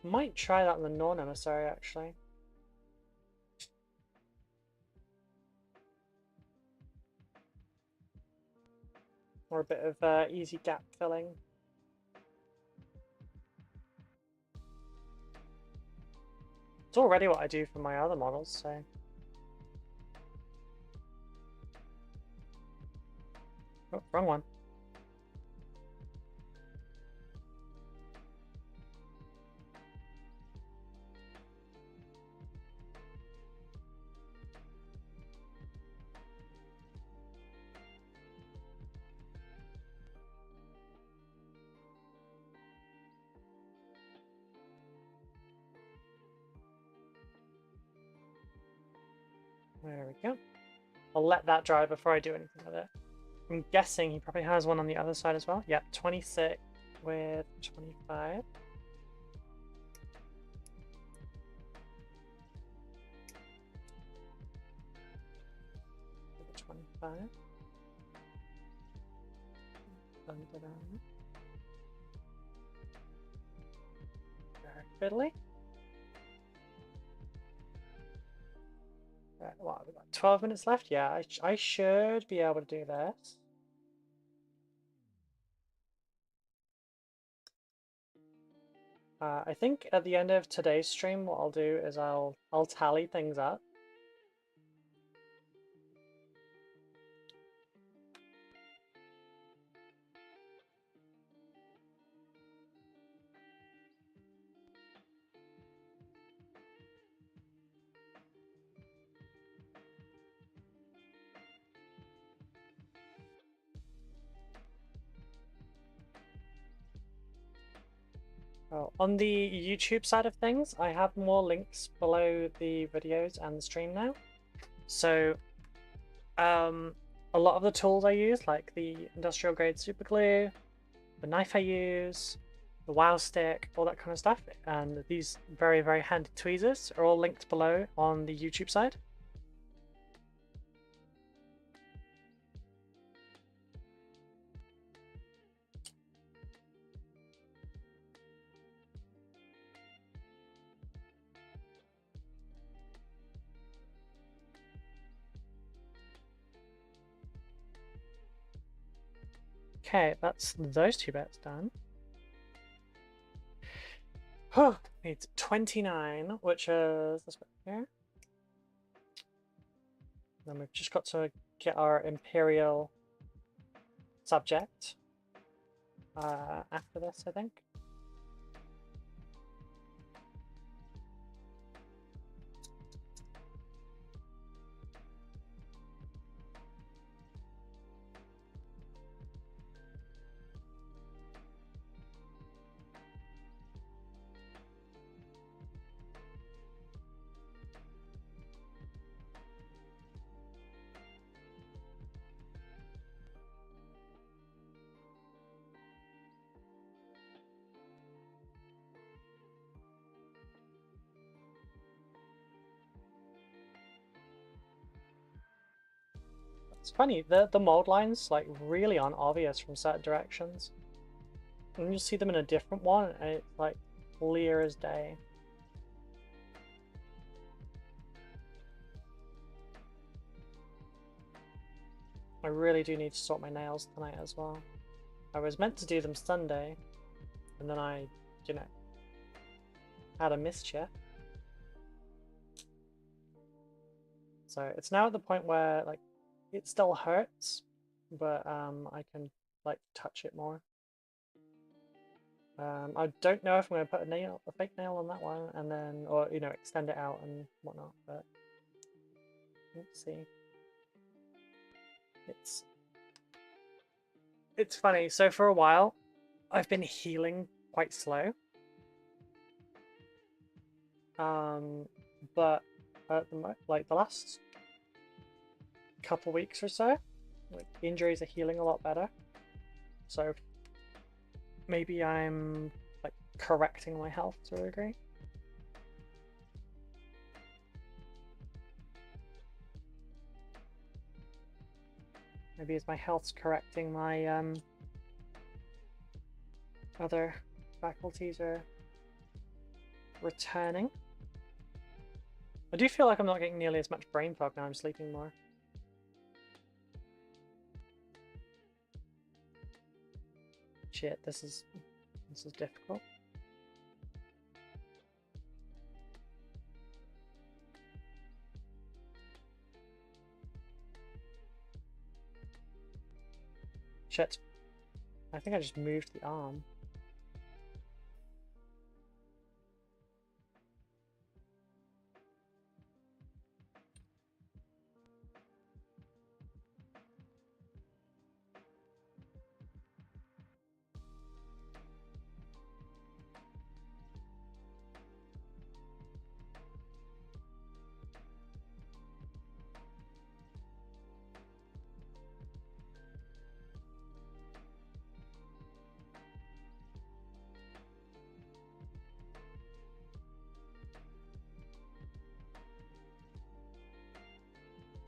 Might try that on the non-emissary actually. Or a bit of easy gap filling. It's already what I do for my other models, so. Oh, wrong one. There we go. I'll let that dry before I do anything with it. I'm guessing he probably has one on the other side as well. Yep, 26 with 25. With 25. Very fiddly. What, we've got 12 minutes left? Yeah, I should be able to do this. I think at the end of today's stream, what I'll do is I'll tally things up. Oh, on the YouTube side of things, I have more links below the videos and the stream now. So, a lot of the tools I use, like the industrial grade super glue, the knife I use, the wow stick, all that kind of stuff, and these very, very handy tweezers are all linked below on the YouTube side. Okay, that's those two bits done. Oh, needs 29, which is this bit here. Then we've just got to get our Imperial subject after this, I think. It's funny, the mold lines like really aren't obvious from certain directions. And you see them in a different one and it's like clear as day. I really do need to sort my nails tonight as well. I was meant to do them Sunday, and then I, you know, had a mischief. So it's now at the point where, like, it still hurts, but I can, like, touch it more. I don't know if I'm going to put a fake nail on that one, and then, or, you know, extend it out and whatnot, but let's see. It's funny. So for a while, I've been healing quite slow. But at the like the last couple weeks or so, like, injuries are healing a lot better. So maybe I'm like correcting my health to a degree. Maybe as my health's correcting, my other faculties are returning. I do feel like I'm not getting nearly as much brain fog now I'm sleeping more. Shit, this is difficult. Shit. I think I just moved the arm.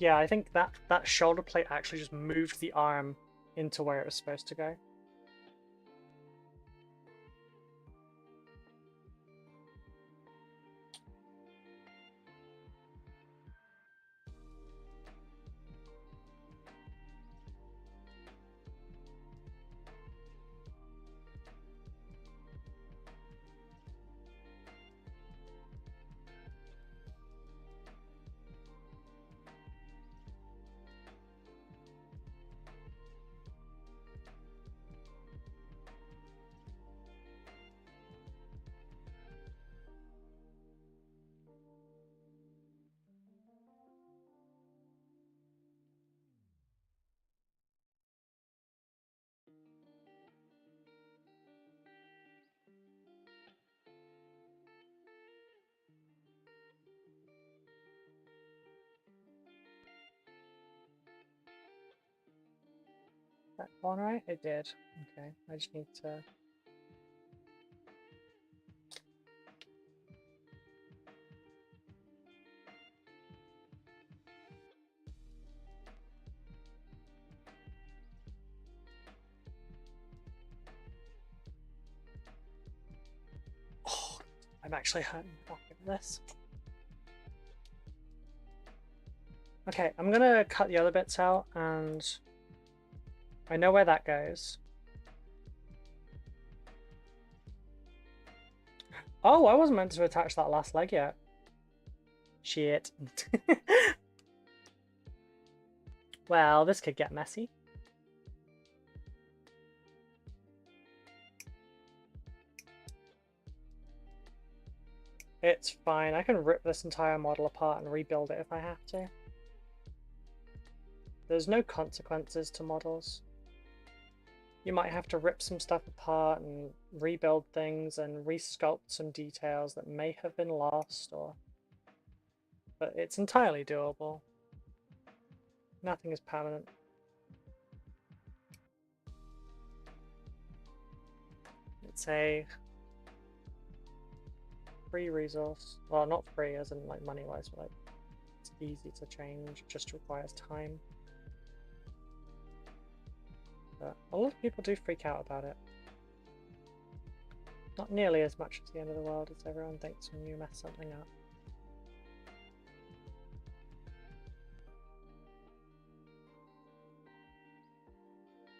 Yeah, I think that shoulder plate actually just moved the arm into where it was supposed to go. That one right? It did. Okay, I just need to... Oh, I'm actually hurting back at this. Okay, I'm gonna cut the other bits out, and I know where that goes. Oh, I wasn't meant to attach that last leg yet. Shit. Well, this could get messy. It's fine. I can rip this entire model apart and rebuild it if I have to. There's no consequences to models. You might have to rip some stuff apart and rebuild things and resculpt some details that may have been lost, but it's entirely doable. Nothing is permanent. It's a free resource. Well, not free as in like money-wise, but like it's easy to change, just requires time. But a lot of people do freak out about it. Not nearly as much as the end of the world as everyone thinks when you mess something up.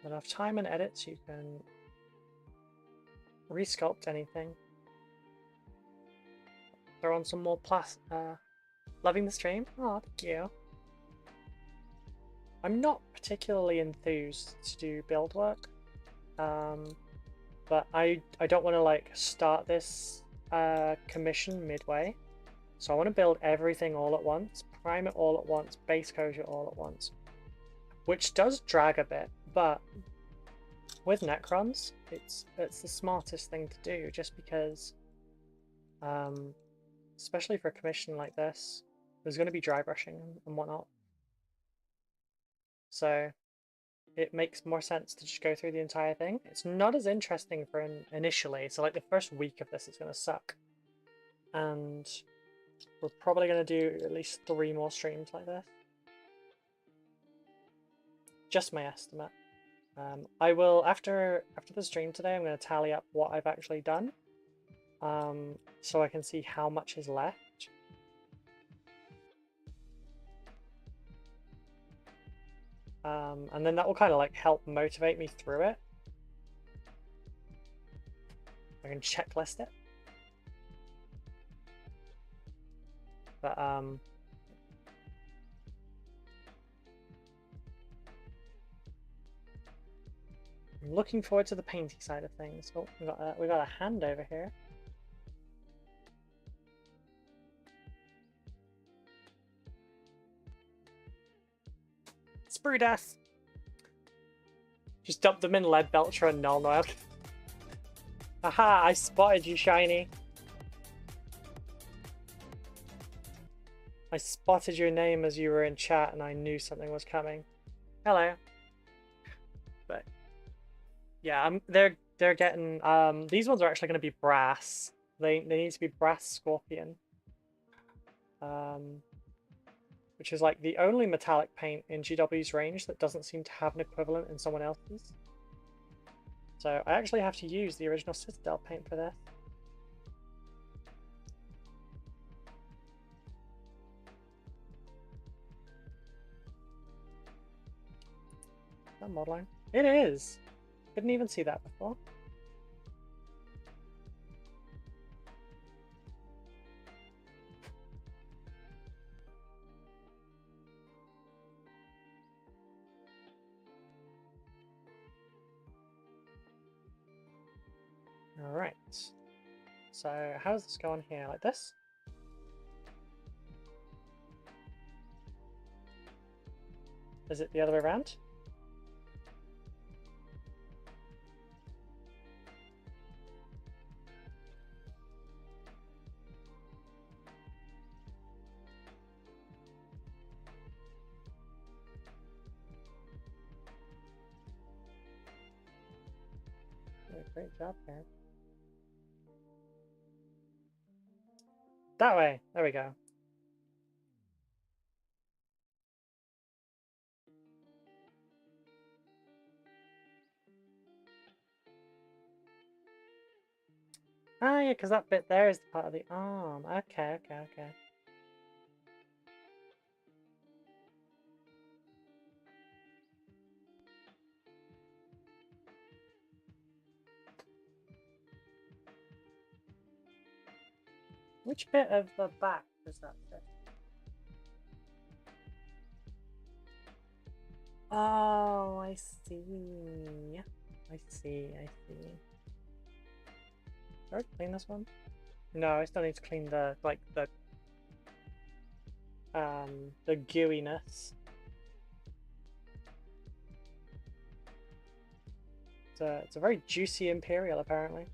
enough time and edits, you can resculpt anything. Throw on some more loving the stream? Oh, thank you. I'm not particularly enthused to do build work, but I don't want to like start this commission midway. So I want to build everything all at once, prime it all at once, base coat it all at once, which does drag a bit, but with Necrons, it's the smartest thing to do, just because, especially for a commission like this, there's going to be dry brushing and whatnot. So it makes more sense to just go through the entire thing. It's not as interesting for initially, so like the first week of this is going to suck. And we're probably going to do at least 3 more streams like this. Just my estimate. I will, after the stream today, I'm going to tally up what I've actually done, so I can see how much is left. And then that will kind of like help motivate me through it. I can checklist it. But I'm looking forward to the painting side of things. Oh, we got a hand over here. Sprue death. Just dump them in lead belcher and null oil. Aha! I spotted you, Shiny. I spotted your name as you were in chat, and I knew something was coming. Hello. But yeah, they're getting these ones are actually going to be brass. They need to be brass scorpion. Which is like the only metallic paint in GW's range that doesn't seem to have an equivalent in someone else's. So I actually have to use the original Citadel paint for this. Is that modline? It is! Didn't even see that before. Alright. So how does this go on here? Like this? Is it the other way around? Great job, Karen. That way. There we go. Ah, yeah, because that bit there is part of the arm. Okay. Which bit of the back does that fit? Oh, I see. I see. Do I clean this one? No, I still need to clean the gooiness. It's a very juicy Imperial, apparently.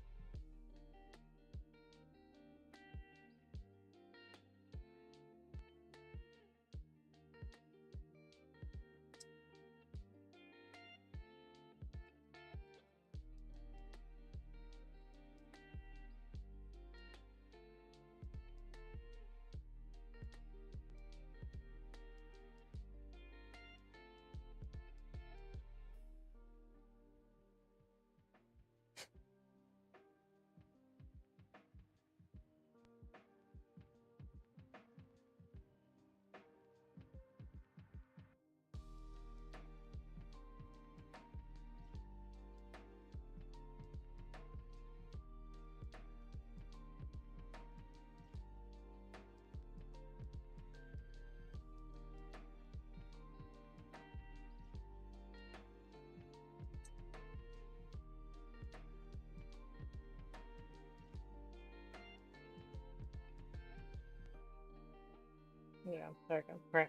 There we go. Right.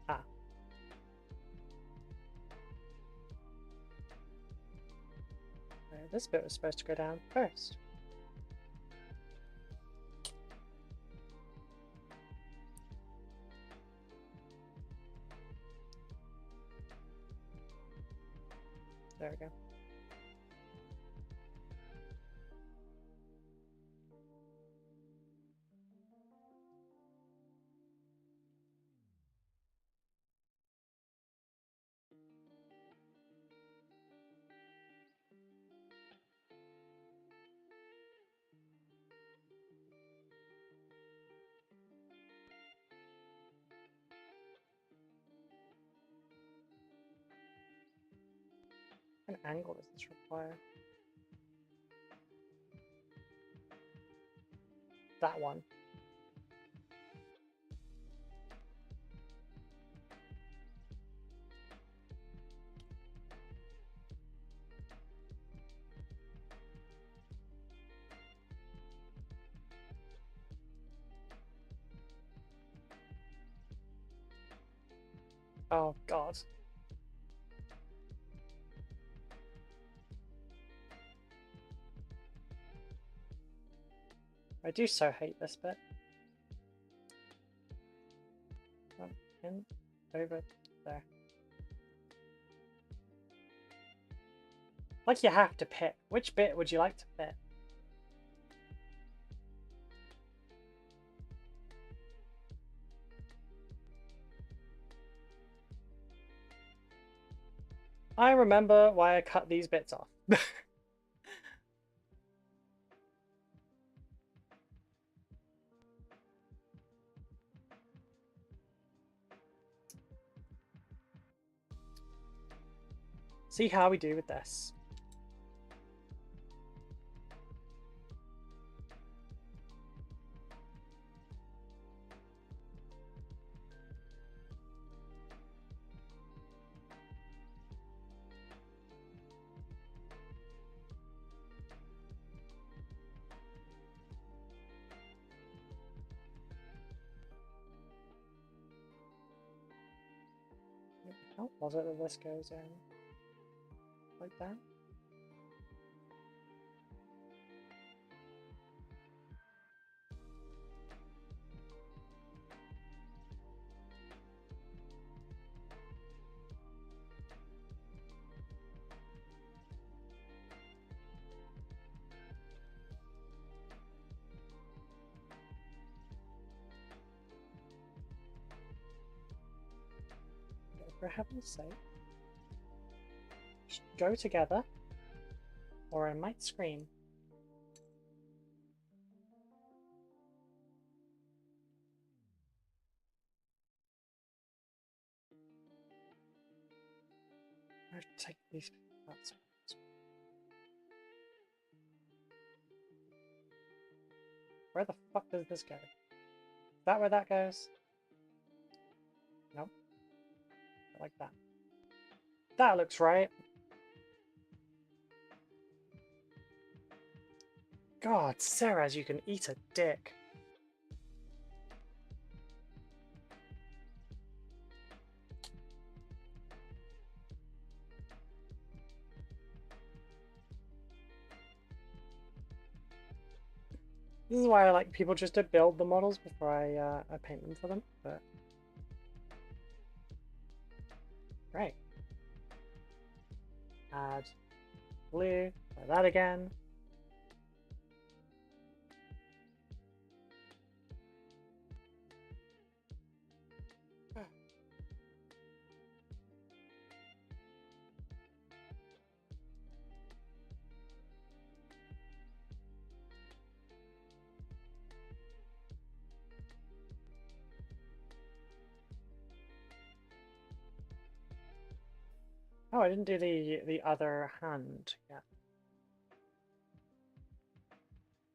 Ah. This bit was supposed to go down first. There we go. What angle does this require? That one. Oh God. I do so hate this bit. In, over, there. Like you have to pick. Which bit would you like to fit? I remember why I cut these bits off. See how we do with this. How was it that this goes in? Like that? For heaven's sake. Just go together, or I might scream. I have to take these parts. Where the fuck does this go? Is that where that goes? Nope. Like that. That looks right. God, Sarah, you can eat a dick. This is why I like people just to build the models before I paint them for them, but... Right. Add blue, try that again. Oh, I didn't do the other hand yet.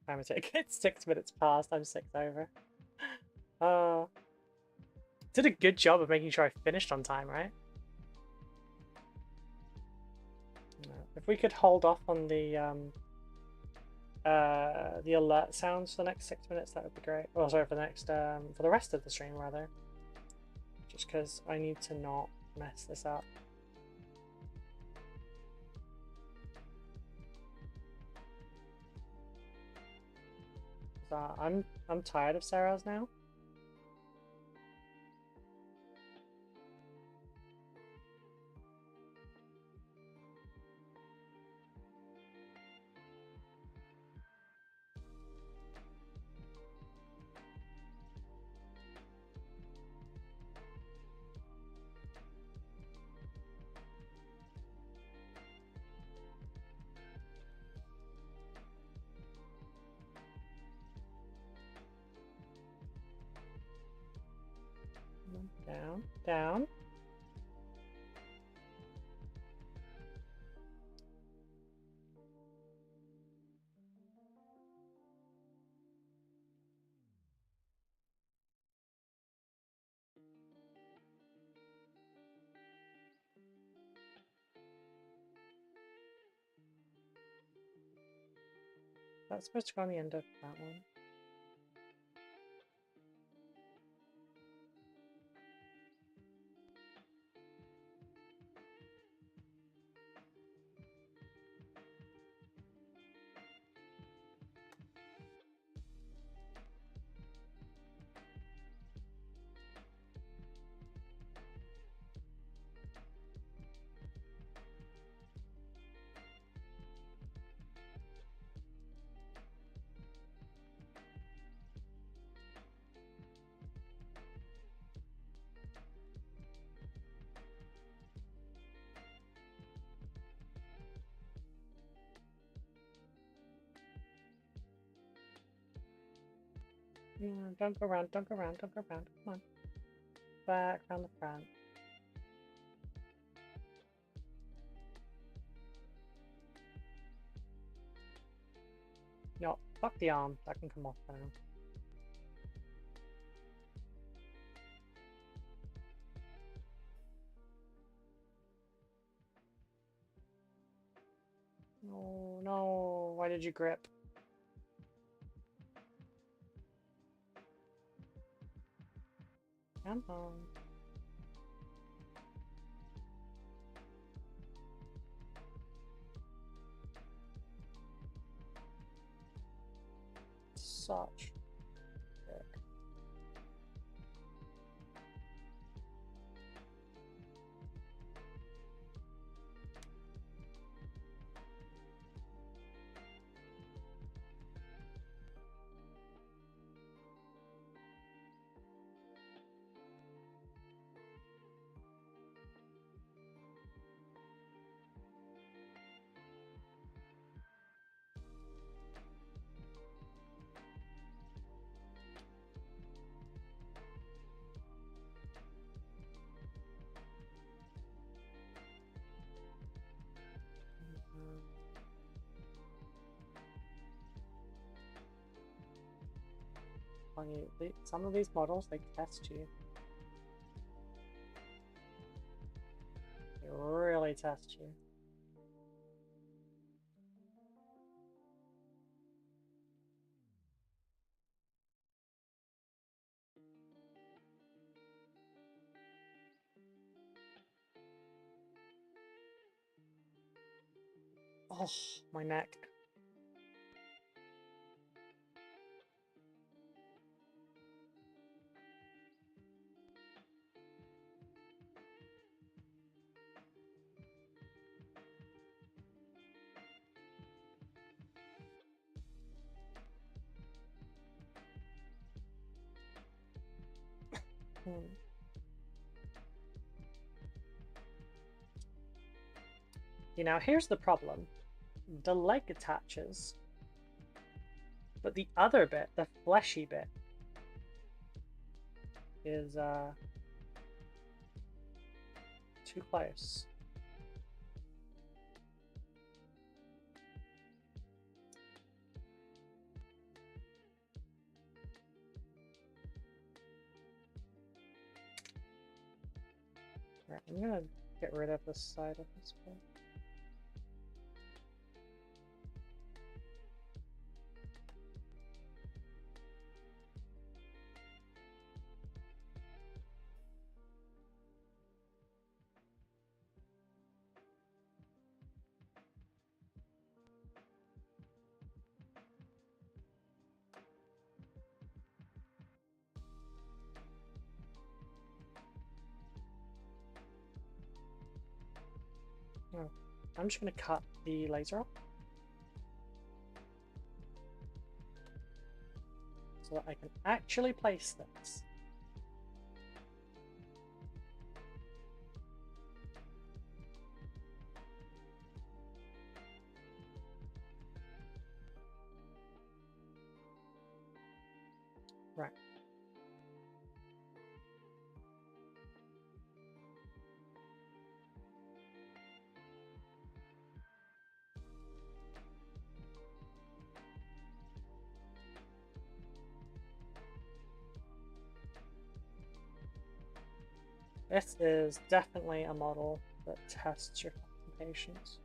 Time to take it. 6 minutes past. I'm 6 over. did a good job of making sure I finished on time, right? If we could hold off on the alert sounds for the next 6 minutes, that would be great. Oh, sorry, for the next for the rest of the stream rather. Just because I need to not mess this up. I'm tired of Sarah's now. Down, down. That's supposed to go on the end of that one. Don't go around, don't go around, don't go around. Come on. Back around the front. No, fuck the arm. That can come off now. No, no. Why did you grip? Come on. Such. Some of these models, they test you. They really test you. Oh, my neck. You know, here's the problem. The leg attaches, but the other bit, the fleshy bit, is too close. Right, I'm gonna get rid of this side of this bit. Oh, I'm just going to cut the laser off so that I can actually place this. Right. This is definitely a model that tests your patience.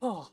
Oh.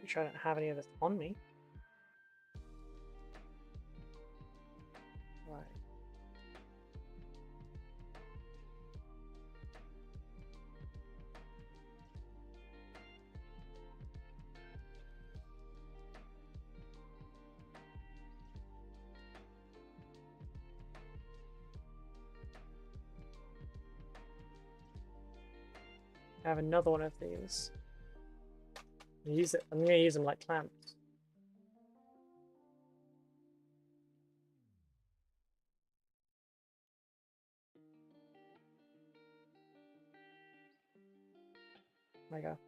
Pretty sure I don't have any of this on me. Right. I have another one of these. I'm gonna use them like clamps. There we go.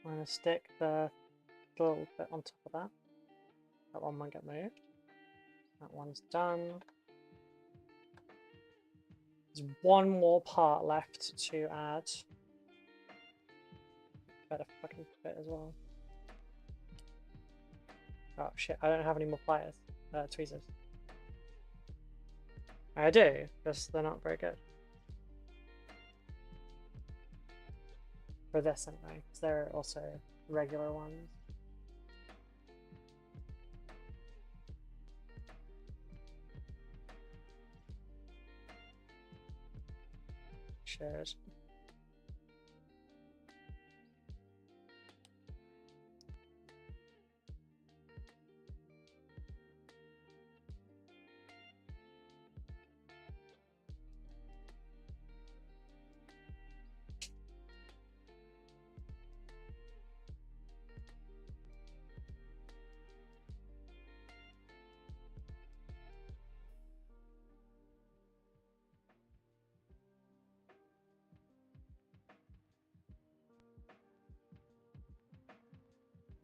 I'm gonna stick the little bit on top of that. That one won't get moved. That one's done. There's one more part left to add. Better fucking fit as well. Oh shit, I don't have any more pliers. Tweezers. I do, because they're not very good. For this anyway, because there are also regular ones. Should.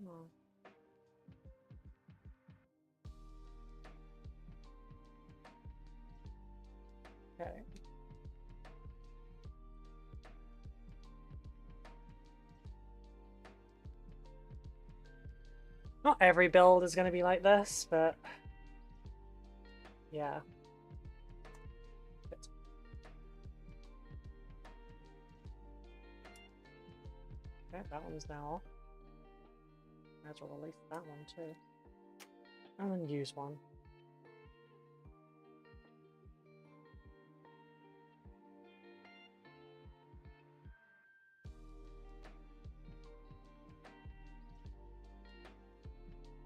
Oh. Okay. Not every build is going to be like this, but yeah. Good. Okay, that one's now off. Might as well release that one too. And then use one.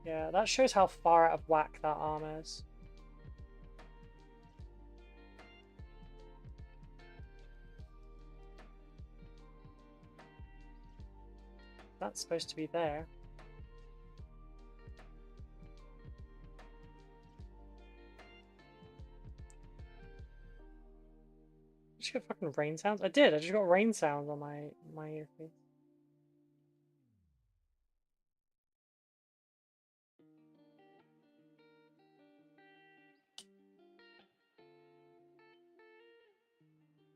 Yeah, that shows how far out of whack that arm is. That's supposed to be there. Did you get fucking rain sounds? I did. I just got rain sounds on my earpiece.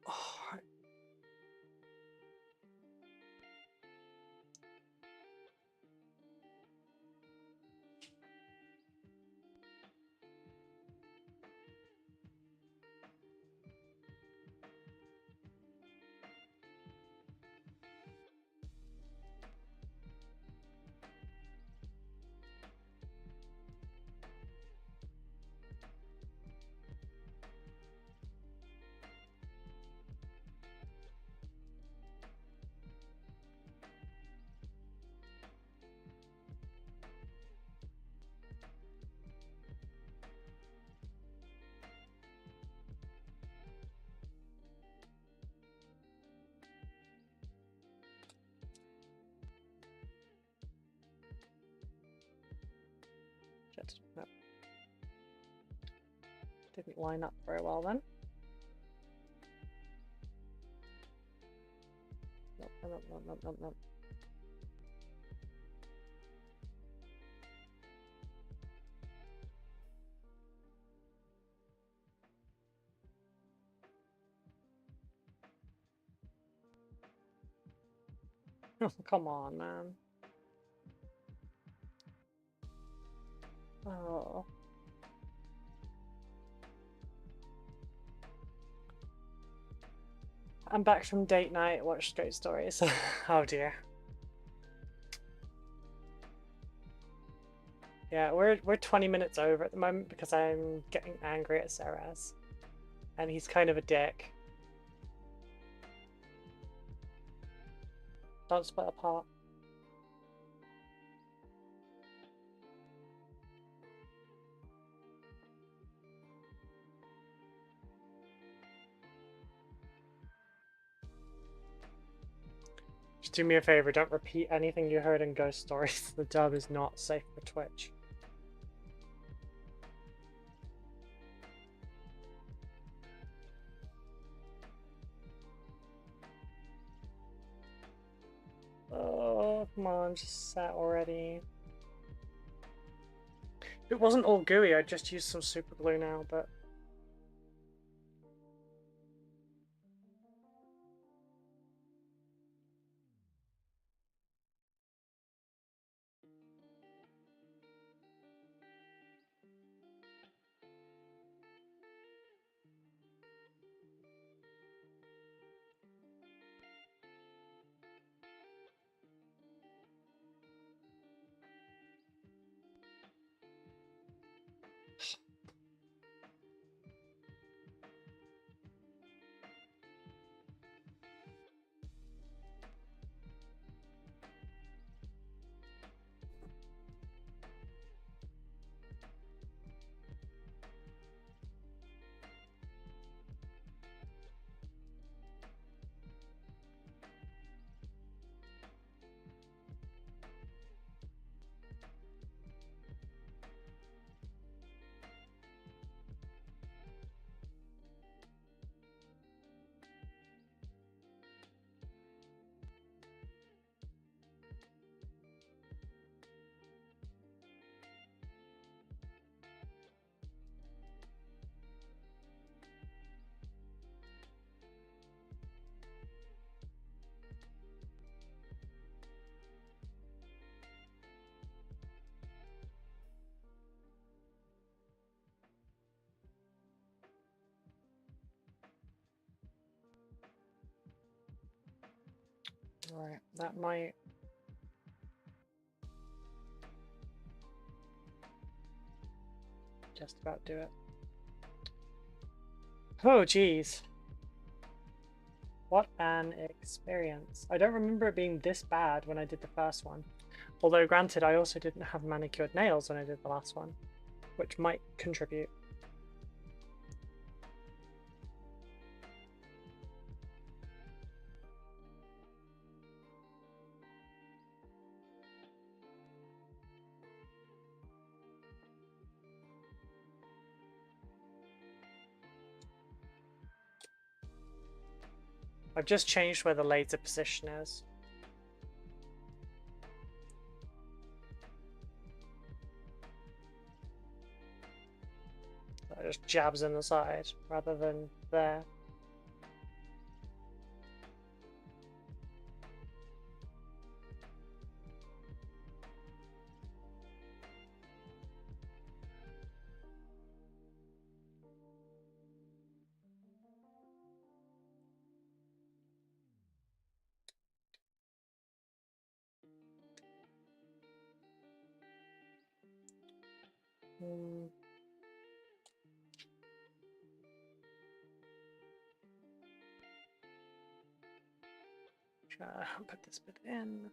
Oh. No. Didn't line up very well then. Nope, nope, nope, nope, nope, nope. Oh, come on, man. Oh. I'm back from date night, watched Ghost Stories. Oh dear. Yeah, we're 20 minutes over at the moment because I'm getting angry at Ceres. And he's kind of a dick. Don't split apart. Just do me a favor, don't repeat anything you heard in Ghost Stories. The dub is not safe for Twitch. Oh, come on, just set already. If it wasn't all gooey, I'd just use some super glue now, but... Right, that might... just about do it. Oh, geez. What an experience. I don't remember it being this bad when I did the first one. Although, granted, I also didn't have manicured nails when I did the last one, which might contribute. I've just changed where the laser position is. So it just jabs in the side rather than there. Put this bit in.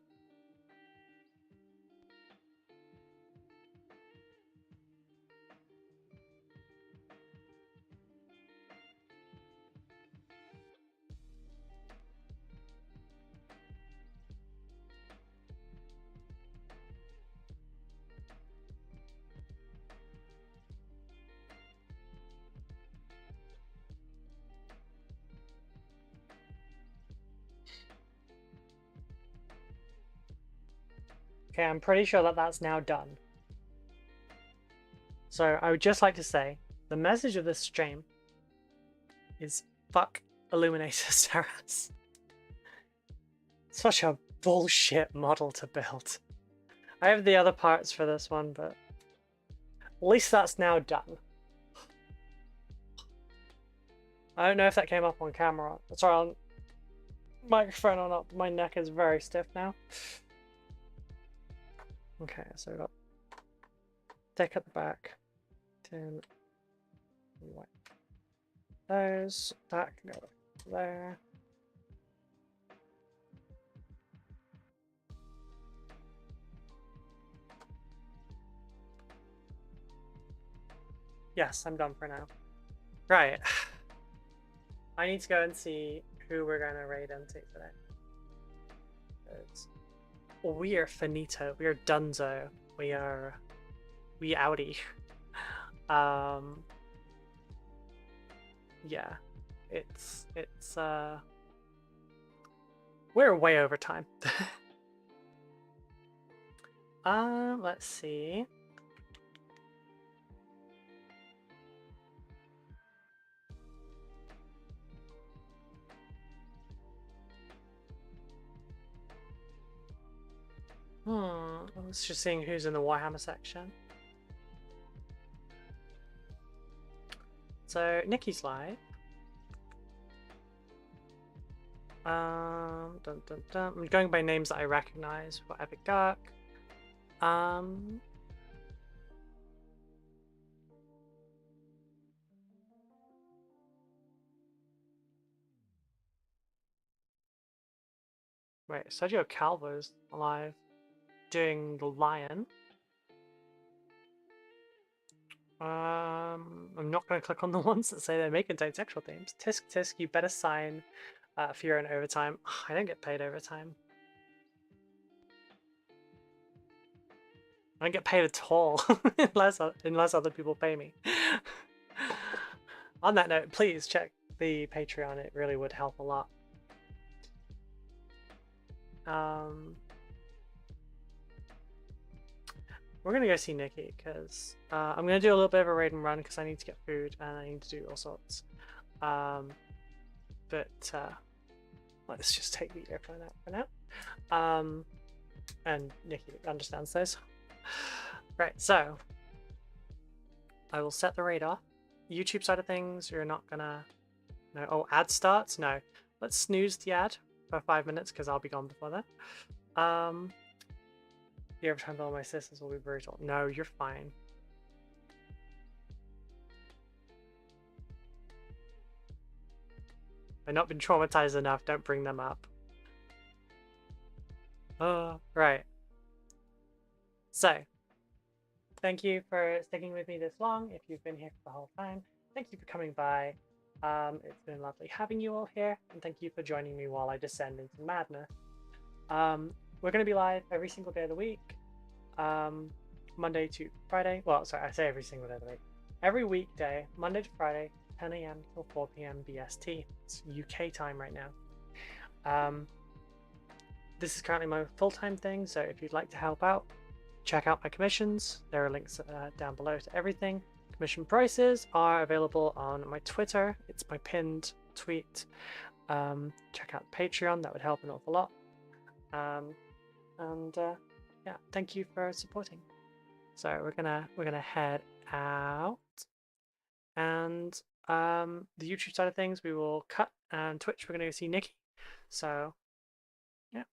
Okay, I'm pretty sure that that's now done. So I would just like to say, the message of this stream is fuck Illuminator's Terrace. Such a bullshit model to build. I have the other parts for this one, but at least that's now done. I don't know if that came up on camera. Sorry, on microphone or not. My neck is very stiff now. Okay, so we've got deck at the back. 10 white. Those that can go there. Yes, I'm done for now. Right. I need to go and see who we're going to raid into today. We are finito. We are dunzo. We outie. Yeah. It's we're way over time. Let's see. I was just seeing who's in the Warhammer section. So Nikki's live. I'm going by names that I recognize for Epic Dark. Wait, Sergio Calvo's alive, doing the lion. I'm not going to click on the ones that say they may contain sexual themes. Tisk, you better sign for your own overtime. I don't get paid overtime. I don't get paid at all unless other people pay me. On that note, please check the Patreon. It really would help a lot. We're gonna go see Nikki because I'm gonna do a little bit of a raid and run because I need to get food and I need to do all sorts. But let's just take the earphone out for now. And Nikki understands those. Right, so I will set the raid off. YouTube side of things, you're not gonna... No. Oh, ad starts? No. Let's snooze the ad. for 5 minutes because I'll be gone before that. The overtime bill my sisters will be brutal. No, you're fine. I've not been traumatized enough, don't bring them up. Right. So, thank you for sticking with me this long. If you've been here for the whole time, thank you for coming by. It's been lovely having you all here, and thank you for joining me while I descend into madness. We're going to be live every single day of the week, Monday to Friday. Well, sorry, I say every single day of the week. Every weekday, Monday to Friday, 10 a.m. till 4 p.m. BST. It's UK time right now. This is currently my full-time thing, so if you'd like to help out, check out my commissions. There are links down below to everything. Commission prices are available on my Twitter. It's my pinned tweet. Check out Patreon. That would help an awful lot. Yeah, thank you for supporting. So we're gonna head out, and the YouTube side of things we will cut, and Twitch we're gonna go see Nikki. So yeah.